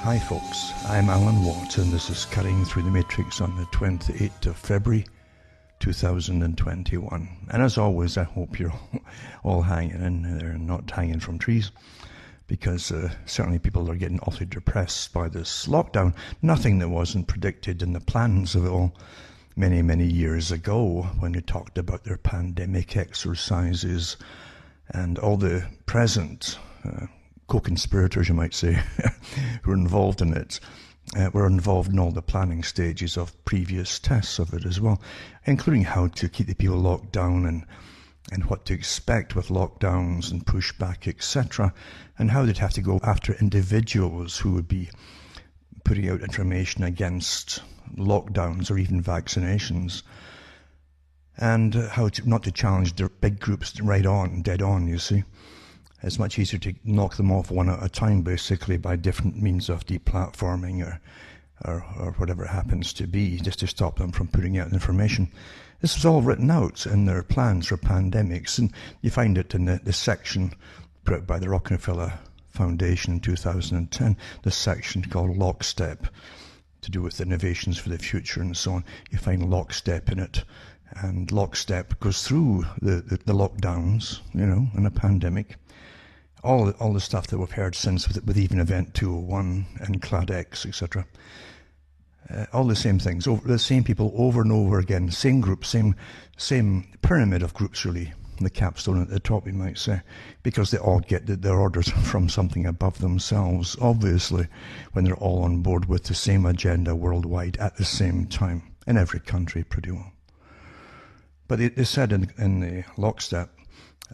Hi folks, I'm Alan Watt and this is Cutting Through the Matrix on the 28th of February 2021. And as always, I hope you're all hanging in there and not hanging from trees, because certainly people are getting awfully depressed by this lockdown. Nothing that wasn't predicted in the plans of it all many, many years ago when they talked about their pandemic exercises, and all the present co-conspirators, you might say, who were involved in it, were involved in all the planning stages of previous tests of it as well, including how to keep the people locked down and what to expect with lockdowns and pushback, etc., and how they'd have to go after individuals who would be putting out information against lockdowns or even vaccinations, and how to, not to challenge their big groups right on, dead on, you see. It's much easier to knock them off one at a time, basically, by different means of deplatforming or whatever it happens to be, just to stop them from putting out information. This was all written out in their plans for pandemics, and you find it in the section put out by the Rockefeller Foundation in 2010, the section called Lockstep, to do with innovations for the future and so on. You find Lockstep in it, and Lockstep goes through the lockdowns, you know, in a pandemic. All the stuff that we've heard since with even Event 201 and CladX, etc. All the same things, the same people over and over again, same group, same pyramid of groups really, the capstone at the top, you might say, because they all get their orders from something above themselves, obviously, when they're all on board with the same agenda worldwide at the same time, in every country pretty well. But they said in the Lockstep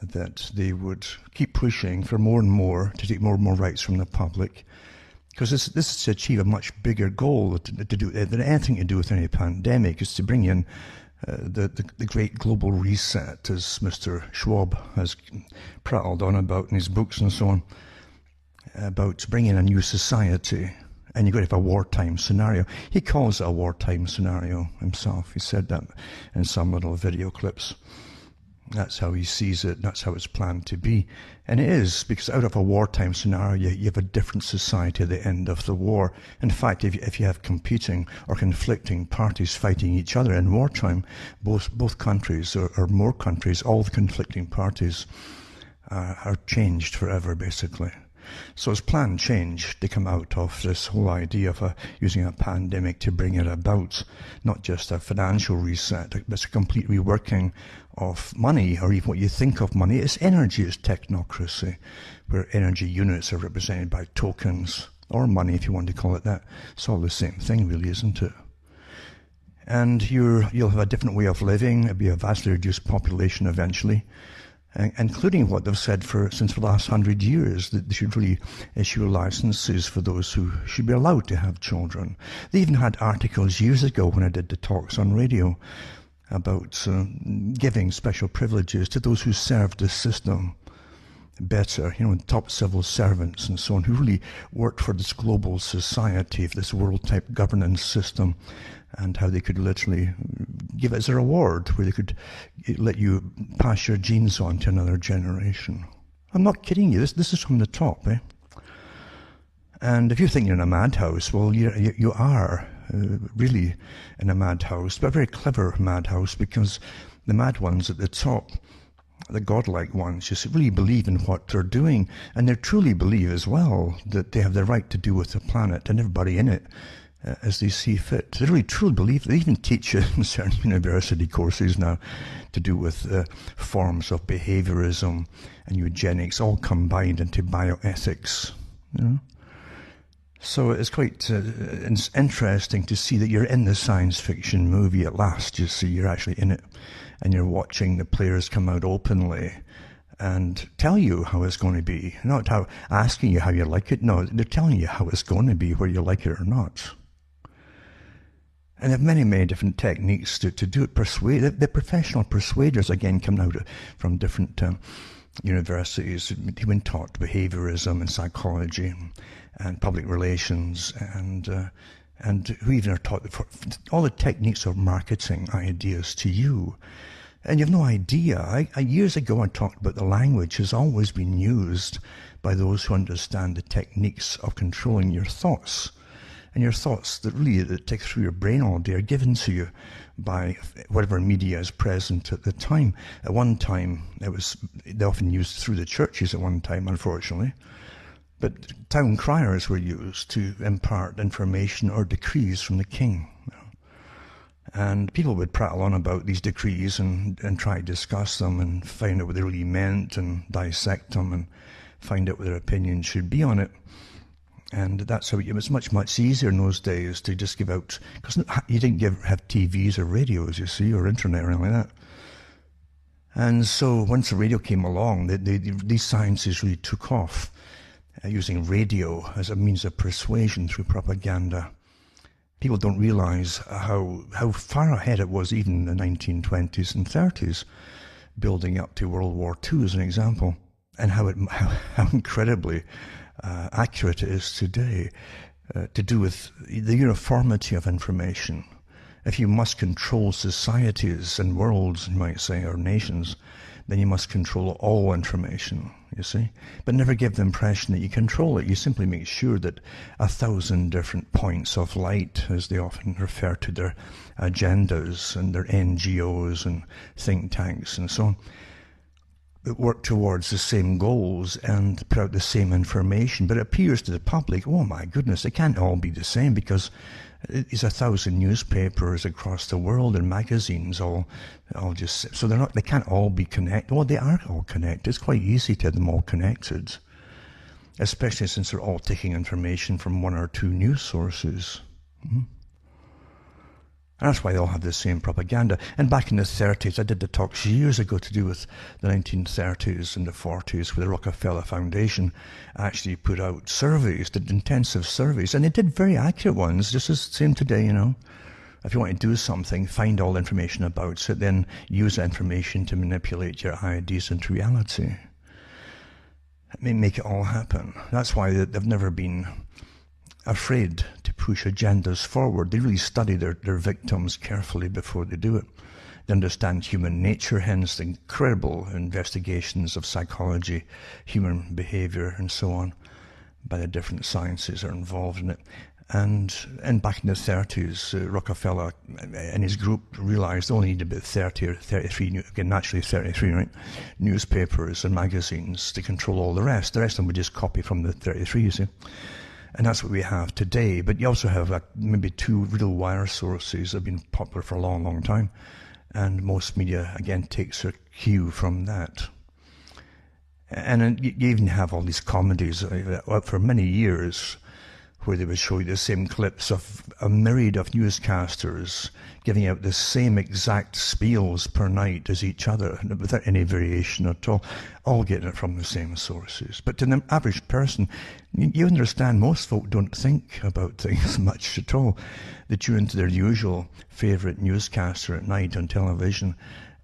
that they would keep pushing for more and more, to take more and more rights from the public, because this is to achieve a much bigger goal to do than anything to do with any pandemic, is to bring in the great global reset, as Mr. Schwab has prattled on about in his books and so on, about bringing a new society. And you've got to have a wartime scenario. He calls it a wartime scenario himself. He said that in some little video clips. That's how he sees it. That's how it's planned to be. And it is, because out of a wartime scenario, you have a different society at the end of the war. In fact, if you have competing or conflicting parties fighting each other in wartime, both countries, or more countries, all the conflicting parties are changed forever, basically. So his plan changed to come out of this whole idea of using a pandemic to bring it about, not just a financial reset, but it's a complete reworking of money, or even what you think of money. It's energy, it's technocracy, where energy units are represented by tokens, or money if you want to call it that. It's all the same thing really, isn't it? And you'll have a different way of living. It'll be a vastly reduced population eventually, including what they've said since the last 100 years, that they should really issue licenses for those who should be allowed to have children. They even had articles years ago when I did the talks on radio about giving special privileges to those who served the system better, you know, top civil servants and so on, who really worked for this global society, for this world-type governance system, and how they could literally give it as a reward, where they could let you pass your genes on to another generation. I'm not kidding you, this is from the top, eh? And if you think you're in a madhouse, well, you are really in a madhouse, but a very clever madhouse, because the mad ones at the top, the godlike ones, just really believe in what they're doing, and they truly believe as well that they have the right to do with the planet and everybody in it as they see fit. They really truly believe. They even teach it in certain university courses now to do with forms of behaviorism and eugenics, all combined into bioethics, you know. So it's quite interesting to see that you're in the science fiction movie at last. You see, you're actually in it, and you're watching the players come out openly and tell you how it's going to be. Not asking you how you like it. No, they're telling you how it's going to be, whether you like it or not. And they have many, many different techniques to do it. The professional persuaders, again, come out from different universities, who taught behaviorism and psychology and public relations, and who even are taught all the techniques of marketing ideas to you. And you've no idea. Years ago I talked about the language has always been used by those who understand the techniques of controlling your thoughts. And your thoughts that take through your brain all day are given to you by whatever media is present at the time. At one time, they often used through the churches at one time, unfortunately. But town criers were used to impart information or decrees from the king. And people would prattle on about these decrees and try to discuss them and find out what they really meant and dissect them and find out what their opinion should be on it. And that's how it was much easier in those days to just give out, because you didn't have TVs or radios, you see, or internet or anything like that. And so once the radio came along, these sciences really took off, using radio as a means of persuasion through propaganda. People don't realize how far ahead it was even in the 1920s and 30s, building up to World War II as an example, and how incredibly accurate it is today, to do with the uniformity of information. If you must control societies and worlds, you might say, or nations, then you must control all information, you see. But never give the impression that you control it. You simply make sure that 1,000 different points of light, as they often refer to their agendas and their NGOs and think tanks and so on, that work towards the same goals and put out the same information. But it appears to the public, oh my goodness, they can't all be the same, because there's 1,000 newspapers across the world and magazines all just, so they can't all be connected. Well, they are all connected. It's quite easy to have them all connected, especially since they're all taking information from one or two news sources. And that's why they all have the same propaganda. And back in the 30s, I did the talks years ago to do with the 1930s and the 40s, where the Rockefeller Foundation actually put out surveys, did intensive surveys, and they did very accurate ones, just as the same today, you know. If you want to do something, find all information about it, then use that information to manipulate your ideas into reality. Make it all happen. That's why they've never been afraid to push agendas forward. They really study their victims carefully before they do it. They understand human nature, hence the incredible investigations of psychology, human behavior, and so on, by the different sciences that are involved in it. And back in the 30s, Rockefeller and his group realized they only needed about 30 or 33, again, naturally 33, right, newspapers and magazines to control all the rest. The rest of them would just copy from the 33, you see. And that's what we have today. But you also have maybe two real wire sources that have been popular for a long, long time. And most media, again, takes their cue from that. And you even have all these comedies for many years where they would show you the same clips of a myriad of newscasters giving out the same exact spiels per night as each other, without any variation at all getting it from the same sources. But to the average person, you understand most folk don't think about things much at all. They tune into their usual favourite newscaster at night on television,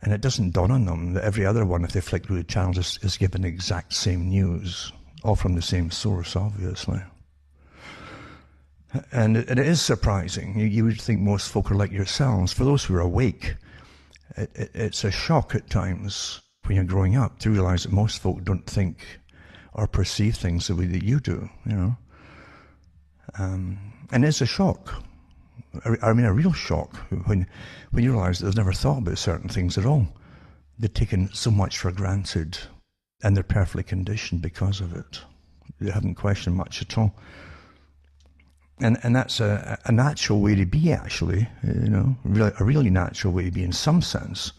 and it doesn't dawn on them that every other one, if they flick through the channels, is given the exact same news, all from the same source, obviously. And it is surprising. You would think most folk are like yourselves. For those who are awake, it's a shock at times when you're growing up to realize that most folk don't think or perceive things the way that you do, you know. And it's a shock. I mean, a real shock when you realize that they've never thought about certain things at all. They've taken so much for granted, and they're perfectly conditioned because of it. They haven't questioned much at all. And that's a natural way to be, actually, you know, a really natural way to be in some sense.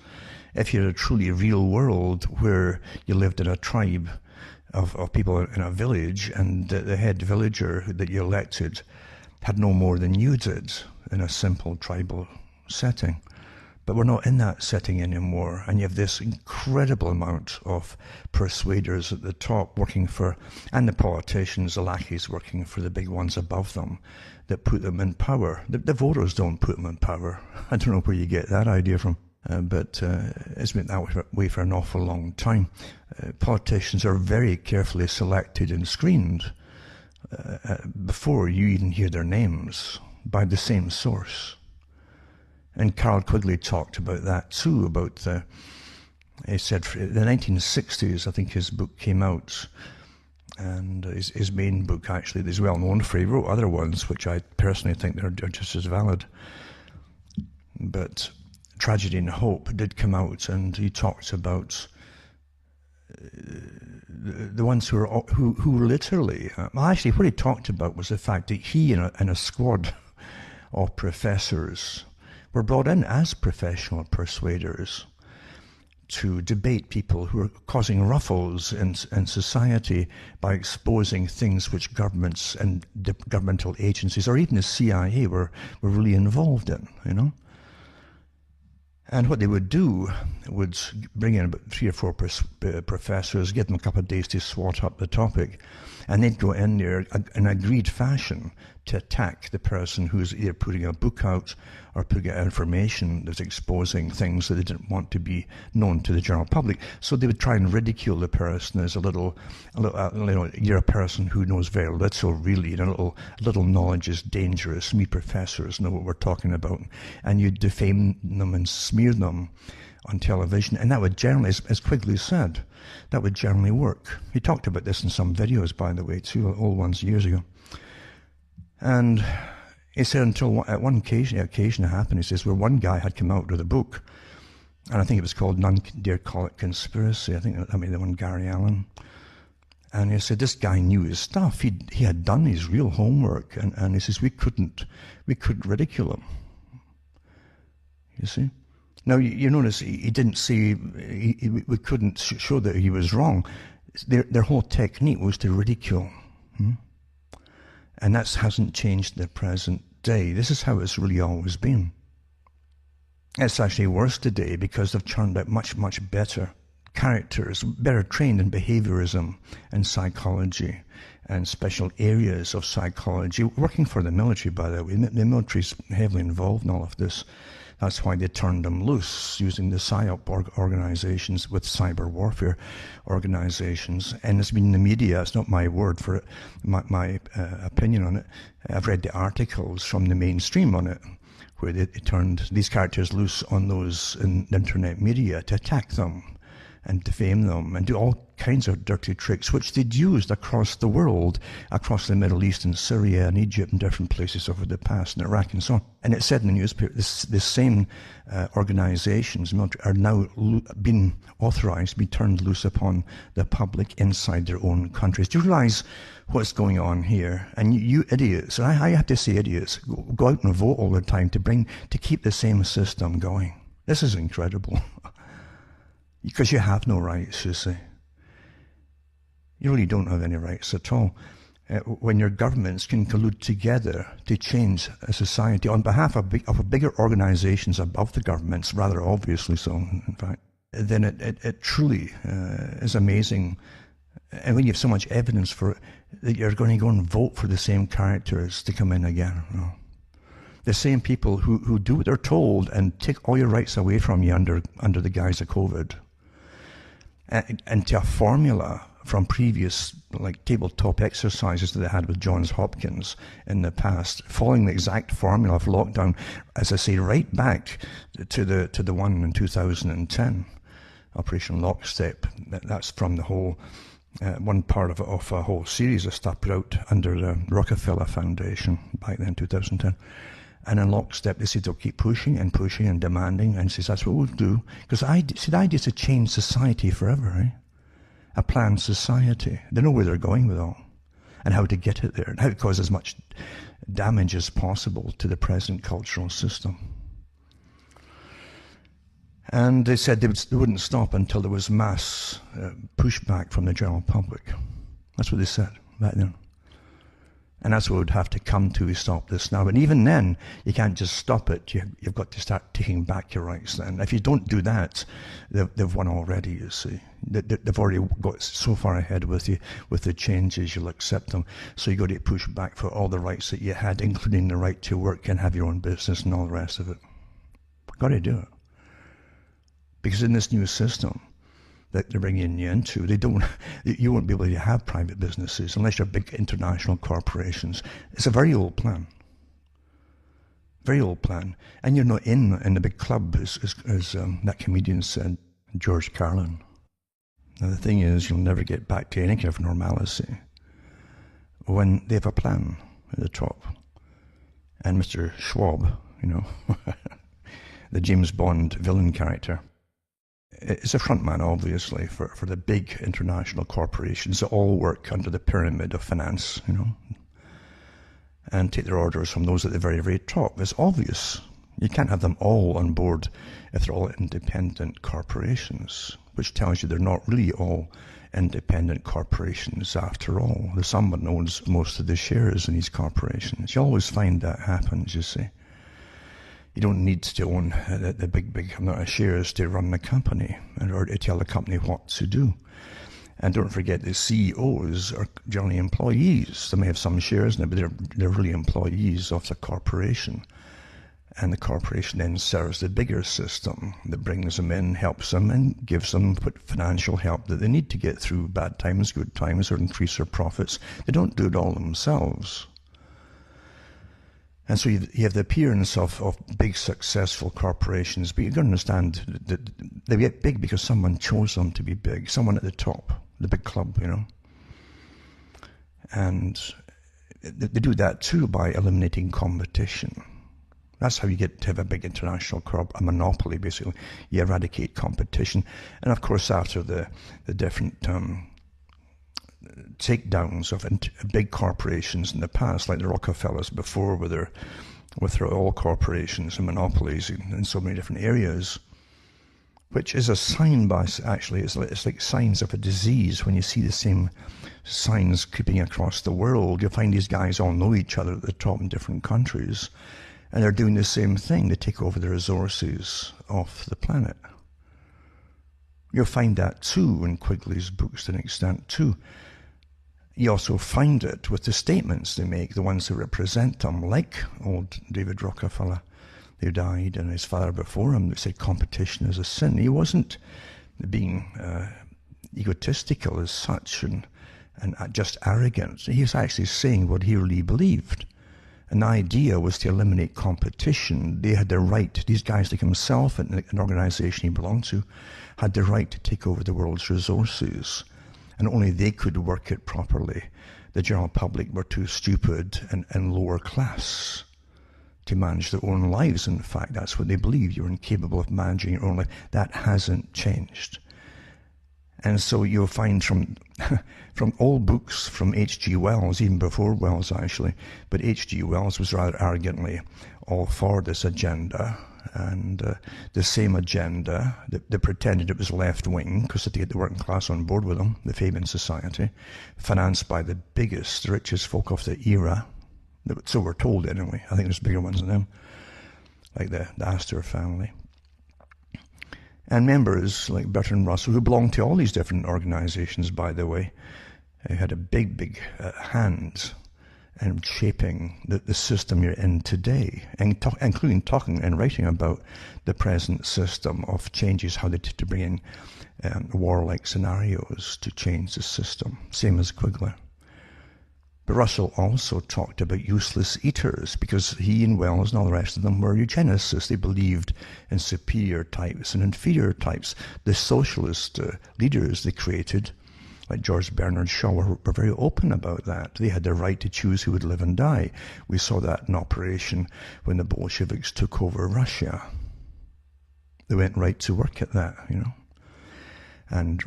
If you're a truly real world where you lived in a tribe of people in a village, and the head villager that you elected had no more than you did in a simple tribal setting. But we're not in that setting anymore, and you have this incredible amount of persuaders at the top working for, and the politicians, the lackeys working for the big ones above them that put them in power. The voters don't put them in power. I don't know where you get that idea from, but it's been that way for an awful long time. Politicians are very carefully selected and screened before you even hear their names by the same source. And Carroll Quigley talked about that too, about he said in the 1960s, I think his book came out, and his main book actually is well known for. He wrote other ones which I personally think are just as valid. But Tragedy and Hope did come out, and he talked about the ones who literally, actually what he talked about was the fact that he and a squad of professors were brought in as professional persuaders to debate people who are causing ruffles in society by exposing things which governments and governmental agencies, or even the CIA, were really involved in, you know. And what they would do would bring in about 3 or 4 professors, give them a couple of days to swat up the topic, and they'd go in there in an agreed fashion to attack the person who's either putting a book out or putting out information that's exposing things that they didn't want to be known to the general public. So they would try and ridicule the person as you're a person who knows very little, really, and a little knowledge is dangerous. We professors know what we're talking about. And you defame them and smear them on television, and that would generally, as Quigley said, that would generally work. He talked about this in some videos, by the way, too, old ones years ago. And he said until at one occasion it happened, he says, where one guy had come out with a book, and I think it was called None Dare Call It Conspiracy. I think that may be the one, Gary Allen. And he said this guy knew his stuff. He had done his real homework, and he says we couldn't ridicule him. You see? Now, you notice he didn't say, we couldn't show that he was wrong. Their whole technique was to ridicule. And that hasn't changed in the present day. This is how it's really always been. It's actually worse today because they've turned out much, much better characters, better trained in behaviorism and psychology and special areas of psychology, working for the military, by the way. The military's heavily involved in all of this. That's why they turned them loose, using the PSYOP organizations with cyber warfare organizations. And it's been in the media, it's not my word for it, my opinion on it. I've read the articles from the mainstream on it, where they turned these characters loose on those in the internet media to attack them and defame them and do all kinds of dirty tricks, which they'd used across the world, across the Middle East and Syria and Egypt and different places over the past, and Iraq and so on. And it said in the newspaper, this same organizations are now being authorized to be turned loose upon the public inside their own countries. Do you realize what's going on here? And you idiots, and I have to say idiots, go out and vote all the time to keep the same system going. This is incredible. Because you have no rights, you see. You really don't have any rights at all. When your governments can collude together to change a society on behalf of bigger organizations above the governments, rather obviously so, in fact, then it truly is amazing. And when you have so much evidence for it, that you're going to go and vote for the same characters to come in again. You know. The same people who do what they're told and take all your rights away from you under the guise of COVID. And to a formula from previous tabletop exercises that they had with Johns Hopkins in the past, following the exact formula of lockdown, as I say, right back to the one in 2010, Operation Lockstep. That's from the whole one part of a whole series of stuff put out under the Rockefeller Foundation back then, 2010. And in lockstep, they said they'll keep pushing and pushing and demanding, and says that's what we'll do. Because the idea is to change society forever, eh? A planned society. They know where they're going with all, and how to get it there, and how to cause as much damage as possible to the present cultural system. And they said they wouldn't stop until there was mass pushback from the general public. That's what they said back then. And that's what would have to come to stop this now. And even then, you can't just stop it. You've got to start taking back your rights then. If you don't do that, they've won already, you see. They've already got so far ahead with you with the changes, you'll accept them. So you've got to push back for all the rights that you had, including the right to work and have your own business and all the rest of it. You've got to do it. Because in this new system that they're bringing you into, you won't be able to have private businesses unless you're big international corporations. It's a very old plan. Very old plan. And you're not in the big club, as that comedian said, George Carlin. Now the thing is, you'll never get back to any kind of normalcy when they have a plan at the top. And Mr. Schwab, the James Bond villain character, is a frontman, obviously, for the big international corporations that all work under the pyramid of finance, and take their orders from those at the very, very top. It's obvious. You can't have them all on board if they're all independent corporations, which tells you they're not really all independent corporations after all. There's someone who owns most of the shares in these corporations. You always find that happens, you see. You don't need to own the big amount of shares to run the company or to tell the company what to do. And don't forget, the CEOs are generally employees. They may have some shares in it, but they're really employees of the corporation. And the corporation then serves the bigger system that brings them in, helps them, and gives them financial help that they need to get through bad times, good times, or increase their profits. They don't do it all themselves. And so you have the appearance of big successful corporations, but you've got to understand that they get big because someone chose them to be big, someone at the top, the big club, And they do that too by eliminating competition. That's how you get to have a big international club, a monopoly, basically. You eradicate competition. And of course, after the different takedowns of big corporations in the past, like the Rockefellers before with their oil corporations and monopolies in so many different areas, which is a sign by, actually, it's like signs of a disease. When you see the same signs creeping across the world, you'll find these guys all know each other at the top in different countries, and they're doing the same thing. They take over the resources of the planet. You'll find that too in Quigley's books to an extent too. You also find it with the statements they make, the ones that represent them, like old David Rockefeller, who died, and his father before him, that said competition is a sin. He wasn't being egotistical as such and just arrogant. He was actually saying what he really believed. And the idea was to eliminate competition. They had the right, these guys like himself and an organization he belonged to, had the right to take over the world's resources. And only they could work it properly. The general public were too stupid and lower class to manage their own lives. In fact, that's what they believed. You were incapable of managing your own life. That hasn't changed. And so you'll find from old books from H.G. Wells, even before Wells actually, but H.G. Wells was rather arrogantly all for this agenda, and the same agenda that pretended it was left-wing, because they had the working class on board with them, the Fabian Society, financed by the biggest, richest folk of the era, so we're told anyway. I think there's bigger ones than them, like the Astor family. And members like Bertrand Russell, who belonged to all these different organizations, by the way, had a big hand in shaping the system you're in today, including talking and writing about the present system of changes, how they to bring in warlike scenarios to change the system, same as Quigley. But Russell also talked about useless eaters, because he and Wells and all the rest of them were eugenicists. They believed in superior types and inferior types. The socialist leaders they created, like George Bernard Shaw, were very open about that. They had the right to choose who would live and die. We saw that in operation when the Bolsheviks took over Russia. They went right to work at that, And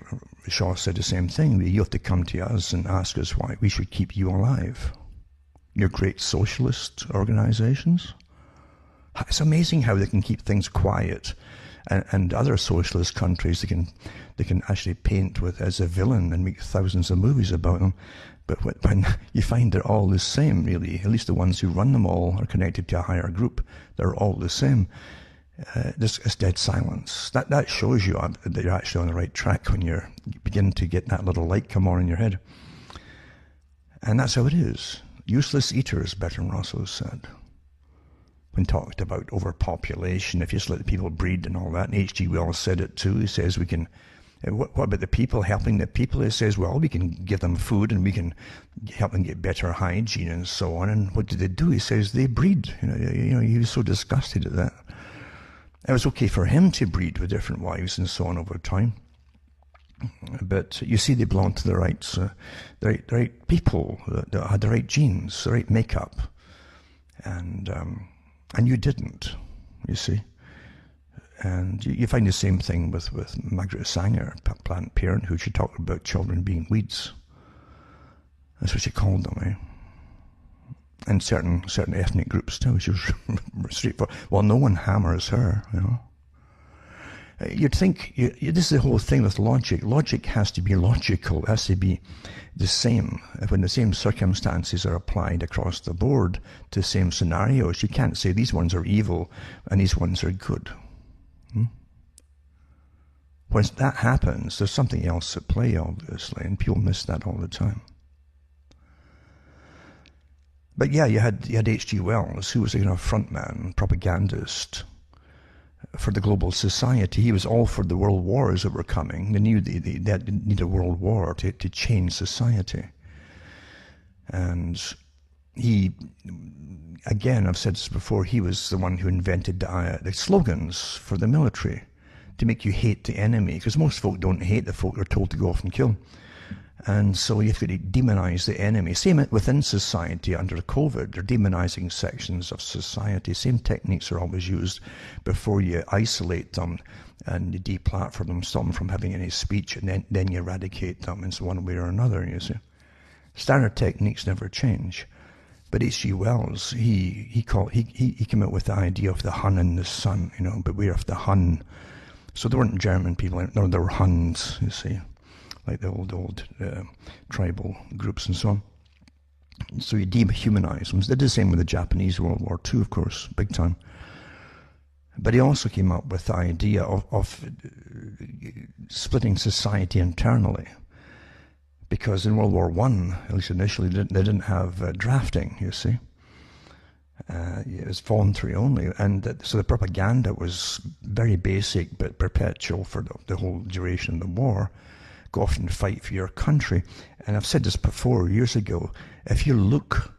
Shaw said the same thing. You have to come to us and ask us why we should keep you alive. Your great socialist organizations. It's amazing how they can keep things quiet. And other socialist countries, they can actually paint with as a villain and make thousands of movies about them. But when you find they're all the same, really, at least the ones who run them all are connected to a higher group. They're all the same. This is dead silence. That shows you that you're actually on the right track when you begin to get that little light come on in your head. And that's how it is. Useless eaters, Bertrand Russell said, when talked about overpopulation, if you just let the people breed and all that. And H.G. Wells said it too. He says we can What about the people, helping the people? He says, well, we can give them food and we can help them get better hygiene and so on. And what do they do? He says they breed. He was so disgusted at that. It was okay for him to breed with different wives and so on over time. But you see, they belonged to the right people that had the right genes, the right makeup. And you didn't, you see. And you find the same thing with Margaret Sanger, Planned Parenthood. She talked about children being weeds. That's what she called them, eh? And certain ethnic groups too. She was straightforward. Well, no one hammers her, You'd think, this is the whole thing with logic. Logic has to be logical. It has to be the same. When the same circumstances are applied across the board to the same scenarios, you can't say these ones are evil and these ones are good. When that happens, there's something else at play, obviously, and people miss that all the time. But yeah, you had H.G. Wells, who was a frontman, propagandist for the global society. He was all for the world wars that were coming. They knew they need a world war to change society. And he, again, I've said this before, he was the one who invented the slogans for the military to make you hate the enemy, because most folk don't hate the folk they're told to go off and kill. And so you have to demonize the enemy. Same within society under COVID. They're demonizing sections of society. Same techniques are always used before you isolate them and you deplatform them, stop them from having any speech, and then you eradicate them in one way or another, you see. Standard techniques never change. But H.G. Wells, he came out with the idea of the Hun and the Sun, beware of the Hun. So they weren't German people, no, they were Huns, you see, like the old tribal groups and so on. So you dehumanize them. They did the same with the Japanese World War II, of course, big time. But he also came up with the idea of splitting society internally. Because in World War I, at least initially, they didn't have drafting, you see. It was voluntary only, and so the propaganda was very basic but perpetual for the whole duration of the war. Go off and fight for your country. And I've said this before, years ago, if you look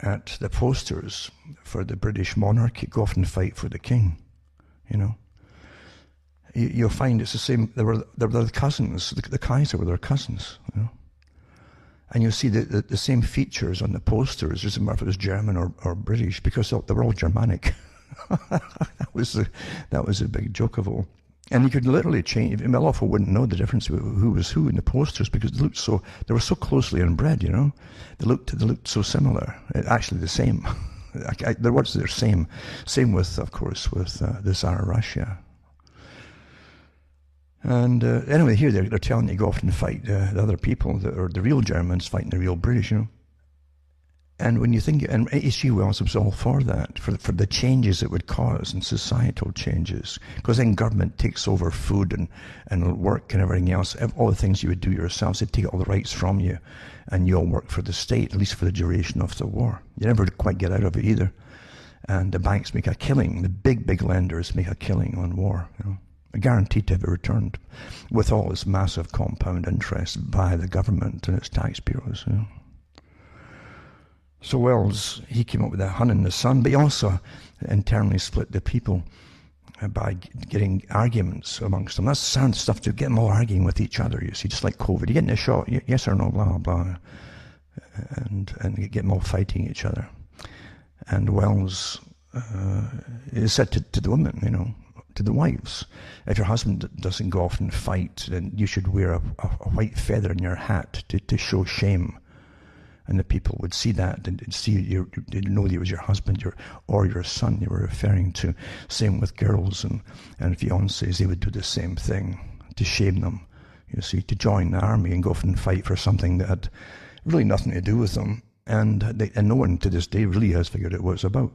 at the posters for the British monarchy, go off and fight for the king, You'll find it's the same. They were the cousins. The Kaiser were their cousins, And you'll see the same features on the posters. It doesn't matter if it was German or British, because they were all Germanic. that was a big joke of all. And you could literally change. A lot of people wouldn't know the difference who was who in the posters, because they were so closely inbred. They looked so similar. Actually, the same. Their words are same. Same with, of course, with the Tsar of Russia. And anyway, here they're telling you go off and fight the other people, or the real Germans fighting the real British, And when you think, and H.G. Wells was all for that, for the changes it would cause and societal changes, because then government takes over food and work and everything else, all the things you would do yourselves, they take all the rights from you, and you all work for the state, at least for the duration of the war. You never quite get out of it either. And the banks make a killing, the big lenders make a killing on war, guaranteed to have it returned, with all this massive compound interest by the government and its tax bureaus. So Wells, he came up with the Hun and the Sun, but he also internally split the people by getting arguments amongst them. That's sound stuff to get them all arguing with each other, you see, just like COVID. You get in a shot, yes or no, blah, blah, and get them all fighting each other. And Wells is said to the women, to the wives, if your husband doesn't go off and fight, then you should wear a white feather in your hat to show shame. And the people would see that and they'd know he was your husband or your son you were referring to. Same with girls and fiancés, they would do the same thing to shame them, you see, to join the army and go off and fight for something that had really nothing to do with them. And no one to this day really has figured out what it's about,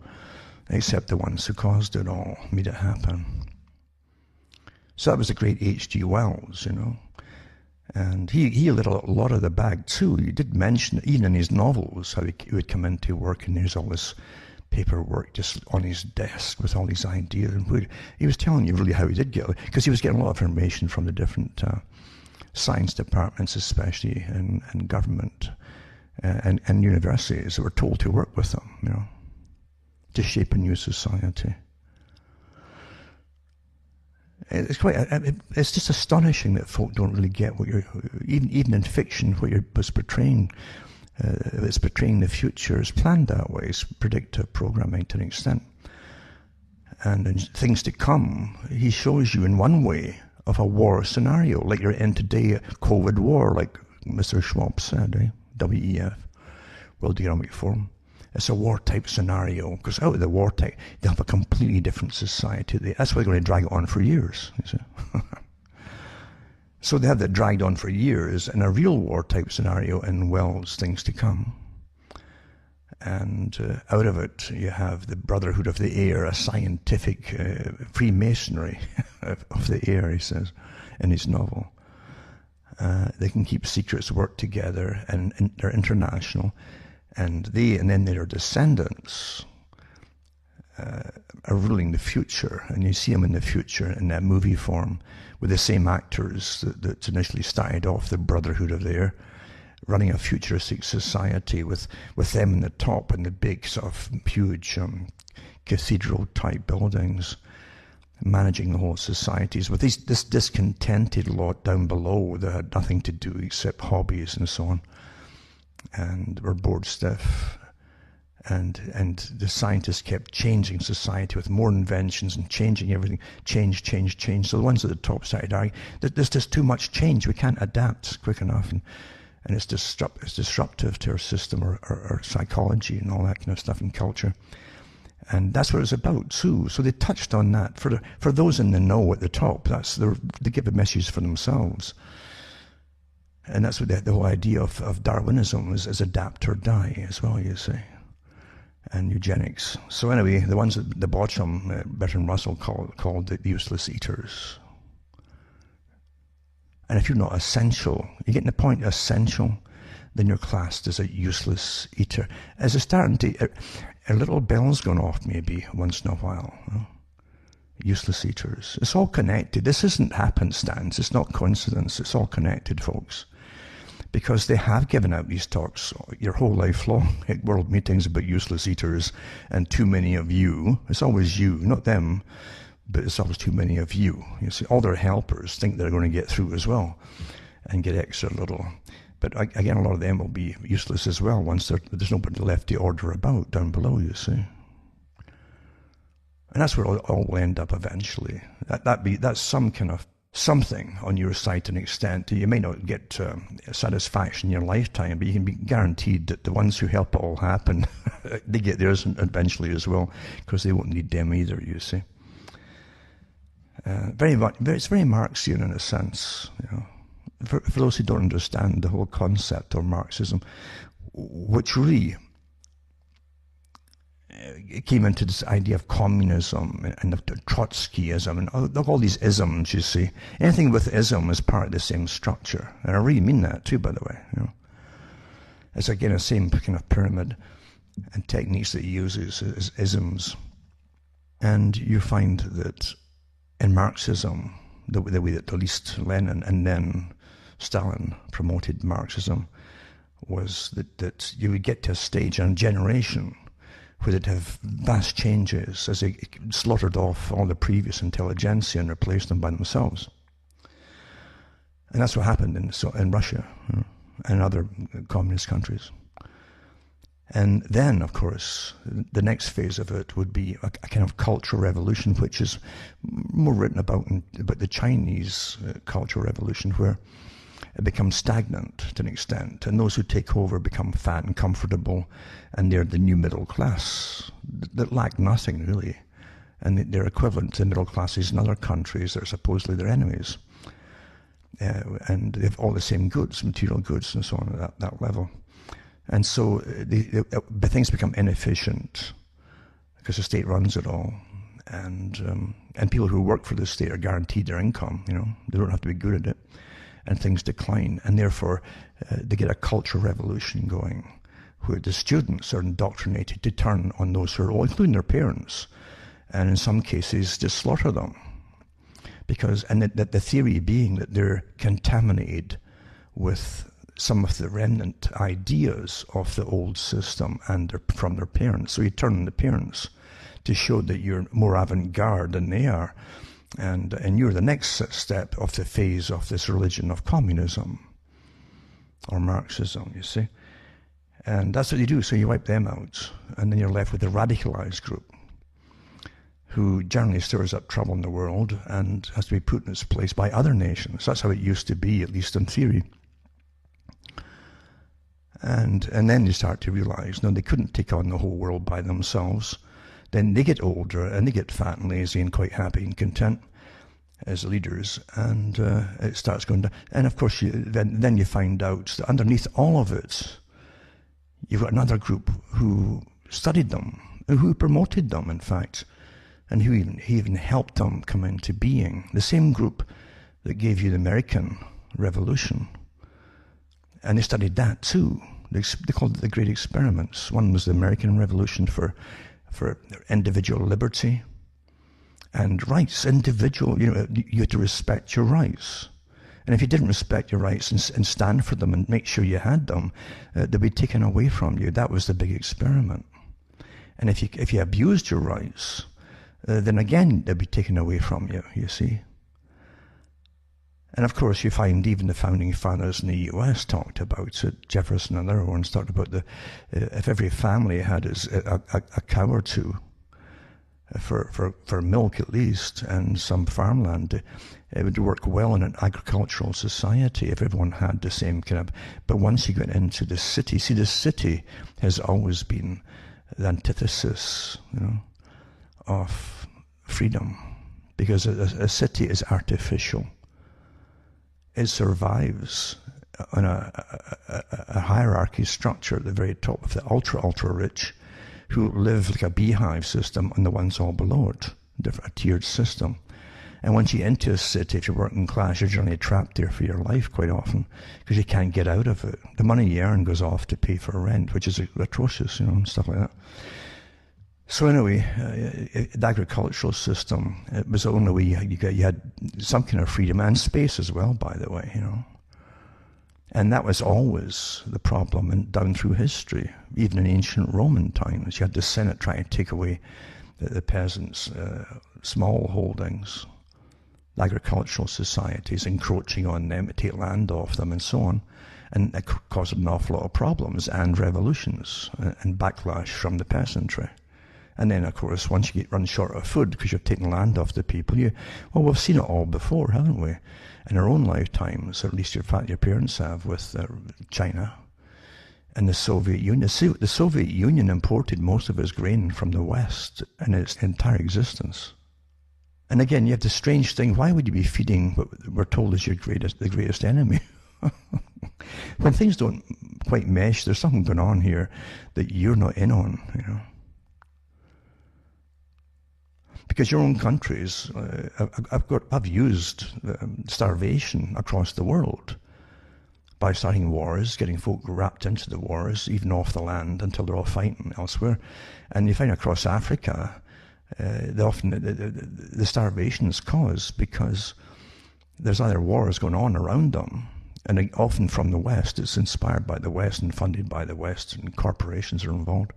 except the ones who caused it all, made it happen. So that was the great H.G. Wells, And he lit a lot of the bag too. He did mention, even in his novels, how he would come into work and there's all this paperwork just on his desk with all these ideas. And he was telling you really how he did get it, because he was getting a lot of information from the different science departments, especially in government and universities that were told to work with them, you know, to shape a new society. It's just astonishing that folk don't really get what you're, even in fiction, what you're portraying. It's portraying the future is planned that way. It's predictive programming to an extent. And in things to come, he shows you in one way of a war scenario, like you're in today, a COVID war, like Mr. Schwab said, WEF, World Economic Forum. It's a war-type scenario, because out of the war type, they'll have a completely different society. That's why they're going to drag it on for years, you see. So they have that dragged on for years in a real war-type scenario in Wells' Things to Come. And out of it, you have the Brotherhood of the Air, a scientific Freemasonry of the air, he says, in his novel. They can keep secrets, work together, and they're international. And then their descendants are ruling the future, and you see them in the future in that movie form with the same actors that initially started off the Brotherhood of the Air, running a futuristic society with them in the top and the big sort of huge cathedral-type buildings, managing the whole societies with this discontented lot down below that had nothing to do except hobbies and so on, and were bored stiff. And the scientists kept changing society with more inventions and changing everything. Change. So the ones at the top started arguing that there's just too much change. We can't adapt quick enough. And it's disruptive to our system or our psychology and all that kind of stuff and culture. And that's what it's about too. So they touched on that. For those in the know at the top, they give a message for themselves. And that's what the whole idea of Darwinism is adapt or die as well, you see. And eugenics. So anyway, the ones at the bottom, Bertrand Russell called the useless eaters. And if you're not essential, you're getting the point, essential, then you're classed as a useless eater. As a starting to, a little bell's gone off maybe once in a while. You know? Useless eaters. It's all connected. This isn't happenstance. It's not coincidence. It's all connected, folks. Because they have given out these talks your whole life long at world meetings about useless eaters and too many of you. It's always you, not them, but it's always too many of you. You see, all their helpers think they're going to get through as well and get extra little. But again, a lot of them will be useless as well once there's nobody left to order about down below, you see. And that's where it all will end up eventually. That's some kind of something on your side to an extent. You may not get satisfaction in your lifetime, but you can be guaranteed that the ones who help it all happen, they get theirs eventually as well, because they won't need them either, you see. It's very Marxian in a sense, you know. For those who don't understand the whole concept of Marxism, which really it came into this idea of communism and of Trotskyism and all these isms, you see. Anything with ism is part of the same structure. And I really mean that too, by the way. You know, it's again the same kind of pyramid and techniques that he uses as isms. And you find that in Marxism, the way that at least Lenin and then Stalin promoted Marxism was that you would get to a stage and a generation where they'd have vast changes as they slaughtered off all the previous intelligentsia and replaced them by themselves. And that's what happened in Russia, you know, and other communist countries. And then, of course, the next phase of it would be a kind of cultural revolution, which is more written about the Chinese cultural revolution, where it becomes stagnant to an extent, and those who take over become fat and comfortable, and they're the new middle class that lack nothing really, and they're equivalent to middle classes in other countries that are supposedly their enemies, and they have all the same goods, material goods and so on at that level. And so things become inefficient because the state runs it all, and people who work for the state are guaranteed their income. You know, they don't have to be good at it, and things decline, and therefore they get a cultural revolution going, where the students are indoctrinated to turn on those who are old, including their parents, and in some cases just slaughter them. And the theory being that they're contaminated with some of the remnant ideas of the old system and from their parents. So you turn on the parents to show that you're more avant-garde than they are. And you're the next step of the phase of this religion of communism or Marxism, you see. And that's what you do. So you wipe them out, and then you're left with a radicalized group who generally stirs up trouble in the world and has to be put in its place by other nations. That's how it used to be, at least in theory. And then you start to realize, no, they couldn't take on the whole world by themselves. Then they get older and they get fat and lazy and quite happy and content as leaders, and it starts going down. And of course, then you find out that underneath all of it, you've got another group who studied them, who promoted them, in fact, and who even helped them come into being. The same group that gave you the American Revolution. And they studied that too. They called it the Great Experiments. One was the American Revolution for individual liberty and rights. Individual, you had to respect your rights. And if you didn't respect your rights and stand for them and make sure you had them, they'd be taken away from you. That was the big experiment. And if you abused your rights, then again they'd be taken away from you, you see. And of course, you find even the founding fathers in the US talked about it. Jefferson and other ones talked about if every family had a cow or two for milk at least, and some farmland, it would work well in an agricultural society if everyone had the same kind of. But once you get into the city, see, the city has always been the antithesis, of freedom, because a city is artificial. It survives on a hierarchy structure at the very top of the ultra rich, who live like a beehive system, and the ones all below it, a tiered system. And once you enter a city, if you're working class, you're generally trapped there for your life quite often, because you can't get out of it. The money you earn goes off to pay for rent, which is atrocious, and stuff like that. So anyway, the agricultural system, it was the only way you had some kind of freedom, and space as well, by the way, And that was always the problem down through history. Even in ancient Roman times, you had the Senate trying to take away the peasants' small holdings, the agricultural societies encroaching on them to take land off them and so on. And it caused an awful lot of problems and revolutions and backlash from the peasantry. And then, of course, once you run short of food because you're taking land off the people, we've seen it all before, haven't we? In our own lifetimes, or at least your parents have, with China and the Soviet Union. The Soviet Union imported most of its grain from the West in its entire existence. And again, you have the strange thing, why would you be feeding what we're told is the greatest enemy? When things don't quite mesh, there's something going on here that you're not in on, Because your own countries have used starvation across the world by starting wars, getting folk wrapped into the wars, even off the land, until they're all fighting elsewhere. And you find across Africa, the starvation is caused because there's other wars going on around them. And often from the West, it's inspired by the West and funded by the West, and corporations are involved.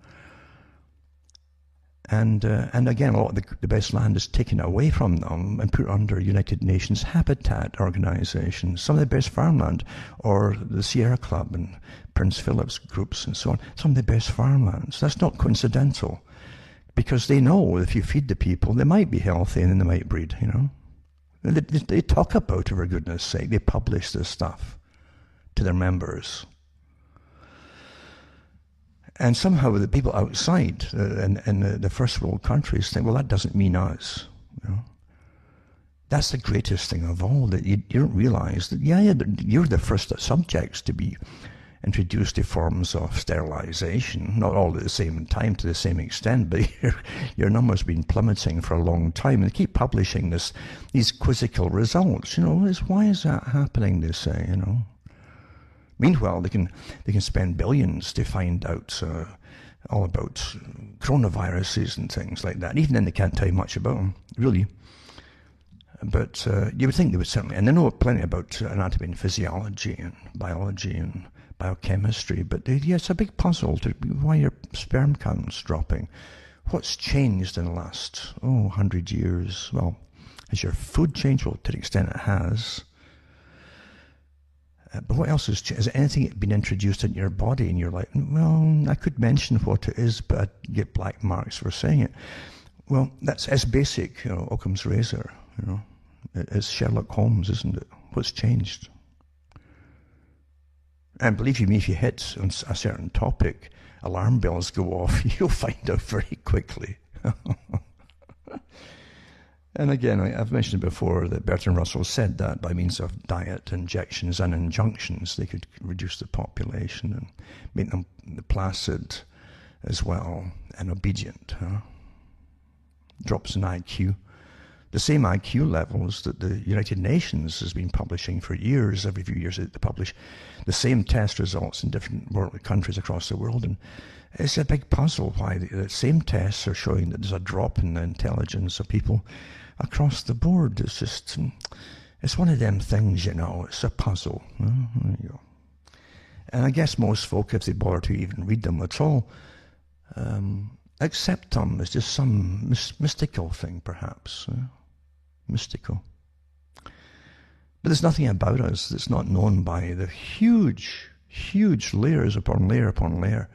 And again, a lot of the best land is taken away from them and put under United Nations Habitat Organization. Some of the best farmland, or the Sierra Club and Prince Philip's groups and so on, some of the best farmlands. That's not coincidental, because they know if you feed the people, they might be healthy and then they might breed, They talk about it, for goodness sake. They publish this stuff to their members. And somehow the people outside in the first world countries think, well, that doesn't mean us. That's the greatest thing of all, that you don't realize that, you're the first subjects to be introduced to forms of sterilization, not all at the same time to the same extent, but your number's been plummeting for a long time, and they keep publishing these quizzical results. Why is that happening, they say, Meanwhile, they can spend billions to find out all about coronaviruses and things like that. And even then, they can't tell you much about them, really. But you would think they would certainly, and they know plenty about anatomy and physiology and biology and biochemistry, but yeah, it's a big puzzle to why your sperm count's dropping. What's changed in the last 100 years? Well, has your food changed? Well, to the extent it has. But what else has changed? Has anything been introduced in your body and you're like, well, I could mention what it is, but I'd get black marks for saying it. Well, it's basic, Occam's razor, It's Sherlock Holmes, isn't it? What's changed? And believe you me, if you hit on a certain topic, alarm bells go off, you'll find out very quickly. And again, I've mentioned before that Bertrand Russell said that by means of diet, injections and injunctions, they could reduce the population and make them placid as well and obedient. Drops in IQ. The same IQ levels that the United Nations has been publishing for years. Every few years they publish the same test results in different countries across the world. And it's a big puzzle why the same tests are showing that there's a drop in the intelligence of people across the board. It's just, it's one of them things, it's a puzzle. There you go. And I guess most folk, if they bother to even read them at all, accept them as just some mystical thing, perhaps. Mystical. But there's nothing about us that's not known by the huge, huge layers upon layer upon layer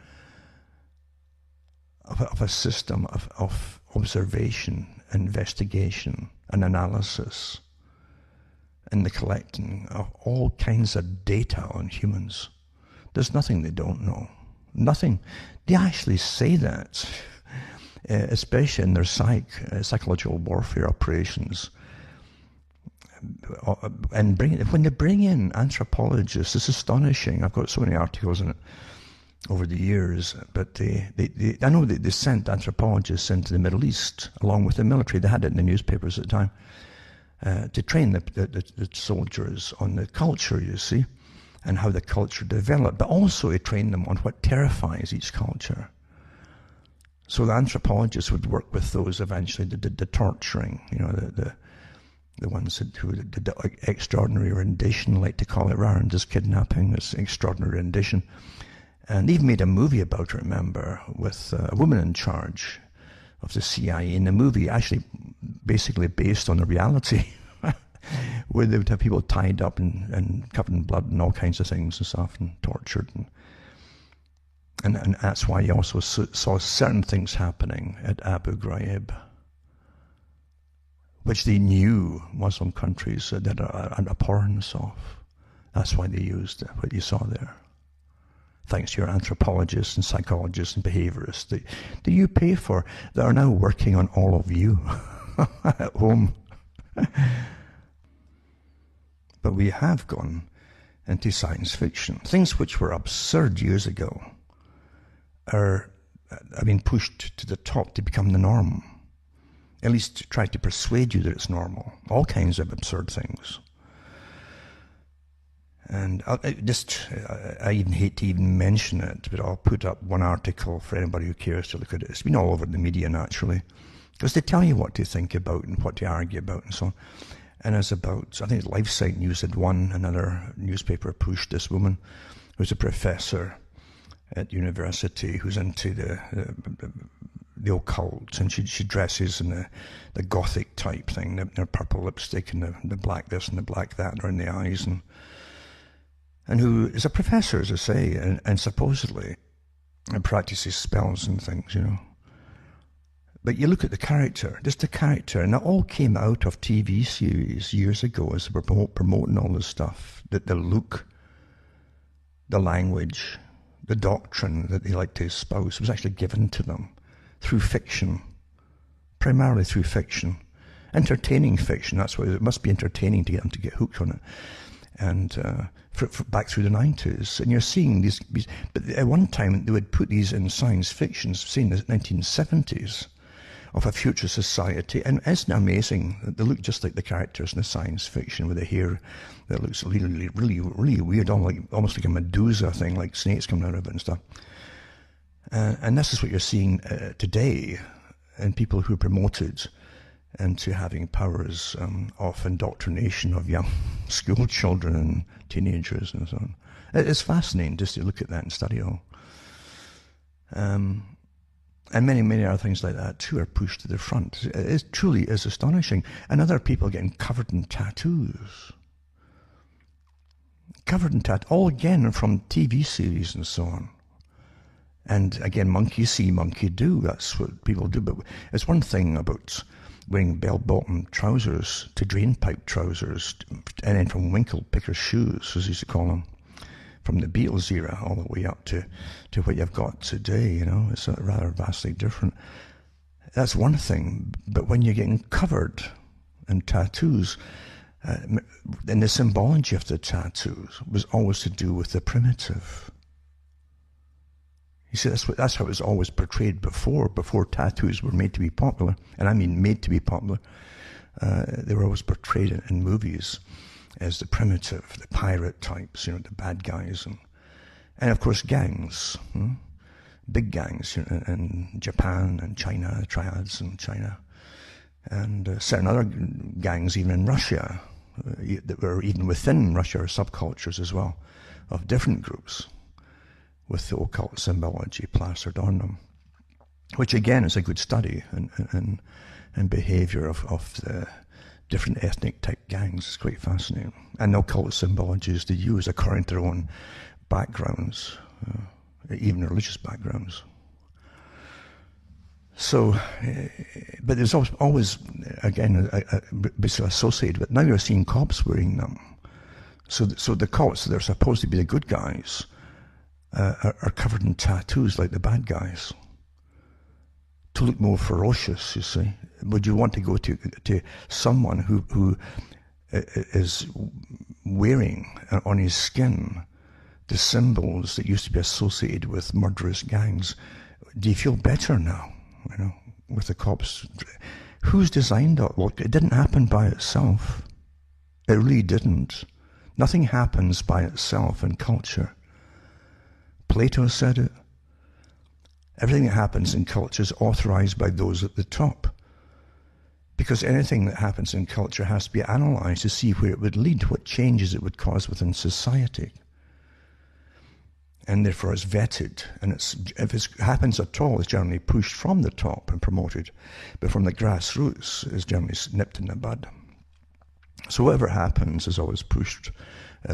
of a system of observation, investigation, and analysis, and the collecting of all kinds of data on humans. There's nothing they don't know. Nothing. They actually say that, especially in their psychological warfare operations. And when they bring in anthropologists, it's astonishing. I've got so many articles on it over the years, but I know they sent anthropologists into the Middle East along with the military. They had it in the newspapers at the time to train the soldiers on the culture, you see, and how the culture developed, but also to train them on what terrifies each culture. So the anthropologists would work with those eventually that did the torturing, the ones who did the extraordinary rendition, like to call it, rather than just kidnapping. It's extraordinary rendition. And they even made a movie about it, remember, with a woman in charge of the CIA. In the movie, actually basically based on the reality, where they would have people tied up and covered in blood and all kinds of things and stuff, and tortured. And that's why you also saw certain things happening at Abu Ghraib, which they knew Muslim countries did an abhorrence of. That's why they used what you saw there. Thanks to your anthropologists and psychologists and behaviorists that you pay for, that are now working on all of you at home. But we have gone into science fiction. Things which were absurd years ago are being pushed to the top to become the norm. At least to try to persuade you that it's normal. All kinds of absurd things. And I even hate to even mention it, but I'll put up one article for anybody who cares to look at it. It's been all over the media, naturally, because they tell you what to think about and what to argue about and so on. And it's about, I think LifeSite News had one, another newspaper pushed this woman who's a professor at university who's into the occult, and she dresses in the gothic type thing, the purple lipstick and the black this and the black that around the eyes, and who is a professor, as I say, and supposedly practices spells and things, But you look at the character, just the character, and it all came out of TV series years ago as they were promoting all this stuff, the look, the language, the doctrine that they like to espouse was actually given to them through fiction, primarily through fiction. Entertaining fiction, that's why it must be entertaining to get them to get hooked on it. And for back through the 90s, and you're seeing these, but at one time they would put these in science fiction, say in the 1970s, of a future society. And isn't it amazing? They look just like the characters in the science fiction with the hair that looks really, really, really weird, almost like a Medusa thing, like snakes coming out of it and stuff. And this is what you're seeing today in people who are promoted into having powers of indoctrination of young school children and teenagers and so on. It's fascinating just to look at that and study it all. And many, many other things like that too are pushed to the front. It truly is astonishing. And other people getting covered in tattoos. Covered in tattoos, all again from TV series and so on. And again, monkey see, monkey do. That's what people do. But it's one thing about wearing bell-bottom trousers to drain-pipe trousers, and then from winkle-picker shoes, as you used to call them, from the Beatles era all the way up to what you've got today, you know. It's rather vastly different. That's one thing. But when you're getting covered in tattoos, and the symbology of the tattoos was always to do with the primitive. You see, that's how it was always portrayed before tattoos were made to be popular. And I mean made to be popular. They were always portrayed in movies as the primitive, the pirate types, you know, the bad guys. And of course, gangs. Big gangs, you know, in Japan and China, triads in China. And certain other gangs, even in Russia, that were even within Russia, or subcultures as well, of different groups, with the occult symbology plastered on them, which again is a good study in behavior of the different ethnic type gangs. It's quite fascinating. And the occult symbologies they use according to their own backgrounds, even religious backgrounds. So, but there's always again, basically associated with, now you're seeing cops wearing them. So the cops, they're supposed to be the good guys, are covered in tattoos like the bad guys to look more ferocious, you see. Would you want to go to someone who is wearing on his skin the symbols that used to be associated with murderous gangs? Do you feel better now, you know, with the cops? Who's designed that? Look, it didn't happen by itself. It really didn't. Nothing happens by itself in culture. Plato said it. Everything that happens in culture is authorized by those at the top. Because anything that happens in culture has to be analyzed to see where it would lead, what changes it would cause within society. And therefore it's vetted. And if it happens at all, it's generally pushed from the top and promoted. But from the grassroots, it's generally nipped in the bud. So whatever happens is always pushed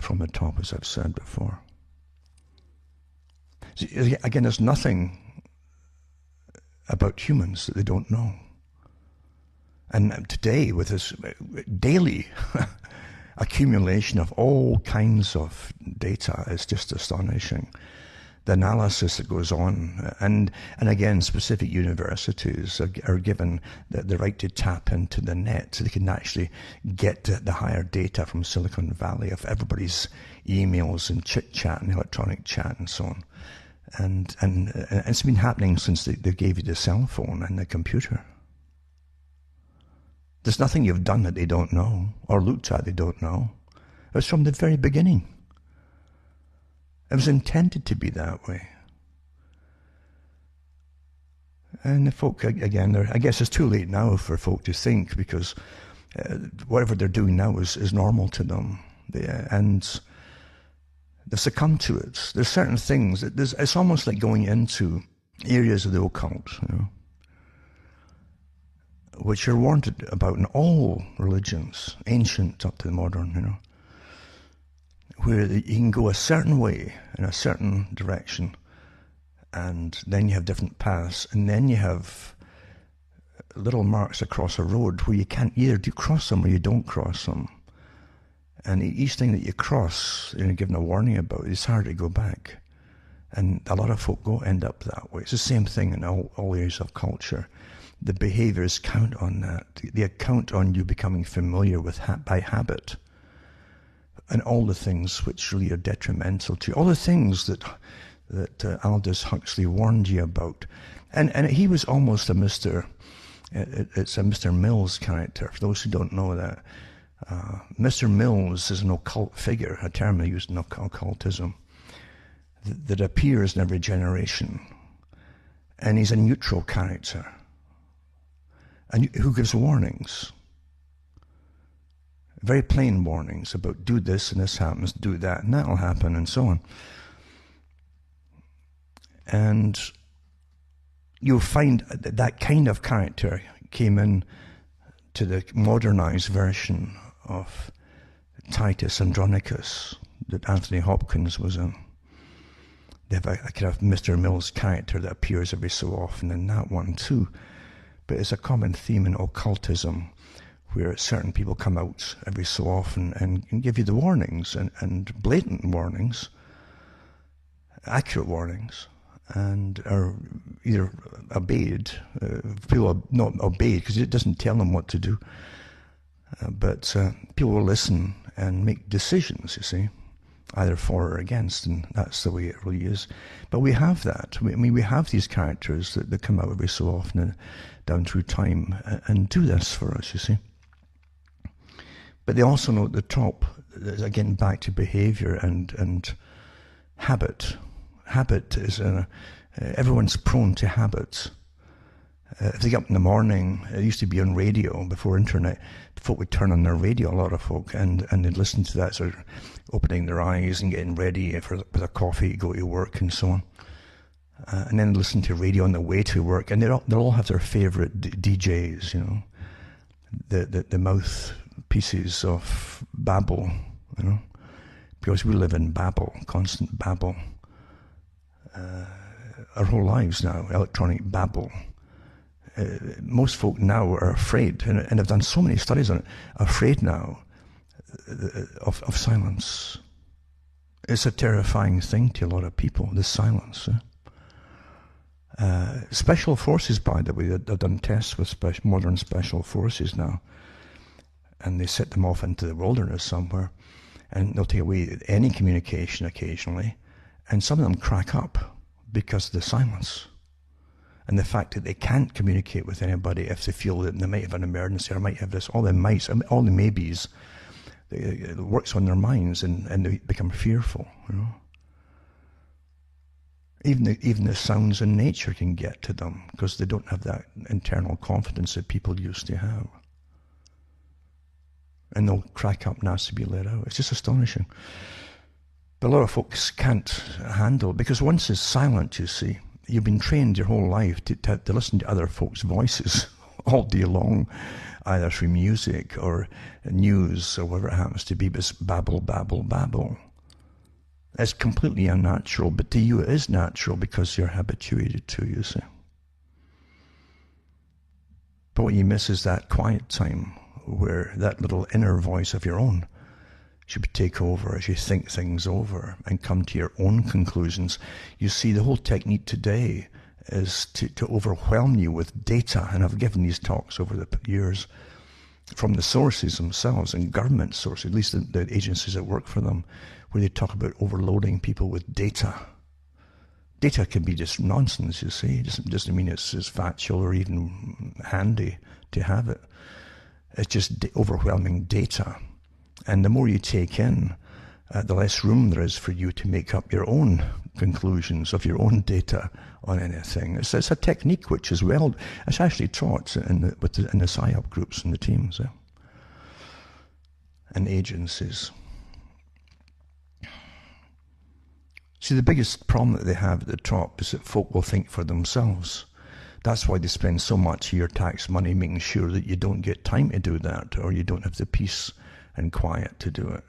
from the top, as I've said before. Again, there's nothing about humans that they don't know. And today, with this daily accumulation of all kinds of data, it's just astonishing. The analysis that goes on, and again, specific universities are given the right to tap into the net, so they can actually get the higher data from Silicon Valley of everybody's emails and chit-chat and electronic chat and so on. And it's been happening since they gave you the cell phone and the computer. There's nothing you've done that they don't know, or looked at they don't know. It was from the very beginning. It was intended to be that way. And the folk, again, I guess it's too late now for folk to think, because whatever they're doing now is normal to them. And they succumb to it. There's certain things, it's almost like going into areas of the occult, you know, which are warned about in all religions, ancient up to modern, you know, where you can go a certain way in a certain direction, and then you have different paths, and then you have little marks across a road where you can't either cross them or you don't cross them. And each thing that you cross, you're given a warning about, it's hard to go back. And a lot of folk end up that way. It's the same thing in all areas of culture. The behaviors count on that. They count on you becoming familiar with by habit. And all the things which really are detrimental to you. All the things that Aldous Huxley warned you about. And he was almost a Mr. It's a Mr. Mills character. For those who don't know that, Mr. Mills is an occult figure, a term they use in occultism, that appears in every generation. And he's a neutral character, and who gives warnings. Very plain warnings about do this and this happens, do that and that'll happen, and so on. And you'll find that kind of character came in to the modernized version of Titus Andronicus that Anthony Hopkins was in. They have a kind of Mr. Mills character that appears every so often in that one too. But it's a common theme in occultism where certain people come out every so often and give you the warnings, and blatant warnings, accurate warnings, and are either obeyed. People are not obeyed because it doesn't tell them what to do. But people will listen and make decisions, you see, either for or against, and that's the way it really is. But we have that. I mean, we have these characters that come out every so often down through time and do this for us, you see. But they also know at the top, again, back to behavior and habit. Habit is everyone's prone to habits. If they get up in the morning, it used to be on radio before internet, folk would turn on their radio, a lot of folk, and they'd listen to that, sort of opening their eyes and getting ready with a coffee, go to work and so on. And then listen to radio on the way to work, and they'll all have their favourite DJs, you know, the mouthpieces of Babel, you know, because we live in Babel, constant Babel. Our whole lives now, electronic Babel. Most folk now are afraid, and I've done so many studies on it, afraid now of silence. It's a terrifying thing to a lot of people, this silence. Special forces, by the way, they've done tests with modern special forces now, and they set them off into the wilderness somewhere, and they'll take away any communication occasionally, and some of them crack up because of the silence. And the fact that they can't communicate with anybody if they feel that they might have an emergency or might have this, all the mights, all the maybes, it works on their minds and they become fearful, you know. Even the sounds in nature can get to them because they don't have that internal confidence that people used to have. And they'll crack up and ask to be let out. It's just astonishing. But a lot of folks can't handle it because once it's silent, you see, you've been trained your whole life to listen to other folks' voices all day long, either through music or news or whatever it happens to be, but it's babble, babble, babble. It's completely unnatural, but to you it is natural because you're habituated to, you see. But what you miss is that quiet time where that little inner voice of your own should take over as you think things over and come to your own conclusions. You see, the whole technique today is to overwhelm you with data, and I've given these talks over the years from the sources themselves and government sources, at least the agencies that work for them, where they talk about overloading people with data. Data can be just nonsense, you see. It doesn't mean it's factual or even handy to have it. It's just overwhelming data. And the more you take in, the less room there is for you to make up your own conclusions of your own data on anything. It's a technique which is it's actually taught in the PSYOP groups and the teams and agencies. See, the biggest problem that they have at the top is that folk will think for themselves. That's why they spend so much of your tax money making sure that you don't get time to do that, or you don't have the peace and quiet to do it.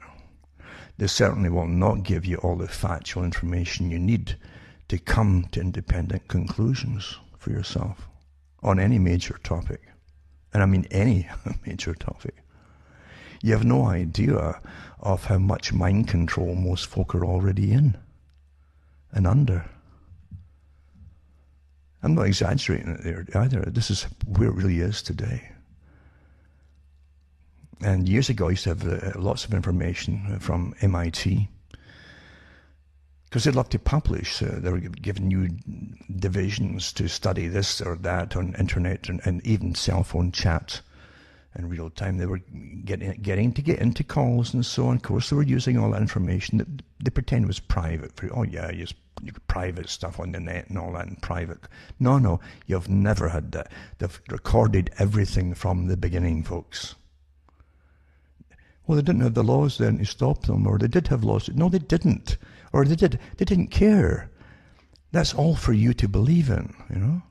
They certainly will not give you all the factual information you need to come to independent conclusions for yourself on any major topic. And I mean any major topic. You have no idea of how much mind control most folk are already in and under. I'm not exaggerating it there either. This is where it really is today. And years ago, I used to have lots of information from MIT, because they'd love to publish. They were giving you divisions to study this or that on internet and even cell phone chat in real time. They were getting to get into calls and so on. Of course, they were using all that information that they pretend was private. Oh yeah, you private stuff on the net and all that in private. No, you've never had that. They've recorded everything from the beginning, folks. Well, they didn't have the laws then to stop them, or they did have laws. No, they didn't. Or they didn't care. That's all for you to believe in, you know.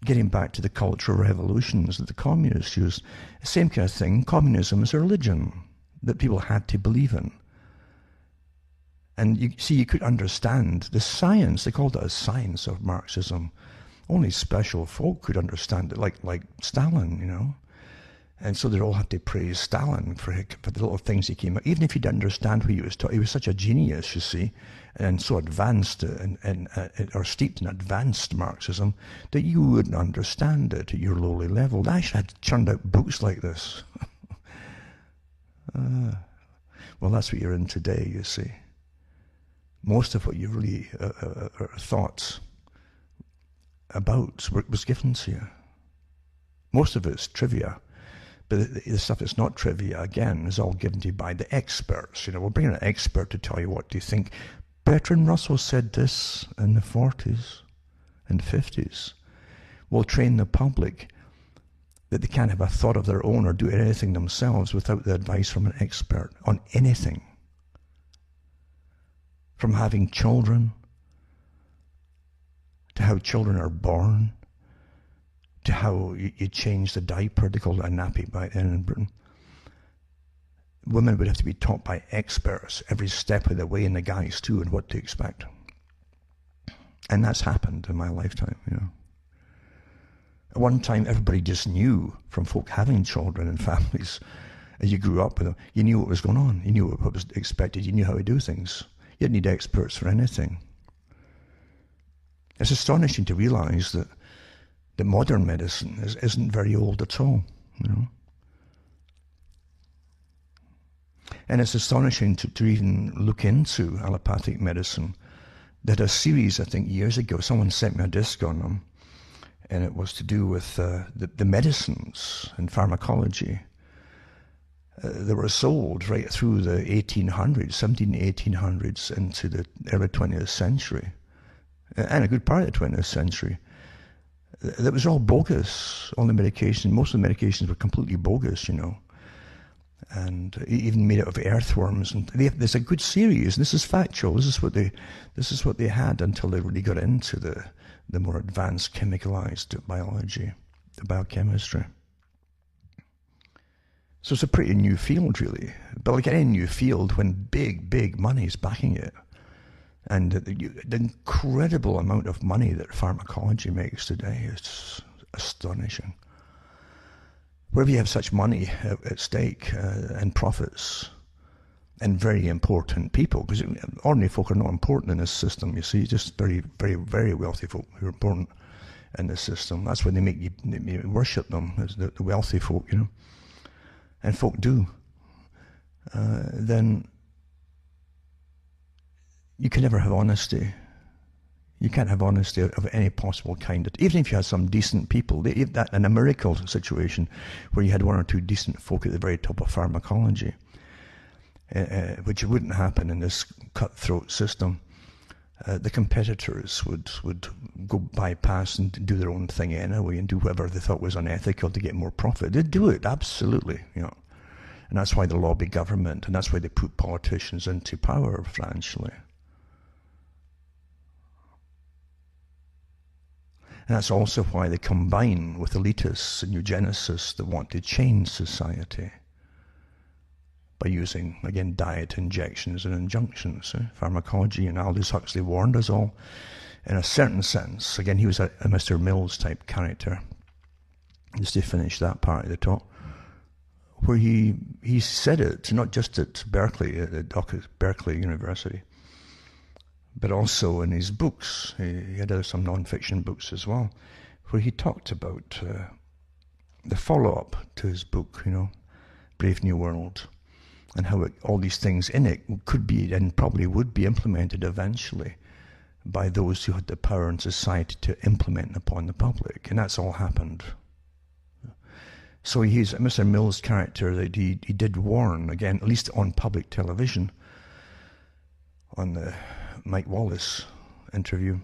Getting back to the cultural revolutions that the communists used, the same kind of thing. Communism is a religion that people had to believe in. And you see, you could understand the science. They called it a science of Marxism. Only special folk could understand it, like Stalin, you know. And so they all had to praise Stalin for the little things he came out. Even if you didn't understand what he was talking, he was such a genius, you see, and so advanced or steeped in advanced Marxism that you wouldn't understand it at your lowly level. They actually had churned out books like this. Well, that's what you're in today, you see. Most of what you really thought about was given to you. Most of it's trivia. But the stuff that's not trivia, again, is all given to you by the experts. You know, we'll bring in an expert to tell you what do you think. Bertrand Russell said this in the 40s and 50s. We'll train the public that they can't have a thought of their own or do anything themselves without the advice from an expert on anything. From having children, to how children are born, to how you change the diaper. They called it a nappy back then in Britain. Women would have to be taught by experts every step of the way, and the guys too, and what to expect. And that's happened in my lifetime, you know. At one time, everybody just knew, from folk having children and families, as you grew up with them, you knew what was going on. You knew what was expected. You knew how to do things. You didn't need experts for anything. It's astonishing to realize that the modern medicine isn't very old at all, you know. And it's astonishing to even look into allopathic medicine. They had a series, I think, years ago. Someone sent me a disc on them, and it was to do with the medicines and pharmacology that were sold right through the 1800s, 1800s into the early 20th century, and a good part of the 20th century. That was all bogus. All the medication, most of the medications were completely bogus, you know, and even made out of earthworms. And there's a good series. This is factual. This is what they had until they really got into the more advanced chemicalized biology, the biochemistry. So it's a pretty new field, really. But like any new field, when big money's backing it, and the incredible amount of money that pharmacology makes today is astonishing. Wherever you have such money at stake and profits, and very important people, because ordinary folk are not important in this system, you see, just very, very, very wealthy folk who are important in this system. That's when they worship them, as the wealthy folk, you know, and folk do. Then you can never have honesty. You can't have honesty of any possible kind. Even if you had some decent people, that in a miracle situation where you had one or two decent folk at the very top of pharmacology, which wouldn't happen in this cutthroat system, the competitors would go bypass and do their own thing anyway and do whatever they thought was unethical to get more profit. They'd do it, absolutely, you know. And that's why they lobby government, and that's why they put politicians into power financially. And that's also why they combine with elitists and eugenicists that want to change society by using, again, diet injections and injunctions. Pharmacology, and Aldous Huxley warned us all, in a certain sense. Again, he was a Mr. Mills type character, just to finish that part of the talk, where he said it, not just at Berkeley, at Berkeley University, but also in his books. He had some non-fiction books as well, where he talked about the follow-up to his book, you know, Brave New World, and how all these things in it could be and probably would be implemented eventually by those who had the power in society to implement upon the public. And that's all happened. So he's Mr. Mill's character that he did warn, again, at least on public television, on the Mike Wallace interview,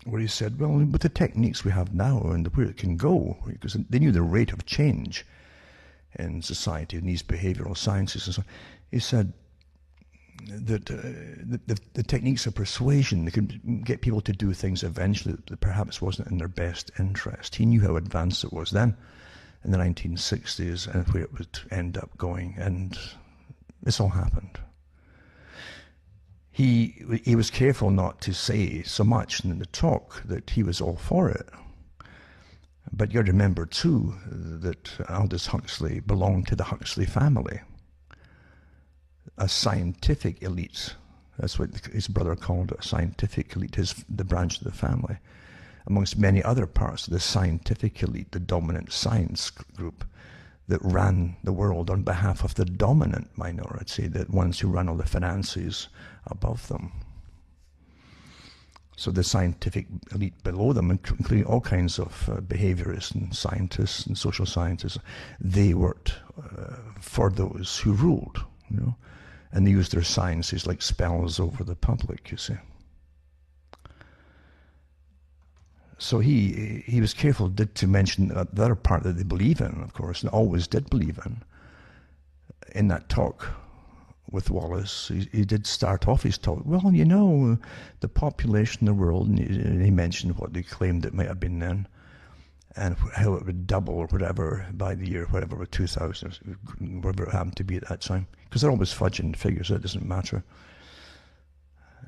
where he said, well, with the techniques we have now and where it can go, because they knew the rate of change in society in these behavioral sciences and so on, he said that the techniques of persuasion, they could get people to do things eventually that perhaps wasn't in their best interest. He knew how advanced it was then in the 1960s and where it would end up going, and this all happened. He was careful not to say so much in the talk that he was all for it. But you got to remember too that Aldous Huxley belonged to the Huxley family, a scientific elite. That's what his brother called it, a scientific elite, the branch of the family. Amongst many other parts of the scientific elite, the dominant science group that ran the world on behalf of the dominant minority, the ones who ran all the finances above them. So the scientific elite below them, including all kinds of behaviorists and scientists and social scientists, they worked for those who ruled, you know, and they used their sciences like spells over the public, you see. So he was careful to mention the other part that they believe in, of course, and always did believe in that talk with Wallace. He did start off his talk, well, you know, the population in the world, and he mentioned what they claimed it might have been then, and how it would double or whatever by the year, whatever, 2000, whatever it happened to be at that time. Because they're always fudging figures, so it doesn't matter.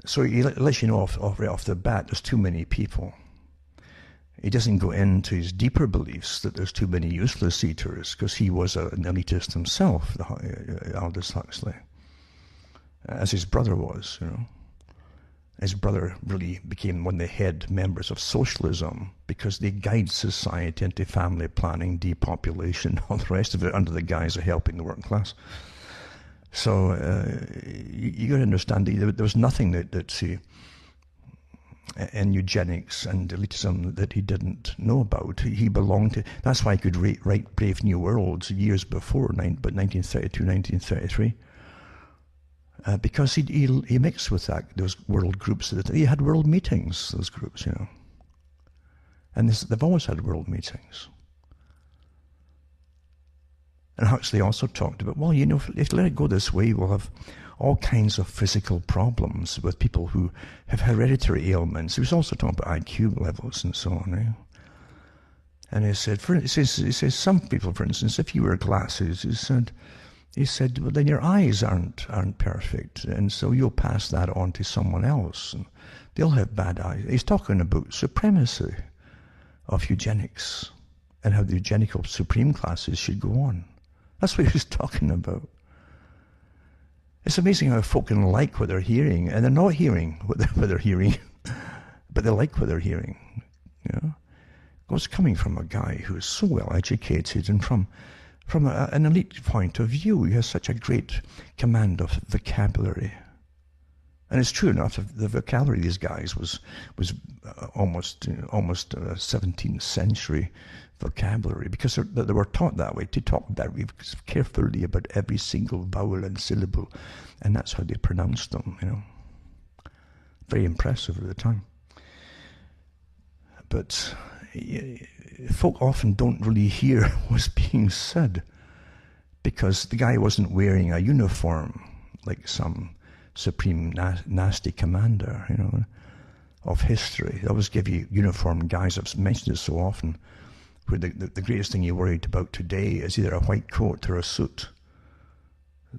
So he lets you know right off the bat, there's too many people. He doesn't go into his deeper beliefs that there's too many useless eaters, because he was an elitist himself, Aldous Huxley, as his brother was, you know. His brother really became one of the head members of socialism because they guide society into family planning, depopulation, all the rest of it under the guise of helping the working class. So you got to understand that there was nothing that in eugenics and elitism that he didn't know about. He belonged to, that's why he could write Brave New Worlds years before, but 1932, 1933. Because he mixed with those world groups. He had world meetings, those groups, you know. And they've always had world meetings. And Huxley also talked about, well, you know, if you let it go this way, we'll have all kinds of physical problems with people who have hereditary ailments. He was also talking about IQ levels and so on. Eh? And he says some people, for instance, if you wear glasses, he said, well, then your eyes aren't perfect, and so you'll pass that on to someone else, and they'll have bad eyes. He's talking about supremacy of eugenics and how the eugenical supreme classes should go on. That's what he was talking about. It's amazing how folk can like what they're hearing, and they're not hearing what they're hearing, but they like what they're hearing. You know, it's coming from a guy who is so well educated, and from an elite point of view, he has such a great command of vocabulary. And it's true enough, the vocabulary of these guys was almost 17th century vocabulary, because they were taught that way, to talk very carefully about every single vowel and syllable, and that's how they pronounced them, you know. Very impressive at the time. But folk often don't really hear what's being said, because the guy wasn't wearing a uniform like some supreme nasty commander, you know, of history. They always give you uniformed guys. I've mentioned this so often, where the greatest thing you're worried about today is either a white coat or a suit.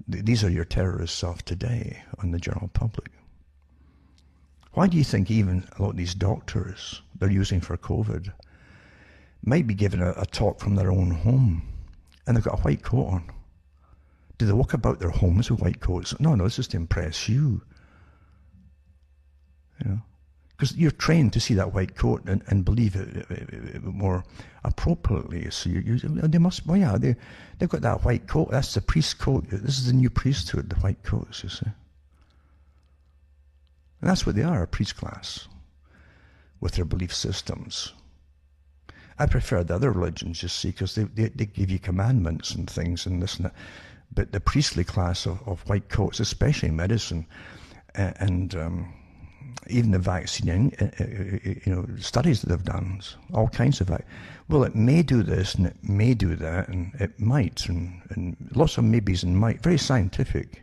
These are your terrorists of today on the general public. Why do you think even a lot of these doctors they're using for COVID might be giving a talk from their own home, and they've got a white coat on? Do they walk about their homes with white coats? No, it's just to impress you. You know, Because you're trained to see that white coat and believe it more appropriately. So they must, well, yeah, they've got that white coat. That's the priest coat. This is the new priesthood, the white coats, you see. And that's what they are, a priest class, with their belief systems. I prefer the other religions, you see, because they give you commandments and things and this and that. But the priestly class of white coats, especially in medicine, and even the vaccine, studies that they've done, all kinds of well, it may do this and it may do that and it might, and lots of maybes and might, very scientific.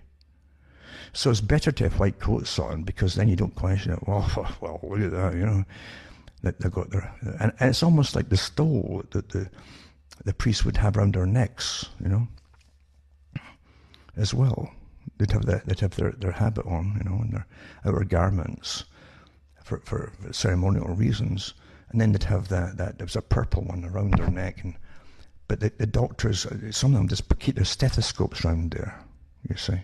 So it's better to have white coats on, because then you don't question it. Well, look at that, that they've got their, and it's almost like the stole that the priests would have around their necks, as well. They'd have their habit on, and their outer garments for ceremonial reasons, and then they'd have that there was a purple one around their neck, but the doctors, some of them just keep their stethoscopes around there, you see.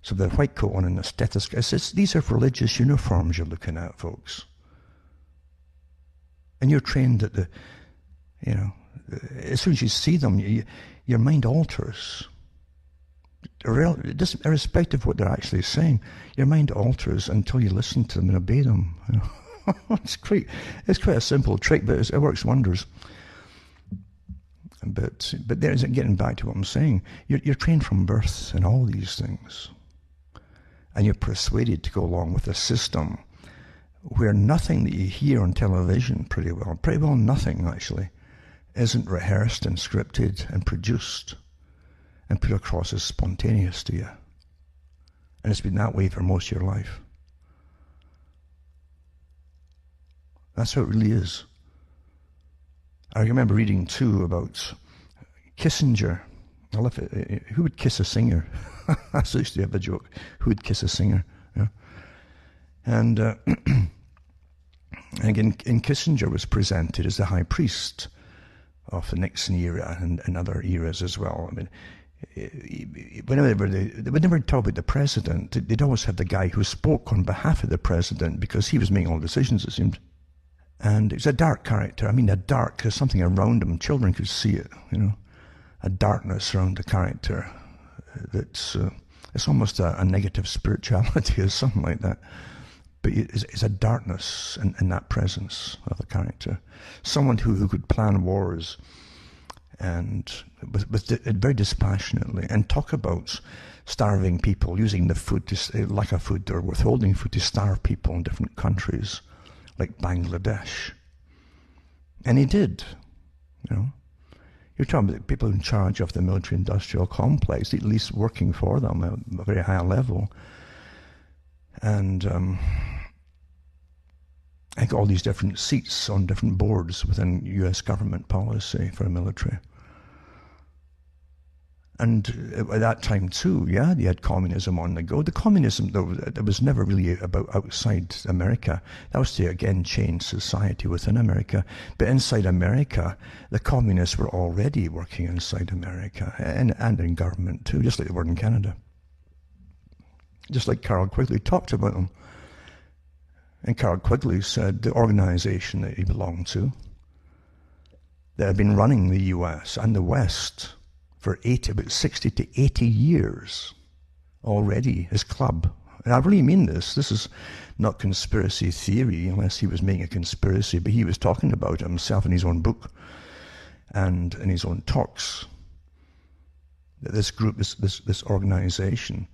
So the white coat on and the stethoscope. These are religious uniforms you're looking at, folks. And you're trained at as soon as you see them, your mind alters. Irrespective of what they're actually saying, your mind alters until you listen to them and obey them. It's quite a simple trick, but it works wonders. But there's, getting back to what I'm saying, you're trained from birth in all these things. And you're persuaded to go along with a system where nothing that you hear on television, pretty well nothing actually, isn't rehearsed and scripted and produced and put across as spontaneous to you. And it's been that way for most of your life. That's how it really is. I remember reading too about Kissinger. I love it. Who would kiss a singer? I used to have a joke. Who would kiss a singer? Yeah. And again, Kissinger was presented as the high priest of the Nixon era and other eras as well. I mean, whenever they would never talk about the president, they'd always have the guy who spoke on behalf of the president, because he was making all the decisions, it seemed. And it's a dark character. I mean, there's something around him. Children could see it, a darkness around the character. That's it's almost a negative spirituality or something like that. But it's a darkness in that presence of the character. Someone who could plan wars and very dispassionately, and talk about starving people, using the food, lack of food or withholding food to starve people in different countries, like Bangladesh. And he did, You're talking about people in charge of the military-industrial complex, at least working for them at a very high level. And I got all these different seats on different boards within US government policy for the military. And at that time too, yeah, they had communism on the go. The communism, though, it was never really about outside America. That was to, again, change society within America. But inside America, the communists were already working inside America, and in government too, just like they were in Canada. Just like Carroll Quigley talked about them. And Carroll Quigley said the organization that he belonged to, that had been running the US and the West for about 60 to 80 years already, his club. And I really mean this. This is not conspiracy theory, unless he was making a conspiracy, but he was talking about himself in his own book and in his own talks. That this group, this organization,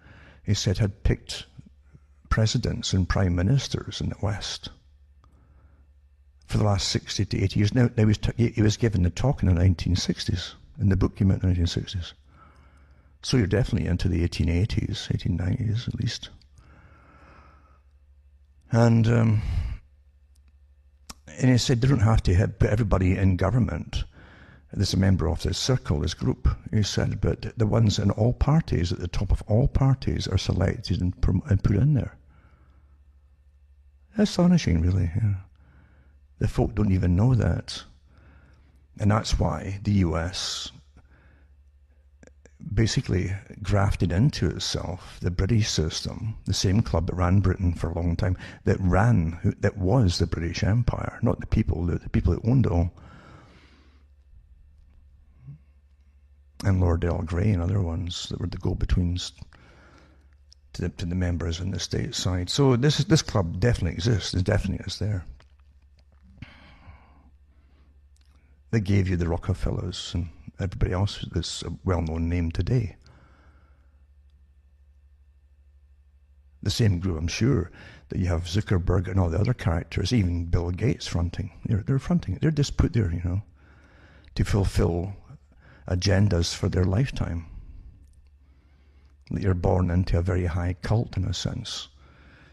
he said, had picked presidents and prime ministers in the West for the last 60 to 80 years. Now he was given the talk in the 1960s. And the book came out in the 1960s. So you're definitely into the 1880s, 1890s at least. And he said they don't have to put everybody in government that's a member of this circle, this group. He said, but the ones in all parties, at the top of all parties, are selected and put in there. Astonishing, really. Yeah. The folk don't even know that. And that's why the US basically grafted into itself the British system, the same club that ran Britain for a long time, that was the British Empire, not the people that owned it all. And Lord Earl Grey and other ones that were the go-betweens to the members on the state side. So this club definitely exists. It definitely is there. They gave you the Rockefellers and everybody else that's a well-known name today. The same group, I'm sure, that you have Zuckerberg and all the other characters, even Bill Gates fronting. They're fronting. They're just put there, to fulfill agendas for their lifetime. You're born into a very high cult in a sense.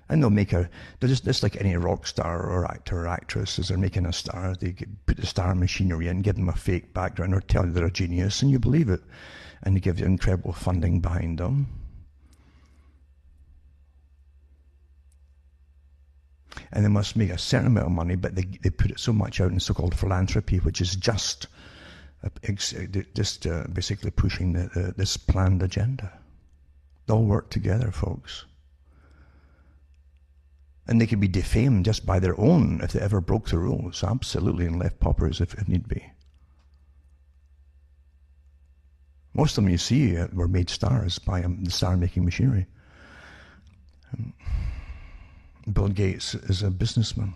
And they're just like any rock star or actor or actress, as they're making a star, they put the star machinery in, give them a fake background, or tell you they're a genius, and you believe it. And they give you incredible funding behind them. And they must make a certain amount of money, but they put it so much out in so-called philanthropy, which is just basically pushing this planned agenda. They all work together, folks. And they could be defamed just by their own if they ever broke the rules, absolutely, and left paupers if need be. Most of them you see were made stars by the star-making machinery. Bill Gates is a businessman.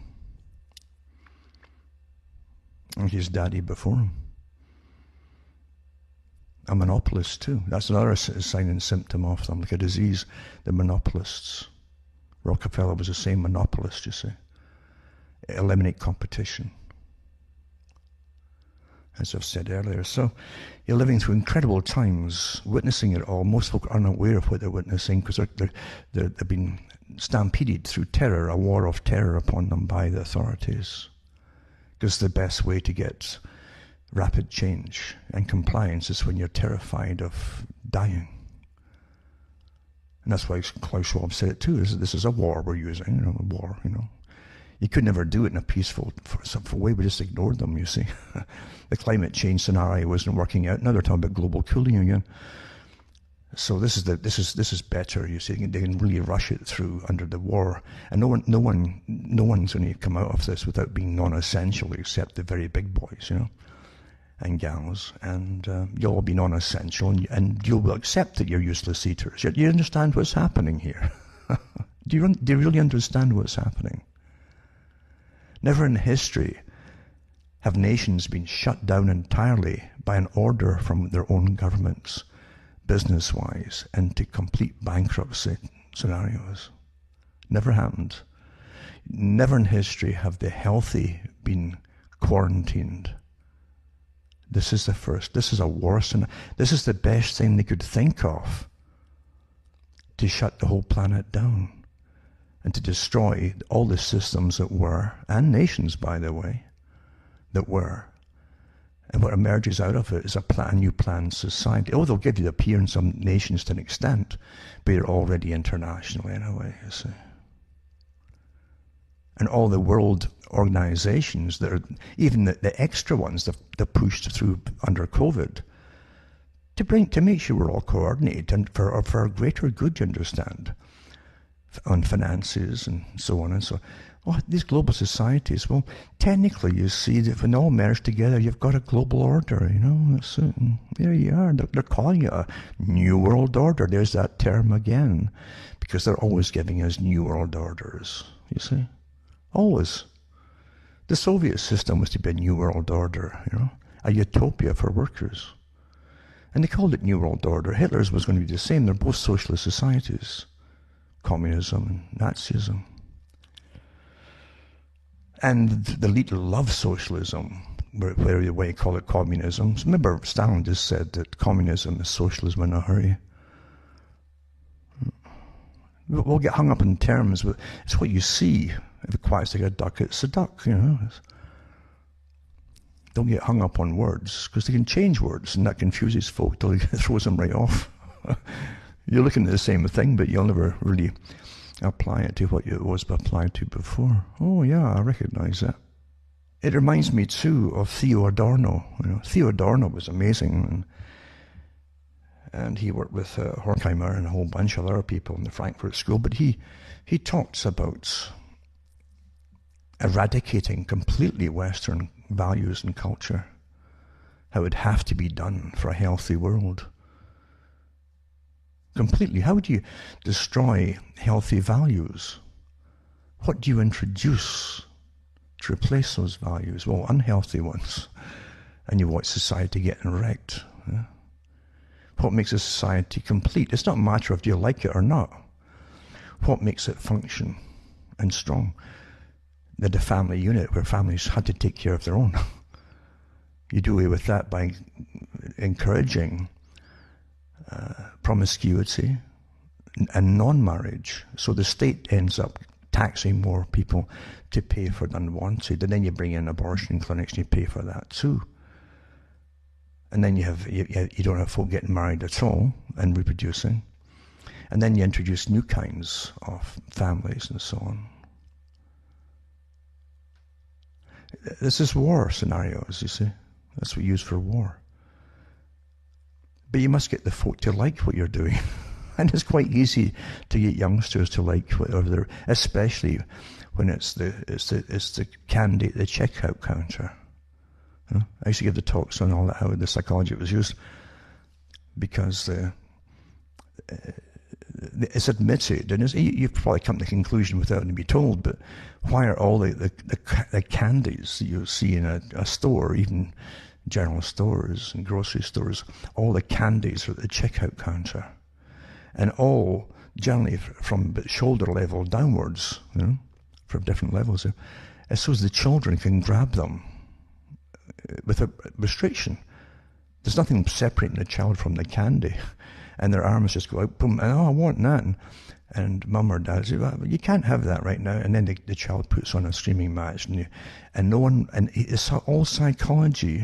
And his daddy before him. A monopolist too. That's another sign and symptom of them, like a disease, the monopolists. Rockefeller was the same monopolist, you see. Eliminate competition, as I've said earlier. So you're living through incredible times, witnessing it all. Most folk are unaware of what they're witnessing because they've been stampeded through terror, a war of terror upon them by the authorities. Because the best way to get rapid change and compliance is when you're terrified of dying. And that's why Klaus Schwab said it too. This is a war we're using, a war, You could never do it in a peaceful way. We just ignored them, you see. The climate change scenario wasn't working out. Now they're talking about global cooling again. So this is better, you see. They can really rush it through under the war. And no one's going to come out of this without being non-essential except the very big boys, and gals, and you'll all be non-essential, and you'll accept that you're useless eaters. Yet you understand what's happening here. Do you really understand what's happening? Never in history have nations been shut down entirely by an order from their own governments, business-wise, into complete bankruptcy scenarios. Never happened. Never in history have the healthy been quarantined. This is the first. This is a worse, and this is the best thing they could think of to shut the whole planet down and to destroy all the systems that were, and nations, by the way, that were. And what emerges out of it is a new planned society. Oh, they'll give you the peer in some nations to an extent, but you're already international anyway, you see. And all the world organizations that are, even the extra ones that pushed through under COVID, to make sure we're all coordinated and for our greater good, you understand, on finances and so on and so on. Oh, these global societies, well, technically you see that when they all merge together, you've got a global order, That's it. There you are. They're calling it a new world order. There's that term again, because they're always giving us new world orders, you see. Always. The Soviet system was to be a new world order, a utopia for workers. And they called it New World Order. Hitler's was going to be the same. They're both socialist societies. Communism and Nazism. And the elite love socialism, whatever you call it, communism. Remember, Stalin just said that communism is socialism in a hurry. We'll get hung up in terms, but it's what you see. If it quacks like a duck, it's a duck, Don't get hung up on words, because they can change words, and that confuses folk till it throws them right off. You're looking at the same thing, but you'll never really apply it to what it was applied to before. Oh yeah, I recognize that. It reminds me too of Theo Adorno. Theo Adorno was amazing. And he worked with Horkheimer and a whole bunch of other people in the Frankfurt School. But he talks about eradicating completely Western values and culture, how it would have to be done for a healthy world. Completely. How would you destroy healthy values? What do you introduce to replace those values? Well, unhealthy ones. And you watch society getting wrecked. Yeah? What makes a society complete? It's not a matter of do you like it or not. What makes it function and strong? The family unit, where families had to take care of their own. You do away with that by encouraging promiscuity and non-marriage. So the state ends up taxing more people to pay for the unwanted. And then you bring in abortion clinics and you pay for that too. And then you don't have folk getting married at all and reproducing. And then you introduce new kinds of families and so on. This is war scenarios, you see. That's what we use for war. But you must get the folk to like what you're doing. And it's quite easy to get youngsters to like whatever they're, especially when it's the candy at the checkout counter. I used to give the talks on all that, how the psychology was used, because it's admitted, and you've probably come to the conclusion without having to be told, but why are all the candies that you see in a store, even general stores and grocery stores, all the candies are at the checkout counter, and all generally from shoulder level downwards, from different levels, it's so as the children can grab them with a restriction. There's nothing separating the child from the candy, and their arms just go out, boom, and I want that, and mum or dad say, well, you can't have that right now, and then the child puts on a streaming match, and no one, and it's all psychology,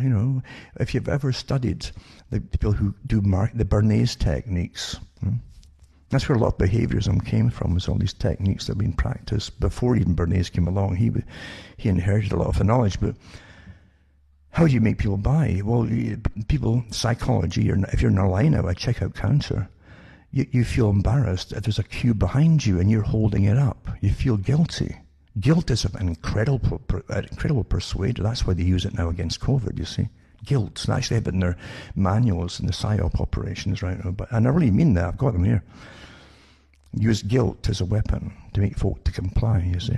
if you've ever studied the people who do the Bernays techniques, that's where a lot of behaviorism came from, was all these techniques that have been practiced before even Bernays came along. He inherited a lot of the knowledge, but how do you make people buy? Well, psychology, if you're in a line at a checkout counter, you feel embarrassed if there's a queue behind you and you're holding it up. You feel guilty. Guilt is an incredible persuader. That's why they use it now against COVID, you see. Guilt. They actually have it in their manuals in the PSYOP operations right now. And I really mean that. I've got them here. Use guilt as a weapon to make folk to comply, you see.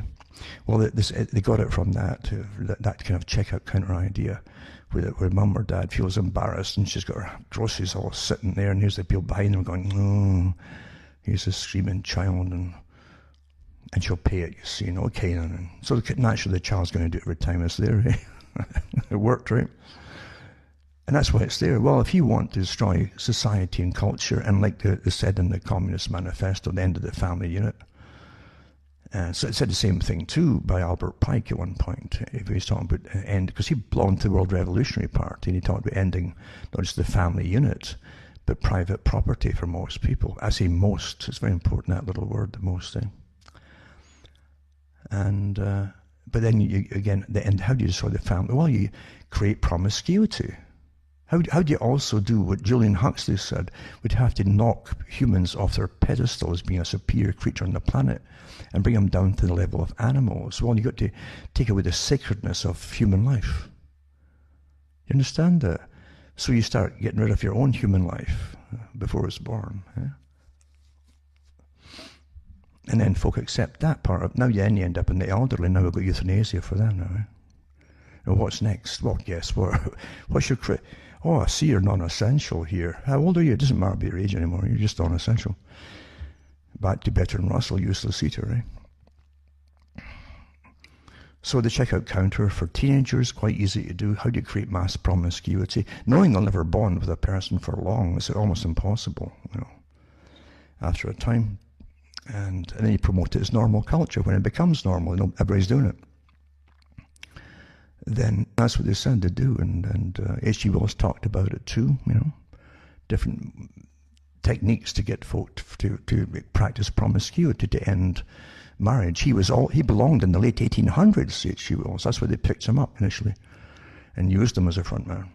Well, they got it from that kind of checkout counter idea, where mum or dad feels embarrassed and she's got her groceries all sitting there, and here's the people behind them going, oh, here's a screaming child, and she'll pay it, you see, okay. And so naturally the child's going to do it every time it's there. It worked, right? And that's why it's there. Well, if you want to destroy society and culture, and like they said in the Communist Manifesto, the end of the family unit, so it said the same thing too by Albert Pike at one point. He was talking about end, because he belonged to the World Revolutionary Party, and he talked about ending not just the family unit, but private property for most people. I say most. It's very important, that little word, the most thing. And but then again, the end. How do you destroy the family? Well, you create promiscuity. How do you also do what Julian Huxley said? We'd have to knock humans off their pedestal as being a superior creature on the planet and bring them down to the level of animals. Well, you've got to take away the sacredness of human life. You understand that? So you start getting rid of your own human life before it's born. And then folk accept that part of. Now you end up in the elderly. Now we've got euthanasia for them now. And what's next? Well, guess what? What's your Oh, I see you're non-essential here. How old are you? It doesn't matter about your age anymore. You're just non-essential. Back to Bertrand Russell, useless eater, eh? So the checkout counter for teenagers, quite easy to do. How do you create mass promiscuity? Knowing they'll never bond with a person for long, it's almost impossible, after a time. And then you promote it as normal culture. When it becomes normal, everybody's doing it. Then that's what they said to do, and H.G. Wells talked about it too, different techniques to get folk to practice promiscuity, to end marriage. He belonged in the late 1800s, H.G. Wells. That's where they picked him up initially and used him as a front man.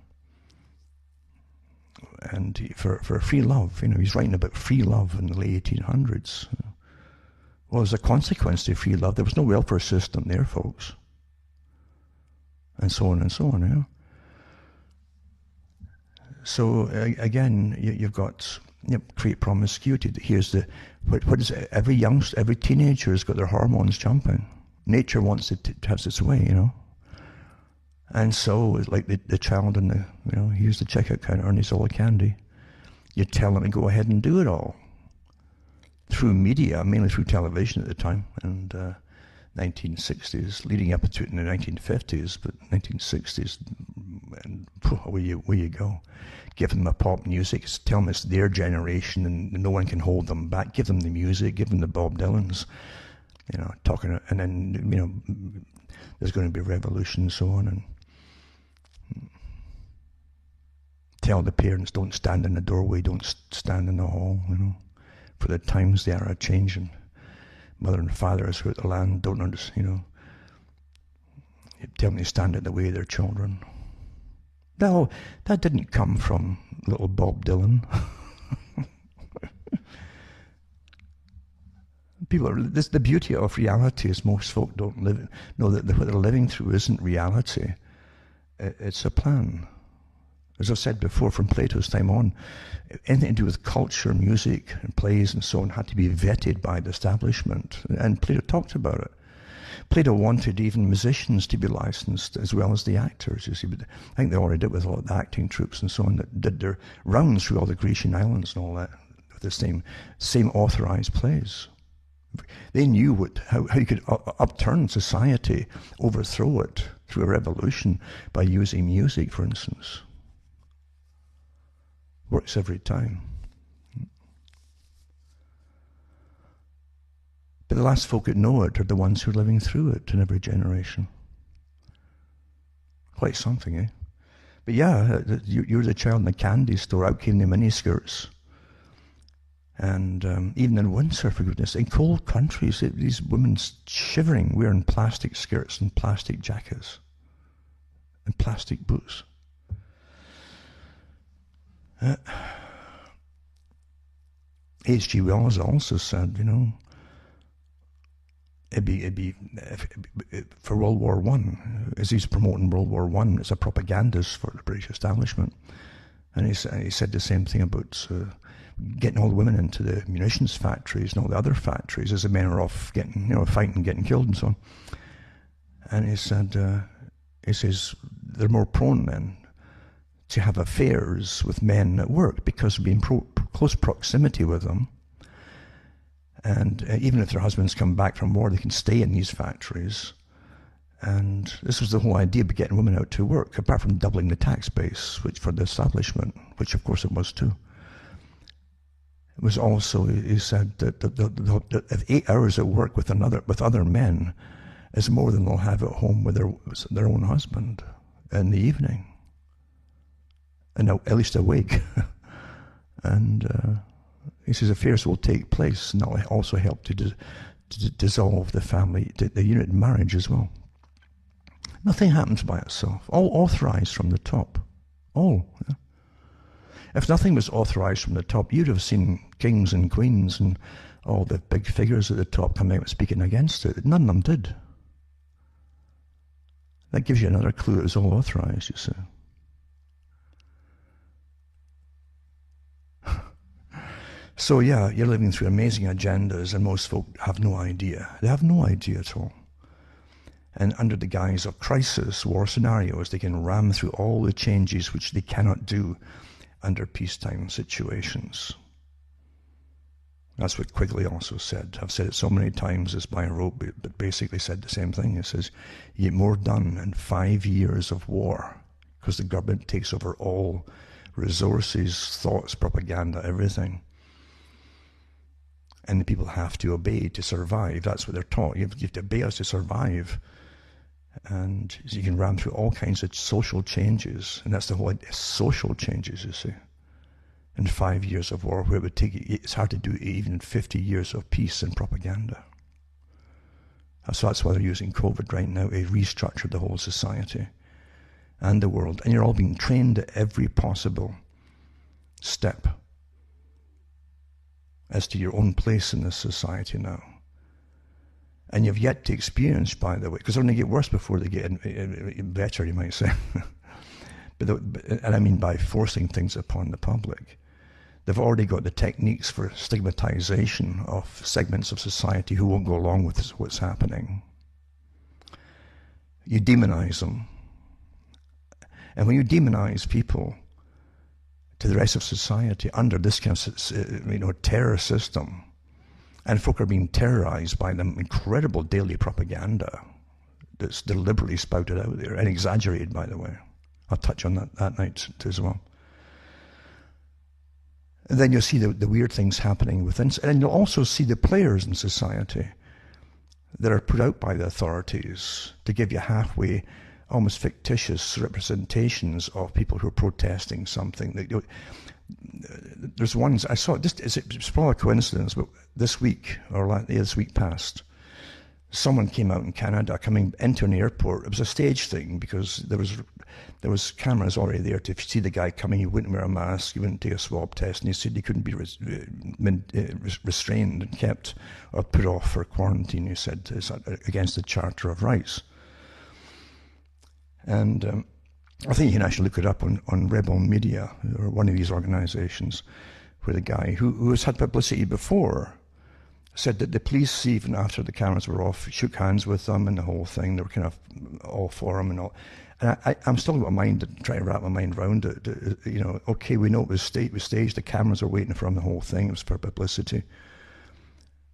and for free love. He's writing about free love in the late 1800s. Well, as a consequence to free love, there was no welfare system there, folks. And so on and so on, So again, you've got create promiscuity. Here's what is it? Every teenager has got their hormones jumping. Nature wants it to have its way, And so it's like the child in the, here's the checkout counter and he's all the candy. You tell them to go ahead and do it all. Through media, mainly through television at the time, and 1960s, leading up to it in the 1950s, but 1960s, and where you go. Give them a pop music, tell them it's their generation and no one can hold them back. Give them the music, give them the Bob Dylans, talking, and then, there's going to be a revolution and so on, and tell the parents, don't stand in the doorway, don't stand in the hall, for the times they are changing. Mother and father is out the land, don't understand, tell them to stand in the way of their children. No, that didn't come from little Bob Dylan. The beauty of reality is most folk don't know that what they're living through isn't reality. It's a plan. As I've said before, from Plato's time on, anything to do with culture, music, and plays and so on had to be vetted by the establishment. And Plato talked about it. Plato wanted even musicians to be licensed as well as the actors, you see. But I think they already did with a lot of the acting troops and so on that did their rounds through all the Grecian islands and all that, with the same authorized plays. They knew how you could upturn society, overthrow it through a revolution by using music, for instance. Works every time. But the last folk that know it are the ones who are living through it in every generation. Quite something, eh? But yeah, you're the child in the candy store, out came the miniskirts. And even in winter, for goodness, in cold countries, these women shivering, wearing plastic skirts and plastic jackets and plastic boots. H.G. Wells also said, it'd be for World War I, as he's promoting World War I, as a propagandist for the British establishment. And he said the same thing about getting all the women into the munitions factories and all the other factories as the men are off getting, fighting, getting killed and so on. And he says they're more prone then to have affairs with men at work because of being close proximity with them. And even if their husbands come back from war, they can stay in these factories. And this was the whole idea of getting women out to work, apart from doubling the tax base, which for the establishment, which of course it was too. It was also, he said, that if 8 hours at work with other men is more than they'll have at home with their own husband in the evening. And at least awake. And he says affairs will take place, and that will also help to dissolve the family, the unit in marriage as well. Nothing happens by itself. All authorized from the top. All. Yeah. If nothing was authorized from the top, you'd have seen kings and queens and all the big figures at the top coming out speaking against it. None of them did. That gives you another clue. It was all authorized, you see. So yeah, you're living through amazing agendas, and most folk have no idea. They have no idea at all. And under the guise of crisis, war scenarios, they can ram through all the changes which they cannot do under peacetime situations. That's what Quigley also said. I've said it so many times as by rote, but basically said the same thing. He says, you get more done in 5 years of war, because the government takes over all resources, thoughts, propaganda, everything. And the people have to obey to survive. That's what they're taught. You have to obey us to survive. And so you can ram through all kinds of social changes. And that's the whole idea, social changes, you see. In 5 years of war, where it would take, it's hard to do even 50 years of peace and propaganda. So that's why they're using COVID right now to restructure the whole society and the world. And you're all being trained at every possible step as to your own place in this society now. And you've yet to experience, by the way, because they're going to get worse before they get better, you might say. And I mean by forcing things upon the public. They've already got the techniques for stigmatization of segments of society who won't go along with what's happening. You demonize them. And when you demonize people to the rest of society under this kind of terror system, and folk are being terrorized by the incredible daily propaganda that's deliberately spouted out there, and exaggerated, by the way. I'll touch on that night too as well. And then you'll see the weird things happening within, and you'll also see the players in society that are put out by the authorities to give you halfway, almost fictitious representations of people who are protesting something. There's ones, I saw, it's probably a coincidence, but this week, or this week past, someone came out in Canada coming into an airport. It was a stage thing because there was cameras already there to see the guy coming. He wouldn't wear a mask, he wouldn't take a swab test, and he said he couldn't be restrained and kept or put off for quarantine. He said it's against the Charter of Rights. And I think you can actually look it up on Rebel Media, or one of these organizations, where the guy who has had publicity before said that the police, even after the cameras were off, shook hands with them and the whole thing. They were kind of all for him and all. And I'm still got my mind trying to wrap my mind around it. Okay, we know it was staged. The cameras are waiting for him, the whole thing. It was for publicity.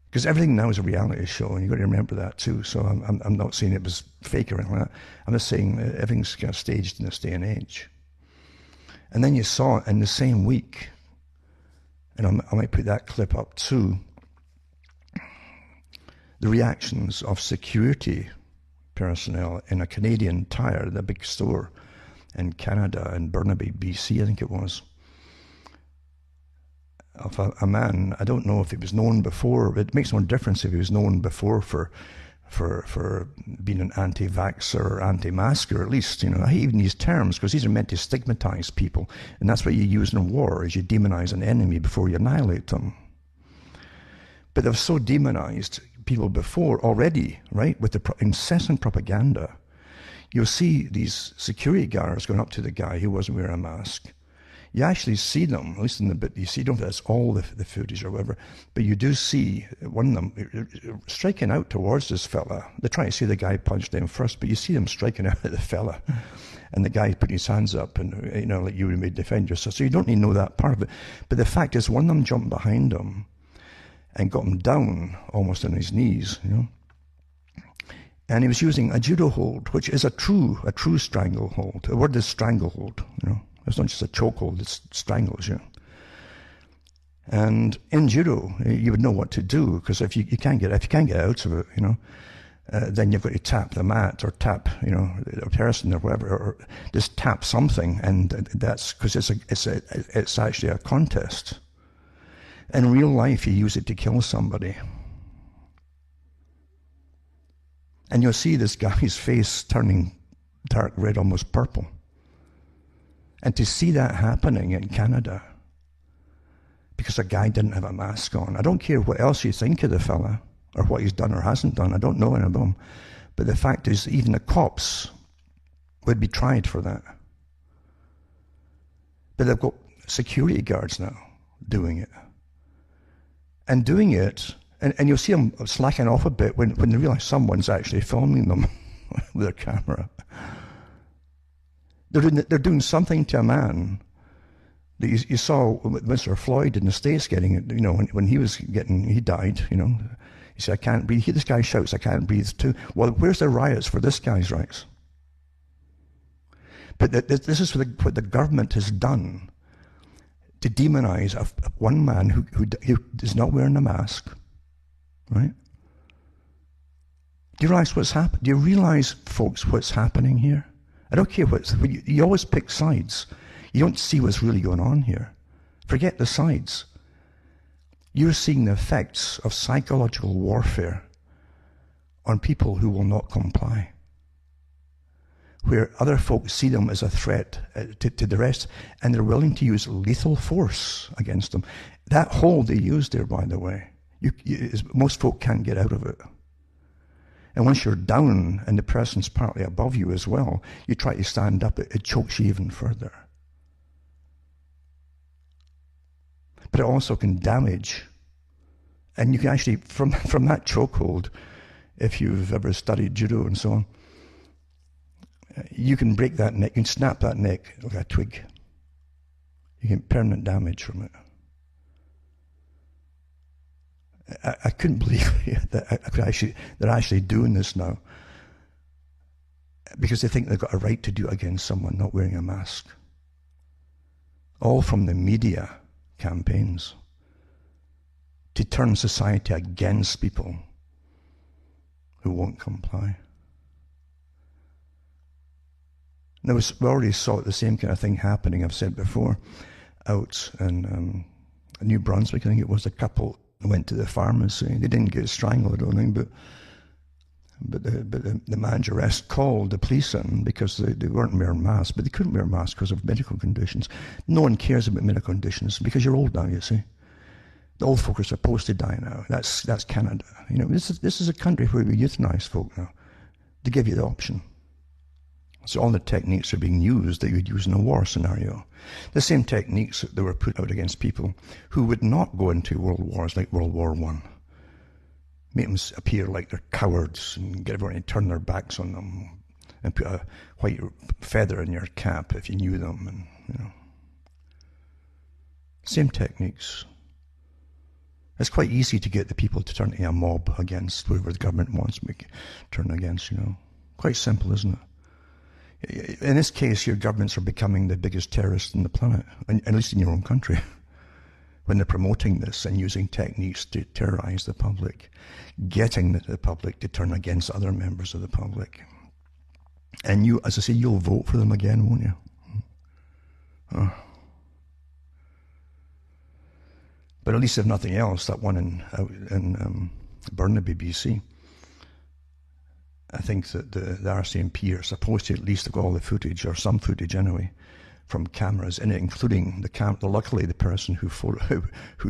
Because everything now is a reality show, and you've got to remember that too. So I'm not saying it was fake or anything like that. I'm just saying everything's kind of staged in this day and age. And then you saw in the same week, and I might put that clip up too, the reactions of security personnel in a Canadian Tire, the big store in Canada, in Burnaby, BC, I think it was, of a man. I don't know if he was known before. It makes no difference if he was known before for being an anti-vaxxer or anti-masker, at least. I hate even these terms because these are meant to stigmatize people, and that's what you use in war, is you demonize an enemy before you annihilate them. But they've so demonized people before already, right, with the incessant propaganda. You'll see these security guards going up to the guy who wasn't wearing a mask. You actually see them, at least in the bit you see, don't know if that's all the footage or whatever, but you do see one of them striking out towards this fella. They're trying to see the guy punch them first, but you see them striking out at the fella. And the guy putting his hands up and, like you would defend yourself. So you don't need to know that part of it. But the fact is, one of them jumped behind him and got him down almost on his knees, And he was using a judo hold, which is a true stranglehold. The word is stranglehold, It's not just a chokehold, it strangles you. And in judo, you would know what to do, because if you can't get out of it, then you've got to tap the mat or tap, a person or whatever, or just tap something, and that's because it's actually a contest. In real life, you use it to kill somebody. And you'll see this guy's face turning dark red, almost purple. And to see that happening in Canada, because a guy didn't have a mask on. I don't care what else you think of the fella, or what he's done or hasn't done. I don't know any of them. But the fact is, even the cops would be tried for that. But they've got security guards now doing it. And doing it, and you'll see them slacking off a bit when they realize someone's actually filming them with their camera. They're doing something to a man that you saw Mr. Floyd in the States getting it, when he died, He said, I can't breathe. This guy shouts, I can't breathe too. Well, where's the riots for this guy's rights? But this is what the government has done to demonize one man who is not wearing a mask, right? Do you realize what's happening? Do you realize, folks, what's happening here? I don't care you always pick sides. You don't see what's really going on here. Forget the sides. You're seeing the effects of psychological warfare on people who will not comply. where other folks see them as a threat to the rest, and they're willing to use lethal force against them. That hold they use there, by the way, most folk can't get out of it. And once you're down and the person's partly above you as well, you try to stand up, it chokes you even further. But it also can damage. And you can actually, from that chokehold, if you've ever studied judo and so on, you can break that neck, you can snap that neck like a twig. You get permanent damage from it. I couldn't believe that they're actually doing this now, because they think they've got a right to do it against someone not wearing a mask. All from the media campaigns to turn society against people who won't comply. Now, we already saw the same kind of thing happening, I've said before, out in New Brunswick. I think it was a couple went to the pharmacy. They didn't get strangled, I don't think, but the manageress called the police in because they weren't wearing masks, but they couldn't wear masks because of medical conditions. No one cares about medical conditions because you're old now, you see. The old folk are supposed to die now. That's Canada. You know, this is a country where we euthanize folk now. They give you the option. So all the techniques are being used that you'd use in a war scenario. The same techniques that were put out against people who would not go into world wars like World War I. Make them appear like they're cowards and get everyone to turn their backs on them and put a white feather in your cap if you knew them. And, you know, same techniques. It's quite easy to get the people to turn into a mob against whoever the government wants to turn against, you know. Quite simple, isn't it? In this case, your governments are becoming the biggest terrorists on the planet, at least in your own country, when they're promoting this and using techniques to terrorize the public, getting the public to turn against other members of the public. And you, as I say, you'll vote for them again, won't you? Oh. But at least if nothing else, that one in Burnaby, BC, I think that the RCMP are supposed to at least have got all the footage, or some footage anyway, from cameras in it, including luckily the person who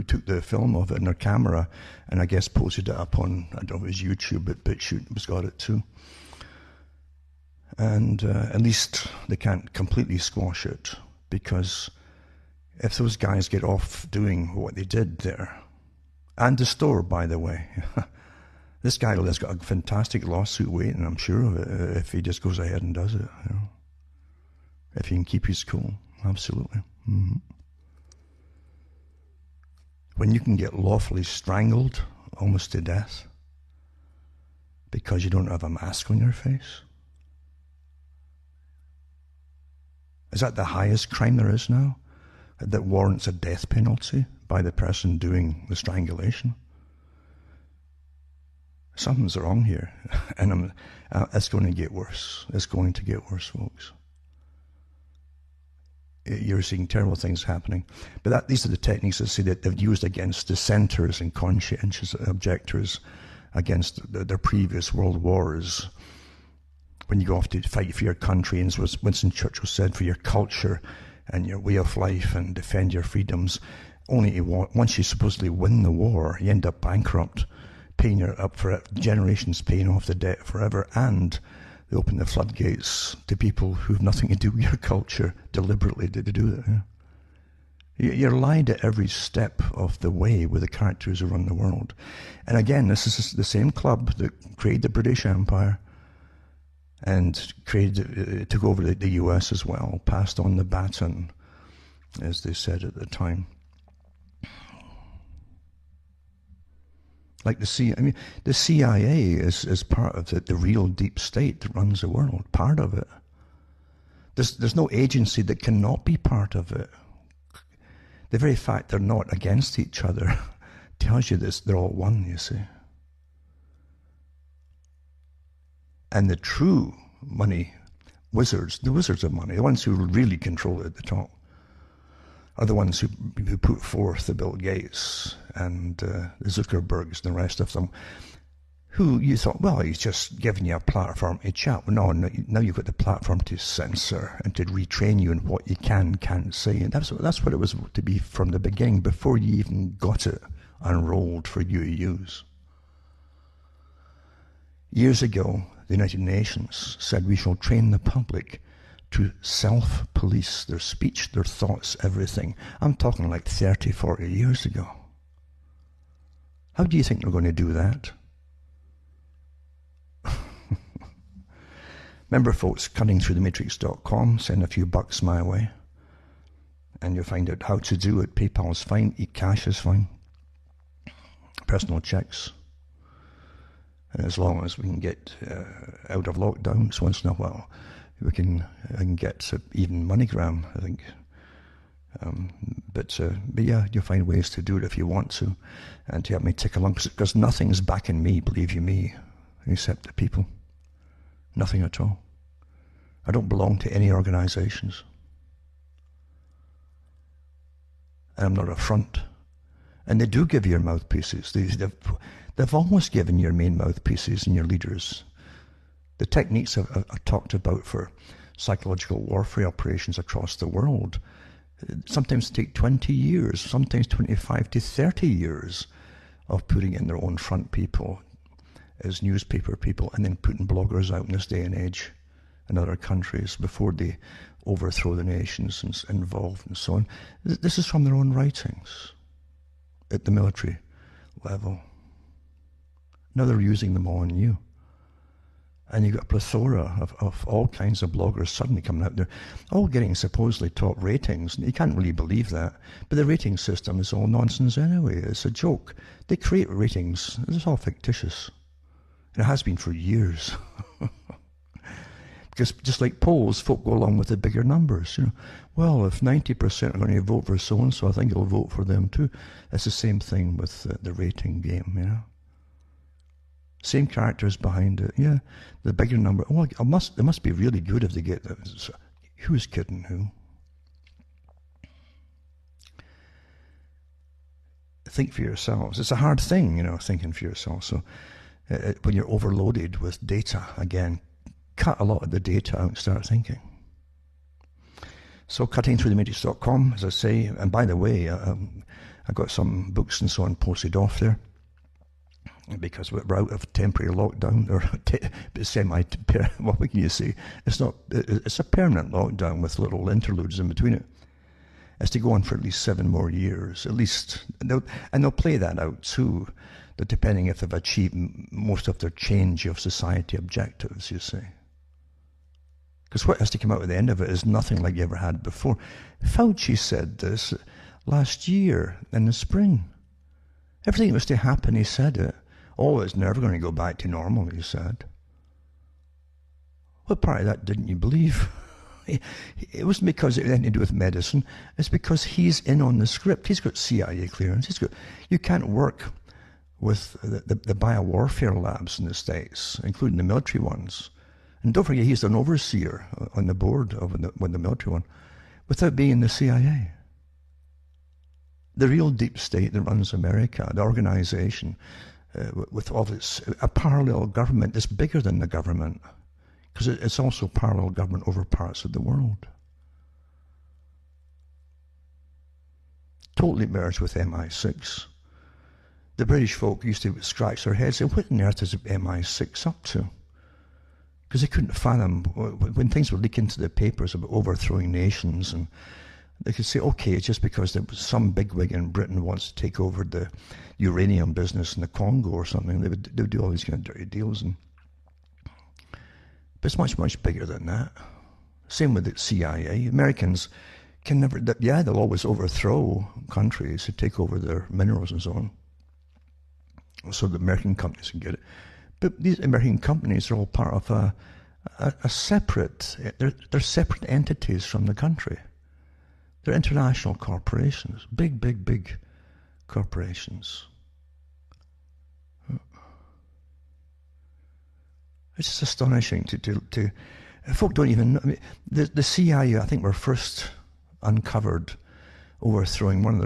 took the film of it in their camera, and I guess posted it up on, I don't know if it was YouTube, but BitChute has got it too. And at least they can't completely squash it, because if those guys get off doing what they did there, and the store, by the way, this guy has got a fantastic lawsuit waiting, I'm sure of it, if he just goes ahead and does it. You know? If he can keep his cool, absolutely. Mm-hmm. When you can get lawfully strangled almost to death because you don't have a mask on your face, is that the highest crime there is now? That warrants a death penalty by the person doing the strangulation? Something's wrong here, and it's going to get worse. It's going to get worse, folks. You're seeing terrible things happening. But these are the techniques that they've used against dissenters and conscientious objectors against their previous world wars. When you go off to fight for your country, and as Winston Churchill said, for your culture and your way of life and defend your freedoms, only once you supposedly win the war, you end up bankrupt, paying up for generations, paying off the debt forever, and they open the floodgates to people who have nothing to do with your culture deliberately to do that. Yeah? You're lied at every step of the way with the characters who run the world. And again, this is the same club that created the British Empire and took over the US as well, passed on the baton, as they said at the time. Like the CIA is part of the real deep state that runs the world, part of it. There's no agency that cannot be part of it. The very fact they're not against each other tells you this, they're all one, you see. And the true money wizards, the wizards of money, the ones who really control it at the top, are the ones who put forth the Bill Gates and the Zuckerbergs and the rest of them, who you thought, well, he's just giving you a platform to chat. Well, no, now you've got the platform to censor and to retrain you in what you can't say. And that's what it was to be from the beginning, before you even got it unrolled for you to use. Years ago, the United Nations said we shall train the public to self-police their speech, their thoughts, everything. I'm talking like 30, 40 years ago. How do you think they're going to do that? Remember, folks, cuttingthroughthematrix.com, send a few bucks my way, and you'll find out how to do it. PayPal's fine, eCash is fine, personal checks. And as long as we can get out of lockdowns once in a while, I can get even MoneyGram, I think. But yeah, you'll find ways to do it if you want to, and to help me tick along, because nothing's backing me, believe you me, except the people. Nothing at all. I don't belong to any organizations. And I'm not a front. And they do give you your mouthpieces. They've almost given your main mouthpieces and your leaders. The techniques I've talked about for psychological warfare operations across the world sometimes take 20 years, sometimes 25 to 30 years of putting in their own front people as newspaper people, and then putting bloggers out in this day and age in other countries before they overthrow the nations and involved and so on. This is from their own writings at the military level. Now they're using them on you. And you've got a plethora of all kinds of bloggers suddenly coming out there, all getting supposedly top ratings. You can't really believe that. But the rating system is all nonsense anyway. It's a joke. They create ratings. It's all fictitious. And it has been for years. Because just like polls, folk go along with the bigger numbers. You know, well, if 90% are going to vote for so-and-so, I think I'll vote for them too. It's the same thing with the rating game, you know. Same characters behind it. Yeah, the bigger number. Oh, it must be really good if they get that. So, who's kidding who? Think for yourselves. It's a hard thing, you know, thinking for yourself. So when you're overloaded with data, again, cut a lot of the data out and start thinking. So cuttingthroughthematrix.com, as I say, and by the way, I got some books and so on posted off there, because we're out of temporary lockdown, or what can you say? It's a permanent lockdown with little interludes in between it. It's to go on for at least 7 more years, at least. And they'll play that out too, that depending if they've achieved most of their change of society objectives, you see. Because what has to come out at the end of it is nothing like you ever had before. Fauci said this last year in the spring. Everything that was to happen, he said it. Oh, it's never going to go back to normal, he said. What part of that didn't you believe? It wasn't because it had anything to do with medicine. It's because he's in on the script. He's got CIA clearance. You can't work with the biowarfare labs in the States, including the military ones. And don't forget, he's an overseer on the board of the military one, without being in the CIA. The real deep state that runs America, the organization, with all its a parallel government that's bigger than the government, because it's also parallel government over parts of the world. Totally merged with MI6. The British folk used to scratch their heads and say, what on earth is MI6 up to? Because they couldn't fathom when things were leaking to the papers about overthrowing nations, and they could say, okay, it's just because there was some bigwig in Britain wants to take over the uranium business in the Congo or something. They would do all these kind of dirty deals. But it's much, much bigger than that. Same with the CIA. Americans can never, they'll always overthrow countries to take over their minerals and so on, so the American companies can get it. But these American companies are all part of a separate, they're separate entities from the country. They're international corporations, big, big, big corporations. It's just astonishing to folk don't even know. I mean, the CIA, I think, were first uncovered overthrowing one of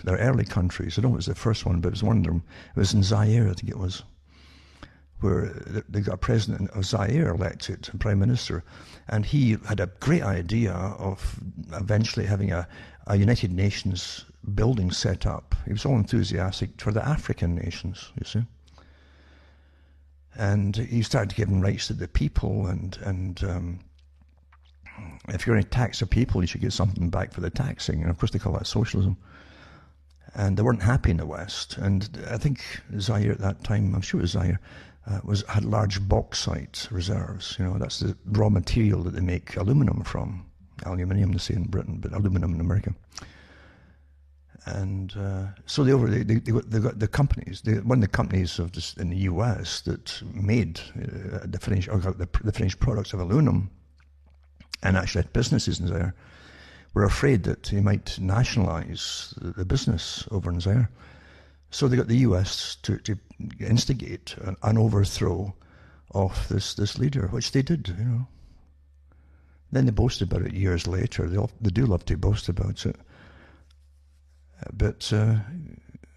their early countries. I don't know if it was the first one, but it was one of them. It was in Zaire, I think it was. where they got a president of Zaire elected, a prime minister, and he had a great idea of eventually having a United Nations building set up. He was all enthusiastic for the African nations, you see. And he started giving rights to the people, and if you're going to tax the people, you should get something back for the taxing. And of course they call that socialism. And they weren't happy in the West. And I think Zaire at that time, I'm sure it was Zaire, had large bauxite reserves. You know, that's the raw material that they make aluminum from. Aluminium, they say in Britain, but aluminum in America. And so they got the companies. One of the companies in the U.S. that made the finished products of aluminum, and actually had businesses in Zaire, were afraid that they might nationalize the business over in Zaire. So they got the U.S. to instigate an overthrow of this leader, which they did, you know. Then they boast about it years later. They do love to boast about it. But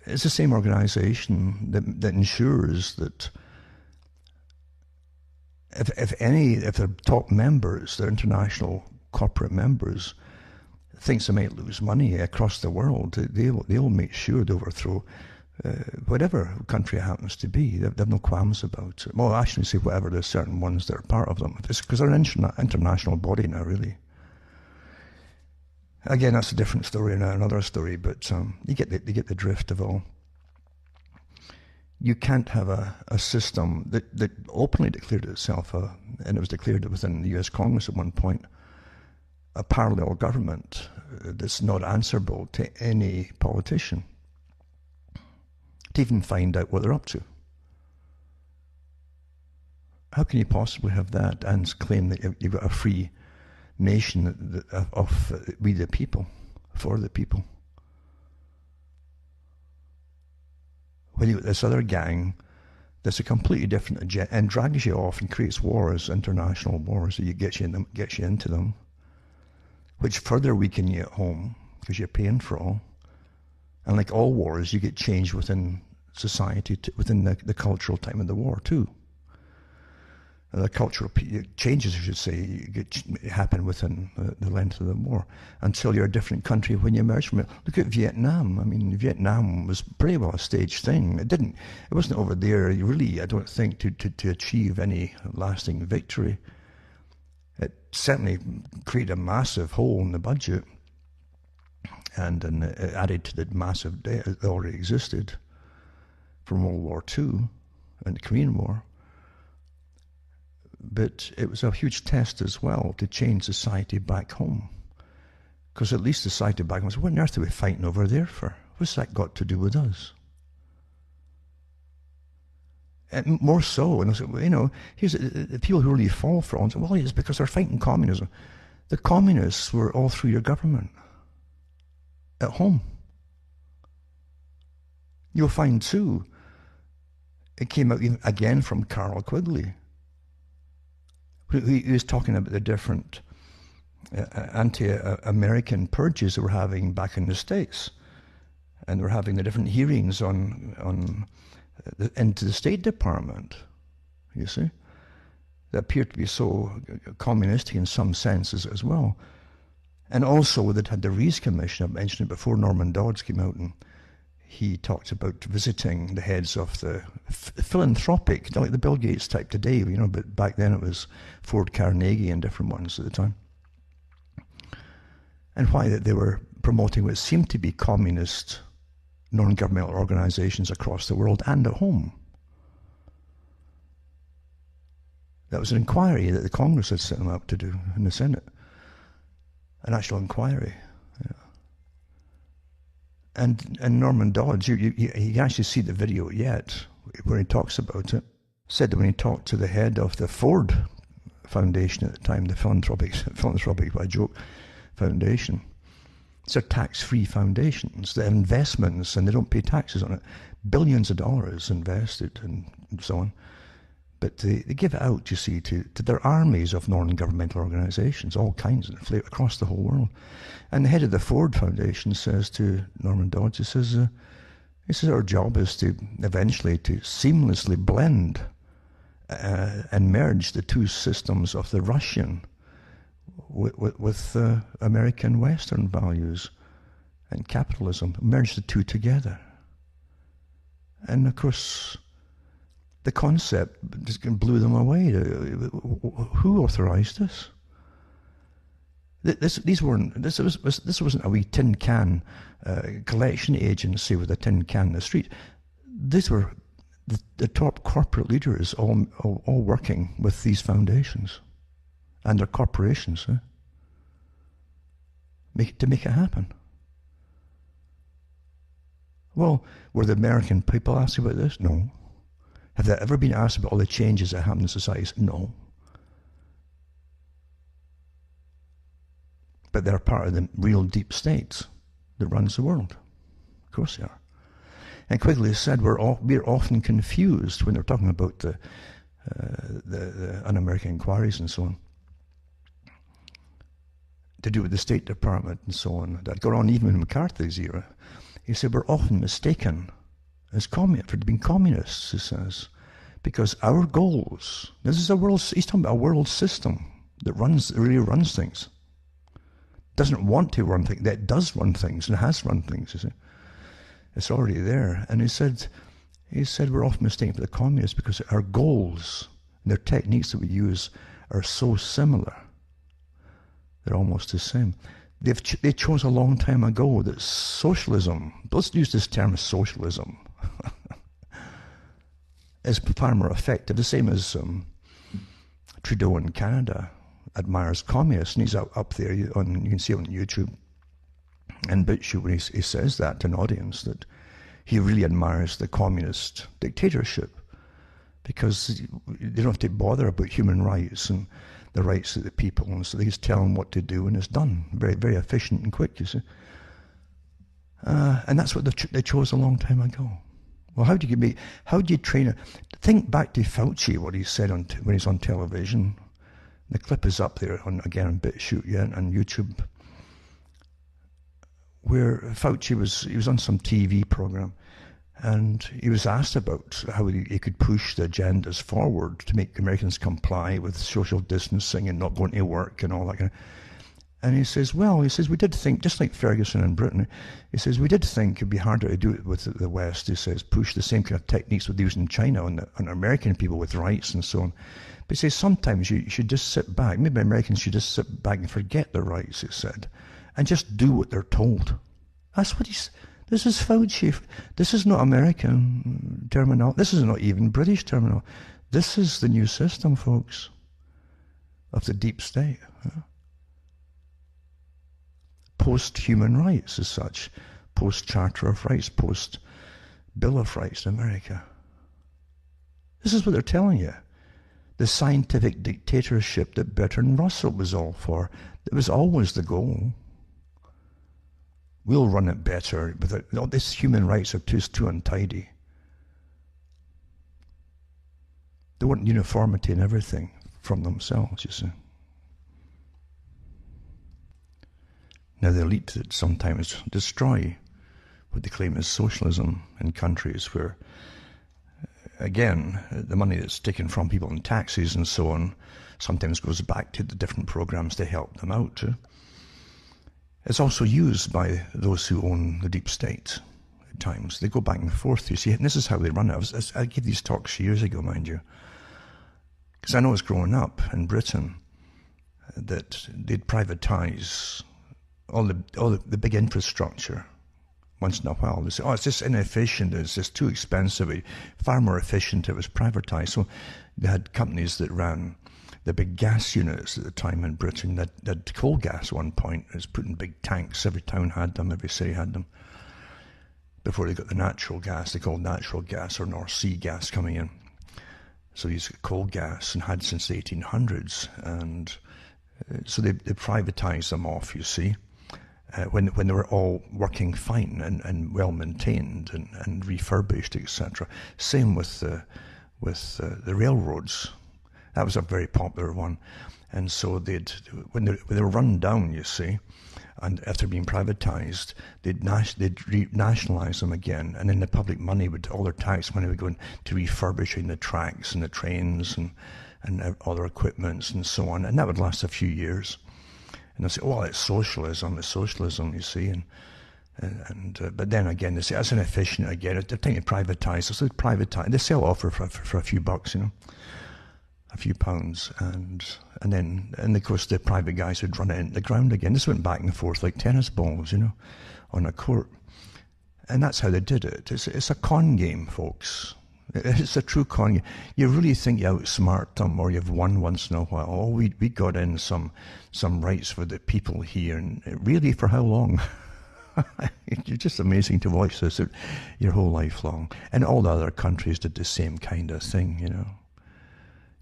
it's the same organization that ensures that if their top members, their international corporate members, thinks they might lose money across the world, they'll make sure to overthrow whatever country it happens to be. They have no qualms about it. Well, I shouldn't say whatever. There's certain ones that are part of them. It's because they're an international body now, really. Again, that's a different story and another story, but you get the drift of all. You can't have a system that openly declared itself, and it was declared within the US Congress at one point, a parallel government that's not answerable to any politician to even find out what they're up to. How can you possibly have that and claim that you've got a free nation of we the people, for the people? When you got this other gang that's a completely different agenda and drags you off and creates wars, international wars, that gets you into them, which further weaken you at home because you're paying for all. And like all wars, you get changed within society, within the cultural time of the war too. The cultural changes, I should say, happen within the length of the war until you're a different country when you emerge from it. Look at Vietnam. I mean, Vietnam was pretty well a staged thing. It wasn't over there, really, I don't think, to achieve any lasting victory. It certainly created a massive hole in the budget, and it added to the massive debt that already existed from World War II and the Korean War. But it was a huge test as well to change society back home. Because at least society back home was, what on earth are we fighting over there for? What's that got to do with us? And more so, and you know, here's the people who really fall for it. Well, it's because they're fighting communism. The communists were all through your government at home. You'll find too, it came out again from Carl Quigley. He was talking about the different anti-American purges that we're having back in the States, and we're having the different hearings into the State Department. You see, that appeared to be so communistic in some senses as well, and also that had the Rees Commission. I mentioned it before. Norman Dodds came out and he talked about visiting the heads of the philanthropic, like the Bill Gates type today, you know, but back then it was Ford Carnegie and different ones at the time. And why that they were promoting what seemed to be communist non-governmental organizations across the world and at home. That was an inquiry that the Congress had set them up to do in the Senate. An actual inquiry. And Norman Dodds, you can actually see the video yet, where he talks about it. Said that when he talked to the head of the Ford Foundation at the time, the philanthropic by joke foundation, these are tax-free foundations. They have investments and they don't pay taxes on it. Billions of dollars invested and so on. But they give it out, you see, to their armies of non-governmental organizations, all kinds, across the whole world. And the head of the Ford Foundation says to Norman Dodds, he says, our job is to eventually to seamlessly blend and merged the two systems of the Russian with American Western values and capitalism, merged the two together. And of course, the concept just blew them away. Who authorized this? This wasn't a wee tin can collection agency with a tin can in the street. These were the top corporate leaders all working with these foundations and their corporations to make it happen. Well, were the American people asked about this? No. Have they ever been asked about all the changes that happen in societies? No. But they're part of the real deep state that runs the world. Of course they are. And Quigley said we're often confused when they're talking about the un-American inquiries and so on, to do with the State Department and so on, that got on even in McCarthy's era. He said we're often mistaken as for being communists, he says, because our goals, this is he's talking about a world system that really runs things. Doesn't want to run things, that does run things and has run things, you see. It's already there. And he said we're often mistaken for the communists because our goals and their techniques that we use are so similar. They're almost the same. They chose a long time ago that socialism, let's use this term socialism, is far more effective. The same as Trudeau in Canada admires communists, and he's up there, you can see it on YouTube, and BitChute when he says that to an audience, that he really admires the communist dictatorship because they don't have to bother about human rights and the rights of the people, and so they just tell them what to do and it's done. Very, very efficient and quick, you see. And that's what they chose a long time ago. Well, how do you train it? Think back to Fauci, what he said when he's on television. The clip is up there on BitChute, and YouTube, where Fauci was on some TV program, and he was asked about how he could push the agendas forward to make Americans comply with social distancing and not going to work and all that kind of. And he says, we did think, just like Ferguson in Britain, he says, we did think it'd be harder to do it with the West. He says, push the same kind of techniques we use in China on American people with rights and so on. But he says, sometimes you should just sit back. Maybe Americans should just sit back and forget their rights, he said, and just do what they're told. That's what this is Fauci. This is not American terminology. This is not even British terminology. This is the new system, folks, of the deep state. Post-human rights as such, post-Charter of Rights, post-Bill of Rights in America. This is what they're telling you. The scientific dictatorship that Bertrand Russell was all for. It was always the goal. We'll run it better, but these human rights are too untidy. They want uniformity in everything from themselves, you see. Now the elite that sometimes destroy what they claim is socialism in countries where, again, the money that's taken from people in taxes and so on sometimes goes back to the different programs to help them out. It's also used by those who own the deep state at times. They go back and forth, you see, and this is how they run it. I gave these talks years ago, mind you, because I know it's growing up in Britain that they'd privatise all the big infrastructure once in a while. They say, it's just inefficient, it's just too expensive. Far more efficient if it was privatised. So they had companies that ran the big gas units at the time in Britain that had coal gas at one point. It was put in big tanks. Every town had them, every city had them. Before they got the natural gas, they called natural gas or North Sea gas coming in. So these coal gas and had since the 1800s. And so they privatised them off, you see. When they were all working fine and well maintained and refurbished, etc. Same with the railroads. That was a very popular one, and so when they were run down, you see, and after being privatised, they'd nationalise them again, and then the public money all their tax money would go into refurbishing the tracks and the trains and other equipments and so on, and that would last a few years. And they say, "Oh, it's socialism, you see." But then again, they say that's inefficient again. They're trying to privatise. So they privatize. They sell off for a few bucks, a few pounds, and of course the private guys would run it into the ground again. This went back and forth like tennis balls, on a court, and that's how they did it. It's a con game, folks. It's a true con game. You really think you outsmart them, or you've won once in a while. Oh, we got in some rights for the people here, and really, for how long? It's just amazing to watch this your whole life long. And all the other countries did the same kind of thing,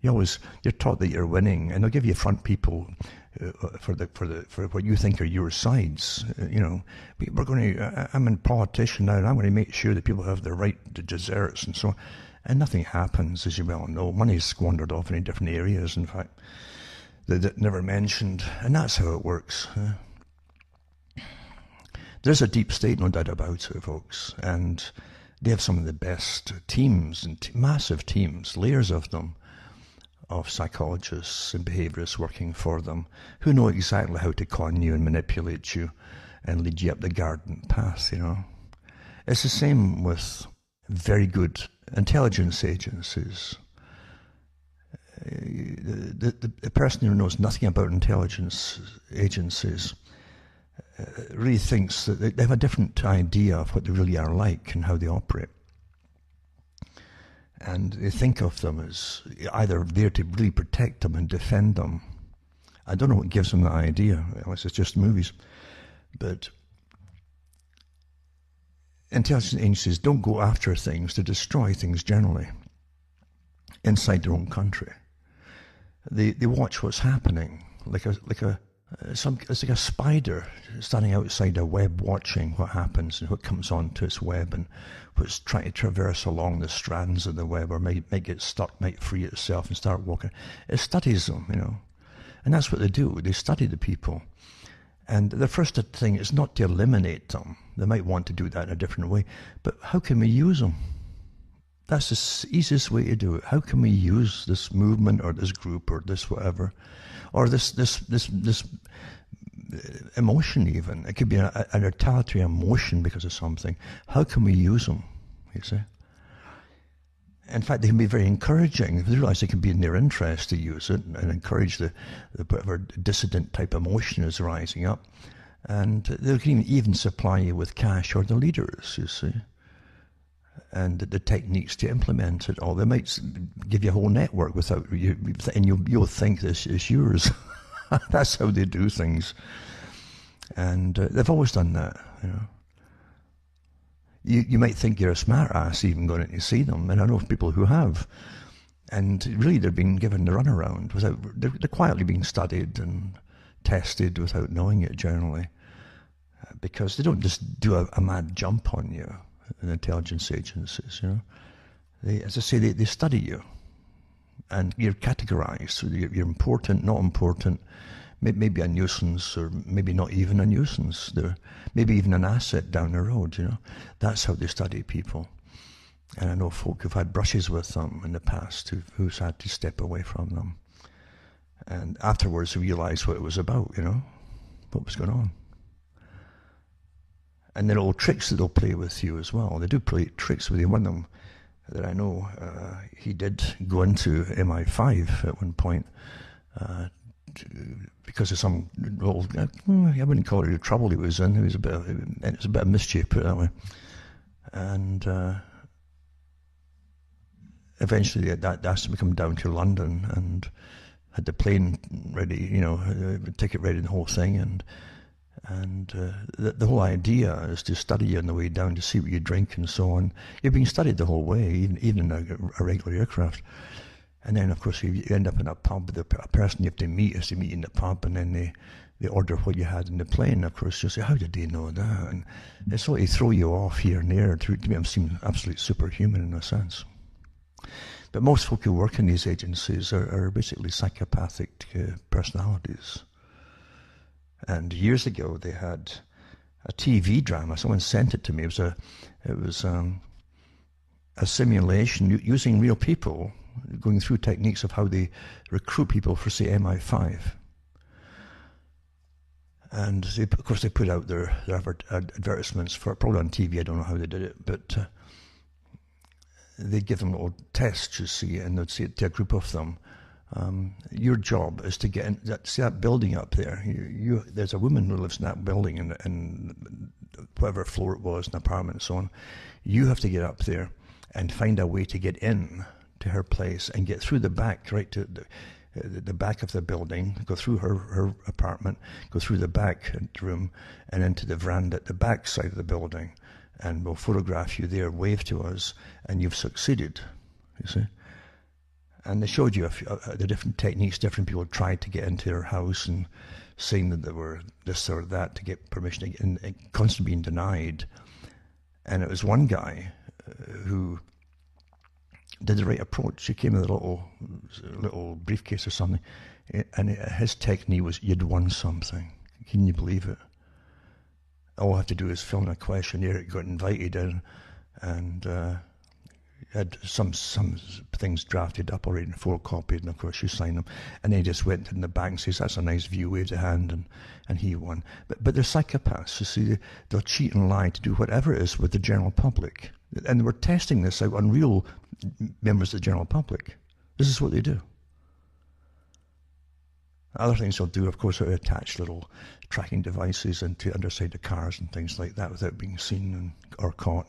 You're taught that you're winning, and they'll give you front people for what you think are your sides. I'm a politician now, and I'm going to make sure that people have the right to desserts and so on. And nothing happens, as you well know. Money's squandered off in different areas, in fact, that never mentioned. And that's how it works. There's a deep state, no doubt about it, folks. And they have some of the best teams, and massive teams, layers of them, of psychologists and behaviorists working for them, who know exactly how to con you and manipulate you and lead you up the garden path, It's the same with very good intelligence agencies. The person who knows nothing about intelligence agencies really thinks that they have a different idea of what they really are like and how they operate. And they think of them as either there to really protect them and defend them. I don't know what gives them that idea, unless it's just movies. But intelligence agencies don't go after things to destroy things generally inside their own country. They watch what's happening, it's like a spider standing outside a web watching what happens and what comes onto its web and what's trying to traverse along the strands of the web, or might get stuck, might free itself and start walking. It studies them, and that's what they do. They study the people. And the first thing is not to eliminate them. They might want to do that in a different way, but how can we use them? That's the easiest way to do it. How can we use this movement or this group or this whatever, or this emotion even? It could be a retaliatory emotion because of something. How can we use them, you see? In fact, they can be very encouraging. If they realize it can be in their interest to use it and encourage the whatever dissident type emotion is rising up. And they can even supply you with cash, or the leaders, you see, and the techniques to implement it all. They might give you a whole network without you, and you'll think this is yours. That's how they do things. And they've always done that, You might think you're a smart ass even going in to see them, and I know people who have. And really they're being given the runaround without, they're quietly being studied and tested without knowing it generally. Because they don't just do a mad jump on you, in intelligence agencies, They, as I say, they study you. And you're categorized. So you're important, not important, maybe a nuisance, or maybe not even a nuisance. They're maybe even an asset down the road, That's how they study people. And I know folk who've had brushes with them in the past who's had to step away from them. And afterwards realize what it was about, what was going on. And there are all tricks that they'll play with you as well. They do play tricks with you. One of them that I know, he did go into MI5 at one point, because of some old, I wouldn't call it trouble he was in. It was a bit of mischief, put it that way. And eventually that asked him to come down to London, and had the plane ready, the ticket ready, the whole thing, and the whole idea is to study you on the way down, to see what you drink and so on. You're being studied the whole way, even in a regular aircraft. And then, of course, you end up in a pub. The person you have to meet is to meet in the pub, and then they order what you had in the plane. Of course, you'll say, how did they know that? And it's sort of throw you off here and there to make them seem absolutely superhuman in a sense. But most folk who work in these agencies are basically psychopathic personalities. And years ago, they had a TV drama. Someone sent it to me. It was a simulation using real people, going through techniques of how they recruit people for, say, MI5. And of course, they put out their advertisements for, probably on TV. I don't know how they did it, but they'd give them little tests, you see, and they'd say to a group of them, your job is to get in, see that building up there. There's a woman who lives in that building, and whatever floor it was, an apartment and so on. You have to get up there and find a way to get in to her place and get through the back, right to the back of the building, go through her apartment, go through the back room and into the veranda at the back side of the building. And we'll photograph you there, wave to us, and you've succeeded, you see. And they showed you the different techniques different people tried to get into her house, and saying that they were this or that to get permission, and constantly being denied. And it was one guy who did the right approach. He came with a little briefcase or something, and his technique was, you'd won something. Can you believe it? All I have to do is fill in a questionnaire, got invited in, and had some things drafted up already and photocopied, and of course you sign them. And then he just went in the back and says, that's a nice view, waved a hand, and he won. But they're psychopaths, you see. They'll cheat and lie to do whatever it is with the general public. And they were testing this out on real members of the general public. This is what they do. Other things they'll do, of course, are attach little tracking devices into underside of cars and things like that without being seen or caught.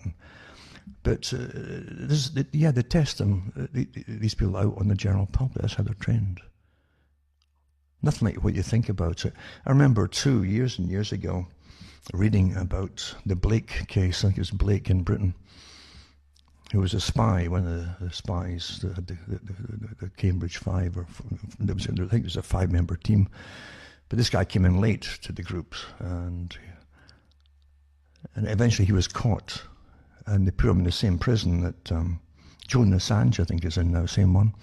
But they test them, these people out on the general public. That's how they're trained. Nothing like what you think about it. I remember, too, years and years ago, reading about the Blake case. I think it was Blake in Britain, who was a spy, one of the spies, the Cambridge Five, I think it was a 5-member team. But this guy came in late to the groups, and eventually he was caught. And they put him in the same prison that Julian Assange, I think, is in now, same one.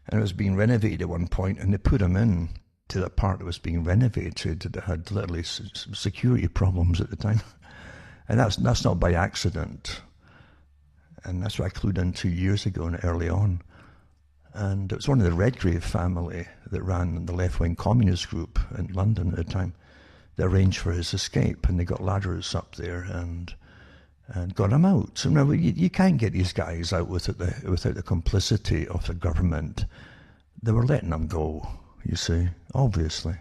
And it was being renovated at one point, and they put him in to the part that was being renovated that had literally security problems at the time. And that's not by accident. And that's what I clued into years ago and early on. And it was one of the Redgrave family that ran the left-wing communist group in London at the time that arranged for his escape, and they got ladders up there and got him out. So now you can't get these guys out without the complicity of the government. They were letting them go, you see, obviously.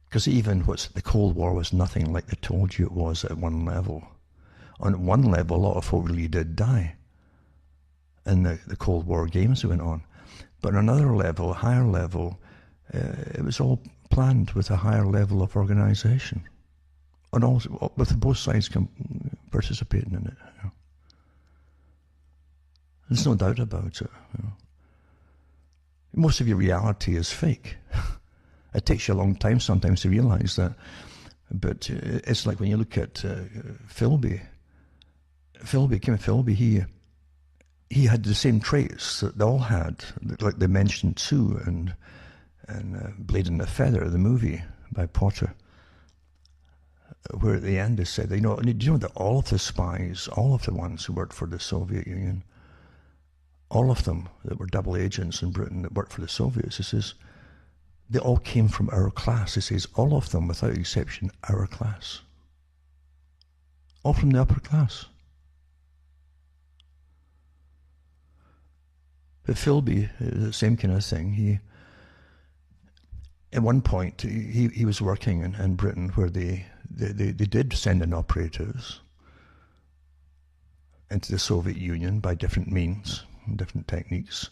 Because even the Cold War was nothing like they told you it was at one level. On one level, a lot of folk really did die in the Cold War games that went on. But on another level, a higher level, it was all planned with a higher level of organisation. And also, with both sides participating in it. You know. There's no doubt about it. You know. Most of your reality is fake. It takes you a long time sometimes to realise that. But it's like when you look at Philby. Kim Philby, he had the same traits that they all had, like they mentioned too, and Blade and the Feather, the movie by Potter, where at the end they said, do you know that all of the spies, all of the ones who worked for the Soviet Union, all of them that were double agents in Britain that worked for the Soviets, he says, they all came from our class. He says, all of them, without exception, our class. All from the upper class. But Philby, the same kind of thing. At one point, he was working in Britain where they did send in operatives into the Soviet Union by different means, different techniques.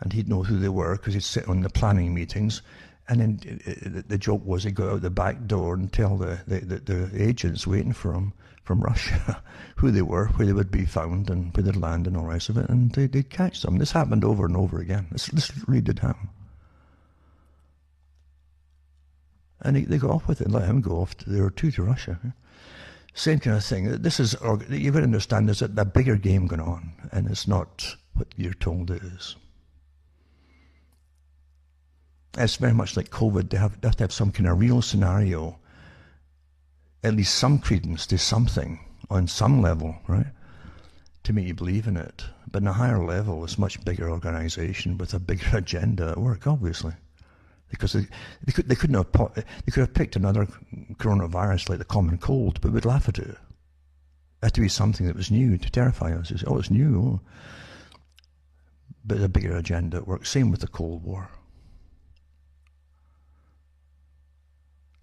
And he'd know who they were because he'd sit on the planning meetings. And then the joke was he'd go out the back door and tell the agents waiting for him from Russia who they were, where they would be found, and where they'd land and all the rest of it. And they'd catch them. This happened over and over again. This really did happen. And they got off with it and let him go off there too, to Russia. Same kind of thing. This is, you've got to understand, there's a bigger game going on, and it's not what you're told it is. It's very much like COVID. They have to have some kind of real scenario, at least some credence to something on some level, right? To make you believe in it. But on a higher level, it's a much bigger organization with a bigger agenda at work, obviously. Because they could have picked another coronavirus like the common cold, but we'd laugh at it. It had to be something that was new to terrify us. Say, oh, it's new. Oh. But a bigger agenda at work. Same with the Cold War.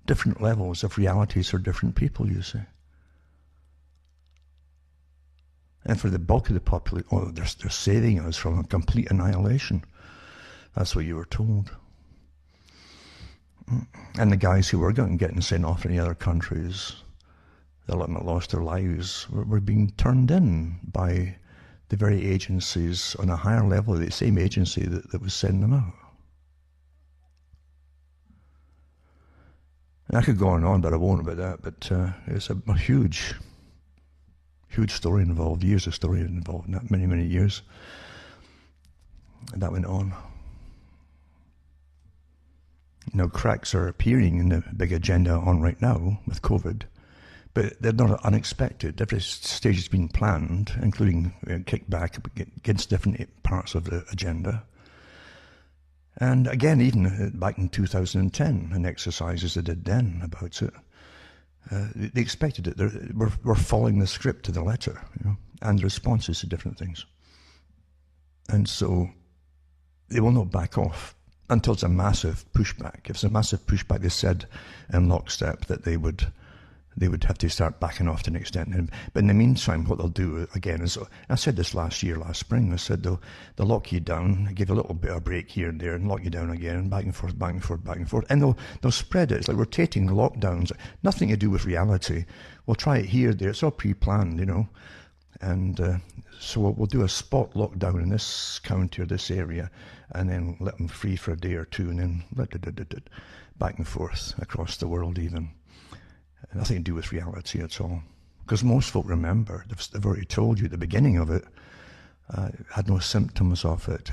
Different levels of realities for different people, you see. And for the bulk of the population, oh, they're saving us from a complete annihilation. That's what you were told. And the guys who were getting sent off in the other countries, the lot that lost their lives, were being turned in by the very agencies on a higher level, the same agency that was sending them out. And I could go on, but I won't about that. But it's a huge story involved, years of story involved in that, many, many years. And that went on. Now, cracks are appearing in the big agenda on right now with COVID, but they're not unexpected. Every stage has been planned, including kickback against different parts of the agenda. And again, even back in 2010, and exercises they did then about it, they expected it. We're following the script to the letter, and responses to different things. And so they will not back off until it's a massive pushback. If it's a massive pushback, they said in lockstep that they would have to start backing off to an extent. But in the meantime, what they'll do again is, I said this last spring, I said they'll lock you down, give a little bit of a break here and there, and lock you down again, and back and forth, back and forth, back and forth. And they'll spread it. It's like rotating lockdowns, nothing to do with reality. We'll try it here, there. It's all pre-planned, And so we'll do a spot lockdown in this county or this area, and then let them free for a day or two, and then back and forth across the world even. Nothing to do with reality at all. Because most folk remember, they've already told you at the beginning of it, had no symptoms of it.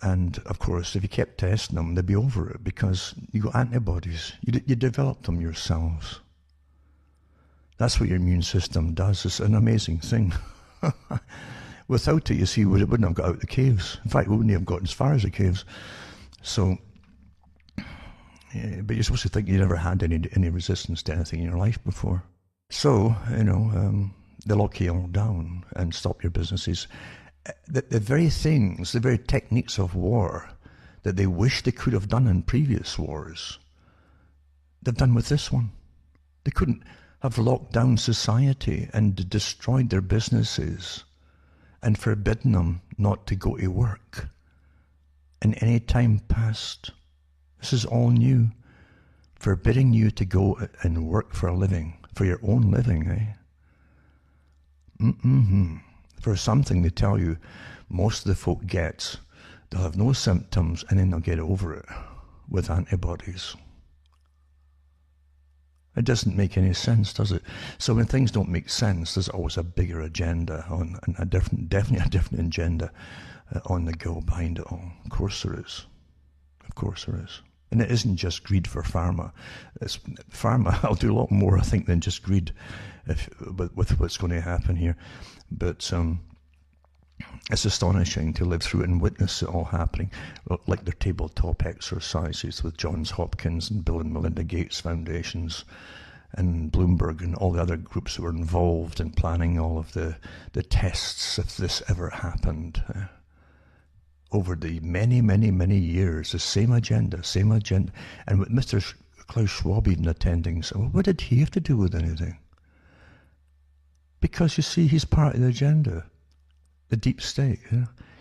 And of course, if you kept testing them, they'd be over it because you got antibodies. You developed them yourselves. That's what your immune system does. It's an amazing thing. Without it, you see, it wouldn't have got out of the caves. In fact, we wouldn't have gotten as far as the caves. So, yeah, but you're supposed to think you never had any resistance to anything in your life before. So, they lock you all down and stop your businesses. The very things, the very techniques of war that they wish they could have done in previous wars, they've done with this one. They couldn't have locked down society and destroyed their businesses and forbidden them not to go to work in any time past. This is all new. Forbidding you to go and work for a living, for your own living, For something they tell you most of the folk gets, they'll have no symptoms and then they'll get over it with antibodies. It doesn't make any sense, does it? So when things don't make sense, there's always a bigger agenda definitely a different agenda on the go behind it all. Of course there is. Of course there is. And it isn't just greed for pharma. Pharma will do a lot more, I think, than just greed with what's going to happen here. But it's astonishing to live through it and witness it all happening, like their tabletop exercises with Johns Hopkins and Bill and Melinda Gates Foundations and Bloomberg and all the other groups that were involved in planning all of the tests, if this ever happened. Over the many, many, many years, the same agenda. And with Mr. Klaus Schwab even attending, so what did he have to do with anything? Because, you see, he's part of the agenda, the deep state.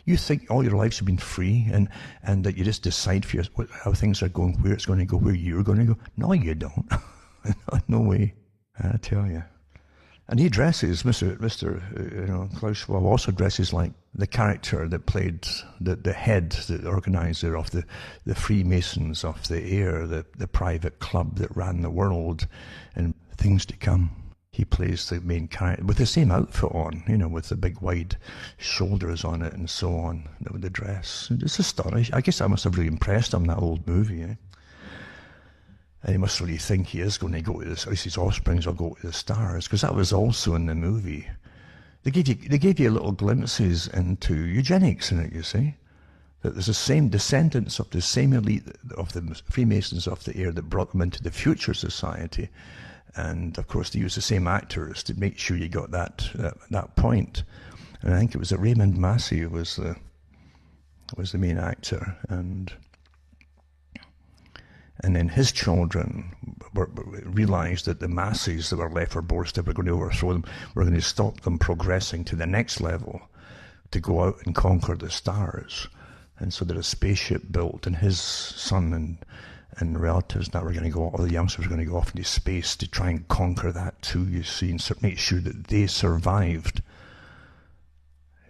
You think all your lives have been free and that you just decide for how things are going, where it's going to go, where you're going to go. No, you don't. No way, I tell you. And he dresses, Mr. Klaus Schwab also dresses like the character that played the head, the organizer of the Freemasons of the air, the private club that ran the world, and things to come. He plays the main character with the same outfit on, with the big wide shoulders on it and so on, with the dress. It's astonishing. I guess that must have really impressed him, that old movie. And he must really think he is going to go to this, at least his offsprings will go to the stars, because that was also in the movie. They gave you little glimpses into eugenics in it, you see. That there's the same descendants of the same elite of the Freemasons of the air that brought them into the future society. And of course, they used the same actors to make sure you got that point. And I think it was that Raymond Massey was the main actor, and then his children realized that the masses that were left for Borsted were going to overthrow them, were going to stop them progressing to the next level, to go out and conquer the stars. And so there was a spaceship built, and his son and relatives that were going to go, all the youngsters were going to go off into space to try and conquer that too, you see, and make sure that they survived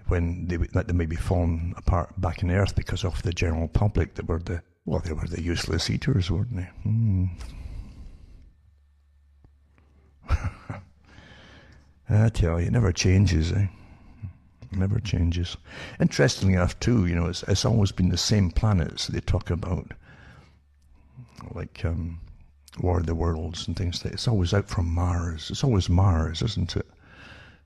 when they may be fallen apart back in Earth because of the general public that were they were the useless eaters, weren't they? I tell you, it never changes, eh? Never changes. Interestingly enough, too, it's always been the same planets that they talk about, like War of the Worlds and things like that. It's always out from Mars. It's always Mars, isn't it?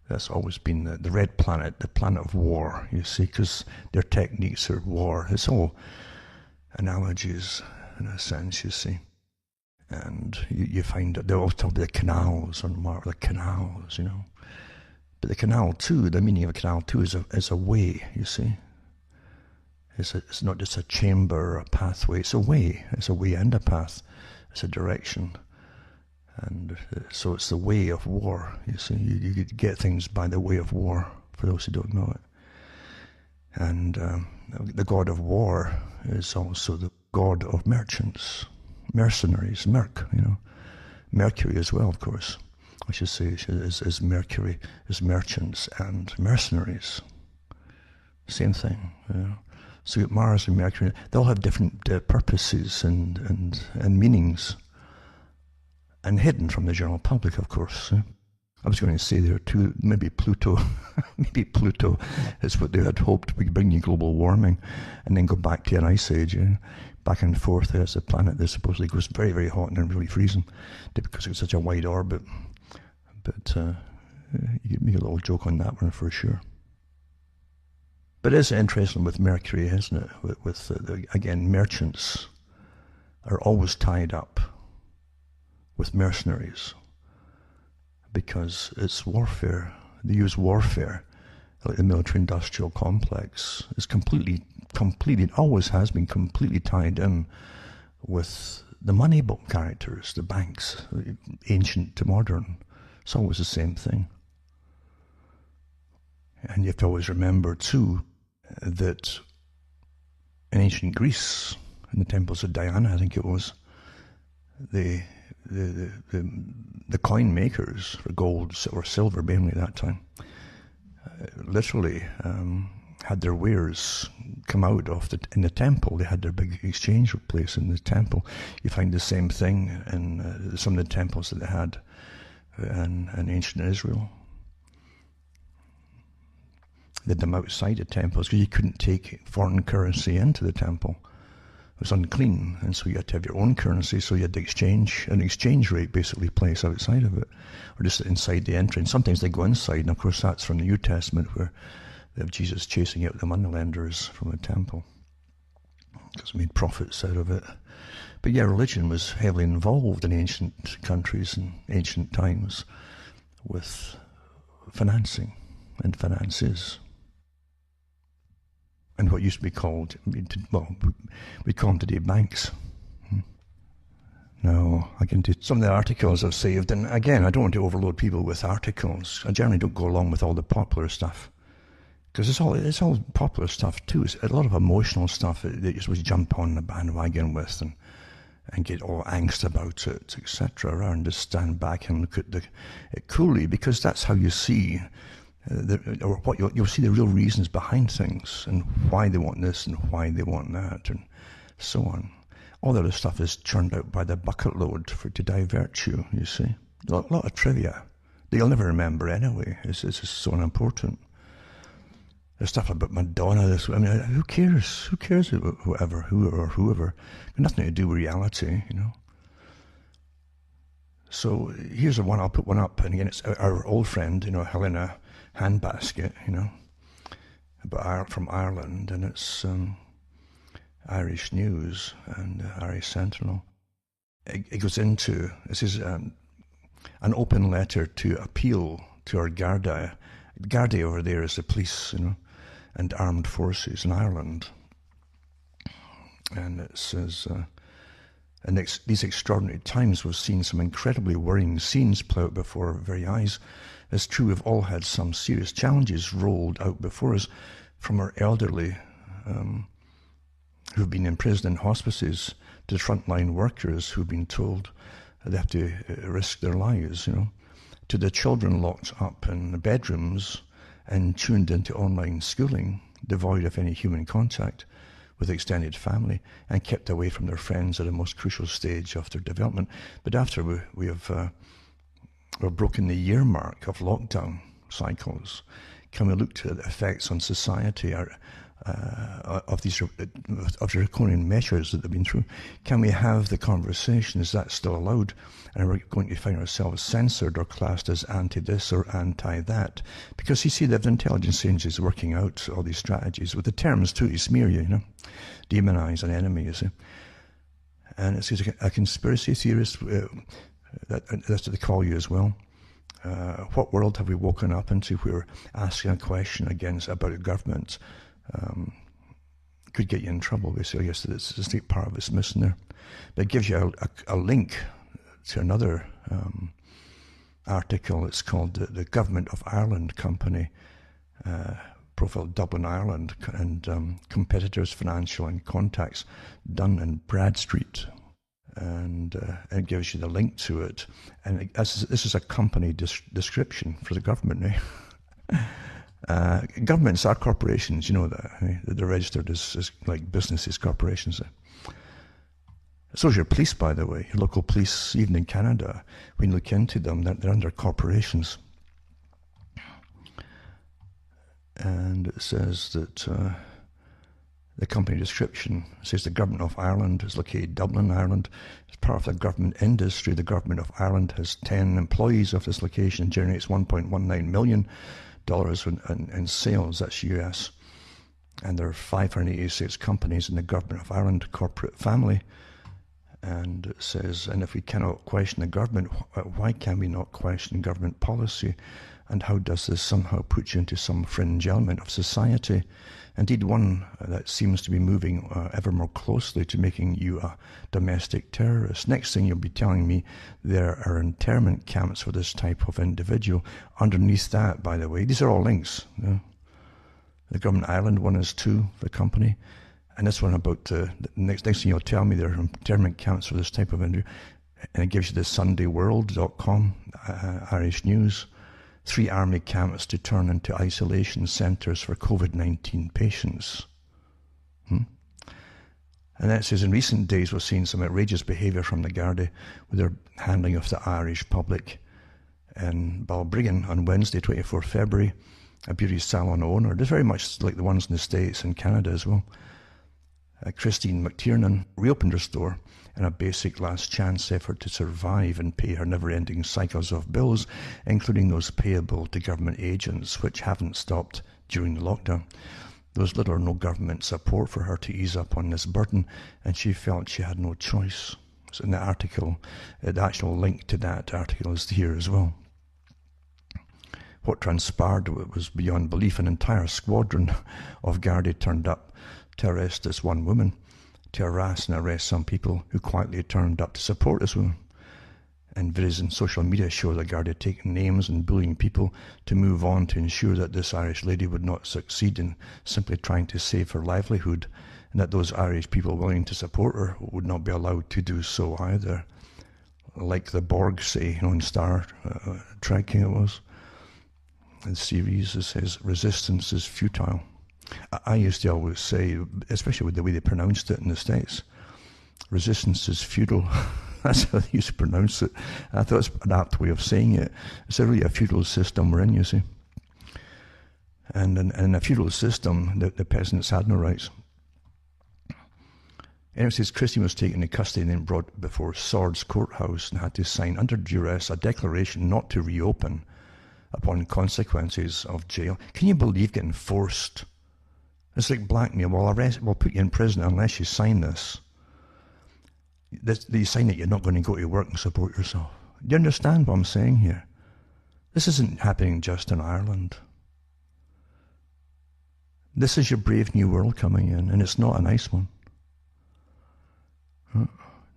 That's always been the red planet, the planet of war, you see, because their techniques are war. It's all analogies, in a sense, you see. And you find that they all talk about the canals on Mars, the canals, But the canal too, the meaning of a canal too is a way, you see. It's not just a chamber or a pathway, it's a way. It's a way and a path. It's a direction. And so it's the way of war, you see. You get things by the way of war, for those who don't know it. And the god of war is also the god of merchants, mercenaries, Mercury as well, of course. I should say is Mercury, is merchants and mercenaries. Same thing, So you got Mars and Mercury. They all have different purposes and meanings, and hidden from the general public, of course. I was going to say there too, maybe Pluto. Maybe Pluto is what they had hoped would bring you global warming, and then go back to an ice age. Back and forth. There's a planet that supposedly goes very, very hot and then really freezing because it's such a wide orbit. But you could make a little joke on that one for sure. But it's interesting with Mercury, isn't it? With again, merchants are always tied up with mercenaries because it's warfare. They use warfare, like the military-industrial complex. It's completely, it always has been completely tied in with the money book characters, the banks, ancient to modern. It's always the same thing. And you have to always remember, too, that in ancient Greece, in the temples of Diana, I think it was, the coin makers for gold or silver, mainly at that time, literally had their wares come out in the temple. They had their big exchange place in the temple. You find the same thing in some of the temples that they had in ancient Israel. They had them outside the temples because you couldn't take foreign currency into the temple. It was unclean, and so you had to have your own currency, so you had an exchange rate basically place outside of it, or just inside the entrance. Sometimes they go inside, and of course that's from the New Testament, where they have Jesus chasing out the moneylenders from the temple, because he made profits out of it. But yeah, religion was heavily involved in ancient countries and ancient times with financing and finances. And what used to be called, we call them today banks. Now, I can do some of the articles I've saved, and again, I don't want to overload people with articles. I generally don't go along with all the popular stuff, because it's all popular stuff too. It's a lot of emotional stuff that you're supposed to jump on the bandwagon with and get all angst about it, etc., rather than just stand back and look at it coolly, because that's how you see. You'll see the real reasons behind things and why they want this and why they want that and so on. All the other stuff is churned out by the bucket load to divert you, you see. A lot of trivia. They'll never remember anyway. It's just so unimportant. There's stuff about Madonna. Who cares? Who cares about whoever? Got nothing to do with reality, So here's one. I'll put one up, and again, it's our old friend, Helena Handbasket, from Ireland, and it's Irish News and Irish Sentinel. It goes into, this is an open letter to appeal to our Garda. Garda over there is the police, and armed forces in Ireland. And it says, in these extraordinary times, we've seen some incredibly worrying scenes play out before our very eyes. It's true we've all had some serious challenges rolled out before us, from our elderly who've been imprisoned in hospices to the frontline workers who've been told they have to risk their lives, to the children locked up in the bedrooms and tuned into online schooling, devoid of any human contact with extended family and kept away from their friends at the most crucial stage of their development. But after we've broken the year mark of lockdown cycles, can we look to the effects on society of these draconian measures that they've been through? Can we have the conversation? Is that still allowed? And are we going to find ourselves censored or classed as anti-this or anti-that? Because you see, the intelligence agencies working out all these strategies with the terms too, to smear you, demonize an enemy, you see. And it's a conspiracy theorist, that's what they call you as well. What world have we woken up into where we're asking a question about a government could get you in trouble, basically? I guess that's the state part of it's missing there. But it gives you a link to another article. It's called the Government of Ireland Company, profile Dublin, Ireland, and competitors, financial and contacts, Dun and Bradstreet. And it gives you the link to it. And this is a company description for the government. Governments are corporations, you know that. They're registered as like businesses, corporations. So is your police, by the way. Your local police, even in Canada, when you look into them, they're under corporations. And it says that the company description says the Government of Ireland is located in Dublin, Ireland. As part of the government industry, the Government of Ireland has 10 employees of this location and generates $1.19 million in sales. That's US. And there are 586 companies in the Government of Ireland corporate family. And it says, and if we cannot question the government, why can we not question government policy? And how does this somehow put you into some fringe element of society? Indeed, one that seems to be moving ever more closely to making you a domestic terrorist. Next thing you'll be telling me there are internment camps for this type of individual. Underneath that, by the way, these are all links. The Government Ireland one is too, the company. And this one about the next thing you'll tell me there are internment camps for this type of individual. And it gives you the SundayWorld.com, Irish News. 3 army camps to turn into isolation centres for COVID-19 patients. And then it says, in recent days we've seen some outrageous behaviour from the Gardaí with their handling of the Irish public. In Balbriggan on Wednesday, 24 February, a beauty salon owner, they're very much like the ones in the States and Canada as well. Christine McTiernan reopened her store in a basic last chance effort to survive and pay her never-ending cycles of bills, including those payable to government agents, which haven't stopped during the lockdown. There was little or no government support for her to ease up on this burden, and she felt she had no choice. So in the article, the actual link to that article is here as well. What transpired was beyond belief. An entire squadron of Gardaí turned up to arrest this one woman, to harass and arrest some people who quietly turned up to support this woman. And videos and social media show the Gardaí taking names and bullying people to move on to ensure that this Irish lady would not succeed in simply trying to save her livelihood, and that those Irish people willing to support her would not be allowed to do so either. Like the Borg say, in Star Trek, it was. In the series, it says, resistance is futile. I used to always say, especially with the way they pronounced it in the States, resistance is futile. That's how they used to pronounce it. I thought it's an apt way of saying it. It's really a feudal system we're in, you see. And in a feudal system, the peasants had no rights. And it says Christian was taken into custody and then brought before Swords Courthouse and had to sign under duress a declaration not to reopen upon consequences of jail. Can you believe getting forced? It's like blackmail. We'll put you in prison unless you sign this. You sign that you're not going to go to work and support yourself. Do you understand what I'm saying here? This isn't happening just in Ireland. This is your brave new world coming in, and it's not a nice one.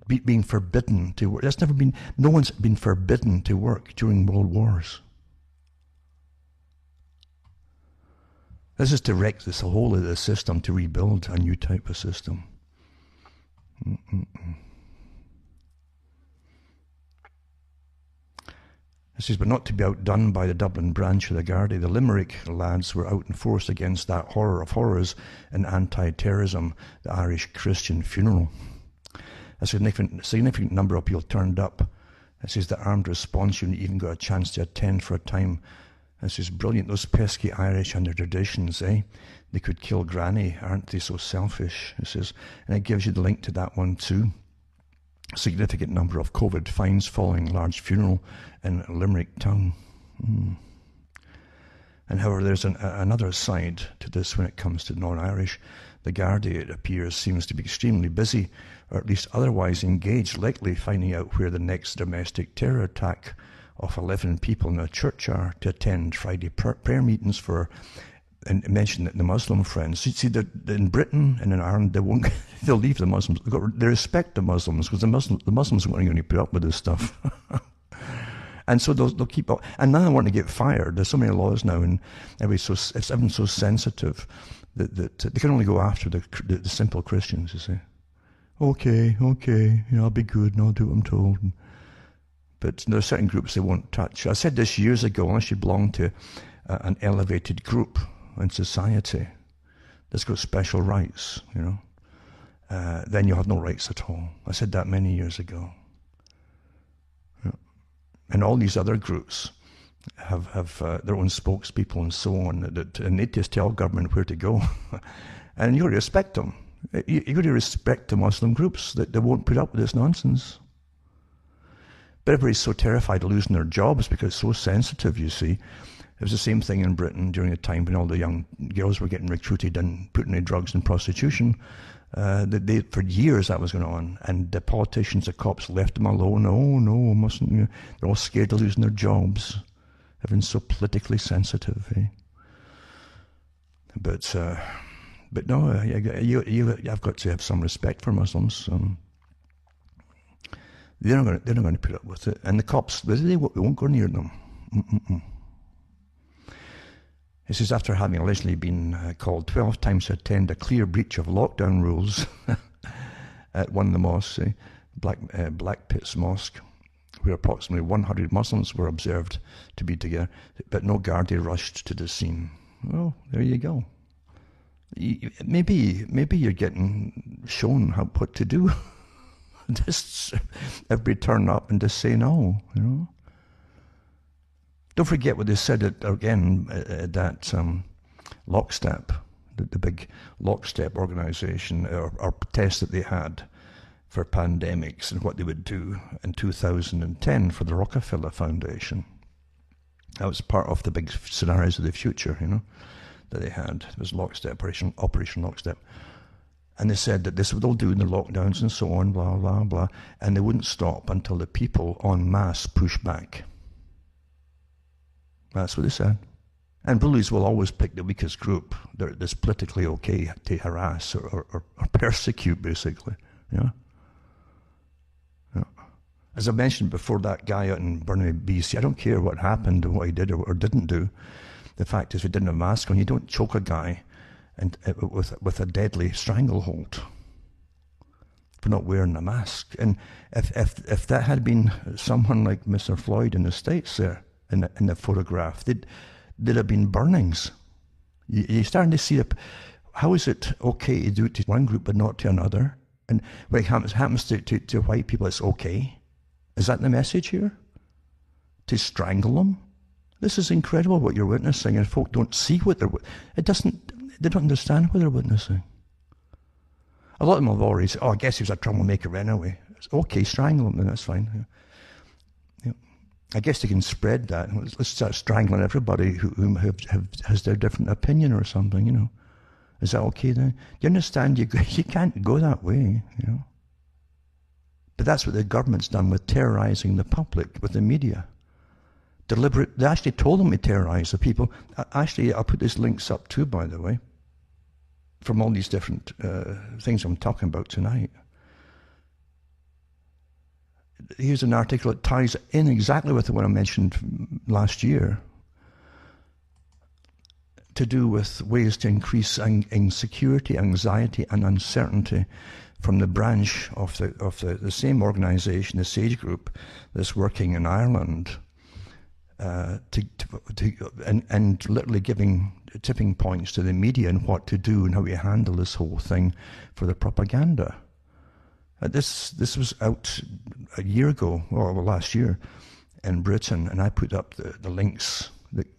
Being forbidden to work. No one's been forbidden to work during world wars. This is to wreck this whole of the system, to rebuild a new type of system. It says, but not to be outdone by the Dublin branch of the Gardaí, the Limerick lads were out in force against that horror of horrors in anti-terrorism, the Irish Christian funeral. A significant number of people turned up. It says the armed response unit even got a chance to attend for a time. It says, brilliant, those pesky Irish and their traditions, eh? They could kill Granny, aren't they so selfish? It says, and it gives you the link to that one too. A significant number of COVID fines following large funeral in Limerick town. And however, there's another side to this when it comes to non-Irish. The Gardaí, it appears, seems to be extremely busy, or at least otherwise engaged, likely finding out where the next domestic terror attack of 11 people in a church are to attend Friday prayer meetings for, and mention that the Muslim friends. You see, in Britain and in Ireland, they'll leave the Muslims. They respect the Muslims, because the Muslims aren't going to put up with this stuff. And so they'll keep up. And now they want to get fired. There's so many laws now, and everyone's so sensitive that they can only go after the simple Christians, you see. Okay, I'll be good and I'll do what I'm told. But there are certain groups they won't touch. I said this years ago, unless you belong to an elevated group in society that's got special rights, then you have no rights at all. I said that many years ago. And all these other groups have their own spokespeople and so on, and they just tell government where to go. And you got to respect them. You got to respect the Muslim groups that they won't put up with this nonsense. But everybody's so terrified of losing their jobs because it's so sensitive, you see. It was the same thing in Britain during a time when all the young girls were getting recruited and put in drugs and prostitution. For years that was going on, and the politicians, the cops left them alone. Oh no, mustn't. They're all scared of losing their jobs. Everyone's so politically sensitive, eh? But no, I've got to have some respect for Muslims. They're not going to put up with it, and the cops they won't go near them. It says, after having allegedly been called 12 times to attend a clear breach of lockdown rules at one of the mosques, Black Pitts Mosque, where approximately 100 Muslims were observed to be together, but no Gardaí rushed to the scene. Well, there you go. Maybe you're getting shown what to do. Just everybody turn up and just say no, Don't forget what they said again at that Lockstep, the big Lockstep organization or test that they had for pandemics and what they would do in 2010 for the Rockefeller Foundation. That was part of the big scenarios of the future, that they had. It was Lockstep, Operation Lockstep. And they said that this is what they'll do in the lockdowns and so on, blah, blah, blah. And they wouldn't stop until the people en masse push back. That's what they said. And bullies will always pick the weakest group that's politically okay to harass or persecute, basically. Yeah. As I mentioned before, that guy out in Burnaby, BC, I don't care what happened or what he did or didn't do. The fact is, if he didn't have a mask on, you don't choke a guy and with a deadly stranglehold for not wearing a mask. And if that had been someone like Mr. Floyd in the States there, in the photograph, there'd have been burnings. You're starting to see how is it okay to do it to one group but not to another? And when it happens to white people, it's okay. Is that the message here? To strangle them? This is incredible what you're witnessing, and folk don't see what they're... They don't understand what they're witnessing. A lot of them have already said, oh, I guess he was a troublemaker anyway. It's okay, strangle him, then that's fine. Yeah. I guess they can spread that. Let's start strangling everybody who has their different opinion or something, you know. Is that okay then? You understand, you can't go that way, you know. But that's what the government's done with terrorizing the public, with the media. Deliberate. They actually told them to terrorize the people. Actually, I'll put these links up too, by the way, from all these different things I'm talking about tonight. Here's an article that ties in exactly with the one I mentioned last year, to do with ways to increase insecurity, anxiety, and uncertainty from the branch of the same organisation, the SAGE group, that's working in Ireland, and literally giving tipping points to the media and what to do and how to handle this whole thing for the propaganda. This was out a year ago, or last year, in Britain, and I put up the links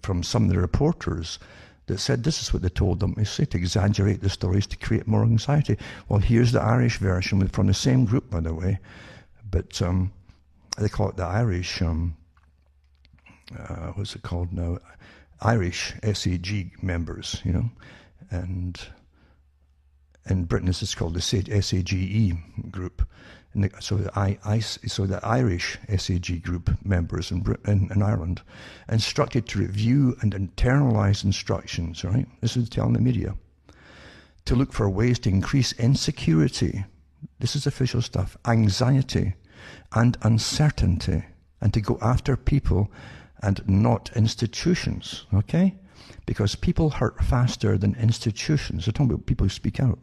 from some of the reporters that said this is what they told them to say, to exaggerate the stories to create more anxiety. Well, here's the Irish version from the same group, by the way, but they call it the Irish, what's it called now? Irish SAG members, you know, and in Britain this is called the SAGE group. And so the Irish SAG group members in Ireland instructed to review and internalise instructions, right? This is telling the media, to look for ways to increase insecurity, this is official stuff, anxiety and uncertainty, and to go after people and not institutions, okay? Because people hurt faster than institutions. They're talking about people who speak out.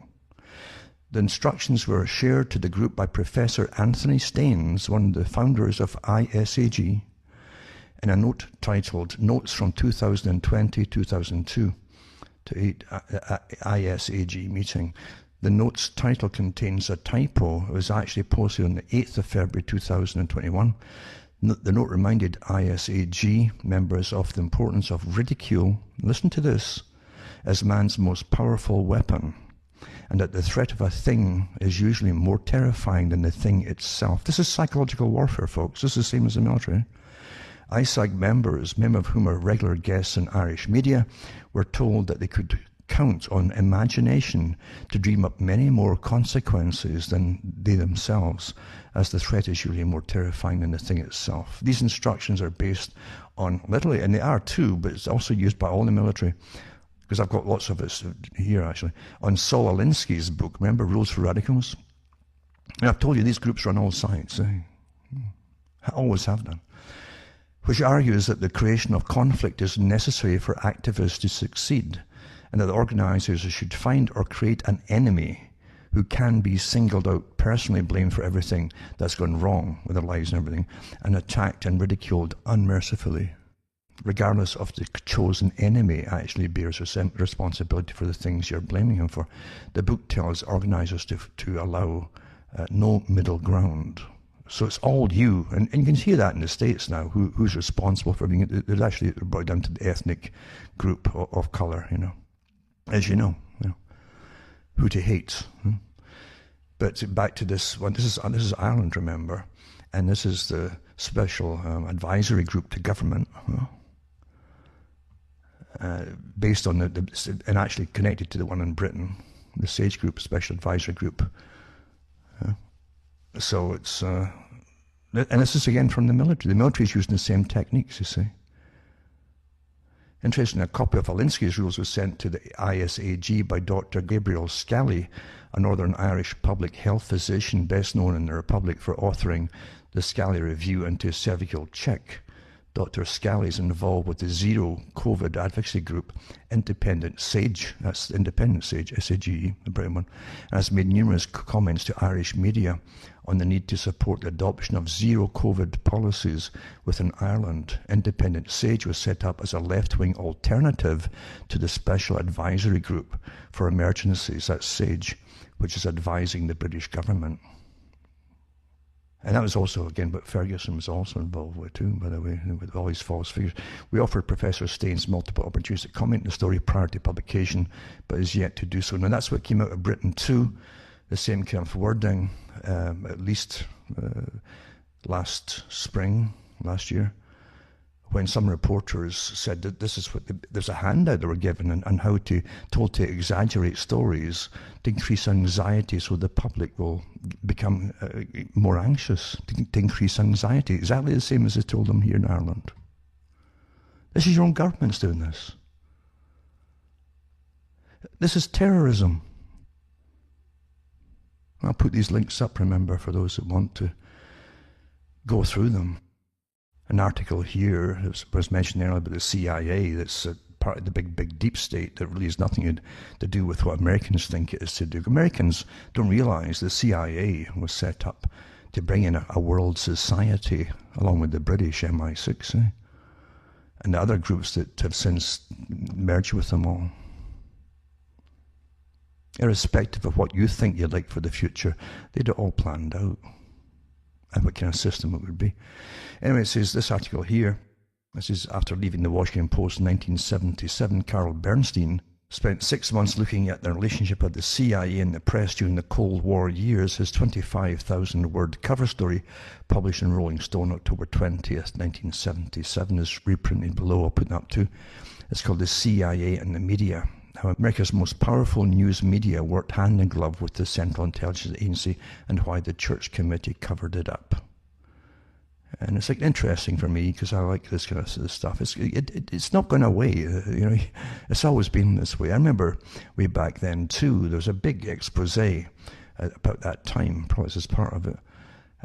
The instructions were shared to the group by Professor Anthony Staines, one of the founders of ISAG, in a note titled Notes from 2020-2002 to ISAG meeting. The note's title contains a typo. It was actually posted on the 8th of February 2021. The note reminded ISAG members of the importance of ridicule, listen to this, as man's most powerful weapon, and that the threat of a thing is usually more terrifying than the thing itself. This is psychological warfare, folks. This is the same as the military. ISAG members, many of whom are regular guests in Irish media, were told that they could count on imagination to dream up many more consequences than they themselves, as the threat is usually more terrifying than the thing itself. These instructions are based on, literally, and they are too, but it's also used by all the military, because I've got lots of it here actually, on Saul Alinsky's book, remember, Rules for Radicals? And I've told you these groups run all sides. I always have done. Which argues that the creation of conflict is necessary for activists to succeed, and that the organisers should find or create an enemy who can be singled out, personally blamed for everything that's gone wrong with their lives and everything, and attacked and ridiculed unmercifully, regardless of the chosen enemy actually bears responsibility for the things you're blaming him for. The book tells organisers to allow no middle ground. So it's all you, and you can see that in the States now, who's responsible for being, there's actually brought down to the ethnic group of colour, you know, as you know, who to hate. But back to this one, this is Ireland, remember, and this is the special advisory group to government, based on and actually connected to the one in Britain, the SAGE group, special advisory group. So it's, and this is again from the military. The military is using the same techniques, you see. Interesting, a copy of Alinsky's rules was sent to the ISAG by Dr. Gabriel Scally, a Northern Irish public health physician best known in the Republic for authoring the Scally Review into Cervical Check. Dr. Scally is involved with the Zero COVID advocacy group, Independent SAGE, that's Independent SAGE, SAGE, the Britain one, and has made numerous comments to Irish media on the need to support the adoption of zero COVID policies within Ireland. Independent SAGE was set up as a left-wing alternative to the Special Advisory Group for Emergencies, that's SAGE, which is advising the British government. And that was also, again, what Ferguson was also involved with too, by the way, with all these false figures. We offered Professor Staines multiple opportunities to comment on the story prior to publication, but is yet to do so. Now that's what came out of Britain too, the same kind of wording, at least last year, when some reporters said that this is what there's a handout they were given on how told to exaggerate stories to increase anxiety, so the public will become more anxious, to increase anxiety. Exactly the same as they told them here in Ireland. This is your own government's doing this. This is terrorism. I'll put these links up, remember, for those that want to go through them. An article here was mentioned earlier about the CIA, that's part of the big deep state that really has nothing to do with what Americans think it is to do. Americans don't realize the CIA was set up to bring in a world society along with the British MI6, and the other groups that have since merged with them all. Irrespective of what you think you'd like for the future, they'd all planned out and what kind of system it would be. Anyway, it says this article here, this is after leaving the Washington Post in 1977, Carl Bernstein spent 6 months looking at the relationship of the CIA and the press during the Cold War years. His 25,000-word cover story, published in Rolling Stone October 20th, 1977, is reprinted below. I'll put that up too. It's called The CIA and the Media: How America's Most Powerful News Media Worked Hand in Glove with the Central Intelligence Agency and Why the Church Committee Covered It Up. And it's like interesting for me because I like this kind of stuff. It's not going away. It's always been this way. I remember way back then too, there was a big expose about that time, probably as part of it.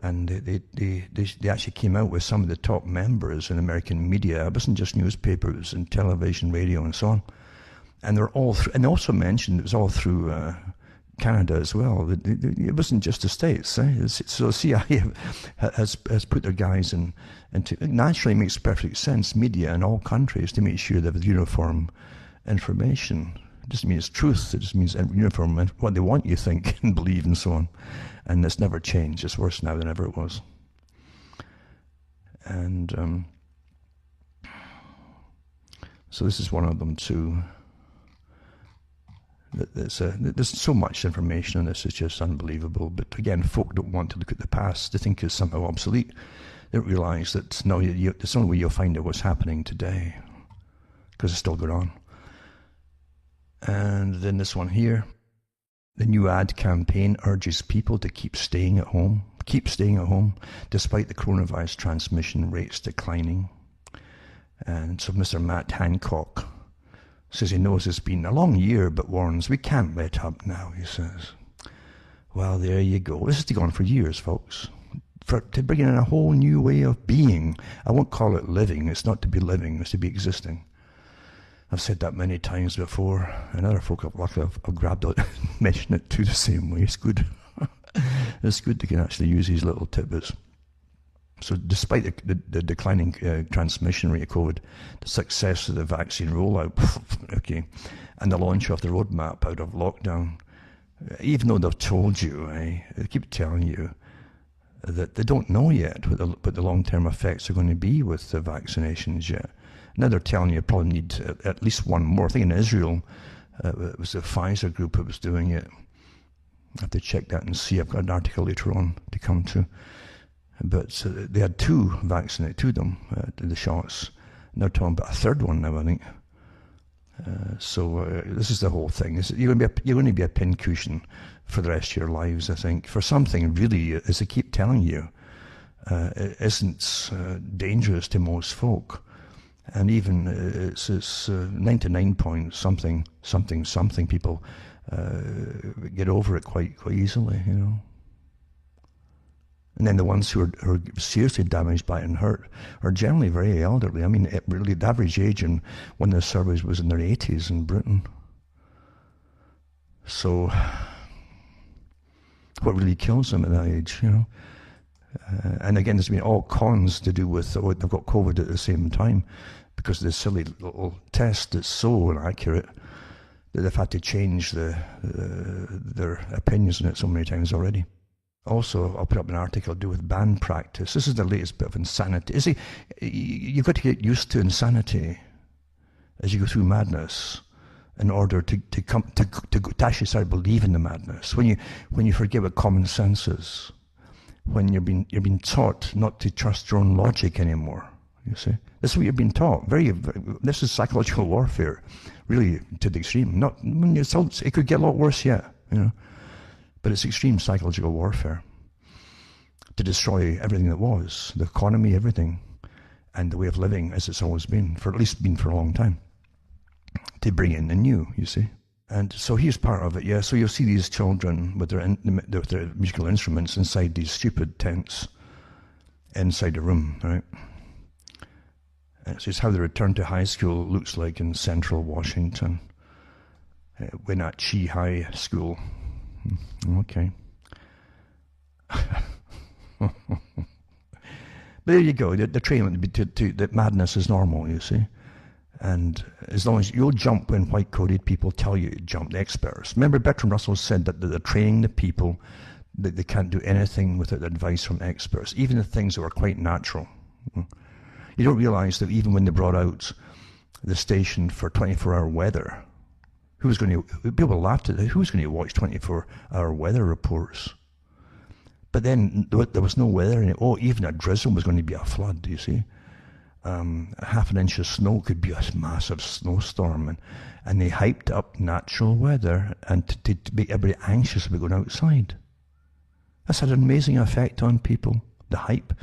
And they actually came out with some of the top members in American media. It wasn't just newspapers and television, radio, and so on. And they're all through, and also mentioned it was all through Canada as well. It wasn't just the States. So CIA has put their guys into. It naturally makes perfect sense, media in all countries, to make sure they have uniform information. It doesn't mean it's truth. It just means uniform, what they want you to think and believe and so on. And it's never changed. It's worse now than ever it was. And so this is one of them too. There's so much information on this, it's just unbelievable. But again, folk don't want to look at the past. They think it's somehow obsolete. They don't realize that no, it's the only way you'll find out what's happening today, because it's still going on. And then this one here, the new ad campaign urges people to keep staying at home, despite the coronavirus transmission rates declining. And so Mr. Matt Hancock says he knows it's been a long year, but warns we can't let up now, he says. Well, there you go. This has been going on for years, folks. To bring in a whole new way of being. I won't call it living. It's not to be living, it's to be existing. I've said that many times before, and other folk have grabbed it and mentioned it too the same way. It's good. It's good to actually use these little tidbits. So despite the declining transmission rate of COVID, the success of the vaccine rollout, okay, and the launch of the roadmap out of lockdown, even though they've told you, they keep telling you that they don't know yet what the long-term effects are going to be with the vaccinations yet. Now they're telling you probably need at least one more. I think in Israel, it was the Pfizer group that was doing it. I have to check that and see. I've got an article later on to come to. But they had two vaccinated to them, the shots. And they're talking about a third one now, I think. So this is the whole thing. You're going to be a pincushion for the rest of your lives, I think, for something really, as I keep telling you, it isn't dangerous to most folk. And even it's 99 point something people get over it quite easily, you know. And then the ones who are seriously damaged by it and hurt are generally very elderly. I mean, really, the average age in one of the surveys was in their 80s in Britain. So, what really kills them at that age, you know? And again, there's been all cons to do with, they've got COVID at the same time, because of this silly little test that's so inaccurate that they've had to change their opinions on it so many times already. Also, I'll put up an article to do with band practice. This is the latest bit of insanity. You see, you've got to get used to insanity as you go through madness in order to actually start believing the madness. When you forget what common sense is, when you're being taught not to trust your own logic anymore. You see, this is what you're being taught. This is psychological warfare, really to the extreme. Not when it could get a lot worse yet, but it's extreme psychological warfare to destroy everything that was, the economy, everything, and the way of living as it's always been, for a long time, to bring in the new, you see. And so here's part of it, yeah. So you'll see these children with their musical instruments inside these stupid tents inside a room, right? And it's just how the return to high school looks like in central Washington, Wenatchee High School. Okay. But there you go. The training that madness is normal, you see. And as long as you'll jump when white-coated people tell you to jump, the experts. Remember, Bertrand Russell said that they're training the people that they can't do anything without advice from experts, even the things that were quite natural. You don't realize that even when they brought out the station for 24-hour weather, people laughed at it. Who's going to watch 24-hour weather reports? But then there was no weather in it. Oh, even a drizzle was going to be a flood, you see. Half an inch of snow could be a massive snowstorm. And they hyped up natural weather and to make everybody anxious about going outside. That's had an amazing effect on people, the hype.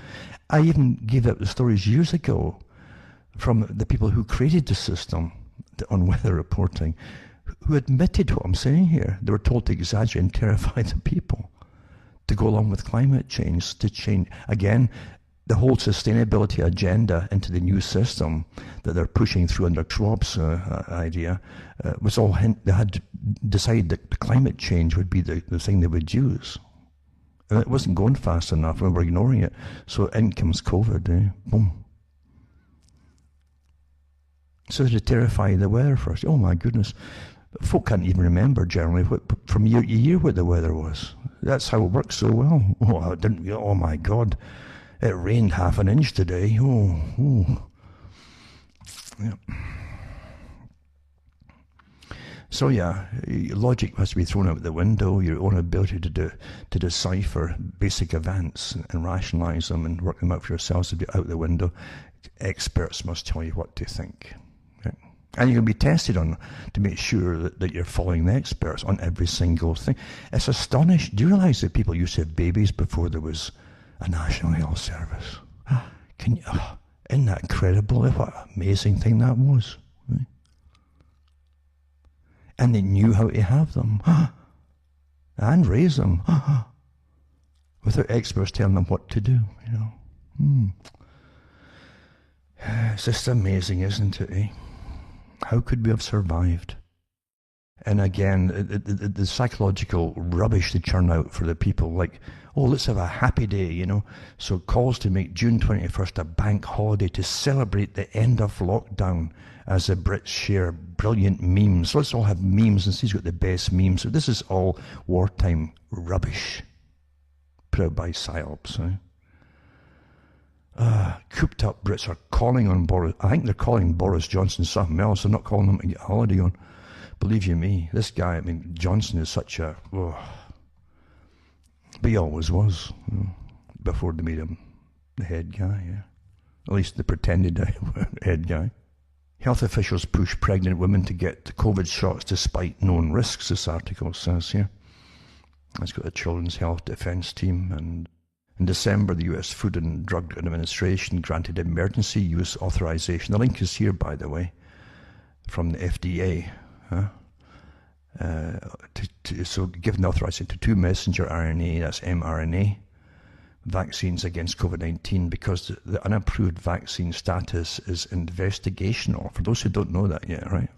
I even gave out the stories years ago from the people who created the system on weather reporting, who admitted what I'm saying here. They were told to exaggerate and terrify the people to go along with climate change, to change, again, the whole sustainability agenda into the new system that they're pushing through under Schwab's idea was all they had to decide that climate change would be the thing they would use. And it wasn't going fast enough, and we were ignoring it. So in comes COVID, boom. So to terrify the weather first. Oh my goodness. Folk can't even remember generally from year to year what the weather was. That's how it works so well. Oh my God. It rained half an inch today. Oh. Yeah. So yeah, logic has to be thrown out the window. Your own ability to decipher basic events and rationalize them and work them out for yourselves to be out the window. Experts must tell you what to think. Okay? And you're going to be tested on to make sure that you're following the experts on every single thing. It's astonishing. Do you realize that people used to have babies before there was a National Health Service? Isn't that incredible? What an amazing thing that was. Right? And they knew how to have them and raise them without experts telling them what to do. It's just amazing, isn't it? Eh? How could we have survived? And again, the psychological rubbish they churn out for the people, like, oh, let's have a happy day, So calls to make June 21st a bank holiday to celebrate the end of lockdown as the Brits share brilliant memes. Let's all have memes, and he's got the best memes. So this is all wartime rubbish put out by PSYOPs. Cooped up Brits are calling on Boris. I think they're calling Boris Johnson something else. They're not calling him to get a holiday on. Believe you me, this guy, Johnson is such a... Oh. But he always was, before they made him the head guy, yeah. At least the pretended head guy. Health officials push pregnant women to get COVID shots despite known risks, this article says here. It's got the Children's Health Defense Team. And in December, the US Food and Drug Administration granted emergency use authorization. The link is here, by the way, from the FDA. So given the authorization to 2 messenger RNA, that's mRNA, vaccines against COVID-19, because the unapproved vaccine status is investigational. For those who don't know that yet, right?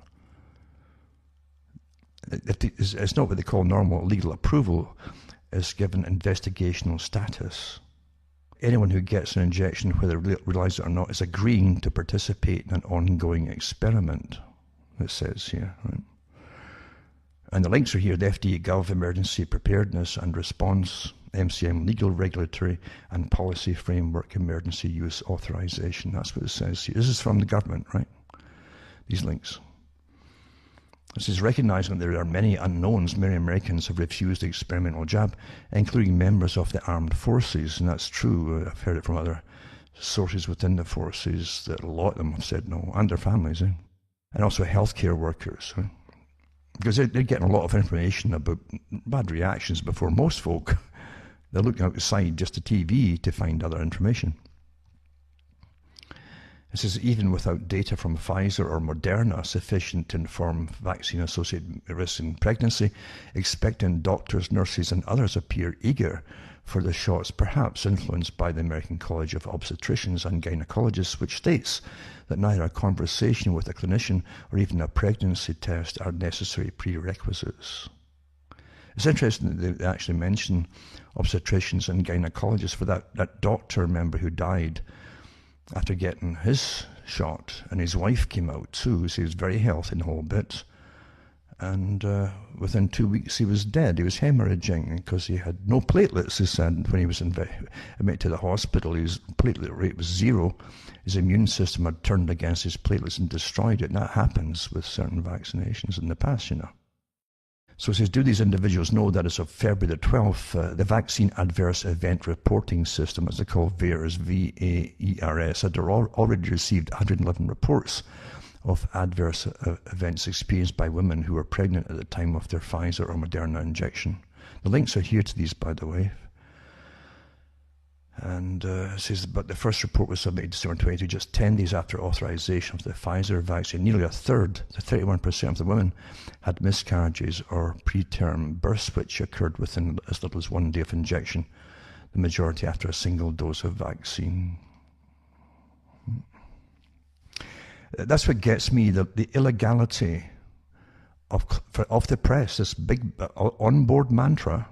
It's not what they call normal legal approval. It's given investigational status. Anyone who gets an injection, whether they realize it or not, is agreeing to participate in an ongoing experiment, it says here, right? And the links are here, the FDA Gov Emergency Preparedness and Response MCM Legal, Regulatory and Policy Framework Emergency Use Authorization. That's what it says here. This is from the government, right? These links. This is recognizing that there are many unknowns. Many Americans have refused the experimental jab, including members of the armed forces, and that's true. I've heard it from other sources within the forces that a lot of them have said no, and their families, and also healthcare workers, because they're getting a lot of information about bad reactions before most folk. They're looking outside just the TV to find other information. It says, even without data from Pfizer or Moderna sufficient to inform vaccine-associated risks in pregnancy, expectant doctors, nurses, and others appear eager for the shots, perhaps influenced by the American College of Obstetricians and Gynecologists, which states that neither a conversation with a clinician or even a pregnancy test are necessary prerequisites. It's interesting that they actually mention obstetricians and gynecologists for that doctor, remember, who died after getting his shot, and his wife came out too, so he was very healthy in the whole bit, and within 2 weeks he was dead. He was hemorrhaging because he had no platelets, he said, when he was admitted to the hospital. His platelet rate was 0. His immune system had turned against his platelets and destroyed it, and that happens with certain vaccinations in the past, So it says, do these individuals know that as of February the 12th, the Vaccine Adverse Event Reporting System, as they call VAERS, V-A-E-R-S, had already received 111 reports of adverse events experienced by women who were pregnant at the time of their Pfizer or Moderna injection. The links are here to these, by the way. And it says, but the first report was submitted December 22, just 10 days after authorization of the Pfizer vaccine. Nearly a third, 31% of the women, had miscarriages or preterm births, which occurred within as little as 1 day of injection, the majority after a single dose of vaccine. That's what gets me, the illegality of the press, this big on-board mantra,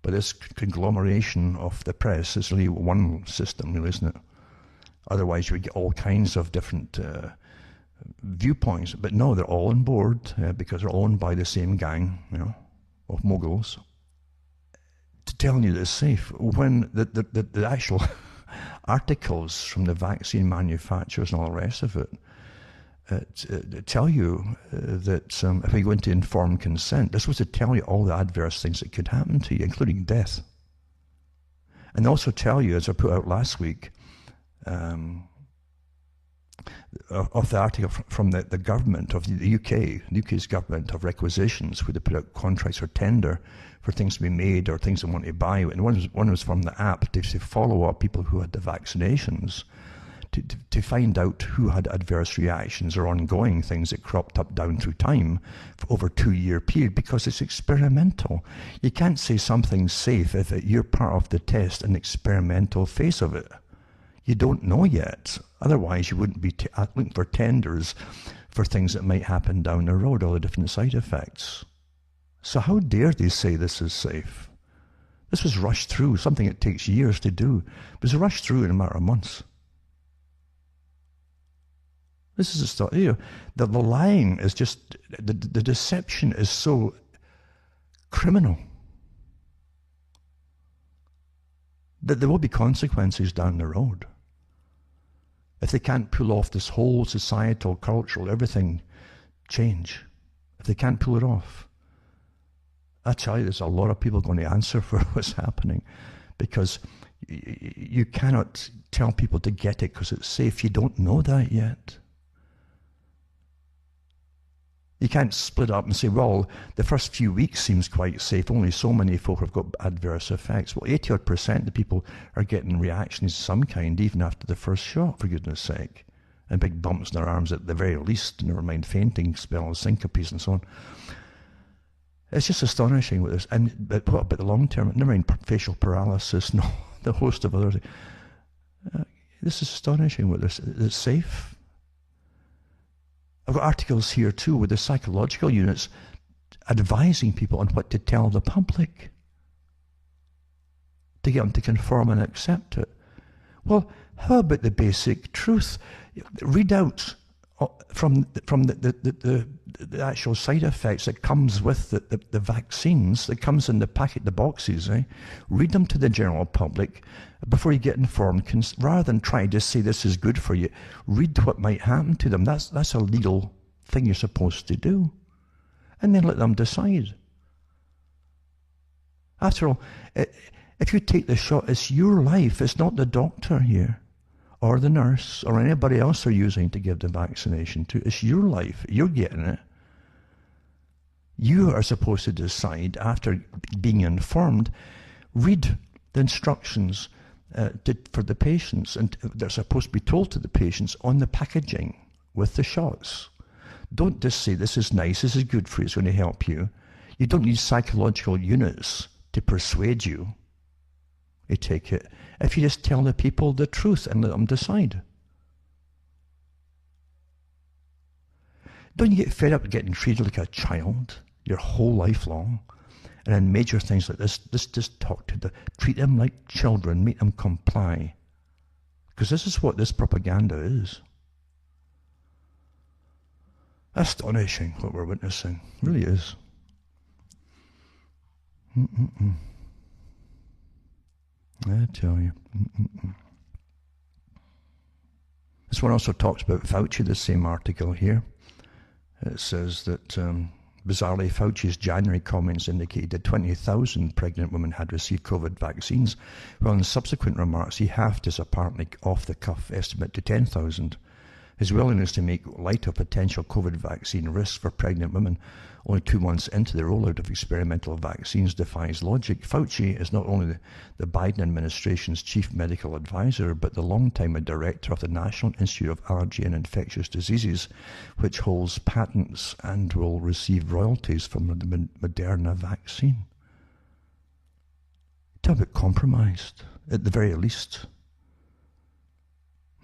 But this conglomeration of the press is really one system, really, isn't it? Otherwise, you would get all kinds of different viewpoints. But no, they're all on board because they're owned by the same gang, of moguls, to tell you that it's safe. When the actual articles from the vaccine manufacturers and all the rest of it tell you that if we go into informed consent, they're supposed to tell you all the adverse things that could happen to you, including death. And they also tell you, as I put out last week, of the article from the government of the UK's government of requisitions, where they put out contracts or tender for things to be made or things they want to buy. And one was from the app to follow up people who had the vaccinations, to find out who had adverse reactions or ongoing things that cropped up down through time for over a 2-year period, because it's experimental. You can't say something's safe if you're part of the test and experimental phase of it. You don't know yet. Otherwise, you wouldn't be looking for tenders for things that might happen down the road, all the different side effects. So how dare they say this is safe? This was rushed through, something that takes years to do. It was rushed through in a matter of months. This is the stuff, the lying is just, the deception is so criminal that there will be consequences down the road. If they can't pull off this whole societal, cultural, everything change, if they can't pull it off, I tell you, there's a lot of people going to answer for what's happening, because you cannot tell people to get it because it's safe. You don't know that yet. You can't split up and say, well, the first few weeks seems quite safe. Only so many folk have got adverse effects. Well, 80% of people are getting reactions of some kind even after the first shot, for goodness sake. And big bumps in their arms at the very least, never mind fainting spells, syncopes and so on. It's just astonishing with this. But what about the long term? Never mind facial paralysis, no, the host of other things. This is astonishing with this. It's safe. I've got articles here too with the psychological units advising people on what to tell the public to get them to conform and accept it. Well, how about the basic truth? Read out from the the actual side effects that comes with the vaccines, that comes in the packet, the boxes. Read them to the general public before you get informed. Rather than try to say this is good for you, read what might happen to them. That's a legal thing you're supposed to do. And then let them decide. After all, if you take the shot, it's your life. It's not the doctor here, or the nurse, or anybody else they're using to give the vaccination to. It's your life. You're getting it. You are supposed to decide after being informed. Read the instructions for the patients, and they're supposed to be told to the patients on the packaging with the shots. Don't just say, this is nice, this is good for you, it's going to help you. You don't need psychological units to persuade you to take it. If you just tell the people the truth and let them decide. Don't you get fed up with getting treated like a child your whole life long? And then major things like this, just treat them like children, make them comply. Because this is what this propaganda is. Astonishing what we're witnessing. It really is. I tell you. This one also talks about Fauci, the same article here. It says that, bizarrely, Fauci's January comments indicated that 20,000 pregnant women had received COVID vaccines, while in subsequent remarks he halved his apparently off-the-cuff estimate to 10,000. His willingness to make light of potential COVID vaccine risks for pregnant women only 2 months into the rollout of experimental vaccines defies logic. Fauci is not only the Biden administration's chief medical advisor, but the longtime director of the National Institute of Allergy and Infectious Diseases, which holds patents and will receive royalties from the Moderna vaccine. Talk about compromised, at the very least.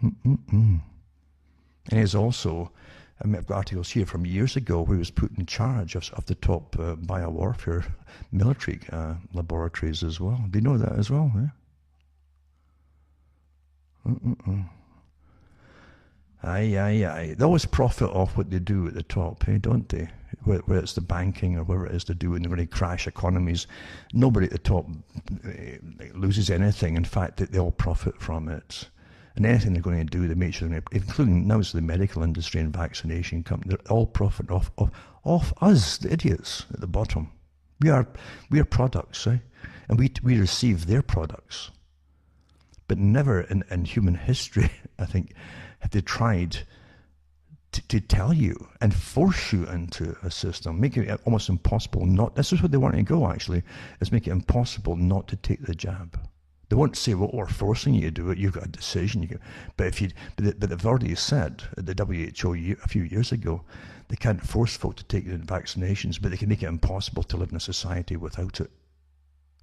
And he's also, I've got articles here from years ago where he was put in charge of the top biowarfare military laboratories as well. Do you know that as well? Aye. They always profit off what they do at the top, don't they? Whether it's the banking or whatever it is to do, and they're going to crash economies. Nobody at the top loses anything. In fact, they all profit from it. And anything they're going to do, they make sure, including now it's the medical industry and vaccination company, they're all profit off us, the idiots at the bottom. We are products, and we receive their products. But never in human history, I think, have they tried to tell you and force you into a system, make it almost impossible not. This is what they want to go, actually, is make it impossible not to take the jab. They won't say, well, we're forcing you to do it. You've got a decision. But they've already said at the WHO a few years ago, they can't force folk to take the vaccinations, but they can make it impossible to live in a society without it.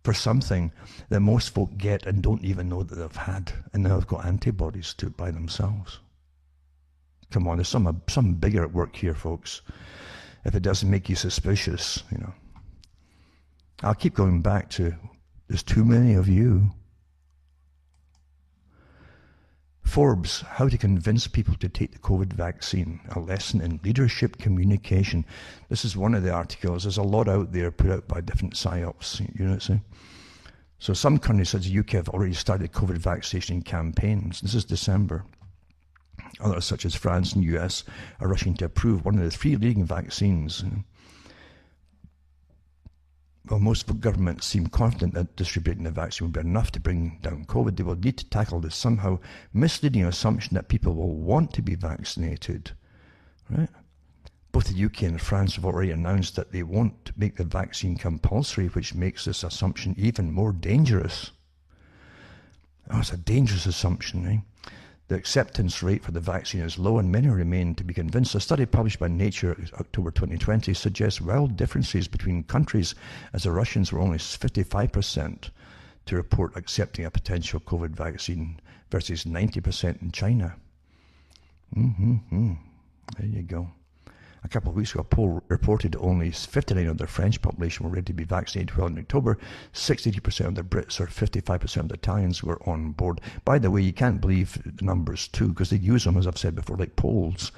For something that most folk get and don't even know that they've had, and now they've got antibodies to it by themselves. Come on, there's some bigger at work here, folks. If it doesn't make you suspicious, I'll keep going back to, there's too many of you. Forbes, how to convince people to take the COVID vaccine, a lesson in leadership communication. This is one of the articles. There's a lot out there put out by different PSYOPs units. So some countries such as the UK have already started COVID vaccination campaigns. This is December. Others such as France and US are rushing to approve one of the 3 leading vaccines. While most governments seem confident that distributing the vaccine will be enough to bring down COVID, they will need to tackle this somehow misleading assumption that people will want to be vaccinated. Right? Both the UK and France have already announced that they won't make the vaccine compulsory, which makes this assumption even more dangerous. Oh, it's a dangerous assumption, The acceptance rate for the vaccine is low and many remain to be convinced. A study published by Nature October 2020 suggests wild differences between countries, as the Russians were only 55% to report accepting a potential COVID vaccine versus 90% in China. There you go. A couple of weeks ago, a poll reported only 59% of the French population were ready to be vaccinated, while in October, 62% of the Brits or 55% of the Italians were on board. By the way, you can't believe the numbers too, because they use them, as I've said before, like polls.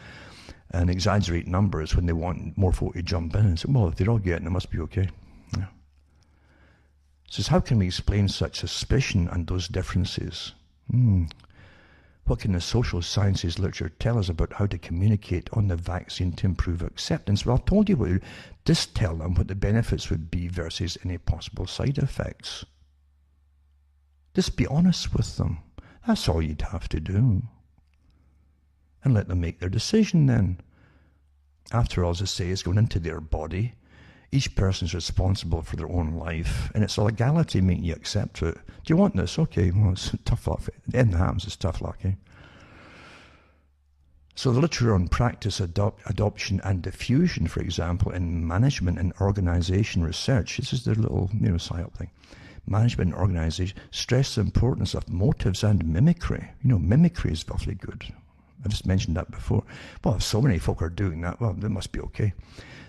and exaggerate numbers when they want more folk to jump in and say, well, if they're all getting it, must be okay. Yeah. Says, how can we explain such suspicion and those differences? What can the social sciences literature tell us about how to communicate on the vaccine to improve acceptance? Well, I've told you what. Just tell them what the benefits would be versus any possible side effects. Just be honest with them. That's all you'd have to do. And let them make their decision then. After all, as I say, it's going into their body. Each person is responsible for their own life, and it's a legality making you accept it. Do you want this? Okay, well, it's tough luck. The end that happens is tough luck, eh? So the literature on practice, adoption, and diffusion, for example, in management and organization research, this is their little psyop thing. Management and organization stress the importance of motives and mimicry. Mimicry is awfully good. I just mentioned that before. Well, if so many folk are doing that, well, they must be okay.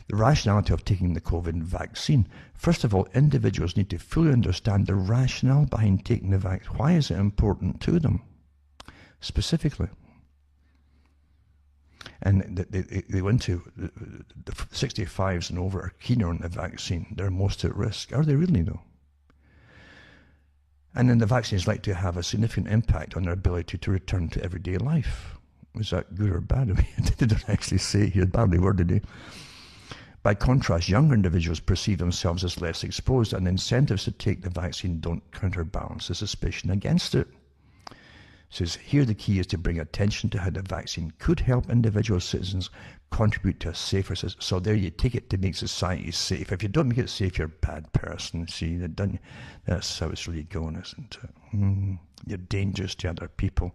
The rationality of taking the COVID vaccine. First of all, individuals need to fully understand the rationale behind taking the vaccine. Why is it important to them, specifically? And they went to the 65s and over are keener on the vaccine. They're most at risk. Are they really, though? And then the vaccine is likely to have a significant impact on their ability to return to everyday life. Is that good or bad? I mean, they don't actually say here, badly worded, eh? By contrast, younger individuals perceive themselves as less exposed, and incentives to take the vaccine don't counterbalance the suspicion against it. It says, here the key is to bring attention to how the vaccine could help individual citizens contribute to a safer society. So there you take it to make society safe. If you don't make it safe, you're a bad person. See, that's how it's really going, isn't it? You're dangerous to other people.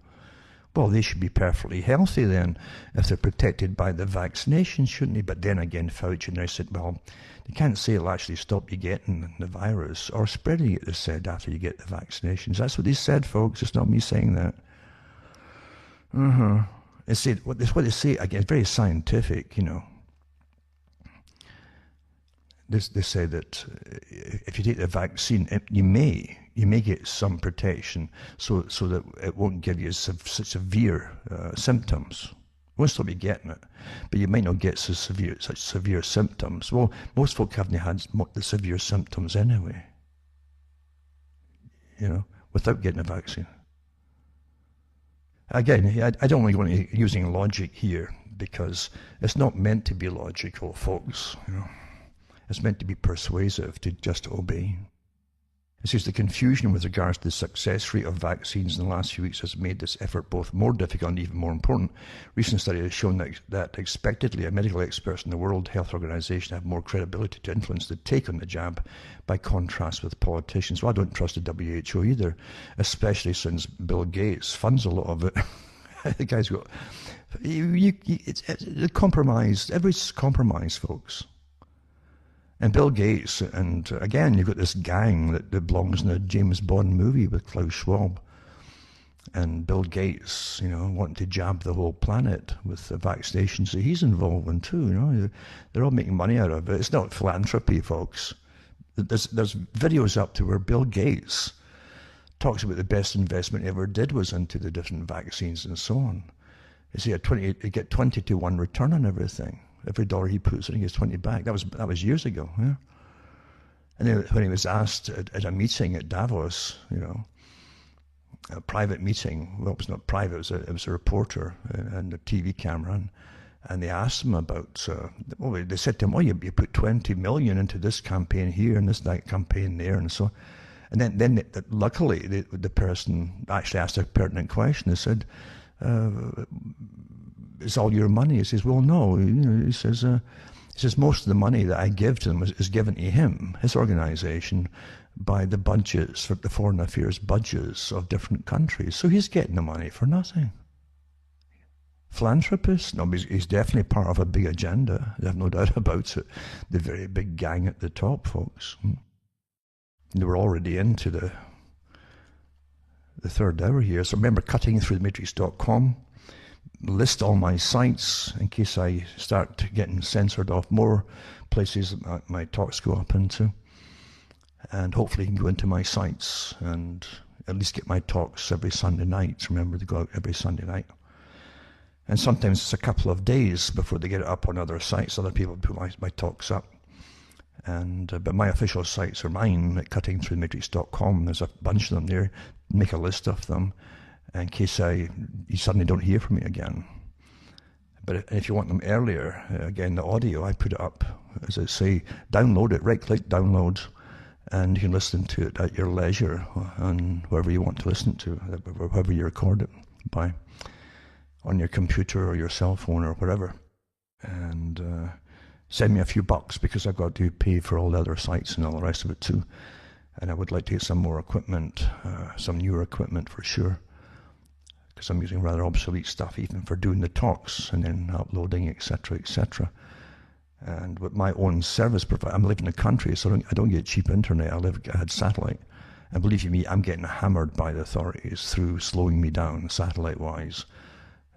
Well, they should be perfectly healthy then, if they're protected by the vaccination, shouldn't they? But then again, Fauci and I said, well, they can't say it'll actually stop you getting the virus or spreading it, they said, after you get the vaccinations. That's what they said, folks. It's not me saying that. They said, what they say, again, very scientific, They say that if you take the vaccine, you may get some protection, so that it won't give you such severe symptoms. It won't stop you getting it, but you might not get such severe symptoms. Well, most folk haven't had the severe symptoms anyway, without getting a vaccine. Again, I don't want to go into using logic here, because it's not meant to be logical, folks. It's meant to be persuasive, to just obey. It says the confusion with regards to the success rate of vaccines in the last few weeks has made this effort both more difficult and even more important. Recent study has shown that expectedly medical experts in the World Health Organization have more credibility to influence the take on the jab, by contrast with politicians. Well, I don't trust the WHO either, especially since Bill Gates funds a lot of it. The guy's got... It's compromised. Everybody's compromised, folks. And Bill Gates, and again, you've got this gang that belongs in a James Bond movie with Klaus Schwab. And Bill Gates, wanting to jab the whole planet with the vaccinations that he's involved in too, They're all making money out of it. It's not philanthropy, folks. There's videos up to where Bill Gates talks about the best investment he ever did was into the different vaccines and so on. You see, you get 20 to 1 return on everything. Every dollar he puts in, he gets 20 back. That was years ago, yeah. And then when he was asked at a meeting at Davos, a private meeting, well, it was not private, it was a reporter and a TV camera, and they asked him about, they said to him, you put 20 million into this campaign here and that campaign there, and so. And then luckily, the person actually asked a pertinent question. They said, it's all your money. He says, well, no. He says, most of the money that I give to them is given to him, his organization, by the budgets, the foreign affairs budgets of different countries. So he's getting the money for nothing. Philanthropist? No, he's definitely part of a big agenda. I have no doubt about it. The very big gang at the top, folks. They were already into the third hour here. So remember, cuttingthroughthematrix.com. List all my sites in case I start getting censored off more places that my talks go up into. And hopefully you can go into my sites and at least get my talks every Sunday night. Remember, they go out every Sunday night. And sometimes it's a couple of days before they get it up on other sites. Other people put my talks up. But my official sites are mine at cuttingthroughthematrix.com. There's a bunch of them there. Make a list of them in case you suddenly don't hear from me again. But if you want them earlier, again, the audio, I put it up, as I say, download it, right-click download, and you can listen to it at your leisure on wherever you want to listen to, wherever you record it by, on your computer or your cell phone or whatever. And send me a few bucks, because I've got to pay for all the other sites and all the rest of it too. And I would like to get some more equipment, some newer equipment for sure, because I'm using rather obsolete stuff even for doing the talks and then uploading, etc., etc. And with my own service provider, I'm living in the country, so I don't get cheap internet. I had satellite. And believe you me, I'm getting hammered by the authorities through slowing me down satellite-wise.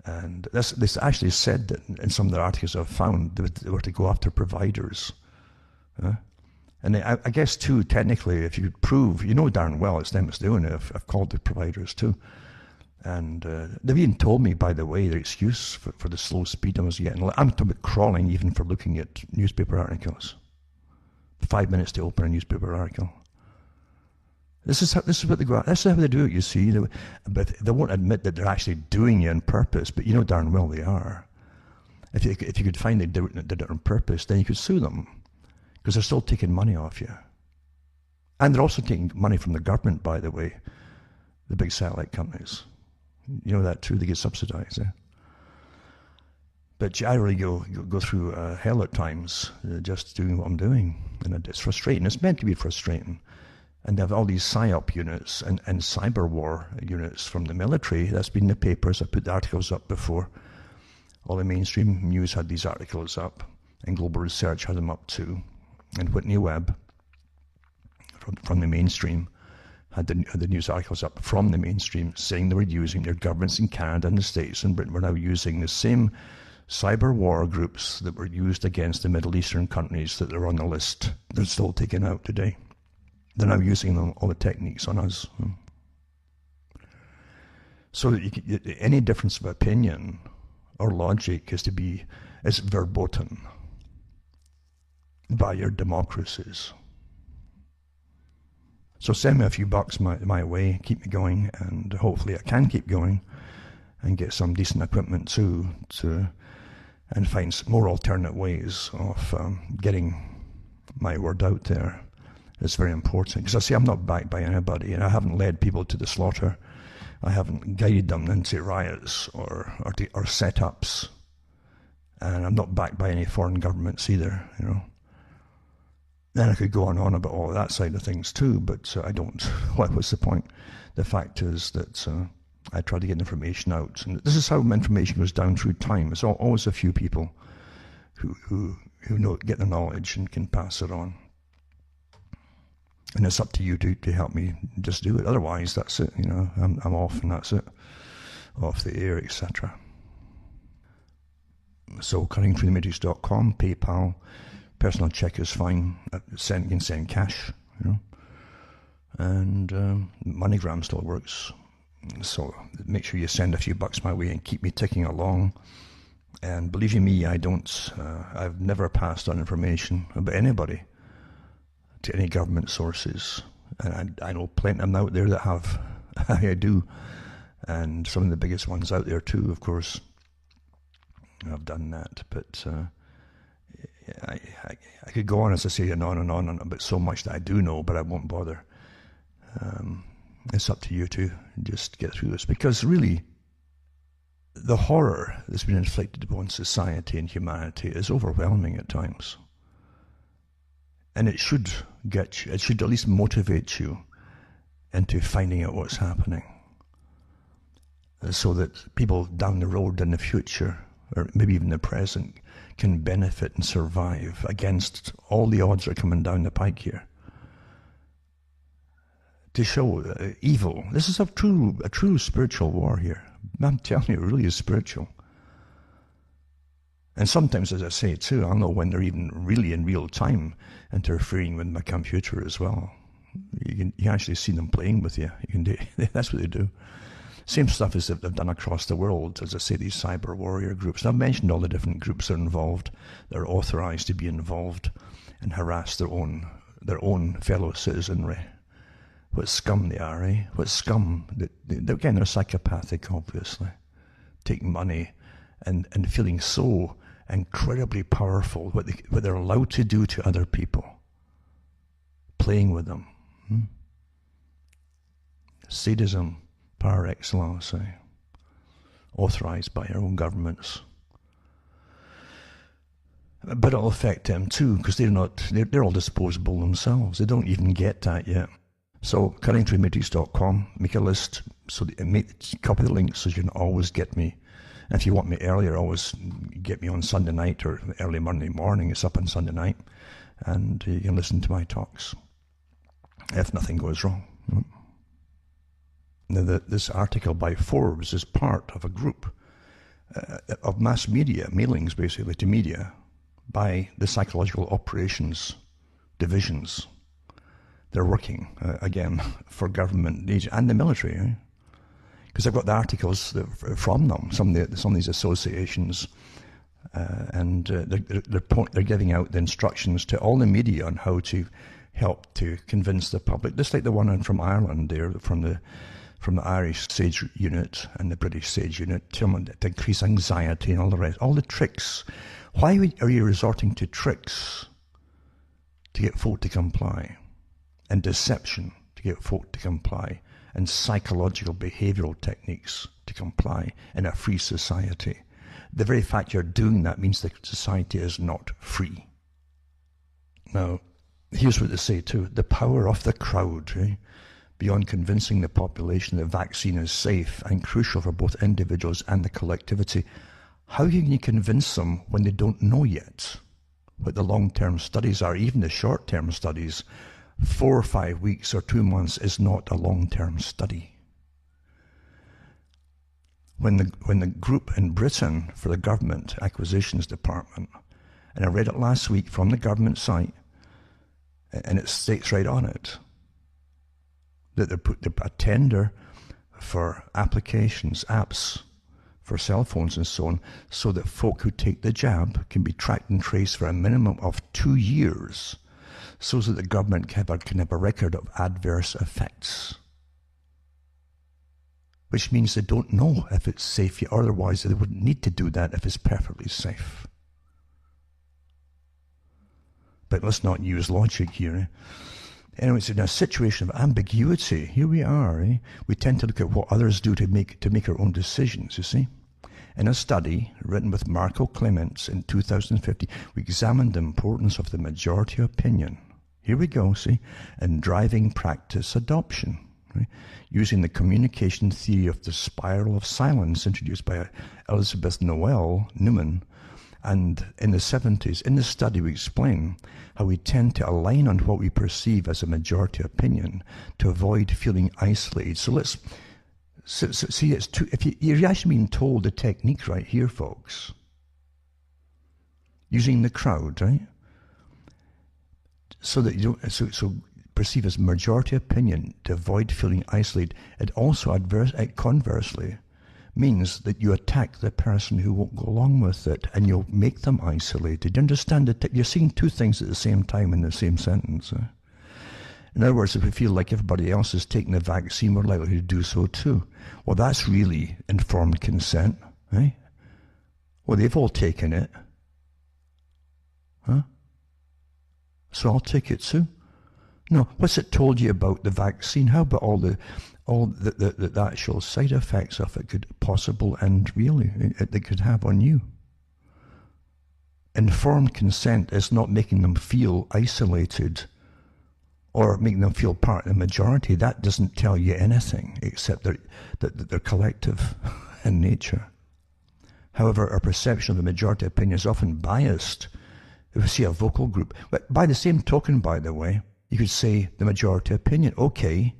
And this actually said that in some of the articles I've found, they were to go after providers. And I guess too, technically, if you could prove, you know darn well it's them that's doing it. I've called the providers too. And they've even told me, by the way, their excuse for the slow speed I was getting. I'm talking about crawling even for looking at newspaper articles. 5 minutes to open a newspaper article. This is what they go. This is how they do it. You see, but they won't admit that they're actually doing it on purpose. But you know darn well they are. If you could find they did it on purpose, then you could sue them, because they're still taking money off you, and they're also taking money from the government. By the way, the big satellite companies, you know that too. They get subsidized. But I really go through hell at times just doing what I'm doing, and it's frustrating. It's meant to be frustrating. And they have all these PSYOP units and cyber war units from the military. That's been in the papers. I put the articles up before. All the mainstream news had these articles up, and Global Research had them up too. And Whitney Webb from the mainstream had the news articles up from the mainstream, saying they were using, their governments in Canada and the States and Britain were now using the same cyber war groups that were used against the Middle Eastern countries that are on the list. They're still taken out today. They're now using all the techniques on us. So any difference of opinion or logic is verboten by your democracies. So send me a few bucks my way, keep me going, and hopefully I can keep going and get some decent equipment too, and find more alternate ways of getting my word out there. It's very important, because I say I'm not backed by anybody, and I haven't led people to the slaughter. I haven't guided them into riots or set-ups, and I'm not backed by any foreign governments either, you know. Then I could go on about all of that side of things too, but I don't. What's the point? The fact is that I try to get information out, and this is how information goes down through time. There's always a few people who get the knowledge and can pass it on. And it's up to you to help me just do it. Otherwise, that's it. You know, I'm off, and that's it. Off the air, etc. So, cuttingthroughthematrix.com, PayPal, personal check is fine. You can send cash, you know. And MoneyGram still works. So make sure you send a few bucks my way and keep me ticking along. And believe you me, I've never passed on information about anybody to any government sources, and I know plenty of them out there that have. I do, and some of the biggest ones out there too, of course. I've done that, but I could go on, as I say, and on about so much that I do know, but I won't bother. It's up to you to just get through this, because really, the horror that's been inflicted upon society and humanity is overwhelming at times. And it should at least motivate you into finding out what's happening, so that people down the road in the future, or maybe even the present, can benefit and survive against all the odds that are coming down the pike here. To show evil. This is a true spiritual war here. I'm telling you, it really is spiritual. And sometimes, as I say too, I'll know when they're even really in real time interfering with my computer as well. You can actually see them playing with you. That's what they do. Same stuff as they've done across the world, as I say, these cyber warrior groups. And I've mentioned all the different groups that are involved, that are authorized to be involved and harass their own fellow citizenry. What scum they are, eh? What scum. Again, they're psychopathic, obviously. Taking money and feeling so incredibly powerful, what they're allowed to do to other people. Playing with them. Sadism par excellence, eh? Authorized by our own governments. But it'll affect them too, because they're all disposable themselves. They don't even get that yet. So, cuttingthroughmatrix.com, make a list, so that copy the link so you can always get me. And if you want me earlier, always get me on Sunday night or early Monday morning. It's up on Sunday night, and you can listen to my talks if nothing goes wrong. Now, this article by Forbes is part of a group of mass media, mailings basically to media, by the psychological operations divisions. They're working, again, for government and the military, because I've got the articles from them, some of these associations, and they're giving out the instructions to all the media on how to help to convince the public, just like the one from Ireland there, from the Irish SAGE unit and the British SAGE unit, to increase anxiety and all the rest, all the tricks. Why are you resorting to tricks to get folk to comply, and deception to get folk to comply, and psychological behavioral techniques to comply in a free society? The very fact you're doing that means the society is not free. Now, here's what they say too: the power of the crowd, beyond convincing the population the vaccine is safe and crucial for both individuals and the collectivity. How can you convince them when they don't know yet what the long-term studies are, even the short-term studies? 4 or 5 weeks or 2 months is not a long-term study. When the group in Britain for the Government Acquisitions Department, and I read it last week from the government site, and it states right on it that they put a tender for applications, apps for cell phones and so on, so that folk who take the jab can be tracked and traced for a minimum of 2 years, so that the government can have a record of adverse effects. Which means they don't know if it's safe yet, otherwise they wouldn't need to do that if it's perfectly safe. But let's not use logic here. Anyway, it's in a situation of ambiguity. Here we are. We tend to look at what others do to make our own decisions, you see. In a study written with Marco Clements in 2050, we examined the importance of the majority opinion. Here we go, see, in driving practice adoption, right? Using the communication theory of the spiral of silence introduced by Elizabeth Newman. And in the 70s, in the study, we explain how we tend to align on what we perceive as a majority opinion to avoid feeling isolated. So let's see. You're actually being told the technique right here, folks. Using the crowd, right? So that you don't so perceive as majority opinion to avoid feeling isolated. It also conversely means that you attack the person who won't go along with it, and you'll make them isolated. You understand that you're seeing two things at the same time in the same sentence. In other words, if we feel like everybody else is taking the vaccine, we're likely to do so too. Well, that's really informed consent, right? Well, they've all taken it. So I'll take it too. No, what's it told you about the vaccine? How about all the actual side effects of it could possible and really they could have on you? Informed consent is not making them feel isolated or making them feel part of the majority. That doesn't tell you anything except that they're collective in nature. However, our perception of the majority opinion is often biased. If we see a vocal group, but by the same token, by the way, you could say the majority opinion. Okay,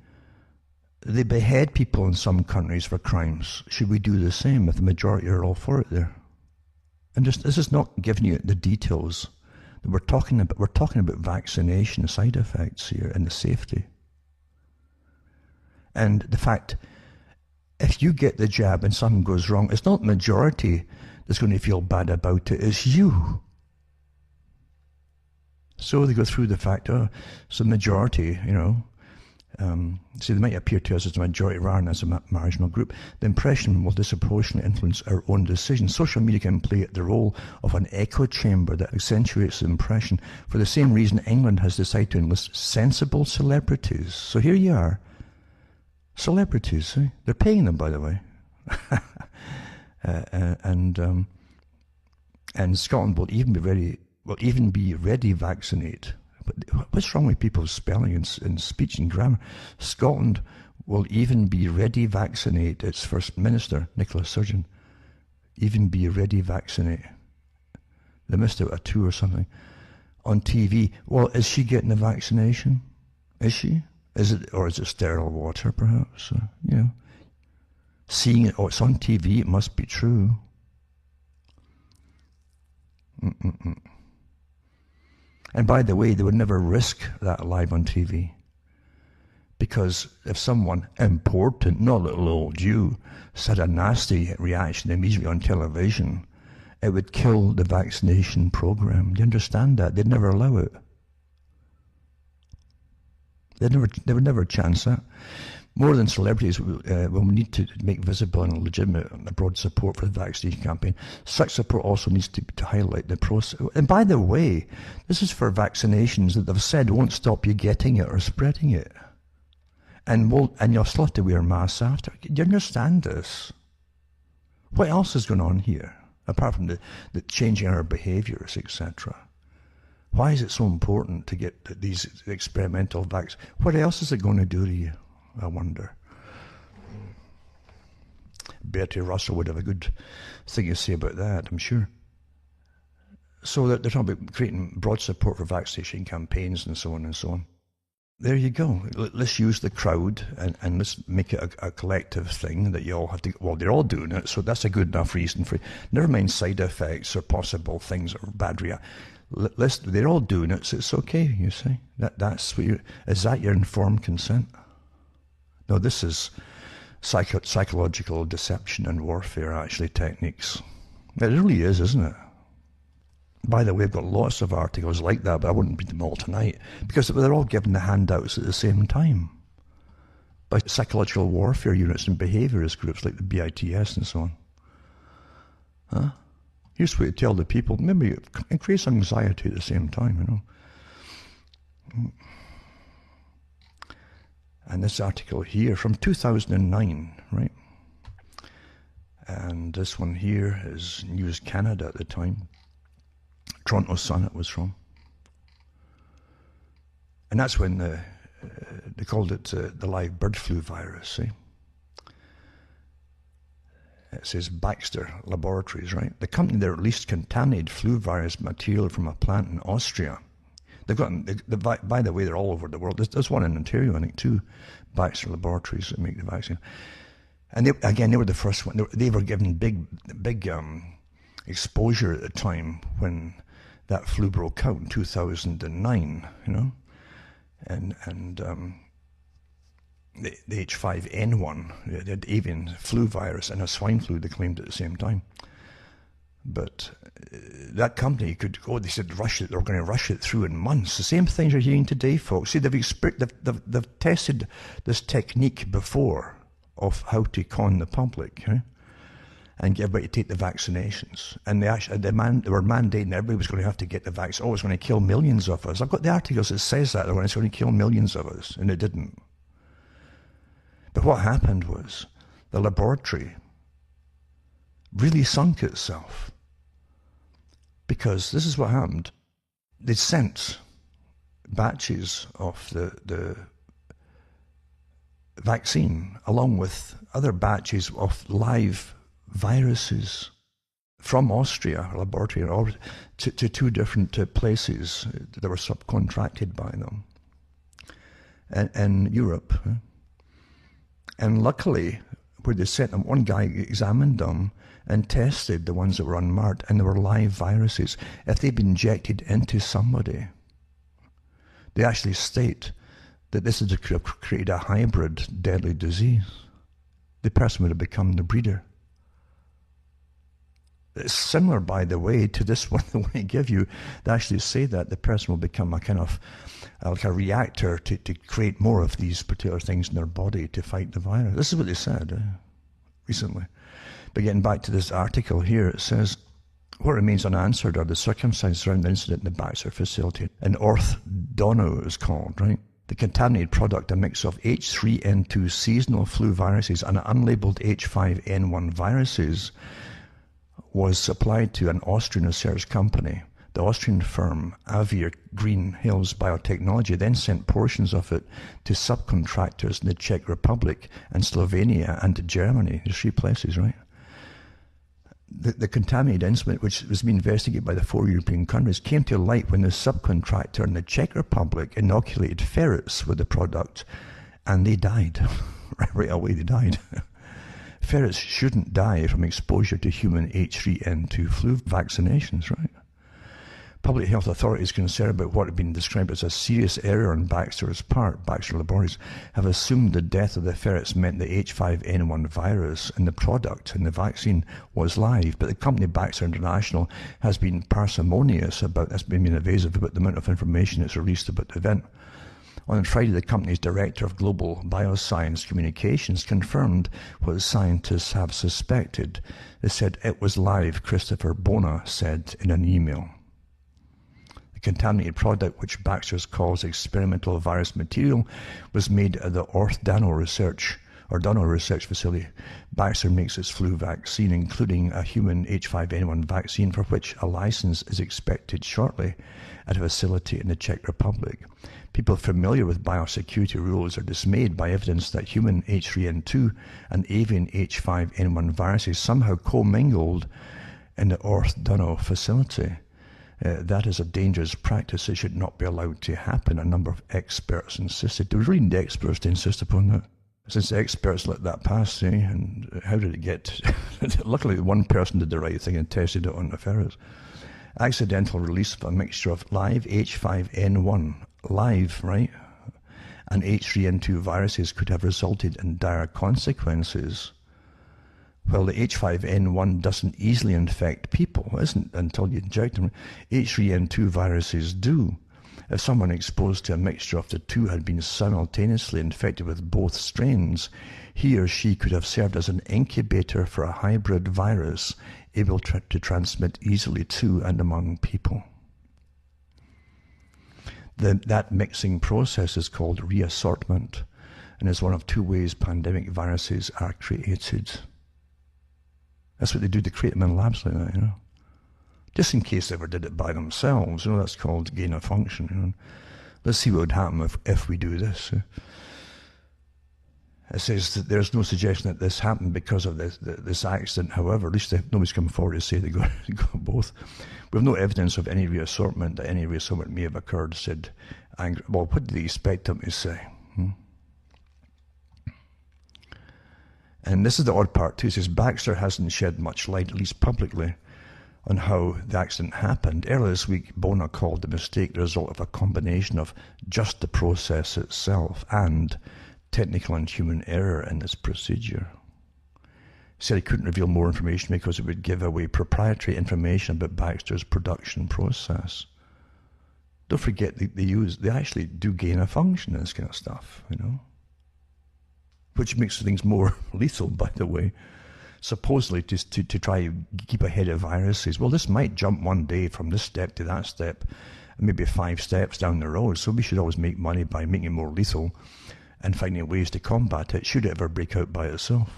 they behead people in some countries for crimes. Should we do the same if the majority are all for it there? And this is not giving you the details that we're talking about. We're talking about vaccination side effects here and the safety. And the fact If you get the jab and something goes wrong, it's not the majority that's going to feel bad about it, it's you. So they go through the fact, oh, it's the majority, you know. See, they might appear to us as a majority rather than as a marginal group. The impression will disproportionately influence our own decisions. Social media can play the role of an echo chamber that accentuates the impression. For the same reason, England has decided to enlist sensible celebrities. So here you are. Celebrities, eh? They're paying them, by the way. And Scotland will even be ready vaccinate. But what's wrong with people's spelling and speech and grammar? Scotland will even be ready vaccinate. Its First Minister, Nicola Sturgeon, even be ready vaccinate. They missed out a 2 or something on TV. Well, is she getting the vaccination? Is she? Is it sterile water, perhaps? You know, seeing it, it's on TV, it must be true. And by the way, they would never risk that live on TV. Because if someone important, not little old you, said a nasty reaction immediately on television, it would kill the vaccination program. Do you understand that? They'd never allow it. They would never chance that. More than celebrities, will need to make visible and legitimate broad support for the vaccination campaign. Such support also needs to highlight the process. And by the way, this is for vaccinations that they've said won't stop you getting it or spreading it. And you'll still have to wear masks after. Do you understand this? What else is going on here, apart from the changing our behaviours, etc.? Why is it so important to get these experimental vaccines? What else is it going to do to you? I wonder. Bertie Russell would have a good thing to say about that, I'm sure. So they're talking about creating broad support for vaccination campaigns and so on and so on. There you go. Let's use the crowd and let's make it a collective thing that you all have to, well, they're all doing it, so that's a good enough reason for it. Never mind side effects or possible things or bad reactions. They're all doing it, so it's okay, you see. That's what is that your informed consent? No, this is psychological deception and warfare, actually, techniques. It really is, isn't it? By the way, I've got lots of articles like that, but I wouldn't read them all tonight, because they're all given the handouts at the same time by psychological warfare units and behaviourist groups like the BITS and so on. Huh? Here's what you tell the people, maybe increase anxiety at the same time, you know. And this article here from 2009, right? And this one here is News Canada at the time. Toronto Sun it was from. And that's when they called it the live bird flu virus, see? It says Baxter Laboratories, right? The company that released contaminated flu virus material from a plant in Austria. They've got, by the way, they're all over the world. There's one in Ontario, I think, too. Baxter Laboratories that make the vaccine. And they were the first one. They were given big exposure at the time when that flu broke out in 2009, you know? And the H5N1, they had avian flu virus and a swine flu, they claimed at the same time. But that company could go, they said, rush it, they were going to rush it through in months. The same things you're hearing today, folks. See, they've tested this technique before of how to con the public, right? And get everybody to take the vaccinations. And they were mandating everybody was going to have to get the vaccine. Oh, it's going to kill millions of us. I've got the articles that says that, it's going to kill millions of us, and it didn't. But what happened was the laboratory really sunk itself. Because this is what happened. They sent batches of the vaccine along with other batches of live viruses from Austria, a laboratory, to 2 different places that were subcontracted by them in Europe. And luckily, where they sent them, one guy examined them and tested the ones that were unmarked, and they were live viruses. If they'd been injected into somebody, they actually state that this has created a hybrid deadly disease. the person would have become the breeder. It's similar, by the way, to this one, the one I give you. They actually say that the person will become a kind of like a reactor to create more of these particular things in their body to fight the virus. This is what they said recently. But getting back to this article here, it says, what remains unanswered are the circumstances around the incident in the Baxter facility. In Dono it was called, right? The contaminated product, a mix of H3N2 seasonal flu viruses and unlabeled H5N1 viruses, was supplied to an Austrian research company. The Austrian firm Avier Green Hills Biotechnology then sent portions of it to subcontractors in the Czech Republic and Slovenia and to Germany. There's 3 places, right? The contaminated incident, which was being investigated by the 4 European countries, came to light when the subcontractor in the Czech Republic inoculated ferrets with the product, and they died. Right away, they died. Ferrets shouldn't die from exposure to human H3N2 flu vaccinations, right? Public health authorities concerned about what had been described as a serious error on Baxter's part, Baxter Laboratories, have assumed the death of the ferrets meant the H5N1 virus in the product and the vaccine was live. But the company Baxter International has been parsimonious about this, being evasive about the amount of information it's released about the event. On Friday, the company's Director of Global Bioscience Communications confirmed what scientists have suspected. They said it was live, Christopher Bona said in an email. The contaminated product, which Baxter calls experimental virus material, was made at the Dono Research Facility. Baxter makes its flu vaccine, including a human H5N1 vaccine, for which a license is expected shortly at a facility in the Czech Republic. People familiar with biosecurity rules are dismayed by evidence that human H3N2 and avian H5N1 viruses somehow commingled in the Dono facility. That is a dangerous practice. It should not be allowed to happen. A number of experts insisted. Do we really need experts to insist upon that? Since the experts let that pass, and how did it get? Luckily, one person did the right thing and tested it on the ferrets. Accidental release of a mixture of live H5N1, live, right, and H3N2 viruses could have resulted in dire consequences. Well, the H5N1 doesn't easily infect people, isn't until you inject them. H3N2 viruses do. If someone exposed to a mixture of the two had been simultaneously infected with both strains, he or she could have served as an incubator for a hybrid virus able to transmit easily to and among people. That mixing process is called reassortment and is one of 2 ways pandemic viruses are created. That's what they do to create them in labs like that, Just in case they ever did it by themselves, that's called gain of function. Let's see what would happen if we do this. It says that there's no suggestion that this happened because of this accident. However, at least nobody's come forward to say they got both. We have no evidence of any reassortment, that any reassortment may have occurred, said Angry. Well, what did they expect them to say? And this is the odd part too. It says Baxter hasn't shed much light, at least publicly, on how the accident happened. Earlier this week, Bona called the mistake the result of a combination of just the process itself and technical and human error in this procedure. He said he couldn't reveal more information because it would give away proprietary information about Baxter's production process. Don't forget, they actually do gain a function in this kind of stuff, which makes things more lethal, by the way. Supposedly to try to keep ahead of viruses. Well, this might jump one day from this step to that step, maybe 5 steps down the road. So we should always make money by making it more lethal and finding ways to combat it, should it ever break out by itself.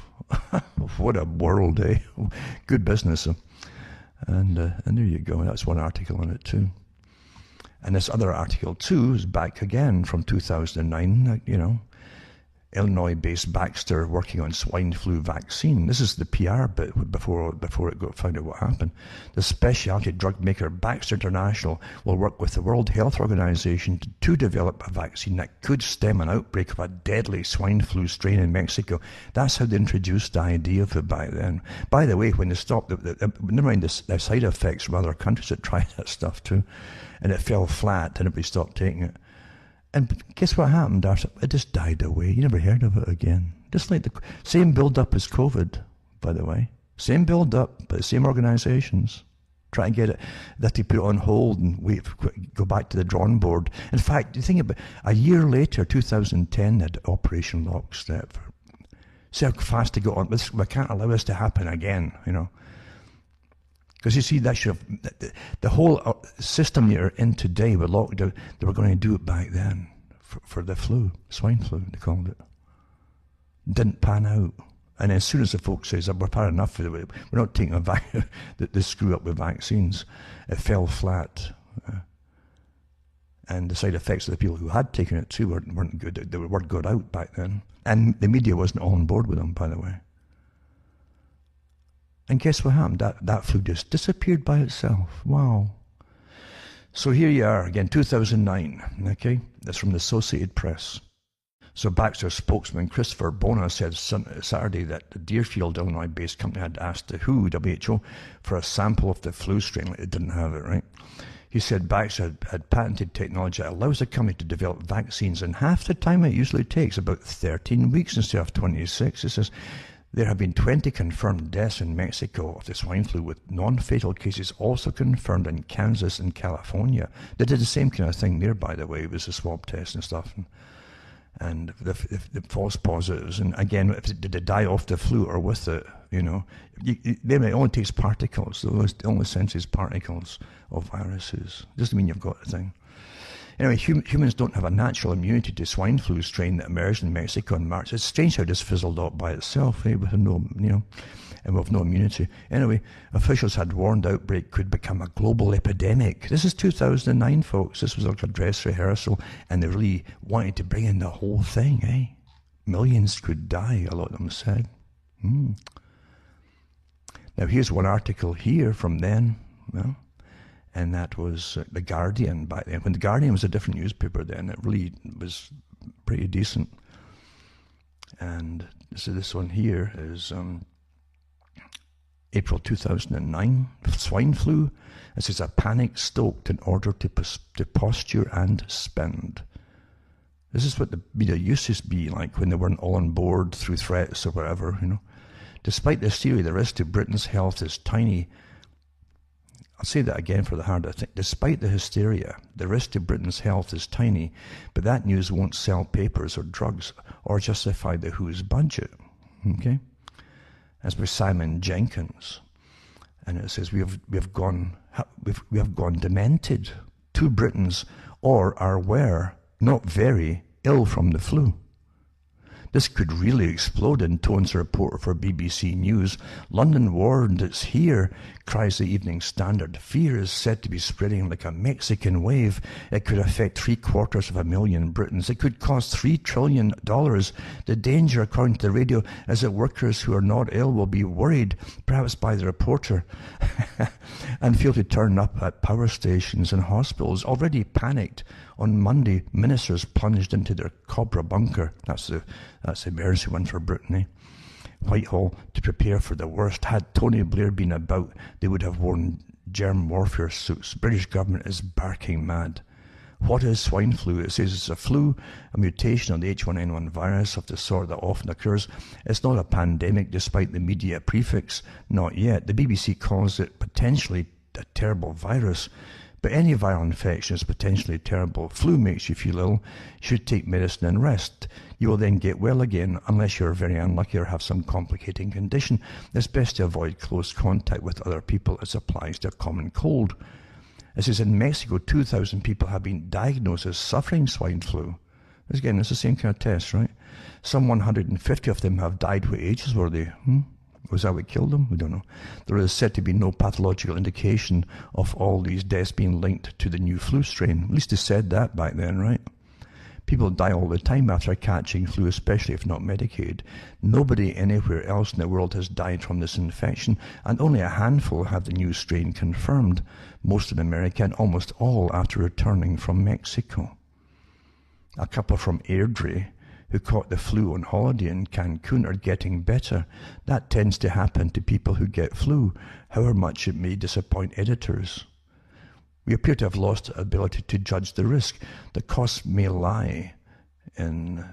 What a world, eh? Good business. And there you go. That's one article on it too. And this other article too is back again from 2009, Illinois-based Baxter working on swine flu vaccine. This is the PR bit before it got found out what happened. The specialty drug maker Baxter International will work with the World Health Organization to develop a vaccine that could stem an outbreak of a deadly swine flu strain in Mexico. That's how they introduced the idea of it back then. By the way, when they stopped, never mind the side effects from other countries that tried that stuff too, and it fell flat and everybody stopped taking it. And guess what happened after? It just died away. You never heard of it again. It Just like the same build-up as COVID, by the way. Same build-up, but the same organizations. Try and get it, that they put it on hold and go back to the drawing board. In fact, you think about a year later, 2010, they had Operation Lockstep. See how fast they got on. We can't allow this to happen again, you know. Because you see, that should have, the whole system you're in today with lockdown, they were going to do it back then for the flu, swine flu, they called it. Didn't pan out. And as soon as the folks says, we've had enough of it, we're not taking the screw up with vaccines, it fell flat. And the side effects of the people who had taken it too weren't good. The word got out back then. And the media wasn't all on board with them, by the way. And guess what happened? That flu just disappeared by itself. Wow. So here you are again, 2009, okay? That's from the Associated Press. So Baxter spokesman Christopher Bona said Saturday that the Deerfield, Illinois-based company had asked the WHO, for a sample of the flu strain. Like they didn't have it, right? He said Baxter had patented technology that allows the company to develop vaccines in half the time it usually takes, about 13 weeks instead of 26. He says there have been 20 confirmed deaths in Mexico of the swine flu, with non-fatal cases also confirmed in Kansas and California. They did the same kind of thing there, by the way. It was a swab test and stuff. And the false positives, and again, did they die off the flu or with it? You know, it only takes particles. It only senses particles of viruses. Doesn't mean you've got the thing. Anyway, humans don't have a natural immunity to swine flu strain that emerged in Mexico in March. It's strange how this fizzled out by itself, with no, and with no immunity. Anyway, officials had warned the outbreak could become a global epidemic. This is 2009, folks. This was like a dress rehearsal, and they really wanted to bring in the whole thing, eh? Millions could die, a lot of them said. Now, here's one article here from then, and that was The Guardian back then. When The Guardian was a different newspaper then, it really was pretty decent. And so this one here is April 2009, swine flu. This is a panic stoked in order to posture and spend. This is what the media used to be like when they weren't all on board through threats or whatever, Despite this theory, the risk to Britain's health is tiny. I'll say that again for the harder thing. Despite the hysteria, the risk to Britain's health is tiny, but that news won't sell papers or drugs or justify the WHO's budget. Okay? As by Simon Jenkins. And it says, we have gone demented. 2 Britons were not very ill from the flu. This could really explode, intones a reporter for BBC News. London warned it's here, cries the Evening Standard. Fear is said to be spreading like a Mexican wave. It could affect 750,000 Britons. It could cost $3 trillion. The danger, according to the radio, is that workers who are not ill will be worried, perhaps by the reporter, and fail to turn up at power stations and hospitals. Already panicked, on Monday, ministers plunged into their Cobra bunker. That's the emergency one for Britain, eh? Whitehall, to prepare for the worst. Had Tony Blair been about, they would have worn germ warfare suits. British government is barking mad. What is swine flu? It says it's a flu, a mutation of the H1N1 virus of the sort that often occurs. It's not a pandemic, despite the media prefix. Not yet. The BBC calls it potentially a terrible virus. But any viral infection is potentially terrible. Flu makes you feel ill. You should take medicine and rest. You will then get well again, unless you're very unlucky or have some complicating condition. It's best to avoid close contact with other people as applies to a common cold. It says in Mexico, 2,000 people have been diagnosed as suffering swine flu. Again, it's the same kind of test, right? Some 150 of them have died. What ages were they? Was that what killed them? We don't know. There is said to be no pathological indication of all these deaths being linked to the new flu strain. At least they said that back then, right? People die all the time after catching flu, especially if not medicated. Nobody anywhere else in the world has died from this infection, and only a handful have the new strain confirmed, most in America and almost all after returning from Mexico. A couple from Airdrie who caught the flu on holiday in Cancun are getting better. That tends to happen to people who get flu, however much it may disappoint editors. We appear to have lost the ability to judge the risk. The cost may lie in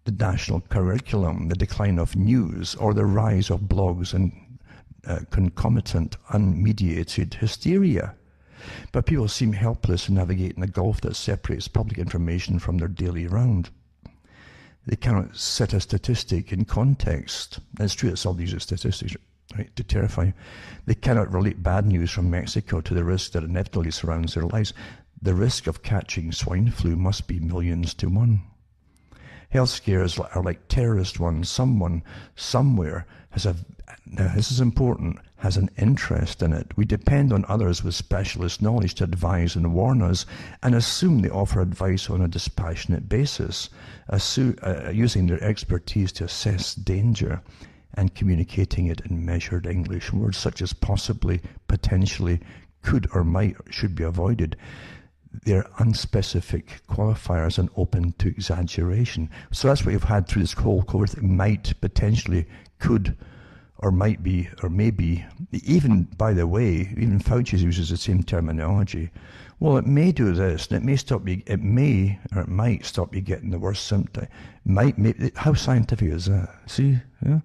the national curriculum, the decline of news, or the rise of blogs and concomitant unmediated hysteria. But people seem helpless in navigating the gulf that separates public information from their daily round. They cannot set a statistic in context. It's true, it's all these statistics, right, to terrify you. They cannot relate bad news from Mexico to the risk that inevitably surrounds their lives. The risk of catching swine flu must be millions to one. Health scares are like terrorist ones. Someone, somewhere, now this is important, has an interest in it. We depend on others with specialist knowledge to advise and warn us, and assume they offer advice on a dispassionate basis, using their expertise to assess danger and communicating it in measured English words such as possibly, potentially, could or might or should be avoided. They're unspecific qualifiers and open to exaggeration. So that's what you've had through this whole course. Might, potentially, could, or might be, or may be. Even, by the way, even Fauci uses the same terminology. Well, it may do this, and it may or it might stop you getting the worst symptom. How scientific is that? See? Yeah?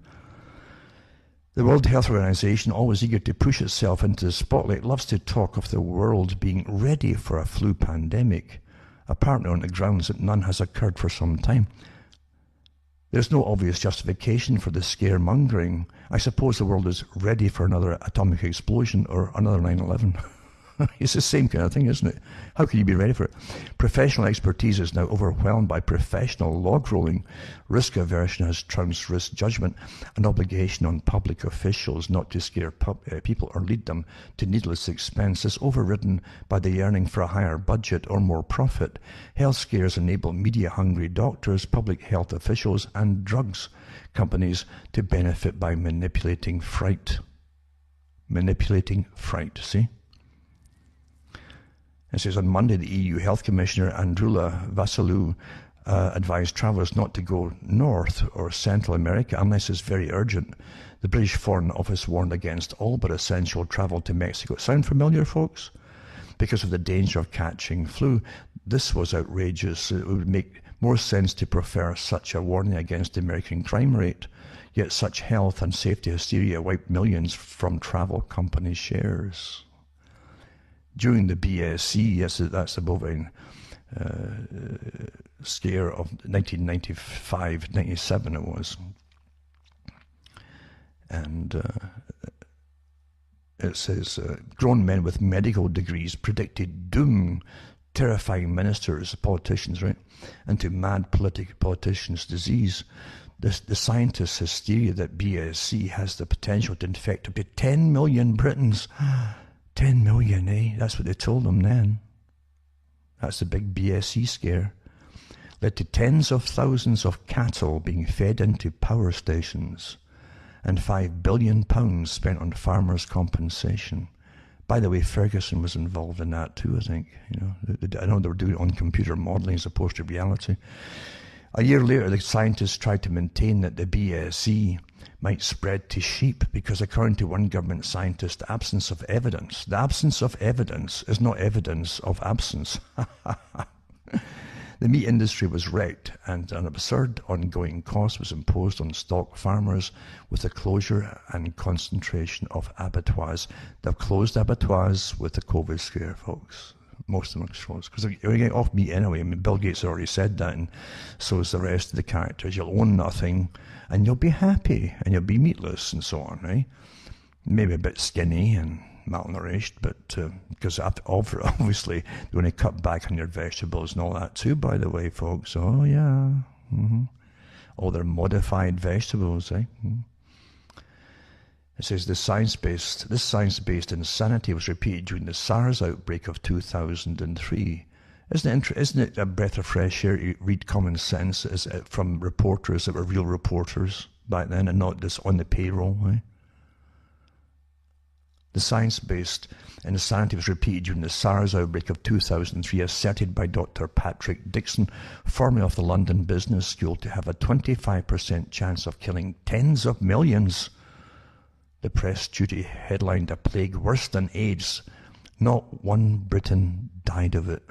The World Health Organization, always eager to push itself into the spotlight, loves to talk of the world being ready for a flu pandemic, apparently on the grounds that none has occurred for some time. There's no obvious justification for the scaremongering. I suppose the world is ready for another atomic explosion or another 9/11. It's the same kind of thing, isn't it? How can you be ready for it? Professional expertise is now overwhelmed by professional log rolling. Risk aversion has trounced risk judgment. An obligation on public officials not to scare people or lead them to needless expense is overridden by the yearning for a higher budget or more profit. Health scares enable media-hungry doctors, public health officials, and drugs companies to benefit by manipulating fright. Manipulating fright, see? It says on Monday, the EU Health Commissioner Andrula Vasilou advised travellers not to go north or Central America unless it's very urgent. The British Foreign Office warned against all but essential travel to Mexico. Sound familiar, folks? Because of the danger of catching flu. This was outrageous. It would make more sense to prefer such a warning against the American crime rate. Yet such health and safety hysteria wiped millions from travel company shares. During the BSE, yes, that's the bovine scare of 1995-97 it was. And it says, grown men with medical degrees predicted doom, terrifying ministers, politicians, right, into mad politicians' disease. The scientists' hysteria that BSE has the potential to infect up to 10 million Britons. 10 million, eh? That's what they told them then. That's the big BSE scare. Led to tens of thousands of cattle being fed into power stations and £5 billion spent on farmers' compensation. By the way, Ferguson was involved in that too, I think. I know they were doing it on computer modelling as opposed to reality. A year later, the scientists tried to maintain that the BSE might spread to sheep because, according to one government scientist, the absence of evidence is not evidence of absence. The meat industry was wrecked, and an absurd ongoing cost was imposed on stock farmers with the closure and concentration of abattoirs. They've closed abattoirs with the COVID scare, folks. Most of them are closed because you're getting off meat anyway. I mean, Bill Gates already said that, and so is the rest of the characters. You'll own nothing, and you'll be happy, and you'll be meatless, and so on, right? Maybe a bit skinny and malnourished, but because obviously they're going to cut back on your vegetables and all that too, by the way, folks. Oh yeah, all their modified vegetables, eh? It says this science-based insanity was repeated during the SARS outbreak of 2003. Isn't it a breath of fresh air to read common sense from reporters that were real reporters back then and not this on the payroll, eh? The science-based insanity was repeated during the SARS outbreak of 2003, asserted by Dr. Patrick Dixon, formerly of the London Business School, to have a 25% chance of killing tens of millions. The press duty headlined a plague worse than AIDS. Not one Briton died of it.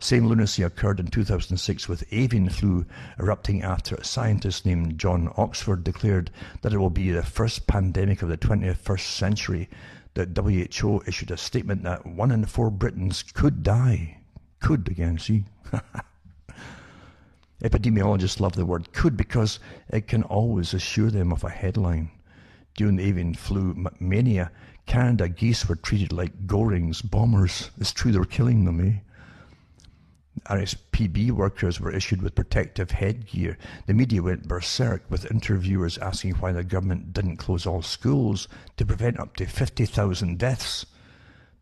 Same lunacy occurred in 2006 with avian flu erupting after a scientist named John Oxford declared that it will be the first pandemic of the 21st century. The WHO issued a statement that 1 in 4 Britons could die. Could again, see? Epidemiologists love the word could because it can always assure them of a headline. During the avian flu mania, Canada geese were treated like Goring's bombers. It's true, they were killing them, eh? RSPB workers were issued with protective headgear. The media went berserk with interviewers asking why the government didn't close all schools to prevent up to 50,000 deaths.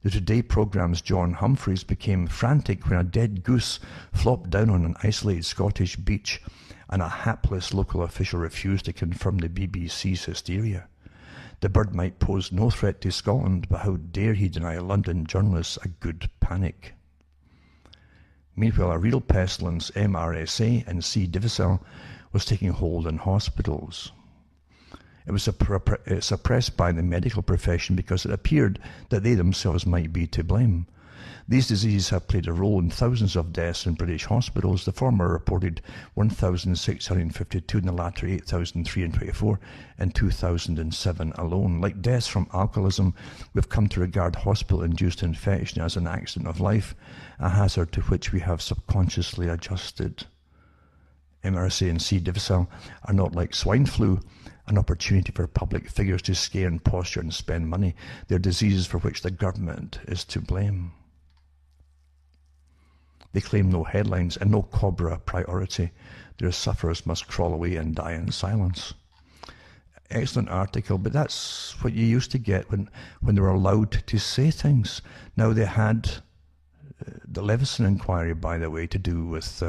The Today programme's John Humphreys became frantic when a dead goose flopped down on an isolated Scottish beach and a hapless local official refused to confirm the BBC's hysteria. The bird might pose no threat to Scotland, but how dare he deny London journalists a good panic? Meanwhile, a real pestilence, MRSA and C. difficile, was taking hold in hospitals. It was suppressed by the medical profession because it appeared that they themselves might be to blame. These diseases have played a role in thousands of deaths in British hospitals. The former reported 1,652 and the latter 8,324 in 2007 alone. Like deaths from alcoholism, we've come to regard hospital-induced infection as an accident of life, a hazard to which we have subconsciously adjusted. MRSA and C. difficile are not like swine flu, an opportunity for public figures to scare and posture and spend money. They're diseases for which the government is to blame. They claim no headlines and no cobra priority. Their sufferers must crawl away and die in silence. Excellent article, but that's what you used to get when they were allowed to say things. Now they had the Leveson inquiry, by the way, to do with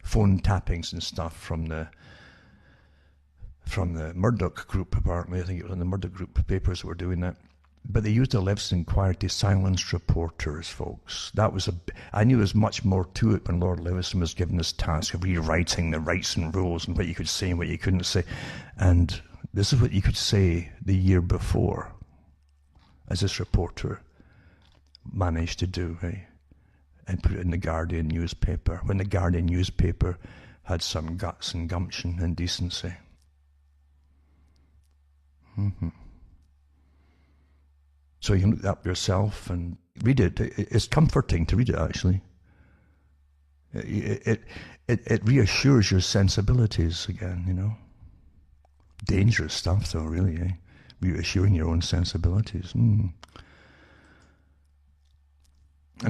phone tappings and stuff from the Murdoch group, apparently. I think it was in the Murdoch group papers that were doing that. But they used the Leveson inquiry to silence reporters, folks. I knew there was much more to it when Lord Leveson was given this task of rewriting the rights and rules and what you could say and what you couldn't say. And this is what you could say the year before, as this reporter managed to do, right? And put it in the Guardian newspaper, when the Guardian newspaper had some guts and gumption and decency. So you can look that up yourself and read it. It's comforting to read it, actually. It reassures your sensibilities again, you know. Dangerous stuff, though, really, eh? Reassuring your own sensibilities. And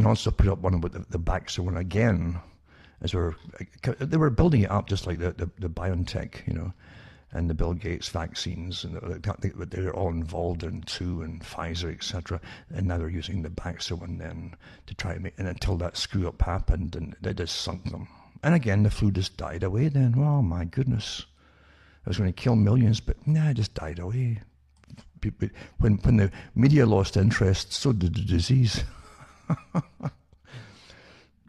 also put up one about the Baxter one again, as they were building it up just like the BioNTech, you know, and the Bill Gates vaccines, and they're all involved in too, and Pfizer, etc. And now they're using the Baxter one then to try and make, and until that screw up happened, and they just sunk them. And again, the flu just died away then. Oh my goodness. It was going to kill millions, but it just died away. When the media lost interest, so did the disease.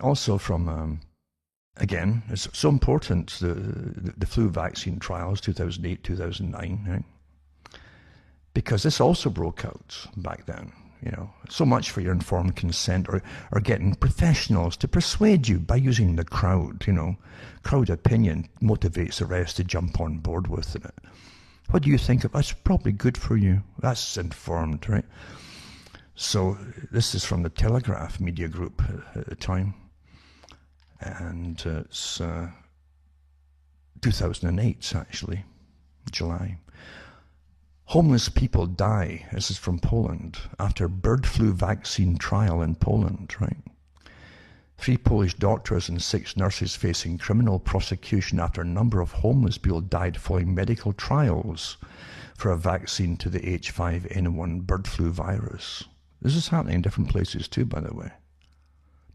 Also from... Again, it's so important, the flu vaccine trials, 2008, 2009, right? Because this also broke out back then, you know. So much for your informed consent or getting professionals to persuade you by using the crowd, you know. Crowd opinion motivates the rest to jump on board with it. What do you think of? That's probably good for you. That's informed, right? So this is from the Telegraph media group at the time. And it's 2008, actually, July. Homeless people die, this is from Poland, after bird flu vaccine trial in Poland, right? 3 Polish doctors and 6 nurses facing criminal prosecution after a number of homeless people died following medical trials for a vaccine to the H5N1 bird flu virus. This is happening in different places too, by the way.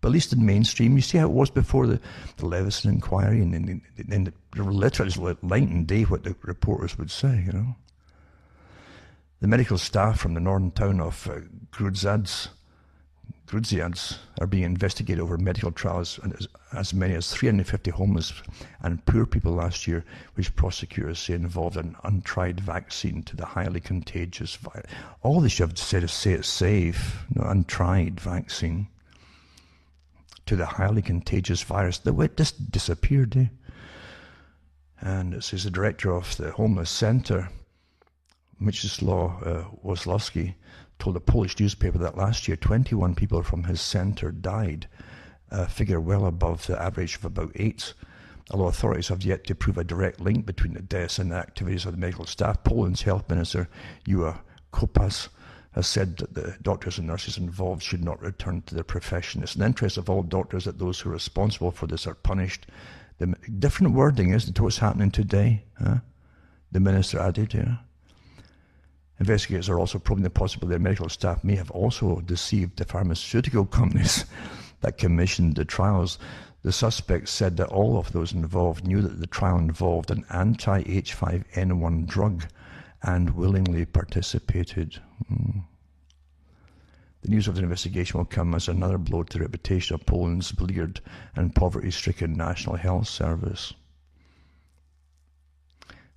But at least in mainstream, you see how it was before the Leveson inquiry, and then literally light and day what the reporters would say, you know. The medical staff from the northern town of Grudziądz are being investigated over medical trials, and as many as 350 homeless and poor people last year, which prosecutors say involved an untried vaccine to the highly contagious virus. All they should have said is say it's safe, no, untried vaccine. to the highly contagious virus. It just disappeared, eh? And it says the director of the homeless center, Mieczysław Woslowski, told a Polish newspaper that last year 21 people from his center died, a figure well above the average of about 8. Although authorities have yet to prove a direct link between the deaths and the activities of the medical staff, Poland's health minister, Joa Kopas, has said that the doctors and nurses involved should not return to their profession. It's in the interest of all doctors that those who are responsible for this are punished. The different wording, isn't it, what's happening today? Huh? The minister added, yeah. Investigators are also probing the possibility that medical staff may have also deceived the pharmaceutical companies that commissioned the trials. The suspects said that all of those involved knew that the trial involved an anti-H5N1 drug and willingly participated. The news of the investigation will come as another blow to the reputation of Poland's beleaguered and poverty-stricken National Health Service.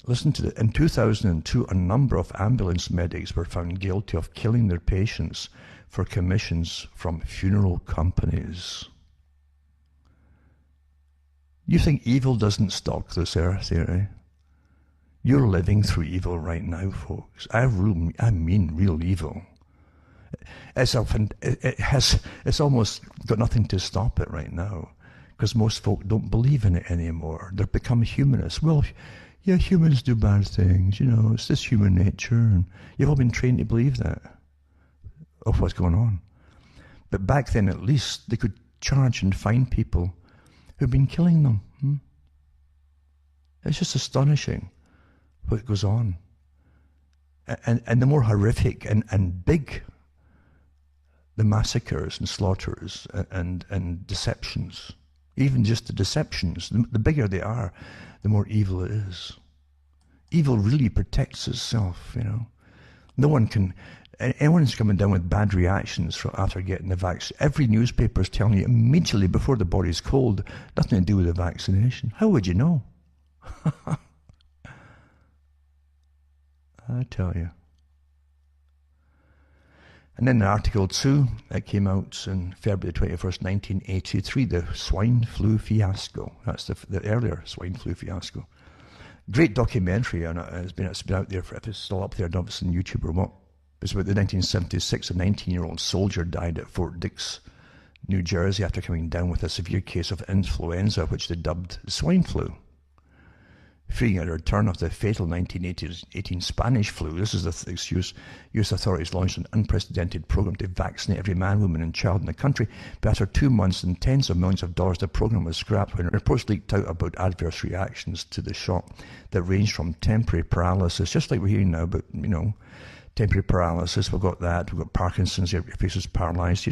Listen to it. In 2002, a number of ambulance medics were found guilty of killing their patients for commissions from funeral companies. You think evil doesn't stalk this earth here, eh? You're living through evil right now, folks. I mean real evil. It's almost got nothing to stop it right now, because most folk don't believe in it anymore. They've become humanists. Well, yeah, humans do bad things, it's just human nature, and you've all been trained to believe that, of what's going on. But back then, at least, they could charge and fine people who've been killing them. It's just astonishing what goes on. And the more horrific and big the massacres and slaughters and deceptions, even just the deceptions, the bigger they are, the more evil it is. Evil really protects itself, No one can, anyone's coming down with bad reactions after getting the vaccine. Every newspaper is telling you immediately before the body's cold, nothing to do with the vaccination. How would you know? I tell you. And then in Article 2, that came out in February 21st, 1983, the swine flu fiasco. That's the earlier swine flu fiasco. Great documentary on it. It's been out there, if it's still up there, I don't know if it's on YouTube or what. It's about the 1976, a 19-year-old soldier died at Fort Dix, New Jersey, after coming down with a severe case of influenza, which they dubbed swine flu. Fearing a return of the fatal 1918 Spanish flu, this is the excuse. U.S. authorities launched an unprecedented program to vaccinate every man, woman and child in the country. But after 2 months and tens of millions of dollars, the program was scrapped when reports leaked out about adverse reactions to the shot that ranged from temporary paralysis, just like we're hearing now, but, temporary paralysis, we've got that, we've got Parkinson's, your face is paralyzed,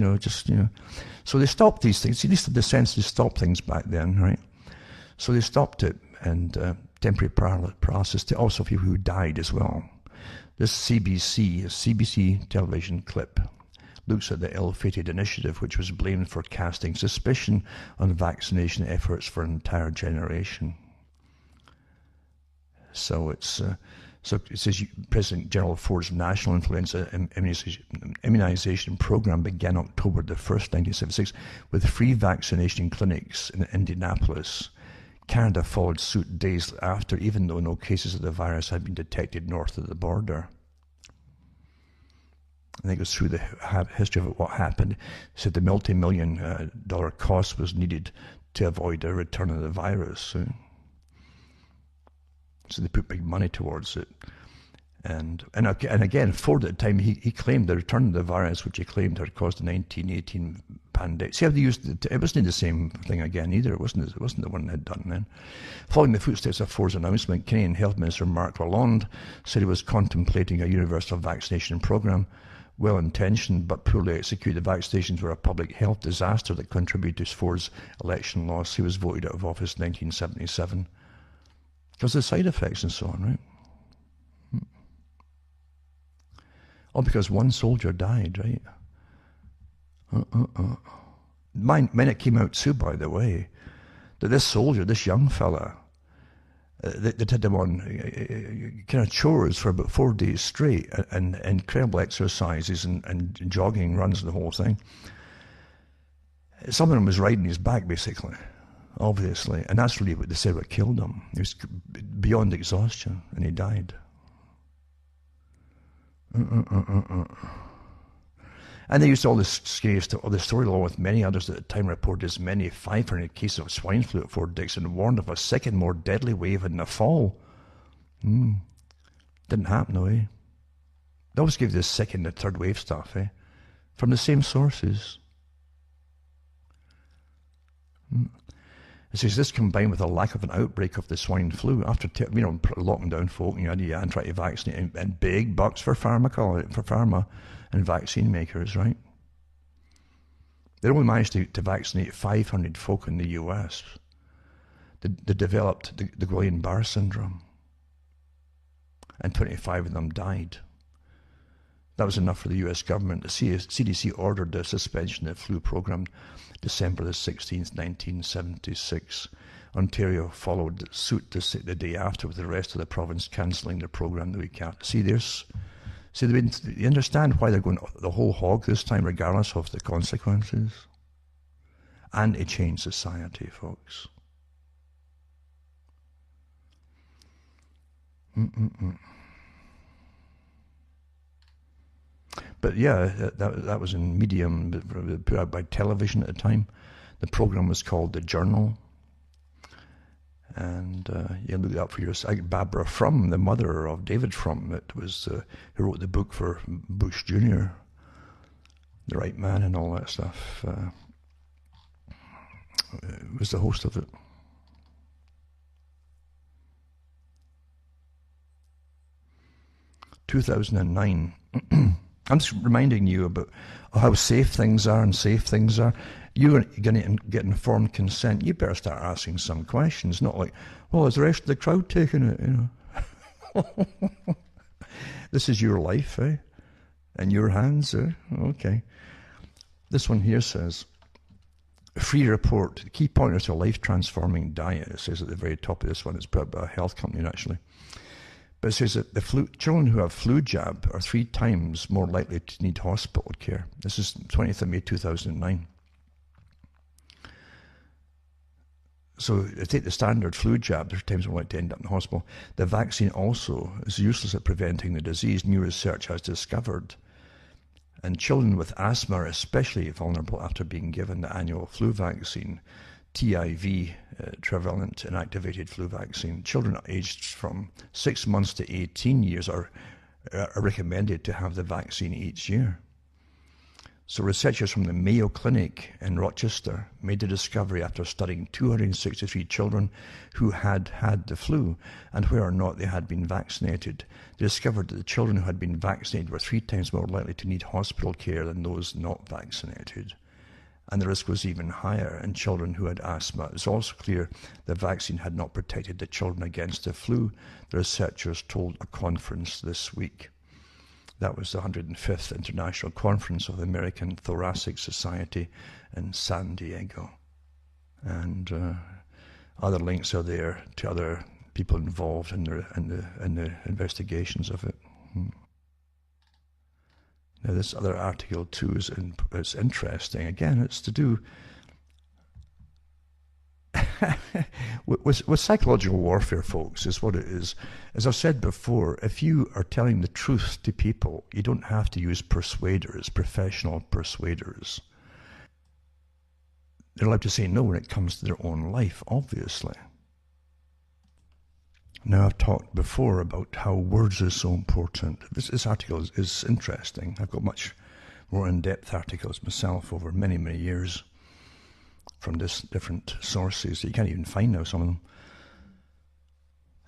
So they stopped these things. At least in the sense they stopped things back then, right? So they stopped it, and temporary paralysis to also people who died as well. This CBC television clip looks at the ill-fated initiative, which was blamed for casting suspicion on vaccination efforts for an entire generation. So it says President Gerald Ford's National Influenza Immunization Program began October the 1st, 1976, with free vaccination clinics in Indianapolis. Canada followed suit days after, even though no cases of the virus had been detected north of the border. And it goes through the history of what happened. It said the multi-million dollar cost was needed to avoid a return of the virus. So they put big money towards it. And again, Ford at the time, he claimed the return of the virus, which he claimed had caused the 1918 pandemic. See how they used it? It wasn't the same thing again either. It wasn't the one they had done then. Following the footsteps of Ford's announcement, Canadian Health Minister Marc Lalonde said he was contemplating a universal vaccination program. Well-intentioned but poorly executed, vaccinations were a public health disaster that contributed to Ford's election loss. He was voted out of office in 1977 because of the side effects and so on, right? All because one soldier died, right? Mine, it came out too, by the way, that this soldier, this young fella, they had him on kind of chores for about 4 days straight, and incredible exercises and jogging runs and the whole thing. Someone was riding his back, basically, obviously, and that's really what they said what killed him. He was beyond exhaustion, and he died. And they used all this scary stuff, the story, along with many others at the time, reported as many 500 cases of swine flu at Fort Dix and warned of a second, more deadly wave in the fall. Didn't happen, though, eh? They always give this second and third wave stuff, eh? From the same sources. It says this combined with a lack of an outbreak of the swine flu after locking down folk and trying to vaccinate, and big bucks for pharma and vaccine makers, right? They only managed to vaccinate 500 folk in the US. They developed the Guillain-Barré syndrome, and 25 of them died. That was enough for the US government. The CDC ordered the suspension of the flu program December the 16th, 1976. Ontario followed suit the day after, with the rest of the province cancelling the program the week after. You understand why they're going the whole hog this time, regardless of the consequences? Anti-change society, folks. But yeah, that was in Medium, put out by television at the time. The program was called The Journal. And you look it up for yourself. Barbara Frum, the mother of David Frum, who wrote the book for Bush Jr., The Right Man and all that stuff, was the host of it. (2009). I'm just reminding you about how safe things are and safe things are. You're going to get informed consent. You better start asking some questions, not like, well, is the rest of the crowd taking it? This is your life, eh? In your hands, eh? Okay. This one here says, free report, the key pointers to a life-transforming diet. It says at the very top of this one. It's put up by a health company, actually. But it says that children who have flu jab are 3 times more likely to need hospital care. This is 20th of May 2009. So take the standard flu jab, 3 times more likely to end up in the hospital. The vaccine also is useless at preventing the disease, new research has discovered. And children with asthma are especially vulnerable after being given the annual flu vaccine, TIV, trivalent inactivated flu vaccine. Children aged from 6 months to 18 years are recommended to have the vaccine each year. So researchers from the Mayo Clinic in Rochester made the discovery after studying 263 children who had had the flu and whether or not they had been vaccinated. They discovered that the children who had been vaccinated were 3 times more likely to need hospital care than those not vaccinated. And the risk was even higher in children who had asthma. It was also clear the vaccine had not protected the children against the flu, the researchers told a conference this week. That was the 105th International Conference of the American Thoracic Society in San Diego. And other links are there to other people involved in the investigations of it. Now this other article too is interesting. Again, it's to do with psychological warfare, folks, is what it is. As I've said before, if you are telling the truth to people, you don't have to use persuaders, professional persuaders. They're allowed to say no when it comes to their own life, obviously. Now, I've talked before about how words are so important. This article is interesting. I've got much more in-depth articles myself over many, many years from different sources that you can't even find now, some of them.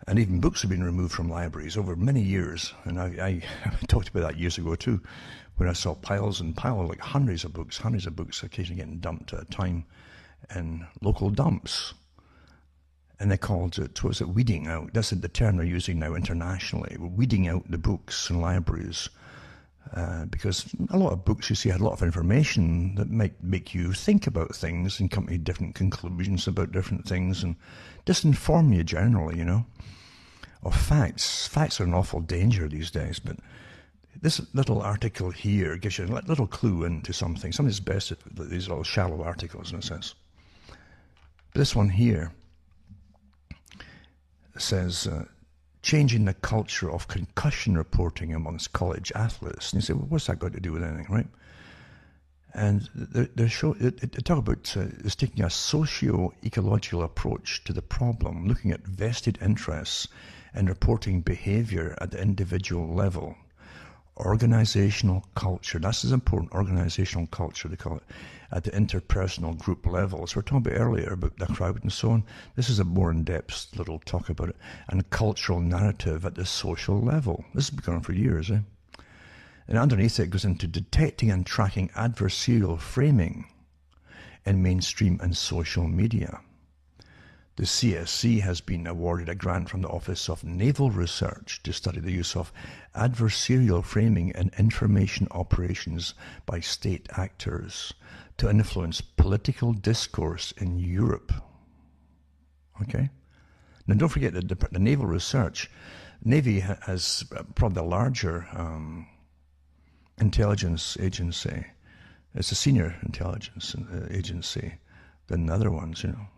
And even books have been removed from libraries over many years. And I talked about that years ago too, when I saw piles and piles, like hundreds of books occasionally getting dumped at a time in local dumps. And they called it, was it weeding out? That's the term they're using now internationally. We're weeding out the books in libraries. Because a lot of books, you see, had a lot of information that might make you think about things and come to different conclusions about different things and disinform you generally, of facts. Facts are an awful danger these days, but This little article here gives you a little clue into something. Something's best at these little shallow articles in a sense. But this one here says, changing the culture of concussion reporting amongst college athletes. And you say, well, what's that got to do with anything, right? And they talk about it's taking a socio-ecological approach to the problem, looking at vested interests in reporting behavior at the individual level. Organizational culture, that's as important, organizational culture, they call it, at the interpersonal group level. So we're talking about earlier about the crowd and so on. This is a more in-depth little talk about it. And cultural narrative at the social level. This has been going on for years, eh? And underneath it goes into detecting and tracking adversarial framing in mainstream and social media. The CSC has been awarded a grant from the Office of Naval Research to study the use of adversarial framing in information operations by state actors to influence political discourse in Europe. Okay? Now don't forget that the Naval Research, Navy has probably the larger intelligence agency. It's a senior intelligence agency than the other ones, you know.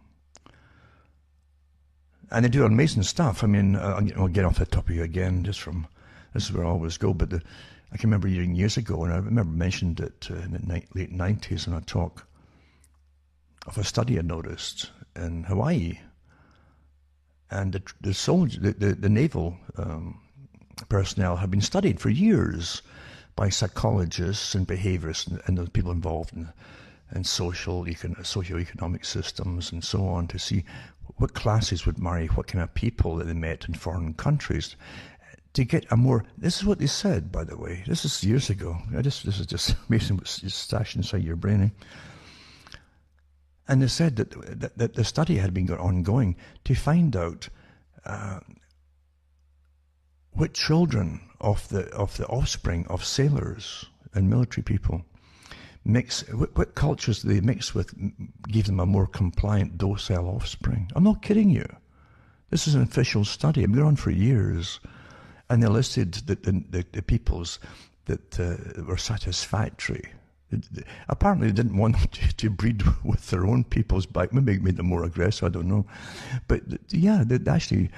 And they do amazing stuff. I mean, I'll get off the topic again, just from, this is where I always go, but I can remember years ago, and I remember mentioned it in the late 90s in a talk of a study I noticed in Hawaii. And the naval personnel have been studied for years by psychologists and behaviorists and the people involved in socio-economic systems and so on, to see what classes would marry what kind of people that they met in foreign countries, to get a more, this is what they said, by the way, this is years ago, this is just amazing what's stashed inside your brain, eh? And they said that the study had been ongoing to find out what children of the offspring of sailors and military people what cultures they mix with give them a more compliant, docile offspring. I'm not kidding you. This is an official study. I've been on for years. And they listed the peoples that were satisfactory. Apparently they didn't want them to breed with their own peoples back. Maybe it made them more aggressive, I don't know. But yeah, they actually,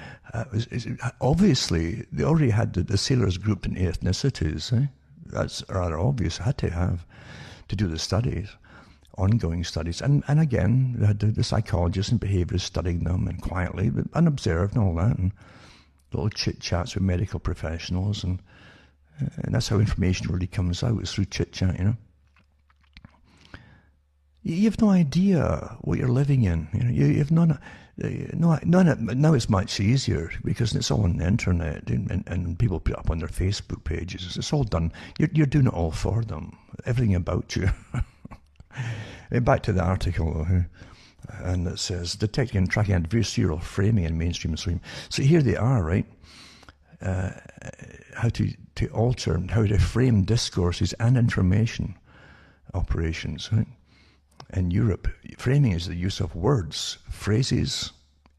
obviously, they already had the sailors grouped in ethnicities. Eh? That's rather obvious, had to have, to do the studies, ongoing studies. And again, they had the psychologists and behaviorists studying them and quietly, and observed and all that, and little chit-chats with medical professionals, and that's how information really comes out, is through chit-chat, you know. You have no idea what you're living in. You know, you have none. Now it's much easier because it's all on the internet, and people put it up on their Facebook pages. It's all done. You're doing it all for them. Everything about you. And back to the article, and it says detecting and tracking adversarial framing in mainstream and stream. So here they are, right? How to alter and how to frame discourses and information operations, right? In Europe, framing is the use of words, phrases,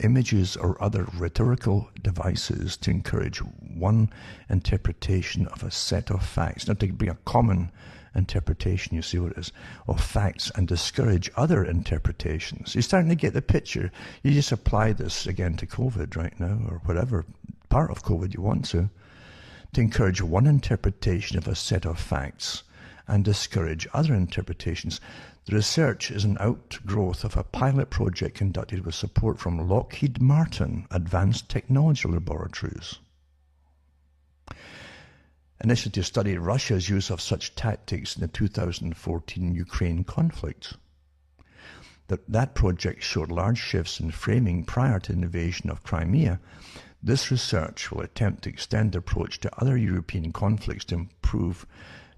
images, or other rhetorical devices to encourage one interpretation of a set of facts. Not to bring a common interpretation, you see what it is, of facts, and discourage other interpretations. You're starting to get the picture. You just apply this again to COVID right now, or whatever part of COVID you want to encourage one interpretation of a set of facts and discourage other interpretations. The research is an outgrowth of a pilot project conducted with support from Lockheed Martin Advanced Technology Laboratories. Initially to study Russia's use of such tactics in the 2014 Ukraine conflict. That project showed large shifts in framing prior to the invasion of Crimea. This research will attempt to extend the approach to other European conflicts to improve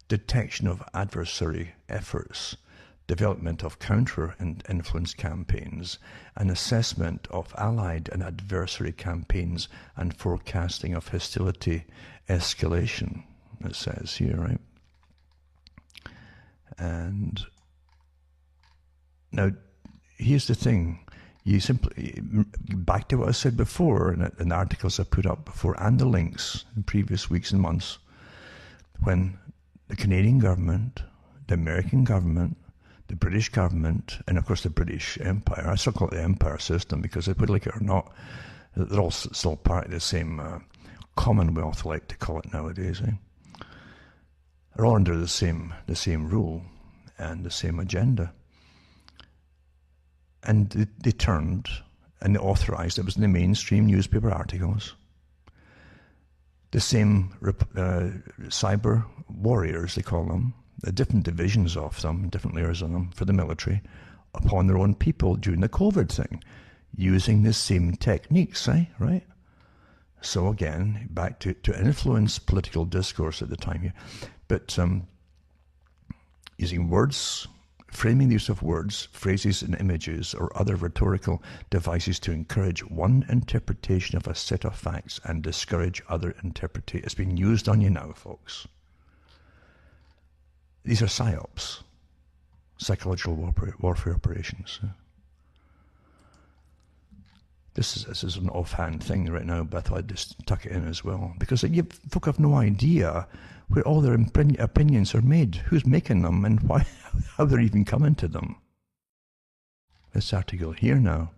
detection of adversary efforts, development of counter-influence campaigns, and assessment of allied and adversary campaigns, and forecasting of hostility escalation, it says here, right? And now, here's the thing. You simply, back to what I said before, in the articles I put up before, and the links in previous weeks and months, when the Canadian government, the American government, the British government, and of course the British Empire, I still call it the Empire system because they would like it or not, they're all still part of the same Commonwealth, I like to call it nowadays. They're all under the same rule and the same agenda. And they turned and they authorized, it was in the mainstream newspaper articles, the same cyber warriors, they call them, the different divisions of them, different layers of them for the military, upon their own people during the COVID thing, using the same techniques, right? So again, back to influence political discourse at the time here, but using words, framing the use of words, phrases and images or other rhetorical devices to encourage one interpretation of a set of facts and discourage other interpretation. It's being used on you now, folks. These are psyops, psychological warfare operations. This is an offhand thing right now, but I thought I'd just tuck it in as well. Because folk have no idea where all their opinions are made, who's making them, and why, how they're even coming to them. This article here now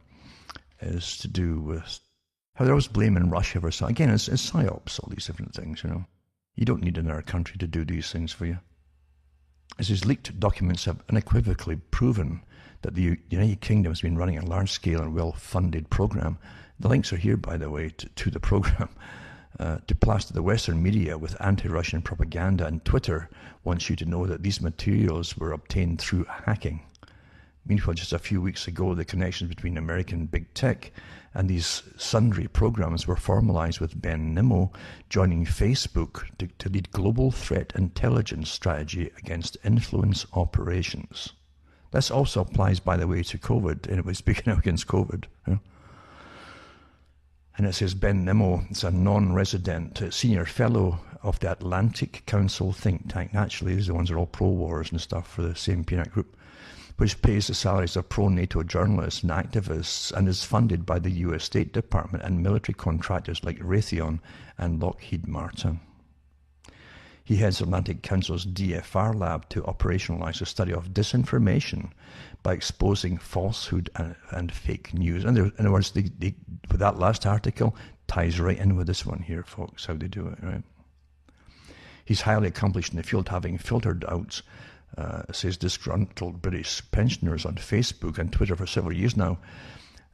is to do with how they're always blaming Russia for something. Again, it's psyops, all these different things, You don't need another country to do these things for you. As these leaked documents have unequivocally proven that the United Kingdom has been running a large-scale and well-funded program. The links are here, by the way, to the program, to plaster the Western media with anti-Russian propaganda, and Twitter wants you to know that these materials were obtained through hacking. Meanwhile, just a few weeks ago, the connections between American big tech and these sundry programs were formalized with Ben Nimmo joining Facebook to lead global threat intelligence strategy against influence operations. This also applies, by the way, to COVID, and it was speaking out against COVID. And it says Ben Nimmo is a non-resident senior fellow of the Atlantic Council think tank. Naturally, these are the ones that are all pro-wars and stuff for the same peanut group, which pays the salaries of pro-NATO journalists and activists and is funded by the US State Department and military contractors like Raytheon and Lockheed Martin. He heads Atlantic Council's DFR lab to operationalize a study of disinformation by exposing falsehood and fake news. And in other words, with that last article, ties right in with this one here, folks, how they do it, right? He's highly accomplished in the field, having filtered out, says disgruntled British pensioners on Facebook and Twitter for several years now.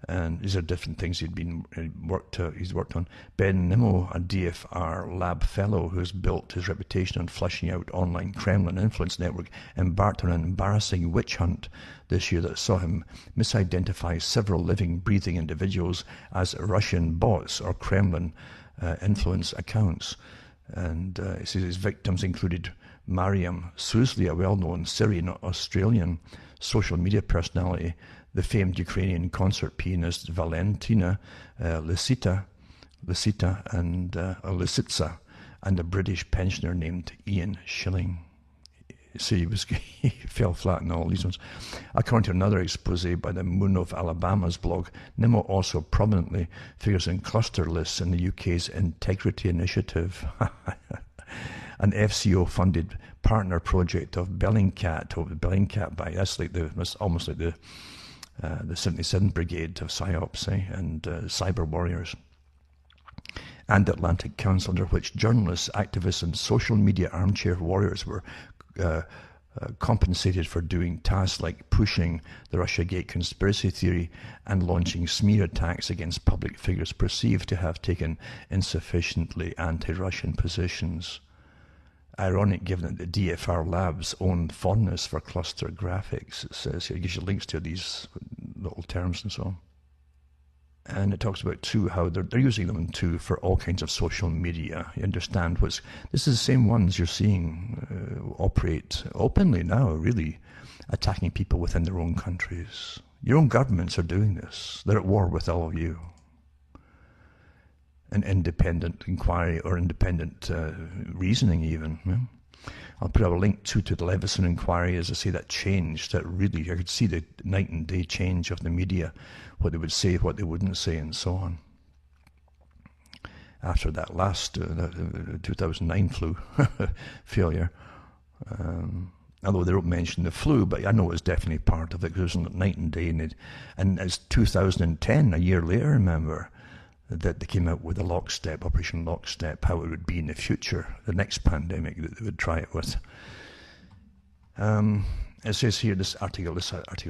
And these are different things he's worked on. Ben Nimmo, a DFR lab fellow who has built his reputation on flushing out online Kremlin influence network, embarked on an embarrassing witch hunt this year that saw him misidentify several living, breathing individuals as Russian bots or Kremlin influence accounts. And he says his victims included Mariam Suzli, a well-known Syrian-Australian social media personality, the famed Ukrainian concert pianist Valentina Lisitsa, and a British pensioner named Ian Schilling. See, he fell flat in all these ones. According to another expose by the Moon of Alabama's blog, Nimmo also prominently figures in cluster lists in the UK's Integrity Initiative, an FCO-funded partner project of Bellingcat by, that's almost like the 77th Brigade of PSYOPs and cyber warriors, and Atlantic Council, under which journalists, activists, and social media armchair warriors were compensated for doing tasks like pushing the Russiagate conspiracy theory and launching smear attacks against public figures perceived to have taken insufficiently anti-Russian positions. Ironic, given that the DFR lab's own fondness for cluster graphics. It says here, it gives you links to these little terms and so on. And it talks about, too, how they're using them, too, for all kinds of social media. You understand this is the same ones you're seeing operate openly now, really, attacking people within their own countries. Your own governments are doing this. They're at war with all of you. An independent inquiry or independent reasoning even. Yeah? I'll put a link to the Leveson inquiry, as I say, that changed. That really, I could see the night and day change of the media, what they would say, what they wouldn't say, and so on. after that last 2009 flu failure. Although they don't mention the flu, but I know it's definitely part of it, because it was night and day. And it's 2010, a year later, remember, that they came out with a lockstep, Operation Lockstep, how it would be in the future, the next pandemic that they would try it with. It says here, this article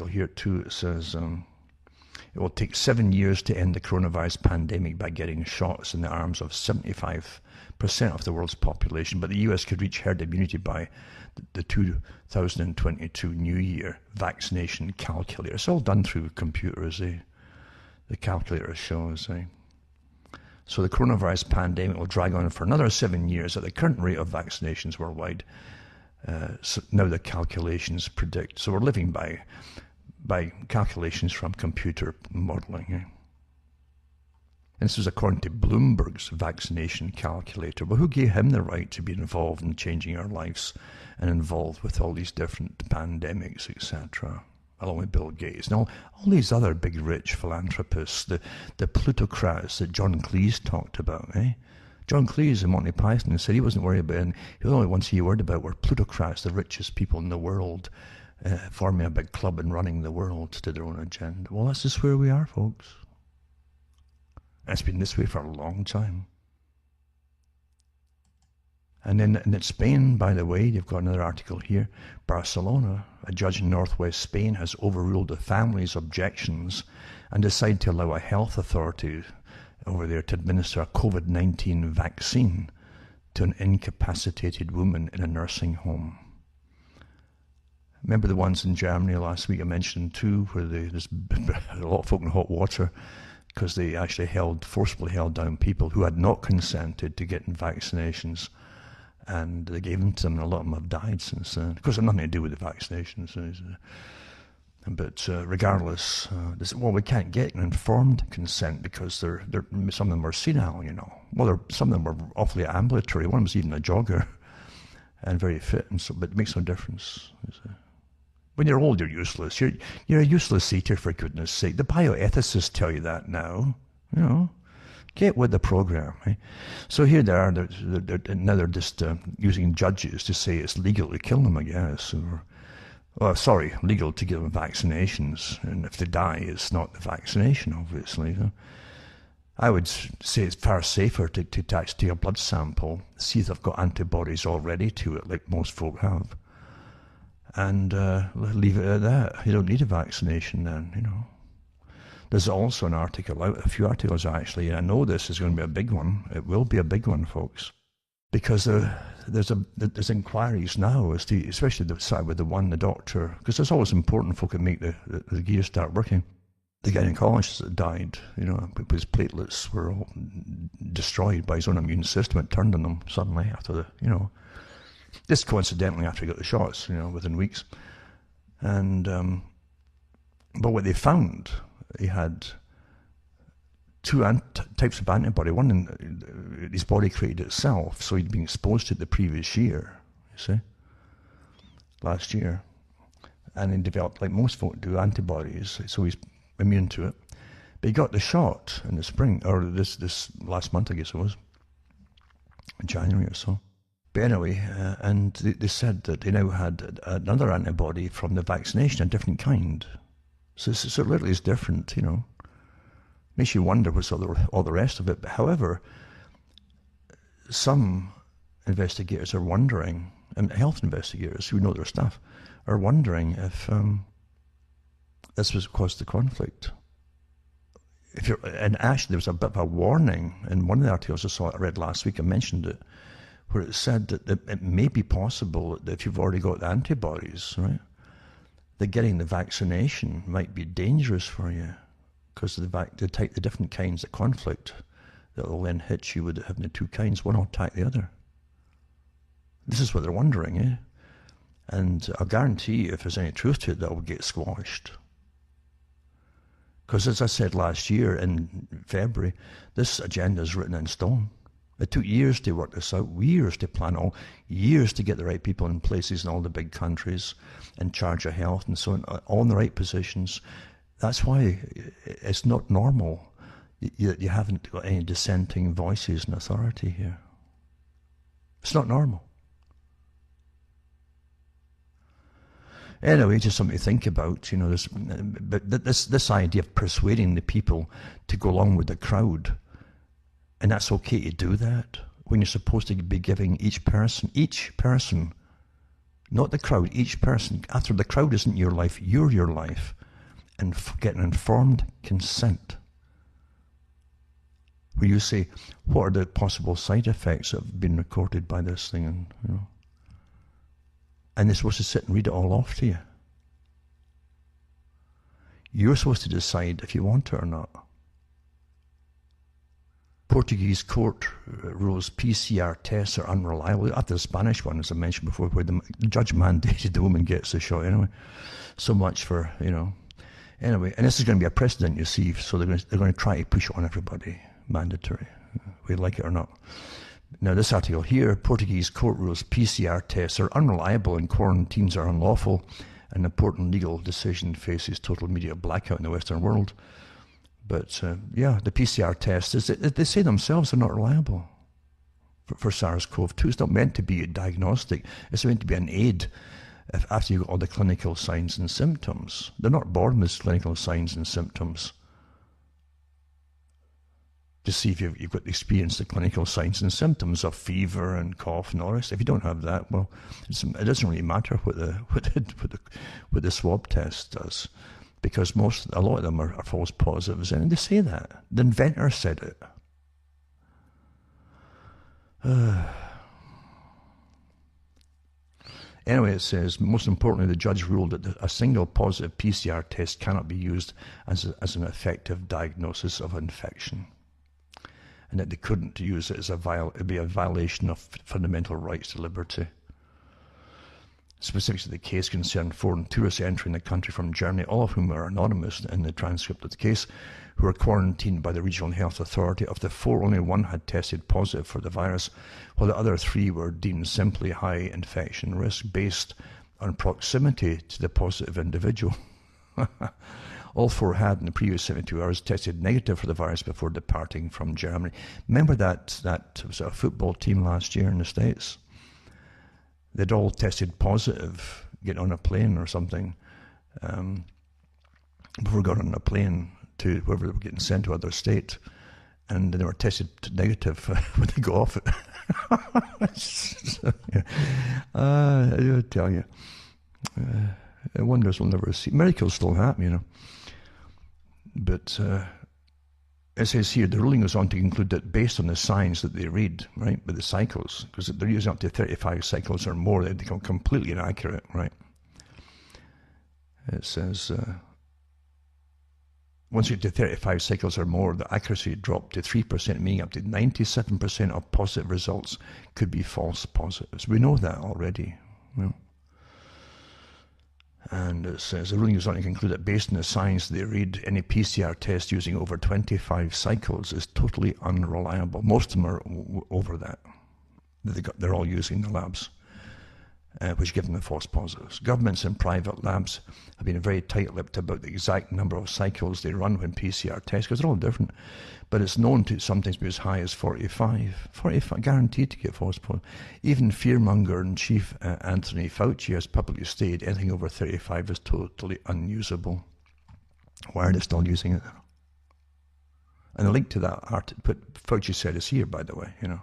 here too, it says, it will take 7 years to end the coronavirus pandemic by getting shots in the arms of 75% of the world's population, but the US could reach herd immunity by the 2022 New Year vaccination calculator. It's all done through computers, the calculator shows. So the coronavirus pandemic will drag on for another 7 years at the current rate of vaccinations worldwide. So now the calculations predict. So we're living by calculations from computer modeling. And this was according to Bloomberg's vaccination calculator. Well, who gave him the right to be involved in changing our lives and involved with all these different pandemics, etc., along with Bill Gates and all these other big rich philanthropists, the plutocrats that John Cleese talked about, John Cleese in Monty Python said he wasn't worried about, and the only ones he worried about were plutocrats, the richest people in the world, forming a big club and running the world to their own agenda. Well, that's just where we are, folks. It's been this way for a long time. And then in Spain, by the way, you've got another article here. Barcelona, a judge in northwest Spain, has overruled the family's objections and decided to allow a health authority over there to administer a COVID-19 vaccine to an incapacitated woman in a nursing home. Remember the ones in Germany last week I mentioned too, where there's a lot of folk in hot water because they actually forcibly held down people who had not consented to getting vaccinations, and they gave them to them, and a lot of them have died since then. Of course, it had nothing to do with the vaccinations. But regardless, we can't get an informed consent because some of them are senile, Well, some of them were awfully ambulatory. One was even a jogger and very fit, but it makes no difference. When you're old, you're useless. You're a useless eater, for goodness sake. The bioethicists tell you that now. Get with the program. So here they are. They're just using judges to say it's legal to kill them, I guess. Legal to give them vaccinations. And if they die, it's not the vaccination, obviously. I would say it's far safer to attach to your blood sample, see if they've got antibodies already to it, like most folk have. And leave it at that. You don't need a vaccination then, There's also an article out, a few articles actually, and I know this is going to be a big one. It will be a big one, folks. Because there's inquiries now, as to, especially the side with the doctor, because it's always important folk can make the gears start working. The gynecologist that died, his platelets were all destroyed by his own immune system. It turned on him suddenly after just coincidentally after he got the shots, within weeks. And but what they found, he had two types of antibody. One in his body created itself, so he'd been exposed to it the previous year, last year. And he developed, like most folk do, antibodies, so he's immune to it. But he got the shot in the spring, or this last month, I guess it was, in January or so. But anyway, and they said that they now had another antibody from the vaccination, a different kind. So it literally is different, Makes you wonder what's all the rest of it. But however, some investigators are wondering, and health investigators who know their stuff, are wondering if this was caused the conflict. And actually, there was a bit of a warning in one of the articles I read last week. I mentioned it, where it said that it may be possible that if you've already got the antibodies, right, that getting the vaccination might be dangerous for you because of the different kinds of conflict that will then hit you with having the two kinds. One will attack the other. This is what they're wondering, And I'll guarantee if there's any truth to it, that will get squashed. Because as I said last year in February, this agenda is written in stone. It took years to work this out, years to plan years to get the right people in places in all the big countries in charge of health and so on, all in the right positions. That's why it's not normal You haven't got any dissenting voices in authority here. It's not normal. Anyway, just something to think about, you know. This idea of persuading the people to go along with the crowd, and that's okay to do that when you're supposed to be giving each person, not the crowd, each person. After the crowd isn't your life, you're your life, and get an informed consent. Where you say, what are the possible side effects that have been recorded by this thing, and you know. And they're supposed to sit and read it all off to you. You're supposed to decide if you want it or not. Portuguese court rules PCR tests are unreliable. After the Spanish one, as I mentioned before, where the judge mandated the woman gets the shot anyway. So much for, you know. Anyway, and this is going to be a precedent, you see, so they're going to try to push it on everybody. Mandatory, whether you like it or not. Now, this article here, Portuguese court rules PCR tests are unreliable and quarantines are unlawful. An important legal decision faces total media blackout in the Western world. But, yeah, the PCR test, they say themselves they're not reliable for SARS-CoV-2. It's not meant to be a diagnostic. It's meant to be an aid after you've got all the clinical signs and symptoms. They're not born with clinical signs and symptoms. To see if you've got experienced the clinical signs and symptoms of fever and cough and all this. If you don't have that, well, it doesn't really matter what the swab test does, because a lot of them are false positives, and they say that. The inventor said it. Anyway, it says, most importantly, the judge ruled that a single positive PCR test cannot be used as an effective diagnosis of infection, and that they couldn't use it as it'd be a violation of fundamental rights to liberty. Specifically, the case concerned foreign tourists entering the country from Germany, all of whom are anonymous in the transcript of the case, who were quarantined by the regional health authority. Of the four, only one had tested positive for the virus, while the other three were deemed simply high infection risk based on proximity to the positive individual. All four had, in the previous 72 hours, tested negative for the virus before departing from Germany. Remember that was a football team last year in the States? They'd all tested positive getting on a plane or something before going on a plane to wherever they were getting sent to other state, and they were tested negative when they go off it. I tell you, wonders we'll never see. Miracles still happen, you know. But it says here, the ruling goes on to conclude that based on the signs that they read, right, with the cycles, because they're using up to 35 cycles or more, they become completely inaccurate, right? It says, once you get to 35 cycles or more, the accuracy dropped to 3%, meaning up to 97% of positive results could be false positives. We know that already, you know. And it says, the ruling goes on to conclude that based on the science they read, any PCR test using over 25 cycles is totally unreliable. Most of them are over that. They're all using the labs, which give them the false positives. Governments and private labs have been very tight-lipped about the exact number of cycles they run when PCR tests, because they're all different. But it's known to sometimes be as high as 45. 45, guaranteed to get false positives. Even fearmonger and chief Anthony Fauci has publicly stated anything over 35 is totally unusable. Why are they still using it? And the link to that article, Fauci said, is here, by the way, you know.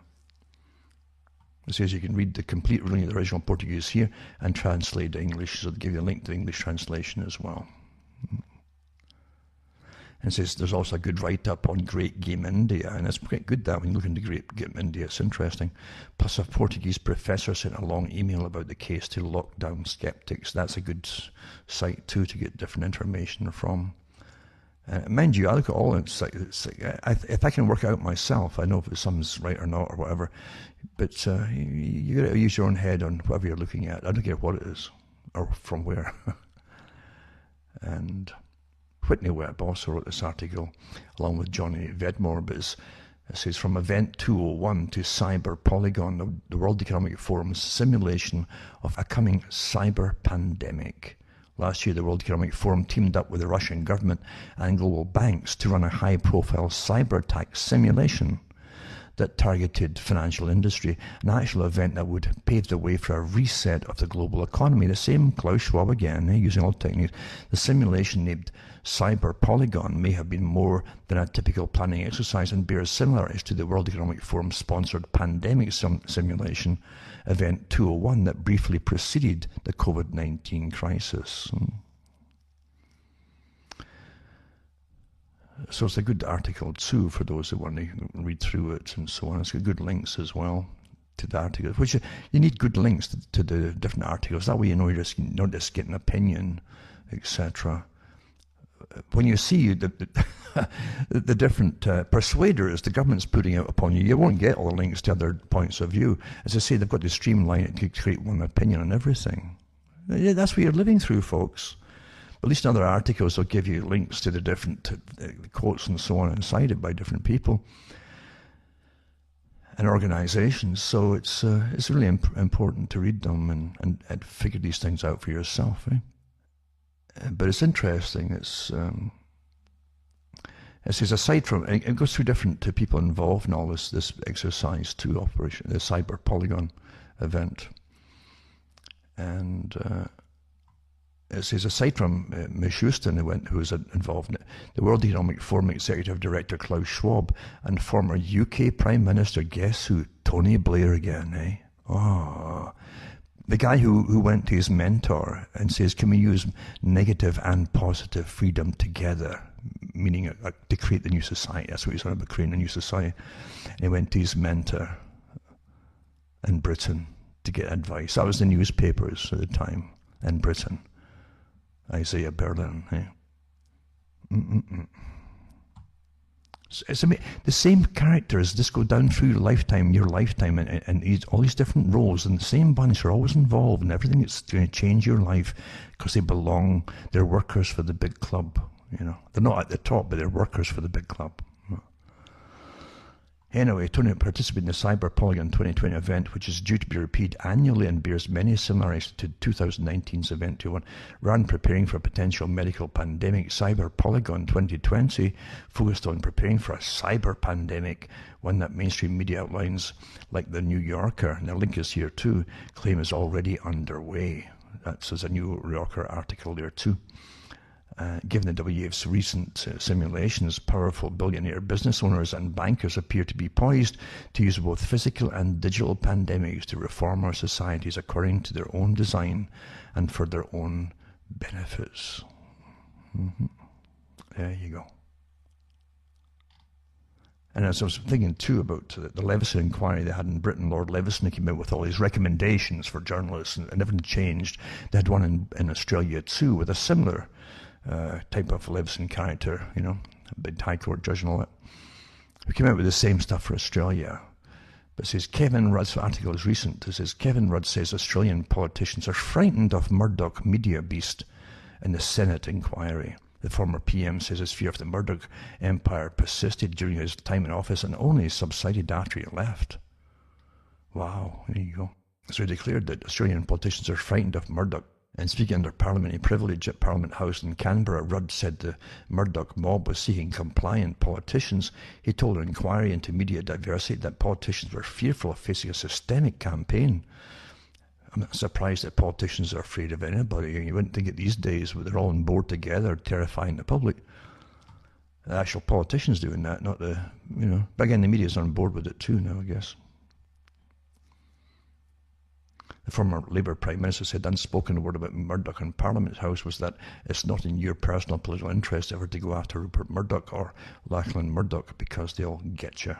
It says you can read the complete ruling of the original Portuguese here and translate to English, so they give you a link to the English translation as well. And it says there's also a good write-up on Great Game India, and it's quite good that when you look into Great Game India, it's interesting. Plus a Portuguese professor sent a long email about the case to lockdown skeptics. That's a good site too to get different information from. Mind you, I look at all it. If I can work out myself, I know if something's right or not or whatever. But you got to use your own head on whatever you're looking at. I don't care what it is or from where. And Whitney Webb also wrote this article along with Johnny Vedmore. But it says, from Event 201 to Cyber Polygon, the World Economic Forum's simulation of a coming cyber pandemic. Last year, the World Economic Forum teamed up with the Russian government and global banks to run a high-profile cyber attack simulation that targeted financial industry, an actual event that would pave the way for a reset of the global economy. The same Klaus Schwab again, using old techniques. The simulation named Cyber Polygon may have been more than a typical planning exercise and bears similarities to the World Economic Forum-sponsored pandemic simulation event 201 that briefly preceded the COVID-19 crisis. So it's a good article too for those who want to read through it and so on. It's got good links as well to the articles, which you need good links to the different articles. That way you know you're just not just getting an opinion, etc. When you see the different persuaders the government's putting out upon you, you won't get all the links to other points of view. As I say, they've got to streamline it to create one opinion on everything. Yeah, that's what you're living through, folks. At least in other articles, they'll give you links to the different quotes and so on inside it by different people and organizations. So it's really important to read them and figure these things out for yourself. But it's interesting. It says aside from it goes through different people involved in all this exercise to operation the Cyber Polygon event, and it says aside from Ms. Houston, who was involved in it, the World Economic Forum Executive Director Klaus Schwab and former UK Prime Minister, guess who? Tony Blair again, Oh. The guy who went to his mentor and says, can we use negative and positive freedom together? Meaning to create the new society. That's what he's on about, creating a new society. And he went to his mentor in Britain to get advice. That was the newspapers at the time in Britain. Isaiah Berlin. It's the same characters just go down through your lifetime, and all these different roles, and the same bunch are always involved in everything that's going to change your life because they're workers for the big club. They're not at the top, but they're workers for the big club. Anyway, Tony participated in the Cyber Polygon 2020 event, which is due to be repeated annually and bears many similarities to 2019's event 201. Rather preparing for a potential medical pandemic, Cyber Polygon 2020 focused on preparing for a cyber pandemic, one that mainstream media outlines, like the New Yorker, and the link is here too, claim is already underway. That's a New Yorker article there too. Given the WEF's recent simulations, powerful billionaire business owners and bankers appear to be poised to use both physical and digital pandemics to reform our societies according to their own design and for their own benefits. There you go. And as I was thinking too about the Leveson inquiry they had in Britain, Lord Leveson came out with all these recommendations for journalists, and everything changed. They had one in Australia too with a similar type of Leveson character, a big High Court judge and all that. We came out with the same stuff for Australia. But it says Kevin Rudd's article is recent. It says Kevin Rudd says Australian politicians are frightened of Murdoch media beast in the Senate inquiry. The former PM says his fear of the Murdoch empire persisted during his time in office and only subsided after he left. Wow, there you go. So he declared that Australian politicians are frightened of Murdoch. And speaking under parliamentary privilege at Parliament House in Canberra, Rudd said the Murdoch mob was seeking compliant politicians. He told an inquiry into media diversity that politicians were fearful of facing a systemic campaign. I'm not surprised that politicians are afraid of anybody. You wouldn't think it these days, but they're all on board together, terrifying the public. The actual politicians doing that, not the, But again, the media's on board with it too now, I guess. The former Labour Prime Minister said the unspoken word about Murdoch in Parliament House was that it's not in your personal political interest ever to go after Rupert Murdoch or Lachlan Murdoch because they'll get you.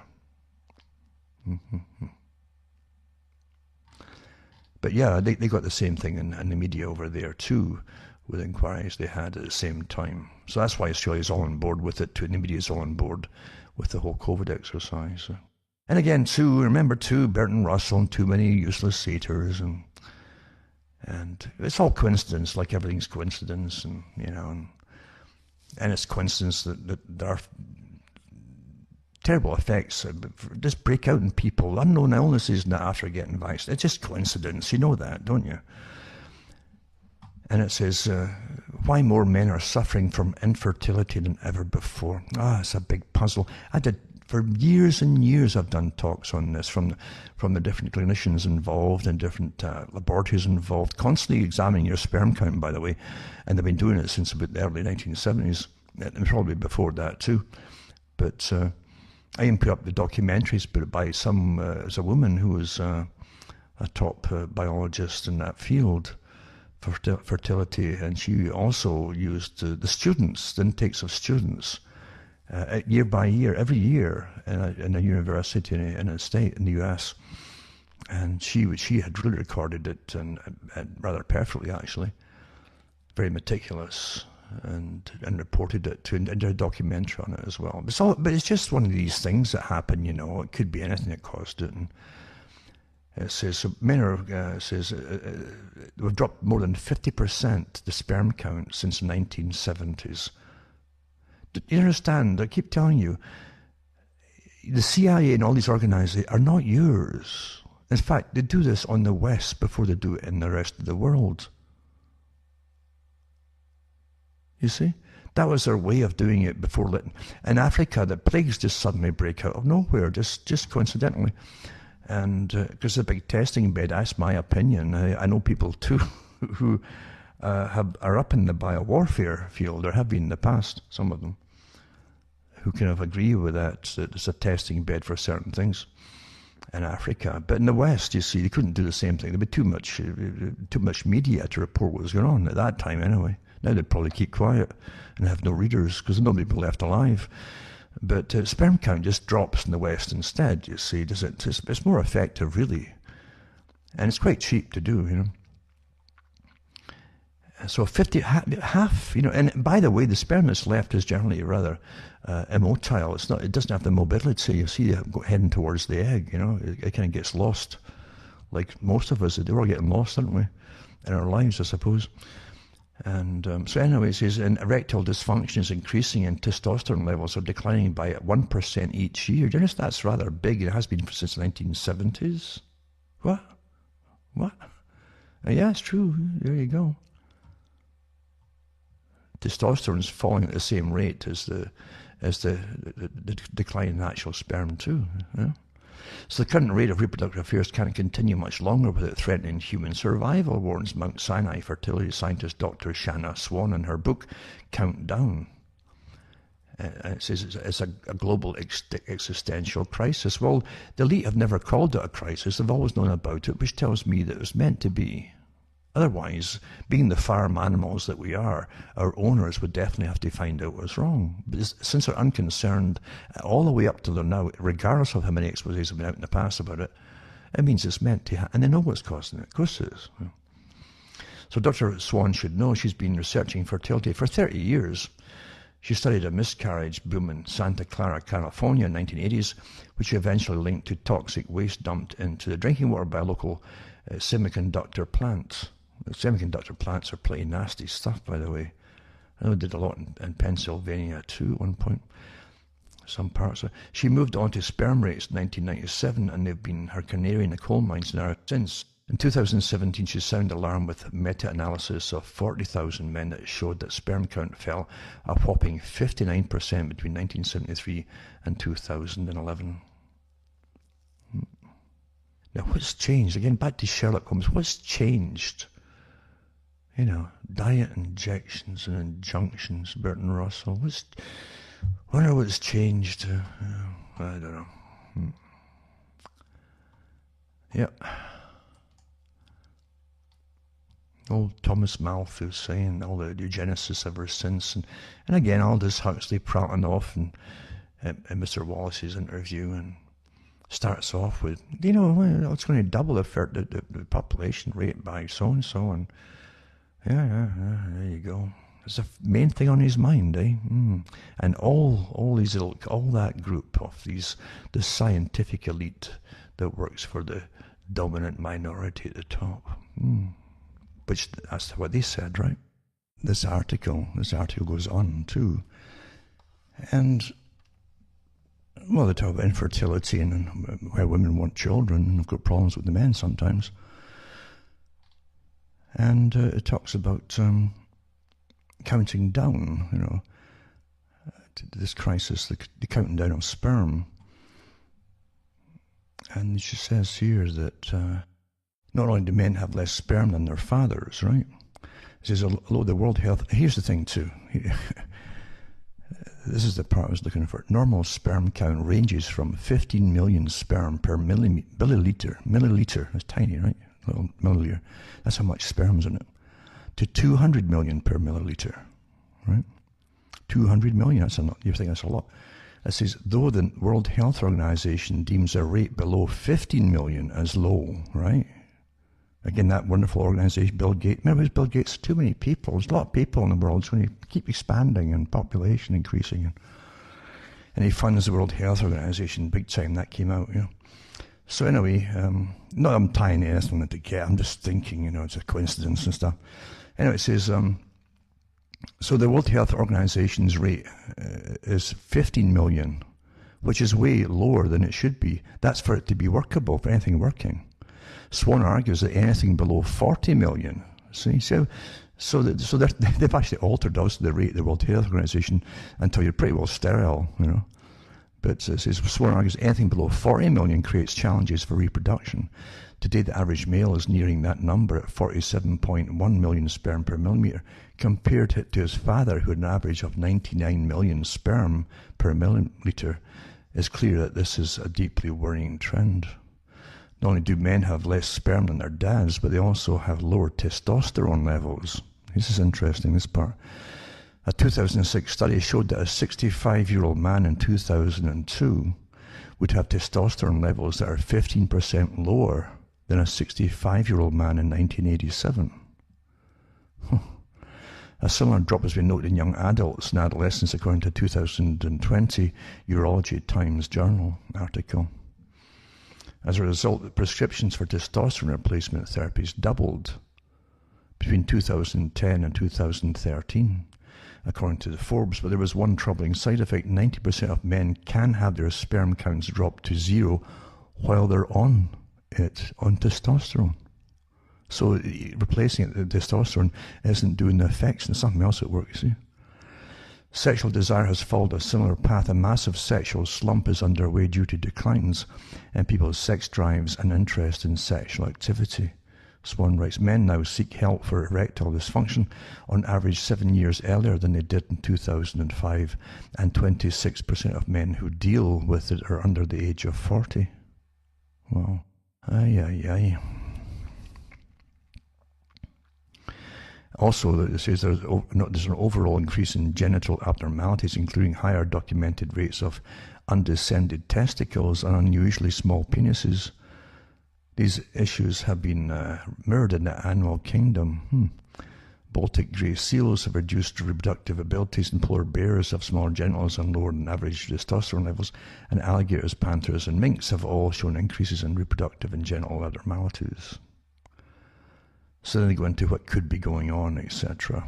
But yeah, they got the same thing in the media over there too, with inquiries they had at the same time. So that's why Australia's all on board with it too, and the media's all on board with the whole COVID exercise. And again, too, remember too, Bertrand Russell and too many useless satyrs, and it's all coincidence, like everything's coincidence, and it's coincidence that there are terrible effects just break out in people, unknown illnesses after getting vaccinated. It's just coincidence, you know that, don't you? And it says, why more men are suffering from infertility than ever before. It's a big puzzle. For years and years I've done talks on this from the different clinicians involved and different laboratories involved, constantly examining your sperm count, by the way. And they've been doing it since about the early 1970s, and probably before that too. But I even put up the documentaries put by some, as a woman who was a top biologist in that field for fertility, and she also used the students, the intakes of students, year by year, every year in a university in a state in the US. And she had really recorded it, and rather perfectly actually, very meticulous, and reported it and did a documentary on it as well. But it's just one of these things that happen, It could be anything that caused it. And it says, so men are, we've dropped more than 50% the sperm count since the 1970s. Do you understand? I keep telling you, the CIA and all these organizations are not yours. In fact, they do this on the West before they do it in the rest of the world. You see? That was their way of doing it before. In Africa, the plagues just suddenly break out of nowhere, just coincidentally. And because it's a big testing bed, that's my opinion. I know people too who are up in the biowarfare field, or have been in the past, some of them, who kind of agree with that it's a testing bed for certain things in Africa. But in the West, you see, they couldn't do the same thing. There'd be too much media to report what was going on at that time anyway. Now they'd probably keep quiet and have no readers because nobody will be left alive. But sperm count just drops in the West instead, you see. It's more effective, really. And it's quite cheap to do, So half, and by the way, the sperm that's left is generally rather immotile. It doesn't have the mobility. You see it heading towards the egg, It kind of gets lost. Like most of us, we're all getting lost, aren't we? In our lives, I suppose. And so anyway, it says, erectile dysfunction is increasing and testosterone levels are declining by 1% each year. Do you understand? That's rather big. It has been since the 1970s. What? Yeah, it's true. There you go. Testosterone is falling at the same rate as the decline in actual sperm too. So the current rate of reproductive affairs can't continue much longer without threatening human survival, warns Mount Sinai fertility scientist Dr. Shanna Swan in her book, Countdown. It says it's a global existential crisis. Well, the elite have never called it a crisis. They've always known about it, which tells me that it was meant to be. Otherwise, being the farm animals that we are, our owners would definitely have to find out what's wrong. But since they're unconcerned all the way up to now, regardless of how many exposés have been out in the past about it, it means it's meant to happen. And they know what's causing it. Of course it is. So Dr. Swan should know she's been researching fertility for 30 years. She studied a miscarriage boom in Santa Clara, California in the 1980s, which she eventually linked to toxic waste dumped into the drinking water by local semiconductor plants. The semiconductor plants are pretty nasty stuff, by the way. I know they did a lot in Pennsylvania too at one point. Some parts of it. She moved on to sperm rates in 1997, and they've been her canary in the coal mines now since. In 2017, she sounded alarm with meta-analysis of 40,000 men that showed that sperm count fell a whopping 59% between 1973 and 2011. Now, what's changed? Again, back to Sherlock Holmes. What's changed? Diet injections and injunctions, Burton Russell. Wonder what's changed. I don't know. Yep. Old Thomas Malthus saying all the eugenicists ever since. And again, Aldous Huxley prattling off in Mr. Wallace's interview, and starts off with, it's going to double the population rate by so-and-so, and yeah, there you go. It's the main thing on his mind, eh? And all that group of the scientific elite that works for the dominant minority at the top. Which, that's what they said, right? This article goes on too. And, well, they talk about infertility and where women want children and have got problems with the men sometimes. And it talks about counting down, to this crisis, the counting down of sperm. And she says here that not only do men have less sperm than their fathers, right? It says, although the World Health... Here's the thing, too. This is the part I was looking for. Normal sperm count ranges from 15 million sperm per milliliter. Milliliter, that's tiny, right? Little milliliter. That's how much sperm's in it. To 200 million per milliliter, right? 200 million, that's a lot. You think that's a lot. It says, though the World Health Organization deems a rate below 15 million as low, right? Again, that wonderful organization, Bill Gates. Remember, Bill Gates, too many people. There's a lot of people in the world. It's going to keep expanding and population increasing. And he funds the World Health Organization big time. That came out, So anyway, not I'm tying anything together. I'm just thinking, it's a coincidence and stuff. Anyway, it says, so the World Health Organization's rate is 15 million, which is way lower than it should be. That's for it to be workable, for anything working. Swan argues that anything below 40 million, they've actually altered also the rate of the World Health Organization until you're pretty well sterile, But Swan argues anything below 40 million creates challenges for reproduction. Today, the average male is nearing that number at 47.1 million sperm per millimeter, compared to his father, who had an average of 99 million sperm per milliliter. It's clear that this is a deeply worrying trend. Not only do men have less sperm than their dads, but they also have lower testosterone levels. This is interesting, this part. A 2006 study showed that a 65-year-old man in 2002 would have testosterone levels that are 15% lower than a 65-year-old man in 1987. A similar drop has been noted in young adults and adolescents, according to a 2020 Urology Times Journal article. As a result, prescriptions for testosterone replacement therapies doubled between 2010 and 2013, according to the Forbes. But there was one troubling side effect. 90% of men can have their sperm counts drop to zero while they're on testosterone. So replacing it with testosterone isn't doing the effects, and something else at work, you see. Sexual desire has followed a similar path. A massive sexual slump is underway due to declines in people's sex drives and interest in sexual activity. Swan writes, men now seek help for erectile dysfunction on average 7 years earlier than they did in 2005, and 26% of men who deal with it are under the age of 40. Wow. Aye. Also, it says there's an overall increase in genital abnormalities, including higher documented rates of undescended testicles and unusually small penises. These issues have been mirrored in the animal kingdom. Baltic grey seals have reduced reproductive abilities, and polar bears have smaller genitals and lower than average testosterone levels, and alligators, panthers, and minks have all shown increases in reproductive and genital abnormalities. So then they go into what could be going on, etc.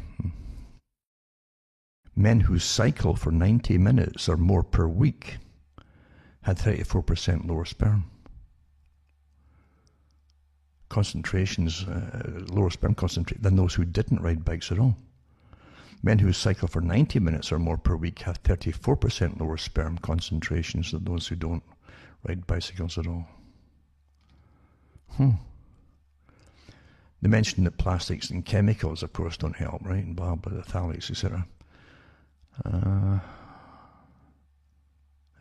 Men who cycle for 90 minutes or more per week had 34% lower sperm. Concentrations, lower sperm concentration than those who didn't ride bikes at all. Men who cycle for 90 minutes or more per week have 34% lower sperm concentrations than those who don't ride bicycles at all. They mentioned that plastics and chemicals, of course, don't help, right? And blah, blah, the phthalates, etc.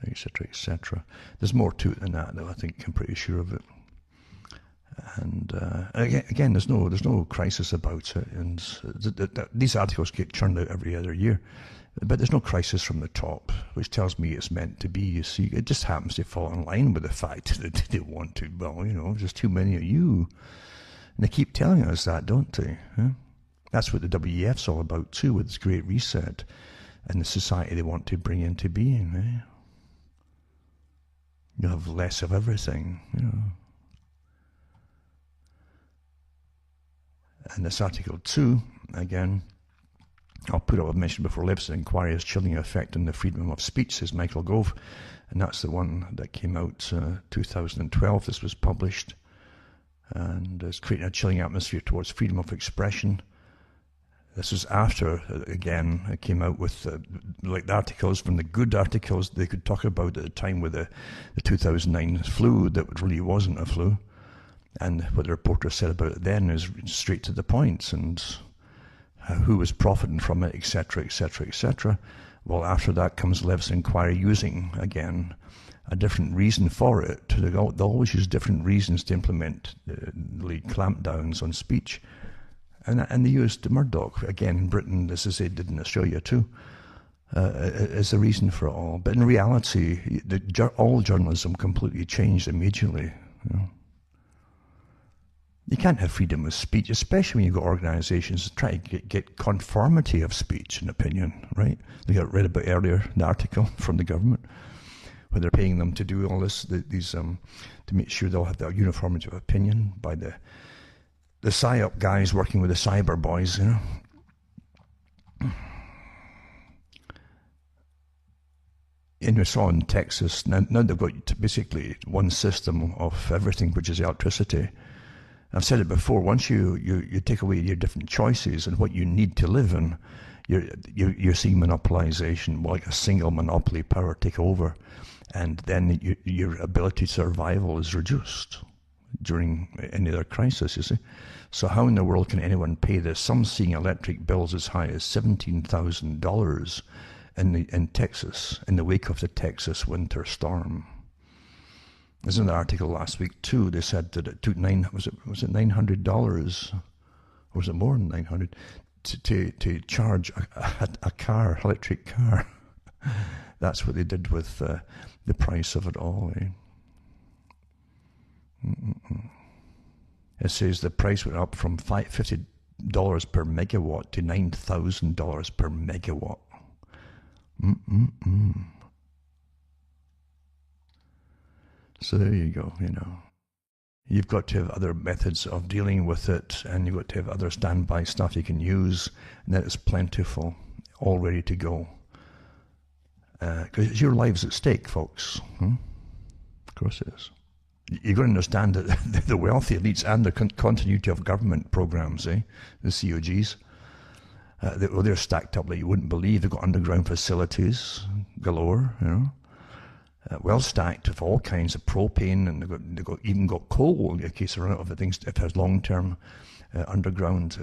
Etc. There's more to it than that, though. I think I'm pretty sure of it. And again, there's no crisis about it. And these articles get churned out every other year, but there's no crisis from the top, which tells me it's meant to be. You see, it just happens to fall in line with the fact that they want to. Well, there's too many of you. And they keep telling us that, don't they? That's what the WEF's all about too, with this great reset and the society they want to bring into being. You'll have less of everything, And this article too, again, I'll put up, I've mentioned before, Leibson inquiry has chilling effect on the freedom of speech, says Michael Gove, and that's the one that came out 2012. This was published. and it's creating a chilling atmosphere towards freedom of expression. This is after, again, it came out with like the articles, from the good articles they could talk about at the time with the 2009 flu that really wasn't a flu. And what the reporter said about it then is straight to the point, and who was profiting from it, etc., etc., etc. Well, after that comes Left's inquiry using, again, a different reason for it. They always use different reasons to implement clampdowns on speech. And they used Murdoch, again, in Britain, as I say, did in Australia too, as the reason for it all. But in reality, all journalism completely changed immediately. You can't have freedom of speech, especially when you've got organisations that try to get conformity of speech and opinion, right? They got read about earlier, the article from the government, where they're paying them to do all this, to make sure they'll have that uniformity of opinion by the PSYOP guys working with the cyber boys, And we saw in Texas, now they've got basically one system of everything, which is electricity. I've said it before, once you take away your different choices and what you need to live in, you're seeing monopolization, like a single monopoly power take over, and then your ability to survival is reduced during any other crisis, you see. So how in the world can anyone pay this? Some seeing electric bills as high as $17,000 in Texas, in the wake of the Texas winter storm. There's an article last week too. They said that it took was it $900, or was it more than $900, to charge a car, electric car. That's what they did with the price of it all. It says the price went up from $50 per megawatt to $9,000 per megawatt. So there you go, You've got to have other methods of dealing with it, and you've got to have other standby stuff you can use, and that is plentiful, all ready to go. Because it's your lives at stake, folks. Of course it is. You've got to understand that the wealthy elites and the continuity of government programs, the COGs, they're stacked up like you wouldn't believe. They've got underground facilities galore, well stacked with all kinds of propane, and they've even got coal in case they run out of things, if there's long-term underground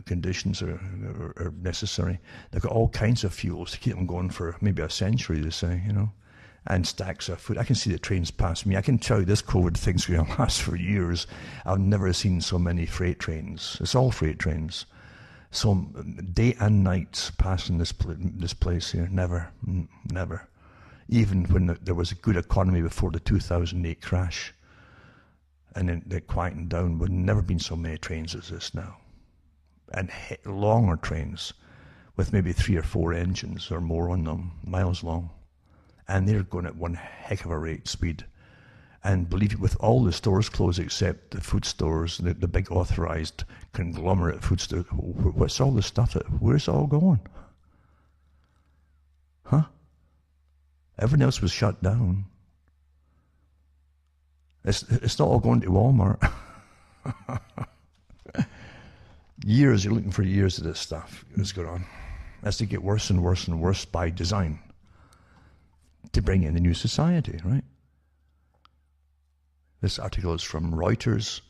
conditions are necessary. They've got all kinds of fuels to keep them going for maybe a century, they say, and stacks of food. I can see the trains pass me. I can tell you this COVID thing's going to last for years. I've never seen so many freight trains. It's all freight trains. So day and night passing this place here. Never. Even when there was a good economy before the 2008 crash, and then they quietened down, there've never been so many trains as this now. And longer trains with maybe 3 or 4 engines or more on them, miles long. And they're going at one heck of a rate speed. And believe it, with all the stores closed except the food stores, the big authorized conglomerate food stores, what's all the stuff where's it all going? Huh? Everything else was shut down. It's not all going to Walmart. You're looking for years of this stuff that's going on. As to get worse and worse and worse by design, to bring in the new society, right? This article is from Reuters,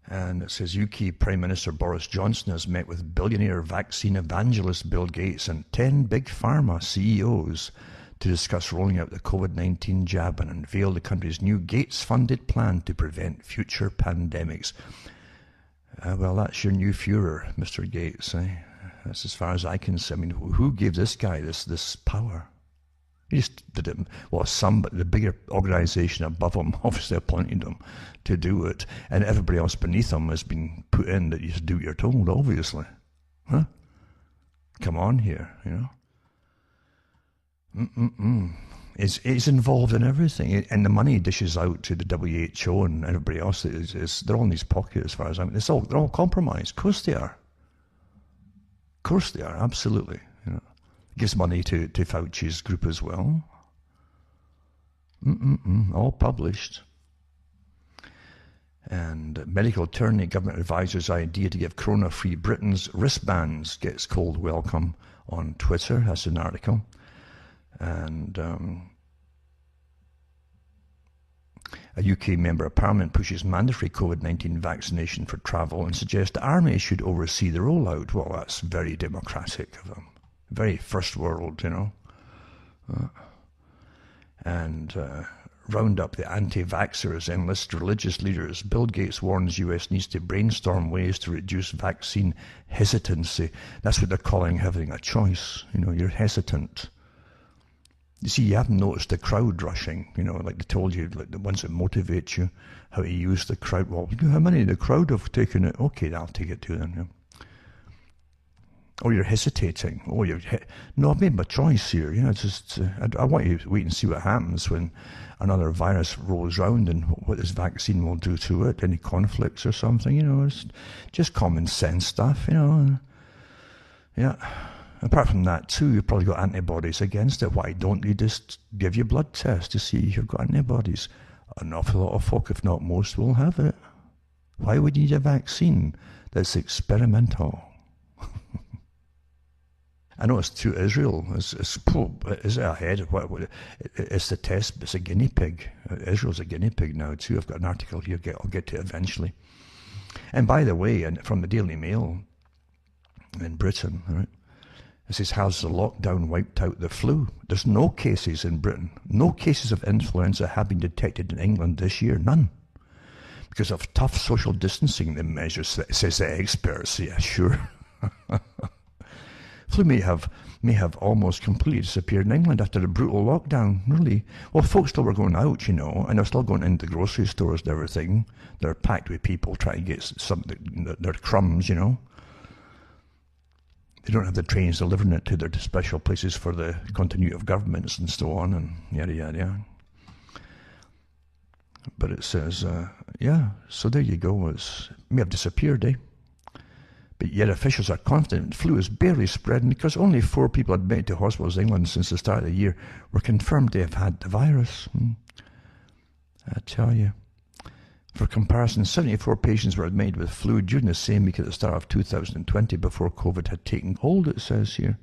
and it says UK Prime Minister Boris Johnson has met with billionaire vaccine evangelist Bill Gates and 10 big pharma CEOs to discuss rolling out the COVID-19 jab and unveil the country's new Gates-funded plan to prevent future pandemics. Well, that's your new Führer, Mr. Gates. That's as far as I can see. I mean, who gave this guy this power? He just did it. Well, but the bigger organization above him obviously appointed him to do it, and everybody else beneath him has been put in that you should do what you're told, obviously. Huh? Come on here, It's involved in everything, and the money dishes out to the WHO and everybody else. They're all in these pockets, as far as I'm. They're all compromised. Of course they are. Of course they are. Absolutely. Gives money to Fauci's group as well. All published. And medical attorney, government advisors' idea to give corona-free Britons wristbands gets cold welcome on Twitter. That's an article. And a UK Member of Parliament pushes mandatory COVID-19 vaccination for travel and suggests the army should oversee the rollout. Well, that's very democratic of them. Very first world, you know. Round up the anti-vaxxers, enlist religious leaders. Bill Gates warns US needs to brainstorm ways to reduce vaccine hesitancy. That's what they're calling having a choice. You know, you're hesitant. You see, you haven't noticed the crowd rushing, you know, like they told you, like the ones that motivate you, how to use the crowd. Well, how many of the crowd have taken it? Okay, I'll take it too then. Yeah. Oh, you're hesitating. Oh, no, I've made my choice here. You know, just I want you to wait and see what happens when another virus rolls round and what this vaccine will do to it. Any conflicts or something. You know, it's just common sense stuff. You know, yeah. Apart from that too, you've probably got antibodies against it. Why don't you just give your blood test to see if you've got antibodies? An awful lot of folk, if not most, will have it. Why would you need a vaccine that's experimental? I know it's to Israel. Is it ahead of what? It's the test. It's a guinea pig. Israel's a guinea pig now too. I've got an article here. I'll get to it eventually. And by the way, and from the Daily Mail in Britain, right, it says, has the lockdown wiped out the flu? There's no cases in Britain. No cases of influenza have been detected in England this year. None. Because of tough social distancing measures, says the experts. Yeah, sure. Flu may have almost completely disappeared in England after a brutal lockdown, really. Well, folks still were going out, you know, and they're still going into the grocery stores and everything. They're packed with people trying to get something, their crumbs, you know. They don't have the trains delivering it to their special places for the continuity of governments and so on, and yada, yada, yada. But it says, yeah, so there you go. It may have disappeared, eh? But yet officials are confident flu is barely spreading because only 4 people admitted to hospitals in England since the start of the year were confirmed to have had the virus. I tell you. For comparison, 74 patients were admitted with flu during the same week at the start of 2020 before COVID had taken hold, it says here.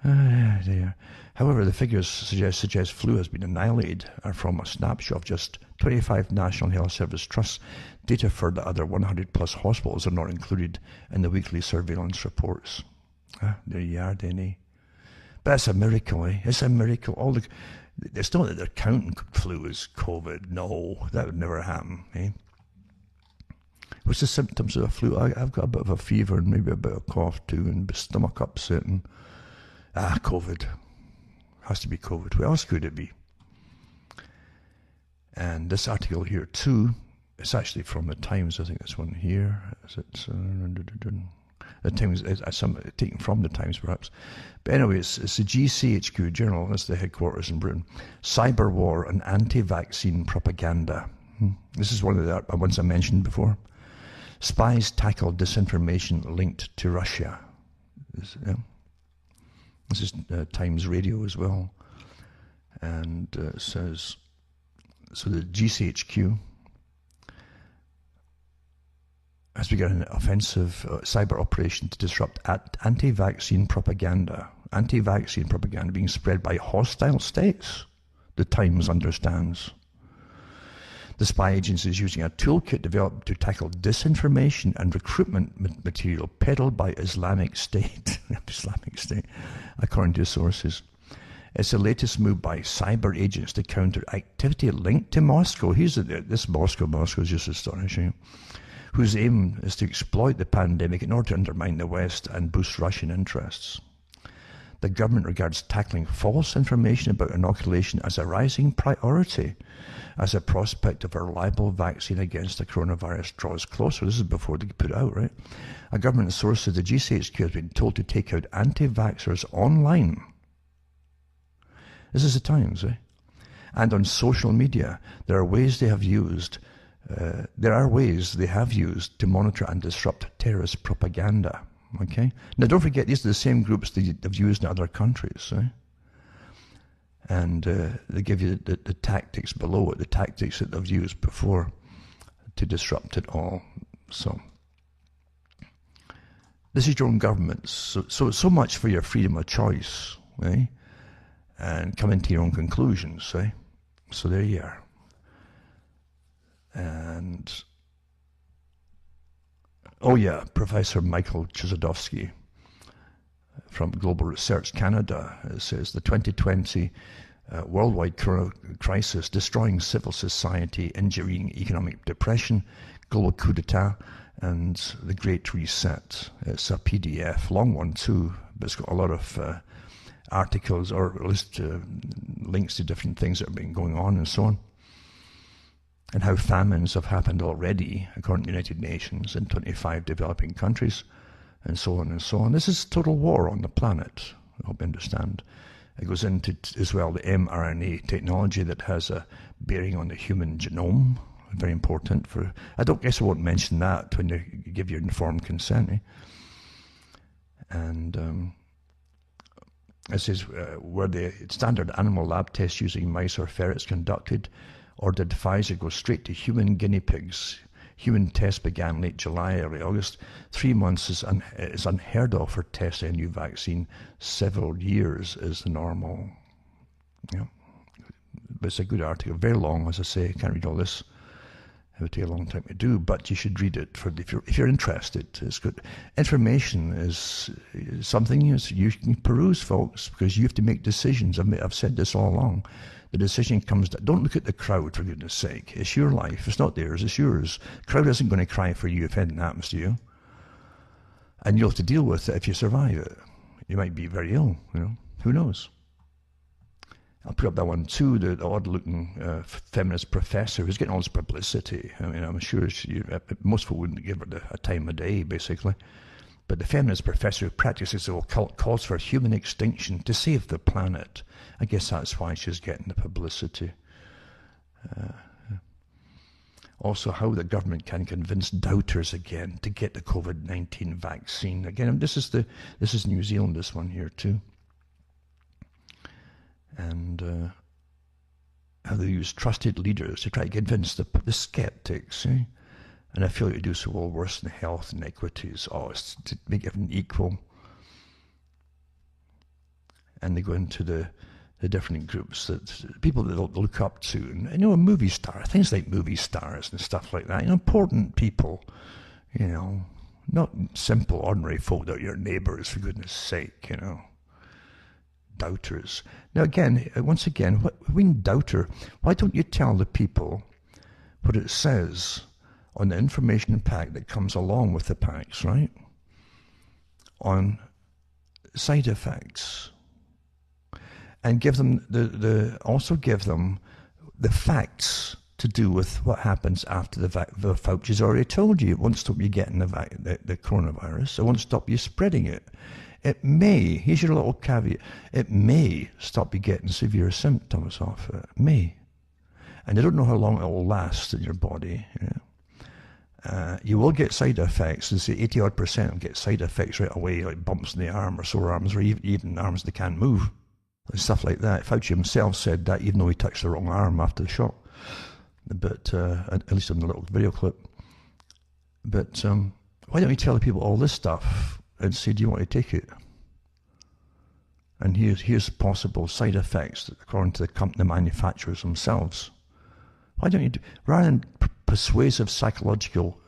There. However, the figures suggest flu has been annihilated are from a snapshot of just 25 National Health Service trusts. Data for the other 100 plus hospitals are not included in the weekly surveillance reports. There you are, Denny. But that's a miracle, eh? It's a miracle. It's not that they're counting flu as COVID. No, that would never happen, eh? What's the symptoms of the flu? I've got a bit of a fever and maybe a bit of cough too, and stomach upset and COVID. Has to be COVID. What else could it be? And this article here too, it's actually from the Times. I think this one here. Is it? The Times. It's taken from the Times, perhaps. But anyway, it's the GCHQ Journal. That's the headquarters in Britain. Cyber war and anti-vaccine propaganda. This is one of the ones I mentioned before. Spies tackle disinformation linked to Russia. This is Times Radio as well. And it says, so the GCHQ has begun an offensive cyber operation to disrupt anti-vaccine propaganda. Anti-vaccine propaganda being spread by hostile states, the Times understands. The spy agency is using a toolkit developed to tackle disinformation and recruitment material peddled by Islamic State, according to sources. It's the latest move by cyber agents to counter activity linked to Moscow. This Moscow is just astonishing. Whose aim is to exploit the pandemic in order to undermine the West and boost Russian interests. The government regards tackling false information about inoculation as a rising priority as a prospect of a reliable vaccine against the coronavirus draws closer. This is before they put it out, right? A government source said the GCHQ has been told to take out anti-vaxxers online. This is the Times, eh? And on social media, there are ways they have used to monitor and disrupt terrorist propaganda. Okay? Now don't forget, these are the same groups that have used in other countries. Eh? And they give you the tactics below it, the tactics that they've used before to disrupt it all. So this is your own government. So much for your freedom of choice, eh? And coming to your own conclusions, eh? So there you are. And oh yeah, Professor Michael Chuzadovsky from Global Research Canada says the 2020 worldwide corona crisis destroying civil society, injuring economic depression, global coup d'etat, and the Great Reset. It's a PDF, long one too, but it's got a lot of articles, or at least links to different things that have been going on and so on, and how famines have happened already, according to the United Nations, in 25 developing countries, and so on and so on. This is total war on the planet, I hope you understand. It goes into, as well, the mRNA technology that has a bearing on the human genome, very important for, I guess I won't mention that when you give your informed consent. Eh? And it says, were the standard animal lab tests using mice or ferrets conducted, or did Pfizer go straight to human guinea pigs? Human tests began late July, early August. 3 months is unheard of for testing a new vaccine. Several years is the normal. Yeah. But it's a good article, very long, as I say. I can't read all this. It would take a long time to do, but you should read it if you're interested. It's good. Information is something you can peruse, folks, because you have to make decisions. I've said this all along. The decision comes down. Don't look at the crowd, for goodness sake. It's your life. It's not theirs. It's yours. The crowd isn't going to cry for you if anything happens to you. And you'll have to deal with it if you survive it. You might be very ill, Who knows? I'll put up that one too, the odd-looking feminist professor who's getting all this publicity. I mean, I'm sure most people wouldn't give her a time of day, basically. But the feminist professor who practices the occult calls for human extinction to save the planet. I guess that's why she's getting the publicity. Also, how the government can convince doubters again to get the COVID-19 vaccine. Again, this is New Zealand, this one here too. And how they use trusted leaders to try to convince the skeptics, eh? And I feel you do so all worse than health inequities. Oh, it's to make everyone equal. And they go into the different groups that people that they'll look up to, and a movie star, things like movie stars and stuff like that. Important people, not simple, ordinary folk that are your neighbours, for goodness sake, Doubters. Now once again, when doubter, why don't you tell the people what it says on the information pack that comes along with the packs, right? On side effects. And give them also give them the facts to do with what happens after the Fauci's already told you. It won't stop you getting the coronavirus. It won't stop you spreading it. It may, here's your little caveat, it may stop you getting severe symptoms off it. It may. And you don't know how long it will last in your body. You will get side effects. They say 80-odd% will get side effects right away, like bumps in the arm or sore arms, or even arms that can't move, and stuff like that. Fauci himself said that, even though he touched the wrong arm after the shot. But at least in the little video clip. But why don't you tell the people all this stuff and say, do you want to take it? And here's possible side effects according to the manufacturers themselves. Why don't you rather than persuasive psychological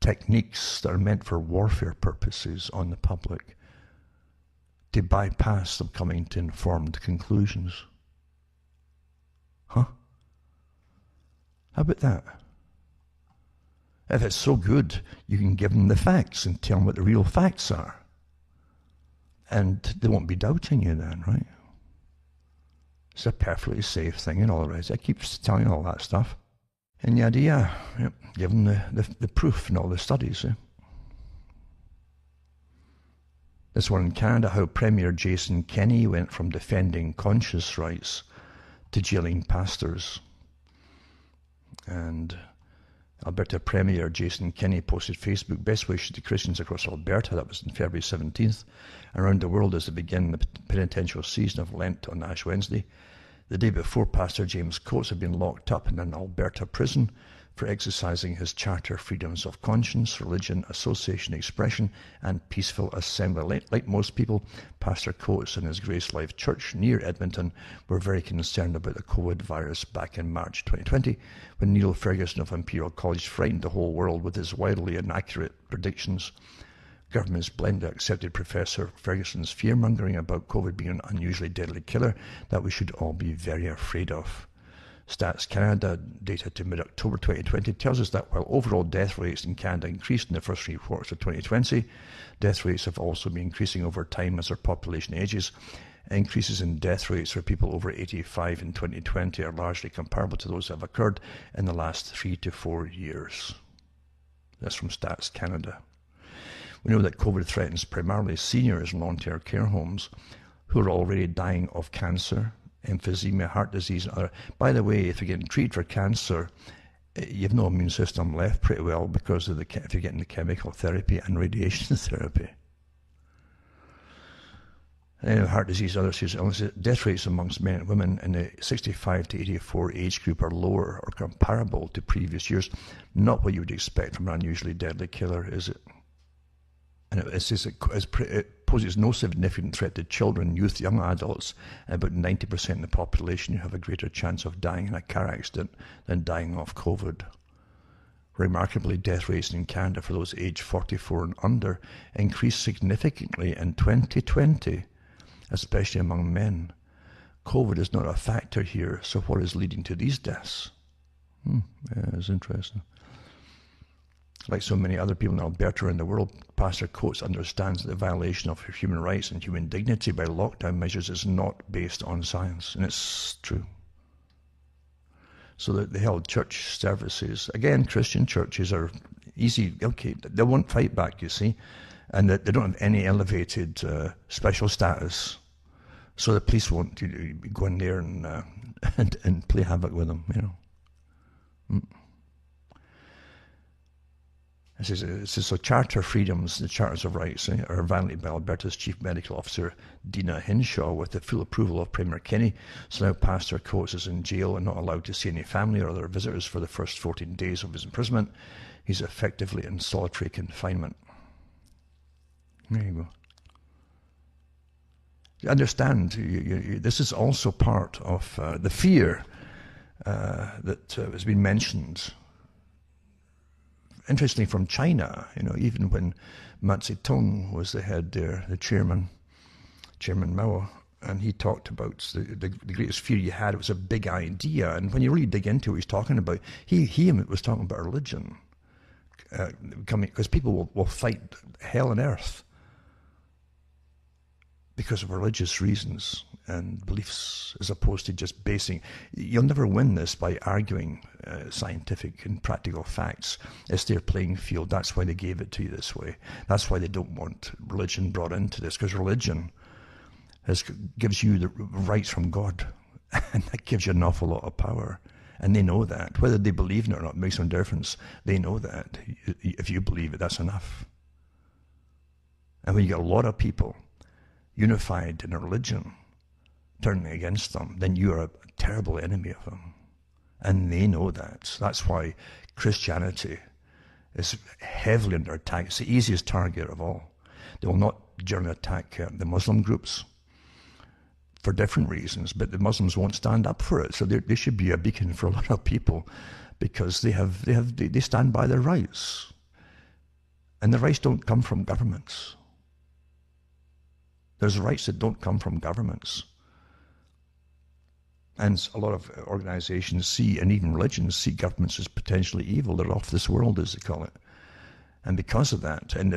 techniques that are meant for warfare purposes on the public, to bypass them coming to informed conclusions? Huh? How about that? If it's so good, you can give them the facts and tell them what the real facts are. And they won't be doubting you then, right? It's a perfectly safe thing and all the rest. I keep telling you all that stuff. And yet, give them the proof and all the studies. This one in Canada, how Premier Jason Kenney went from defending conscience rights to jailing pastors. And Alberta Premier Jason Kenney posted Facebook best wishes to Christians across Alberta. That was on February 17th. Around the world as they begin the penitential season of Lent on Ash Wednesday. The day before, Pastor James Coates had been locked up in an Alberta prison for exercising his charter freedoms of conscience, religion, association, expression, and peaceful assembly. Like most people, Pastor Coates and his Grace Life Church near Edmonton were very concerned about the COVID virus back in March 2020, when Neil Ferguson of Imperial College frightened the whole world with his wildly inaccurate predictions. Government's blender accepted Professor Ferguson's fear-mongering about COVID being an unusually deadly killer that we should all be very afraid of. Stats Canada data to mid-October 2020 tells us that while overall death rates in Canada increased in the first 3 quarters of 2020, death rates have also been increasing over time as our population ages. Increases in death rates for people over 85 in 2020 are largely comparable to those that have occurred in the last 3 to 4 years. That's from Stats Canada. We know that COVID threatens primarily seniors in long-term care homes who are already dying of cancer, emphysema, heart disease, and other. By the way, if you're getting treated for cancer, you've no immune system left pretty well because of if you're getting the chemical therapy and radiation therapy. And heart disease, other serious illnesses, death rates amongst men and women in the 65 to 84 age group are lower or comparable to previous years. Not what you would expect from an unusually deadly killer, is it? And it poses no significant threat to children, youth, young adults, and about 90% of the population who have a greater chance of dying in a car accident than dying of COVID. Remarkably, death rates in Canada for those aged 44 and under increased significantly in 2020, especially among men. COVID is not a factor here, so what is leading to these deaths? Yeah, it's interesting. Like so many other people in Alberta and the world, Pastor Coates understands that the violation of human rights and human dignity by lockdown measures is not based on science, and it's true. So that they held church services. Again, Christian churches are easy, okay, they won't fight back, you see, and they don't have any elevated special status. So the police won't go in there and play havoc with them, you know. It says, so charter freedoms, the charters of rights, are violated by Alberta's Chief Medical Officer, Dina Hinshaw, with the full approval of Premier Kenny. So now Pastor Coates is in jail and not allowed to see any family or other visitors for the first 14 days of his imprisonment. He's effectively in solitary confinement. There you go. You understand, this is also part of the fear that has been mentioned. Interestingly, from China, even when Mao Zedong was the head there, the Chairman Mao, and he talked about the greatest fear you had, it was a big idea. And when you really dig into what he's talking about, he was talking about religion. Because people will fight hell and earth because of religious reasons and beliefs, as opposed to just basing. You'll never win this by arguing scientific and practical facts. It's their playing field. That's why they gave it to you this way. That's why they don't want religion brought into this, because religion gives you the rights from God, and that gives you an awful lot of power. And they know that. Whether they believe in it or not makes no difference. They know that. If you believe it, that's enough. And when you get a lot of people unified in a religion turning against them, then you are a terrible enemy of them. And they know that. That's why Christianity is heavily under attack. It's the easiest target of all. They will not generally attack the Muslim groups for different reasons, but the Muslims won't stand up for it. So they should be a beacon for a lot of people, because they stand by their rights. And the rights don't come from governments. There's rights that don't come from governments. And a lot of organizations see, and even religions see, governments as potentially evil. They're off this world, as they call it. And because of that, and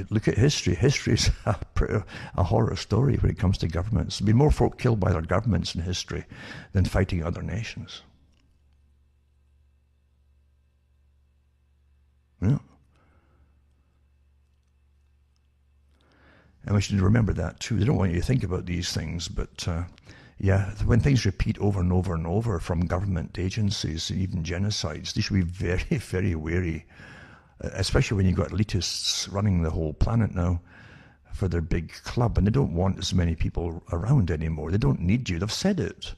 look at history. History is a horror story when it comes to governments. There'll be more folk killed by their governments in history than fighting other nations. Yeah. And we should remember that too. They don't want you to think about these things, but when things repeat over and over and over from government agencies, even genocides, they should be very, very wary, especially when you've got elitists running the whole planet now for their big club, and they don't want as many people around anymore. They don't need you. They've said it.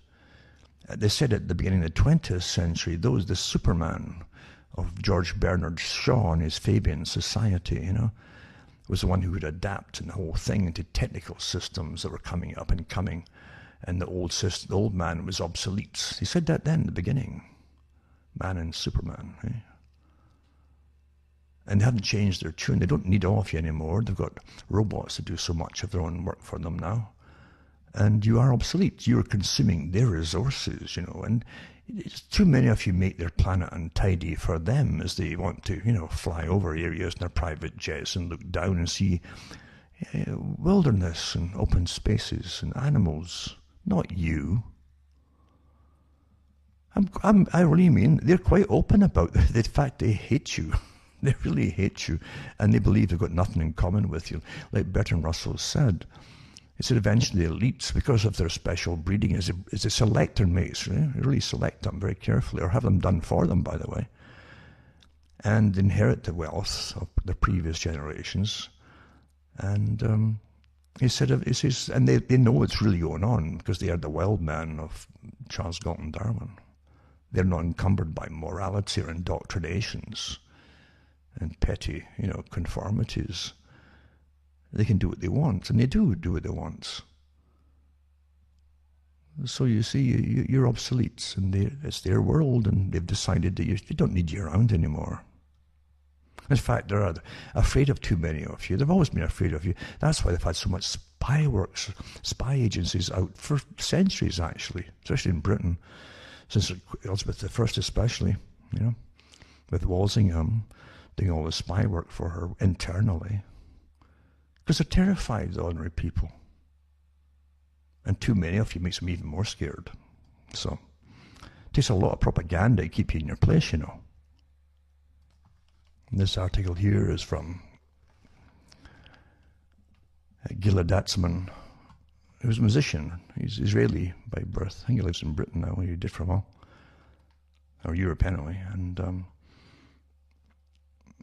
They said at the beginning of the 20th century, the Superman of George Bernard Shaw and his Fabian Society, was the one who would adapt the whole thing into technical systems that were coming up and coming, and the old man was obsolete. He said that then in the beginning, man and Superman. And they haven't changed their tune. They don't need all of you anymore. They've got robots to do so much of their own work for them now. And you are obsolete. You're consuming their resources, and it's too many of you make their planet untidy for them as they want to, fly over areas in their private jets and look down and see wilderness and open spaces and animals, not you. I really mean, they're quite open about the fact they hate you. They really hate you, and they believe they've got nothing in common with you. Like Bertrand Russell said, he said eventually the elites, because of their special breeding, is a select their mates, really select them very carefully, or have them done for them, by the way, and inherit the wealth of the previous generations. And he said, and they know what's really going on because they are the wild man of Charles Galton Darwin. They're not encumbered by morality or indoctrinations and petty, conformities. They can do what they want, and they do what they want. So you see, you're obsolete, and it's their world, and they've decided that they don't need you around anymore. In fact, they're afraid of too many of you. They've always been afraid of you. That's why they've had so much spy agencies out for centuries, actually, especially in Britain, since Elizabeth I especially, with Walsingham doing all the spy work for her internally. Because they're terrified, the ordinary people. And too many of you makes them even more scared. So, it takes a lot of propaganda to keep you in your place, And this article here is from Gilad Atzmon, who's a musician. He's Israeli by birth. I think he lives in Britain now. He did for a while. Or Europe, anyway. And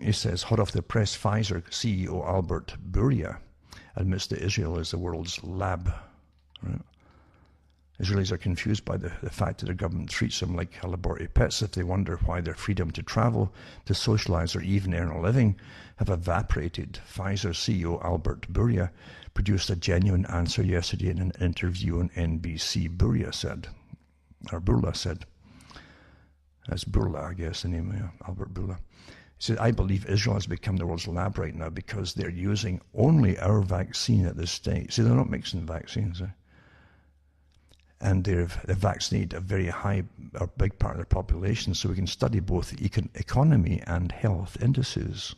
he says, hot off the press, Pfizer CEO Albert Bourla admits that Israel is the world's lab. Right? Israelis are confused by the fact that their government treats them like laboratory pets if they wonder why their freedom to travel, to socialize, or even earn a living have evaporated. Pfizer CEO Albert Bourla produced a genuine answer yesterday in an interview on NBC. Bourla said. That's Bourla, I guess, the name, Albert Bourla. He said, I believe Israel has become the world's lab right now because they're using only our vaccine at this stage. See, they're not mixing vaccines. And they've vaccinated a very big part of their population, so we can study both the economy and health indices.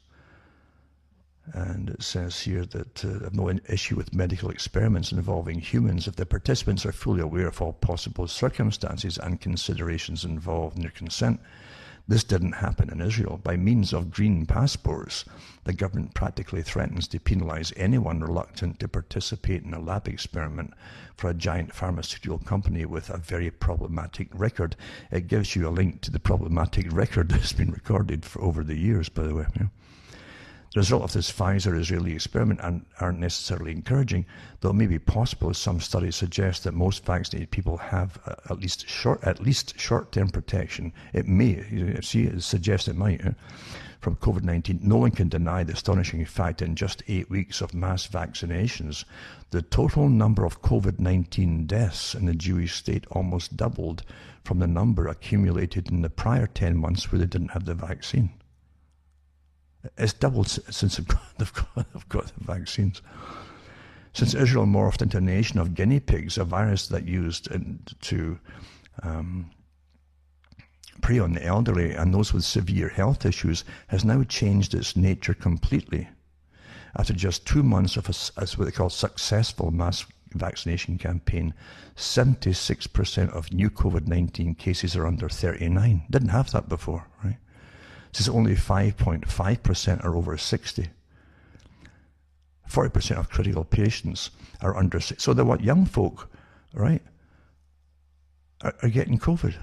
And it says here that have no issue with medical experiments involving humans if the participants are fully aware of all possible circumstances and considerations involved in their consent. This didn't happen in Israel. By means of green passports, the government practically threatens to penalize anyone reluctant to participate in a lab experiment for a giant pharmaceutical company with a very problematic record. It gives you a link to the problematic record that's been recorded for over the years, by the way. The result of this Pfizer-Israeli experiment aren't necessarily encouraging, though it may be possible, as some studies suggest, that most vaccinated people have at least short-term protection. It may, it suggests it might, from COVID-19. No one can deny the astonishing fact that in just 8 weeks of mass vaccinations, the total number of COVID-19 deaths in the Jewish state almost doubled from the number accumulated in the prior 10 months where they didn't have the vaccine. It's doubled since they've got the vaccines. Since Israel morphed into a nation of guinea pigs, a virus that used to prey on the elderly and those with severe health issues has now changed its nature completely. After just 2 months of what they call successful mass vaccination campaign, 76% of new COVID-19 cases are under 39. Didn't have that before, right? Since only 5.5% are over 60. 40% of critical patients are under 60. So young folk, right, are getting COVID.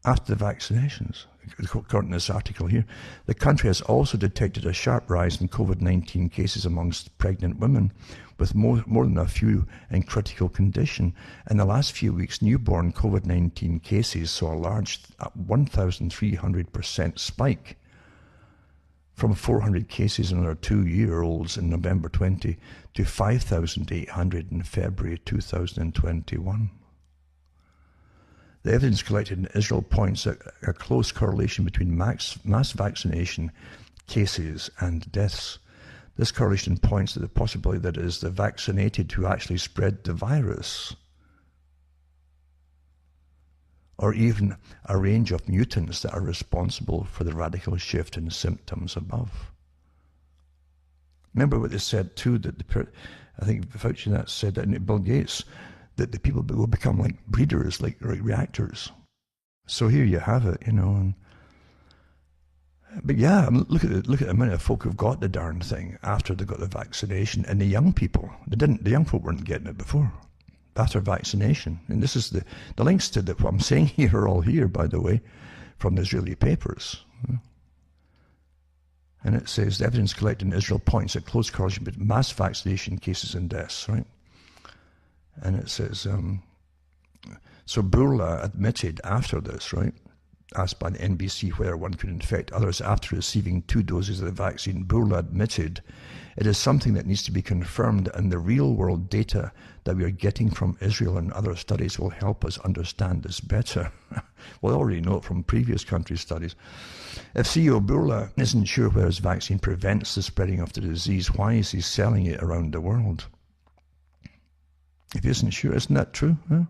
after the vaccinations. According to this article here, the country has also detected a sharp rise in COVID-19 cases amongst pregnant women, with more than a few in critical condition. In the last few weeks, newborn COVID-19 cases saw a large 1,300% spike, from 400 cases in our 2-year-olds in November 20 to 5,800 in February 2021. The evidence collected in Israel points at a close correlation between mass vaccination cases and deaths. This correlation points to the possibility that it is the vaccinated who actually spread the virus, or even a range of mutants that are responsible for the radical shift in symptoms above. Remember what they said too, that I think Fauci that said that, and Bill Gates, that the people will become like breeders, like reactors. So here you have it, you know. But yeah, look at the amount of folk who've got the darn thing after they got the vaccination, and the young people. The young folk weren't getting it before, after vaccination. And this is the links to what I'm saying here are all here, by the way, from the Israeli papers. And it says the evidence collected in Israel points at close correlation between mass vaccination cases and deaths, right? And it says, so Burla admitted after this, right, asked by the NBC whether one could infect others after receiving 2 doses of the vaccine, Burla admitted, it is something that needs to be confirmed, and the real-world data that we are getting from Israel and other studies will help us understand this better. Well, I already know it from previous country studies. If CEO Burla isn't sure whether his vaccine prevents the spreading of the disease, why is he selling it around the world? If he isn't sure, isn't that true? Huh?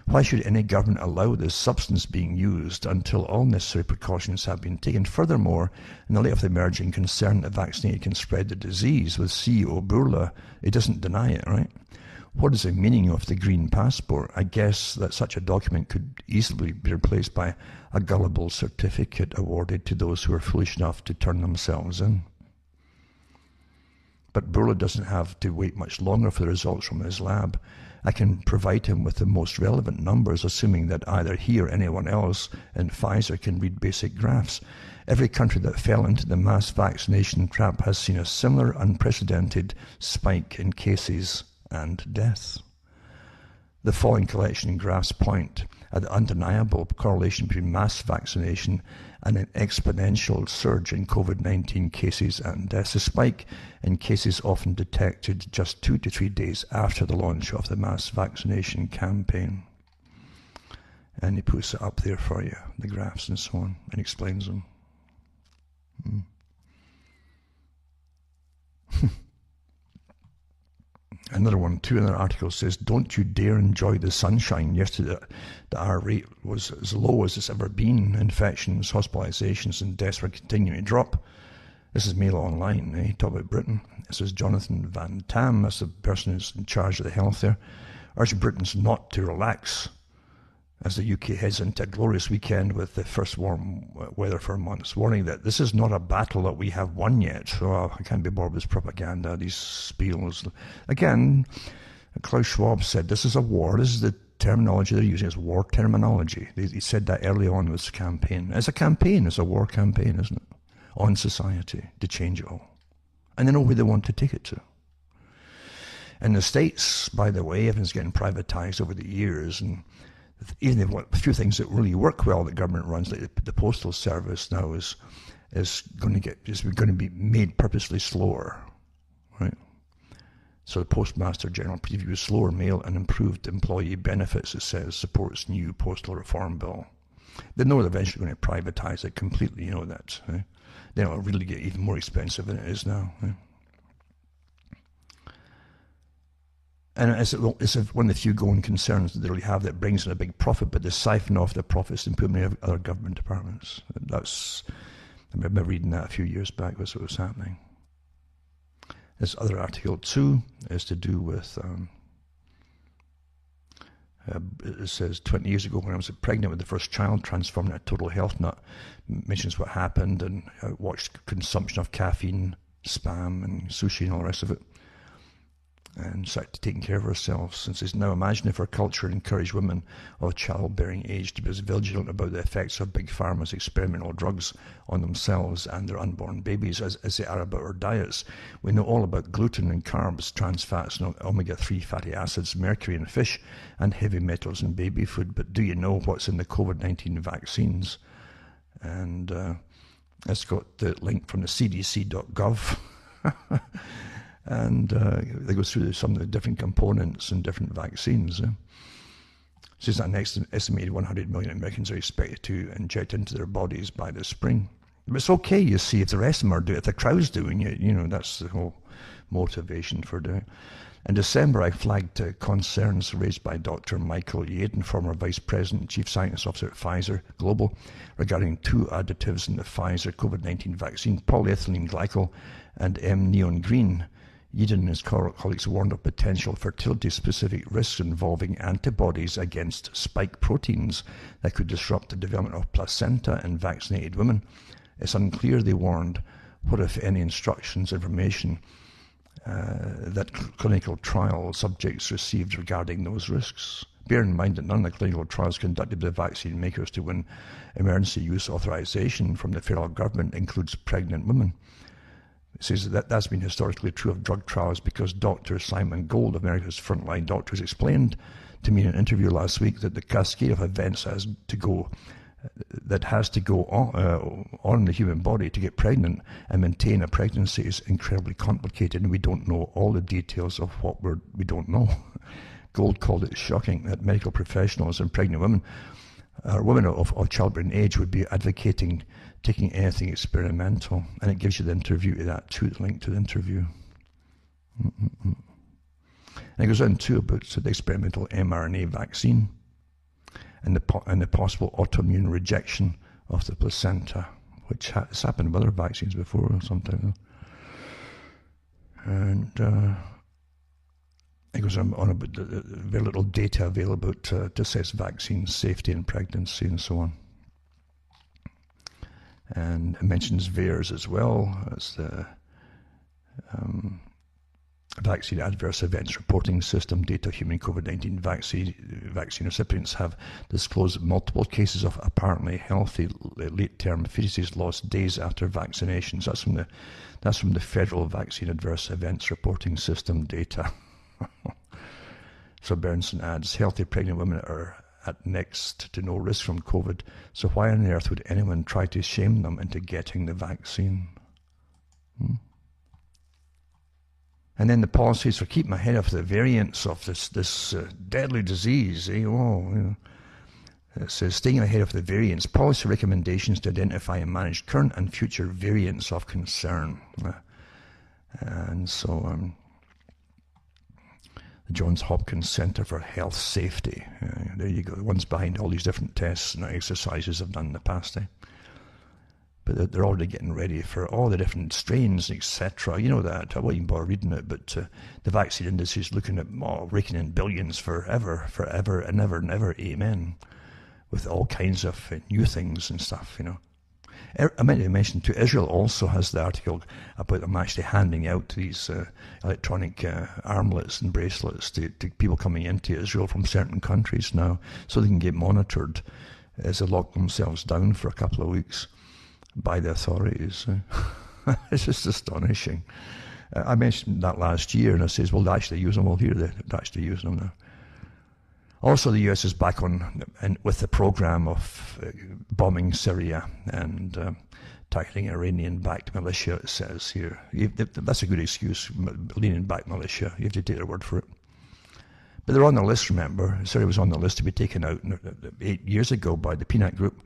Why should any government allow this substance being used until all necessary precautions have been taken? Furthermore, in the light of the emerging concern that vaccinated can spread the disease, with CEO Burla, he doesn't deny it, right? What is the meaning of the green passport? I guess that such a document could easily be replaced by a gullible certificate awarded to those who are foolish enough to turn themselves in. But Burla doesn't have to wait much longer for the results from his lab. I can provide him with the most relevant numbers, assuming that either he or anyone else in Pfizer can read basic graphs. Every country that fell into the mass vaccination trap has seen a similar unprecedented spike in cases and deaths. The following collection in graphs point at the undeniable correlation between mass vaccination and an exponential surge in COVID-19 cases and deaths. A spike in cases often detected just 2 to 3 days after the launch of the mass vaccination campaign. And he puts it up there for you, the graphs and so on, and explains them. Another one, too, another article says, don't you dare enjoy the sunshine. Yesterday, the R rate was as low as it's ever been. Infections, hospitalizations, and deaths were continuing to drop. This is Mail Online, eh? Talk about Britain. This is Jonathan Van Tam, that's the person who's in charge of the health there, urged Britons not to relax as the UK heads into a glorious weekend with the first warm weather for months, warning that this is not a battle that we have won yet. Oh, I can't be bored with this propaganda, these spiels. Again, Klaus Schwab said this is a war. This is the terminology they're using, is war terminology. He said that early on with this campaign. It's a campaign, it's a war campaign, isn't it? On society, to change it all. And they know where they want to take it to. In the States, by the way, everything's getting privatized over the years, and even a few things that really work well that government runs, like the postal service now is going to be made purposely slower, right? So the Postmaster General previews slower mail and improved employee benefits, it says, supports new postal reform bill. They know they're eventually going to privatize it completely, you know that. Right? Then it'll really get even more expensive than it is now. Right? And it's one of the few going concerns that they really have that brings in a big profit, but they siphon off the profits and put them in other government departments. I remember reading that a few years back, was what was happening. This other article too is to do with, it says 20 years ago when I was pregnant with the first child, transformed into a total health nut, mentions what happened, and watched consumption of caffeine, spam and sushi and all the rest of it. and started taking care of ourselves. And says, now imagine if our culture encouraged women of childbearing age to be as vigilant about the effects of big pharma's experimental drugs on themselves and their unborn babies as they are about our diets. We know all about gluten and carbs, trans fats and omega-3 fatty acids, mercury in fish, and heavy metals in baby food. But do you know what's in the COVID-19 vaccines? And it's got the link from the cdc.gov. And they go through some of the different components and different vaccines. It says that an estimated 100 million Americans are expected to inject into their bodies by the spring. But it's okay, you see, if the rest of them are doing it, if the crowd's doing it, that's the whole motivation for doing it. In December, I flagged concerns raised by Dr. Michael Yaden, former Vice President and Chief Science Officer at Pfizer Global, regarding two additives in the Pfizer COVID-19 vaccine, polyethylene glycol and M-neon green. Yaden and his colleagues warned of potential fertility-specific risks involving antibodies against spike proteins that could disrupt the development of placenta in vaccinated women. It's unclear, they warned, what, if any, information that clinical trial subjects received regarding those risks. Bear in mind that none of the clinical trials conducted by the vaccine makers to win emergency use authorization from the federal government includes pregnant women. It says that's been historically true of drug trials because Dr. Simon Gold, America's frontline doctors, explained to me in an interview last week that the cascade of events has to go on in the human body to get pregnant and maintain a pregnancy is incredibly complicated, and we don't know all the details of what we don't know. Gold called it shocking that medical professionals and pregnant women, women of childbearing age, would be advocating taking anything experimental. And it gives you the interview to that too, the link to the interview. And it goes on too about the experimental mRNA vaccine and the possible autoimmune rejection of the placenta, which has happened with other vaccines before sometimes. And it goes on about the very little data available to assess vaccine safety in pregnancy and so on. And it mentions VAERS as well as the Vaccine Adverse Events Reporting System. Data human COVID-19 vaccine recipients have disclosed multiple cases of apparently healthy late-term fetuses lost days after vaccinations. That's from the Federal Vaccine Adverse Events Reporting System data. So Berenson adds, healthy pregnant women are at next to no risk from COVID, so why on earth would anyone try to shame them into getting the vaccine? And then the policies for keeping ahead of the variants of this deadly disease. It says, staying ahead of the variants, policy recommendations to identify and manage current and future variants of concern. And so the Johns Hopkins Center for Health Safety, there you go, the ones behind all these different tests and exercises I've done in the past. But they're already getting ready for all the different strains, etc. You know that. I won't even bother reading it, but the vaccine industry is looking at raking in billions forever and ever, amen, with all kinds of new things and stuff, I meant to mention too, Israel also has the article about them actually handing out these electronic armlets and bracelets to people coming into Israel from certain countries now, so they can get monitored as they lock themselves down for a couple of weeks by the authorities. It's just astonishing. I mentioned that last year, and I says, well, they actually use them. Well, here they're actually using them now. Also, the US is back on with the program of bombing Syria and tackling Iranian-backed militia, it says here. That's a good excuse, leaning back militia. You have to take their word for it. But they're on the list, remember. Syria was on the list to be taken out 8 years ago by the Peanut Group.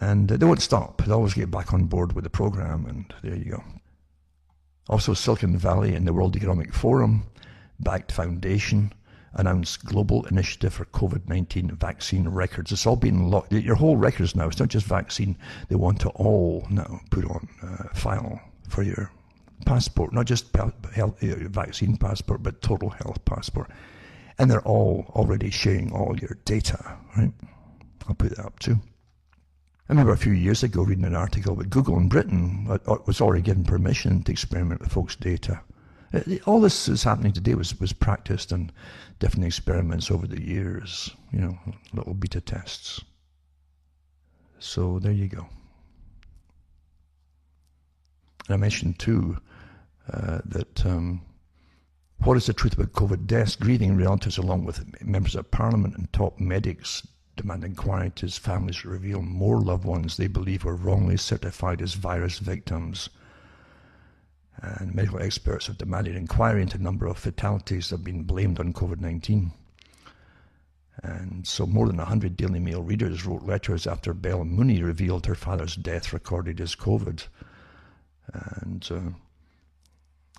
And they won't stop. They'll always get back on board with the program, and there you go. Also, Silicon Valley and the World Economic Forum backed foundation announced global initiative for COVID-19 vaccine records. It's all been locked. Your whole records now, it's not just vaccine. They want to all now put on file for your passport, not just vaccine passport, but total health passport. And they're all already sharing all your data, right? I'll put that up too. I remember a few years ago reading an article about Google in Britain was already given permission to experiment with folks' data. All this is happening today was practiced on different experiments over the years, little beta tests. So there you go. And I mentioned too that what is the truth about COVID deaths? Grieving relatives along with members of parliament and top medics demand inquiry into his families to reveal more loved ones they believe were wrongly certified as virus victims. And medical experts have demanded inquiry into a number of fatalities that have been blamed on COVID-19. And so more than 100 Daily Mail readers wrote letters after Belle Mooney revealed her father's death recorded as COVID. And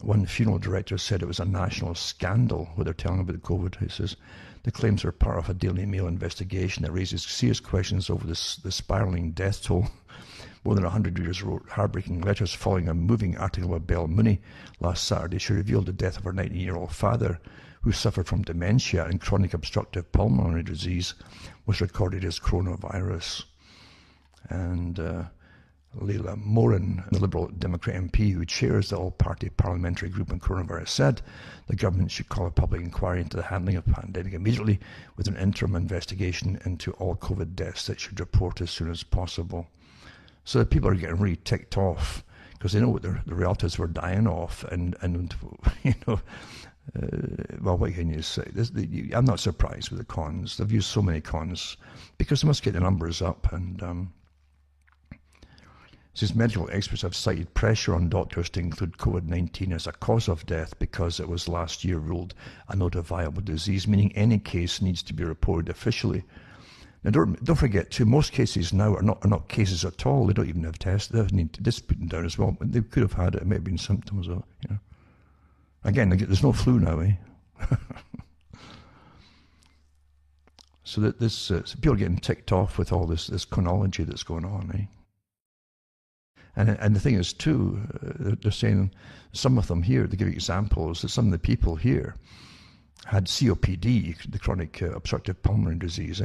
one funeral director said it was a national scandal what they're telling about the COVID. He says the claims are part of a Daily Mail investigation that raises serious questions over the spiralling death toll. More than 100 readers wrote heartbreaking letters following a moving article about Belle Mooney last Saturday. She revealed the death of her 19-year-old father, who suffered from dementia and chronic obstructive pulmonary disease, was recorded as coronavirus. And Leila Morin, the Liberal Democrat MP who chairs the all-party parliamentary group on coronavirus, said the government should call a public inquiry into the handling of the pandemic immediately with an interim investigation into all COVID deaths that should report as soon as possible. So that people are getting really ticked off because they know what their relatives were dying of, and well, what can you say? I'm not surprised with the cons. They've used so many cons because they must get the numbers up. And since medical experts have cited pressure on doctors to include COVID-19 as a cause of death because it was last year ruled a notifiable disease, meaning any case needs to be reported officially. Now, don't forget too, most cases now are not cases at all. They don't even have tests. They need to just put them down as well. They could have had it. It may have been symptoms of it, Again, there's no flu now, eh? So that so people are getting ticked off with all this chronology that's going on, eh? And the thing is too, they're saying some of them here, to give examples, that some of the people here had COPD, the chronic obstructive pulmonary disease,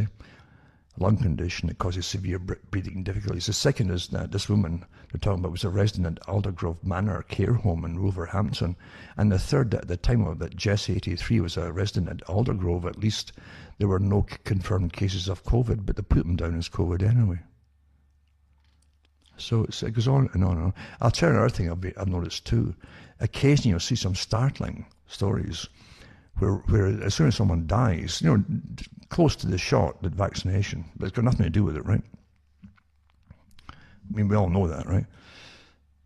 lung condition that causes severe breathing difficulties. The second is that this woman they're talking about was a resident at Aldergrove Manor care home in Wolverhampton. And the third, at the time of that Jess 83 was a resident at Aldergrove, at least there were no confirmed cases of COVID, but they put them down as COVID anyway. So it goes on and on and on. I'll tell you another thing I've noticed too. Occasionally you'll see some startling stories where as soon as someone dies, close to the shot, the vaccination, but it's got nothing to do with it, right? I mean, we all know that, right?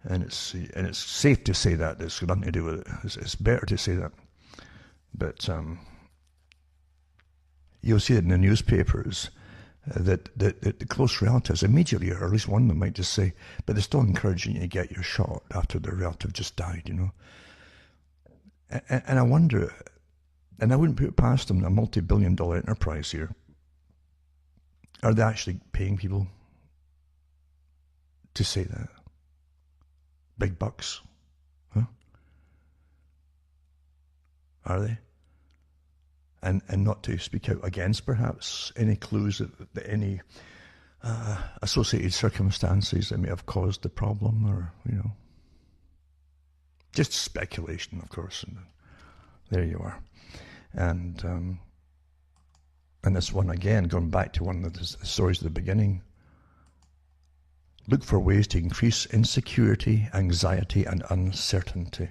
And it's safe to say that it's got nothing to do with it. It's better to say that. But you'll see it in the newspapers that the close relatives immediately, or at least one of them might just say, but they're still encouraging you to get your shot after their relative just died, And I wonder, and I wouldn't put it past them, a multi-billion-dollar enterprise here. Are they actually paying people to say that? Big bucks, huh? Are they? And not to speak out against, perhaps, any clues that any associated circumstances that may have caused the problem, or, just speculation, of course. And there you are. And this one again, going back to one of the stories at the beginning, look for ways to increase insecurity, anxiety, and uncertainty.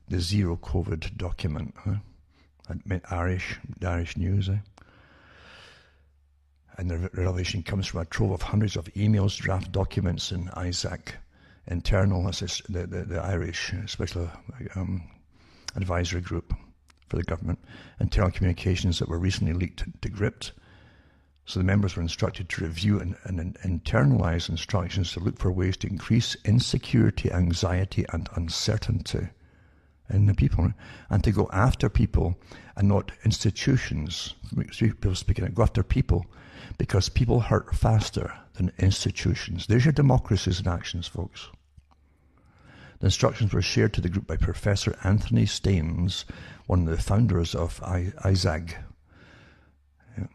The Zero COVID document, huh? Irish news, eh? And the revelation comes from a trove of hundreds of emails, draft documents, and ISAC internal, that's the Irish special advisory group for the government, internal communications that were recently leaked to Gript. So the members were instructed to review and internalize instructions to look for ways to increase insecurity, anxiety, and uncertainty in the people, and to go after people and not institutions. People speaking out, go after people, because people hurt faster than institutions. There's your democracies in actions, folks. The instructions were shared to the group by Professor Anthony Staines, one of the founders of ISAG,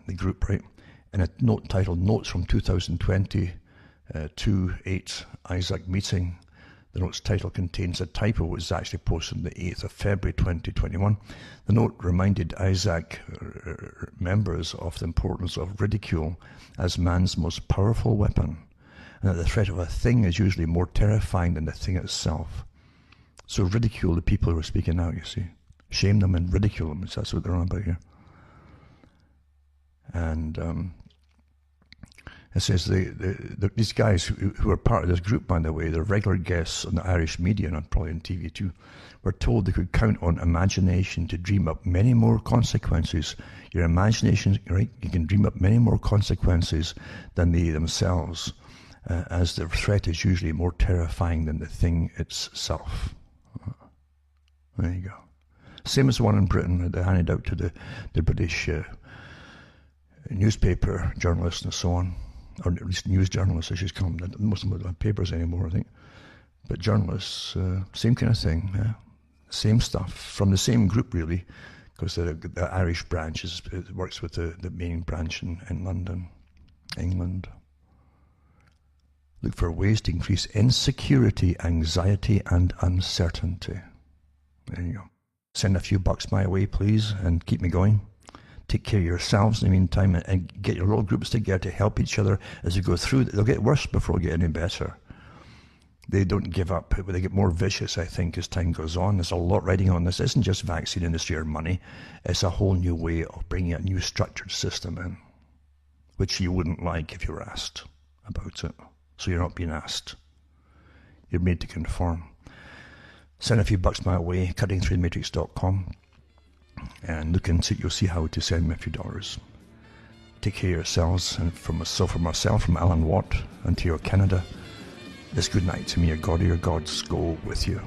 the group, right? In a note titled Notes from 2020 2/8 ISAC meeting. The note's title contains a typo which was actually posted on the 8th of February 2021. The note reminded Isaac members of the importance of ridicule as man's most powerful weapon, and that the threat of a thing is usually more terrifying than the thing itself. So ridicule the people who are speaking out, you see. Shame them and ridicule them, that's what they're on about here. And it says these guys who are part of this group, by the way, they're regular guests on the Irish media and probably on TV too, were told they could count on imagination to dream up many more consequences. Your imagination, right? You can dream up many more consequences than they themselves, as the threat is usually more terrifying than the thing itself. There you go. Same as the one in Britain that they handed out to the British newspaper journalists and so on, or at least news journalists, I should call them. Most of them don't have papers anymore, I think. But journalists, same kind of thing, yeah? Same stuff, from the same group really, because the Irish branch works with the main branch in London, England. Look for ways to increase insecurity, anxiety, and uncertainty. There you go. Send a few bucks my way, please, and keep me going. Take care of yourselves in the meantime, and get your little groups together to help each other as you go through. They'll get worse before they get any better. They don't give up, but they get more vicious, I think, as time goes on. There's a lot riding on this. It isn't just vaccine industry or money. It's a whole new way of bringing a new structured system in, which you wouldn't like if you were asked about it. So you're not being asked. You're made to conform. Send a few bucks my way, cuttingthroughthematrix.com, and look into it. You'll see how to send me a few dollars. Take care of yourselves, and from myself, from Alan Watt, Ontario, Canada, this good night to me. Your God or your gods go with you.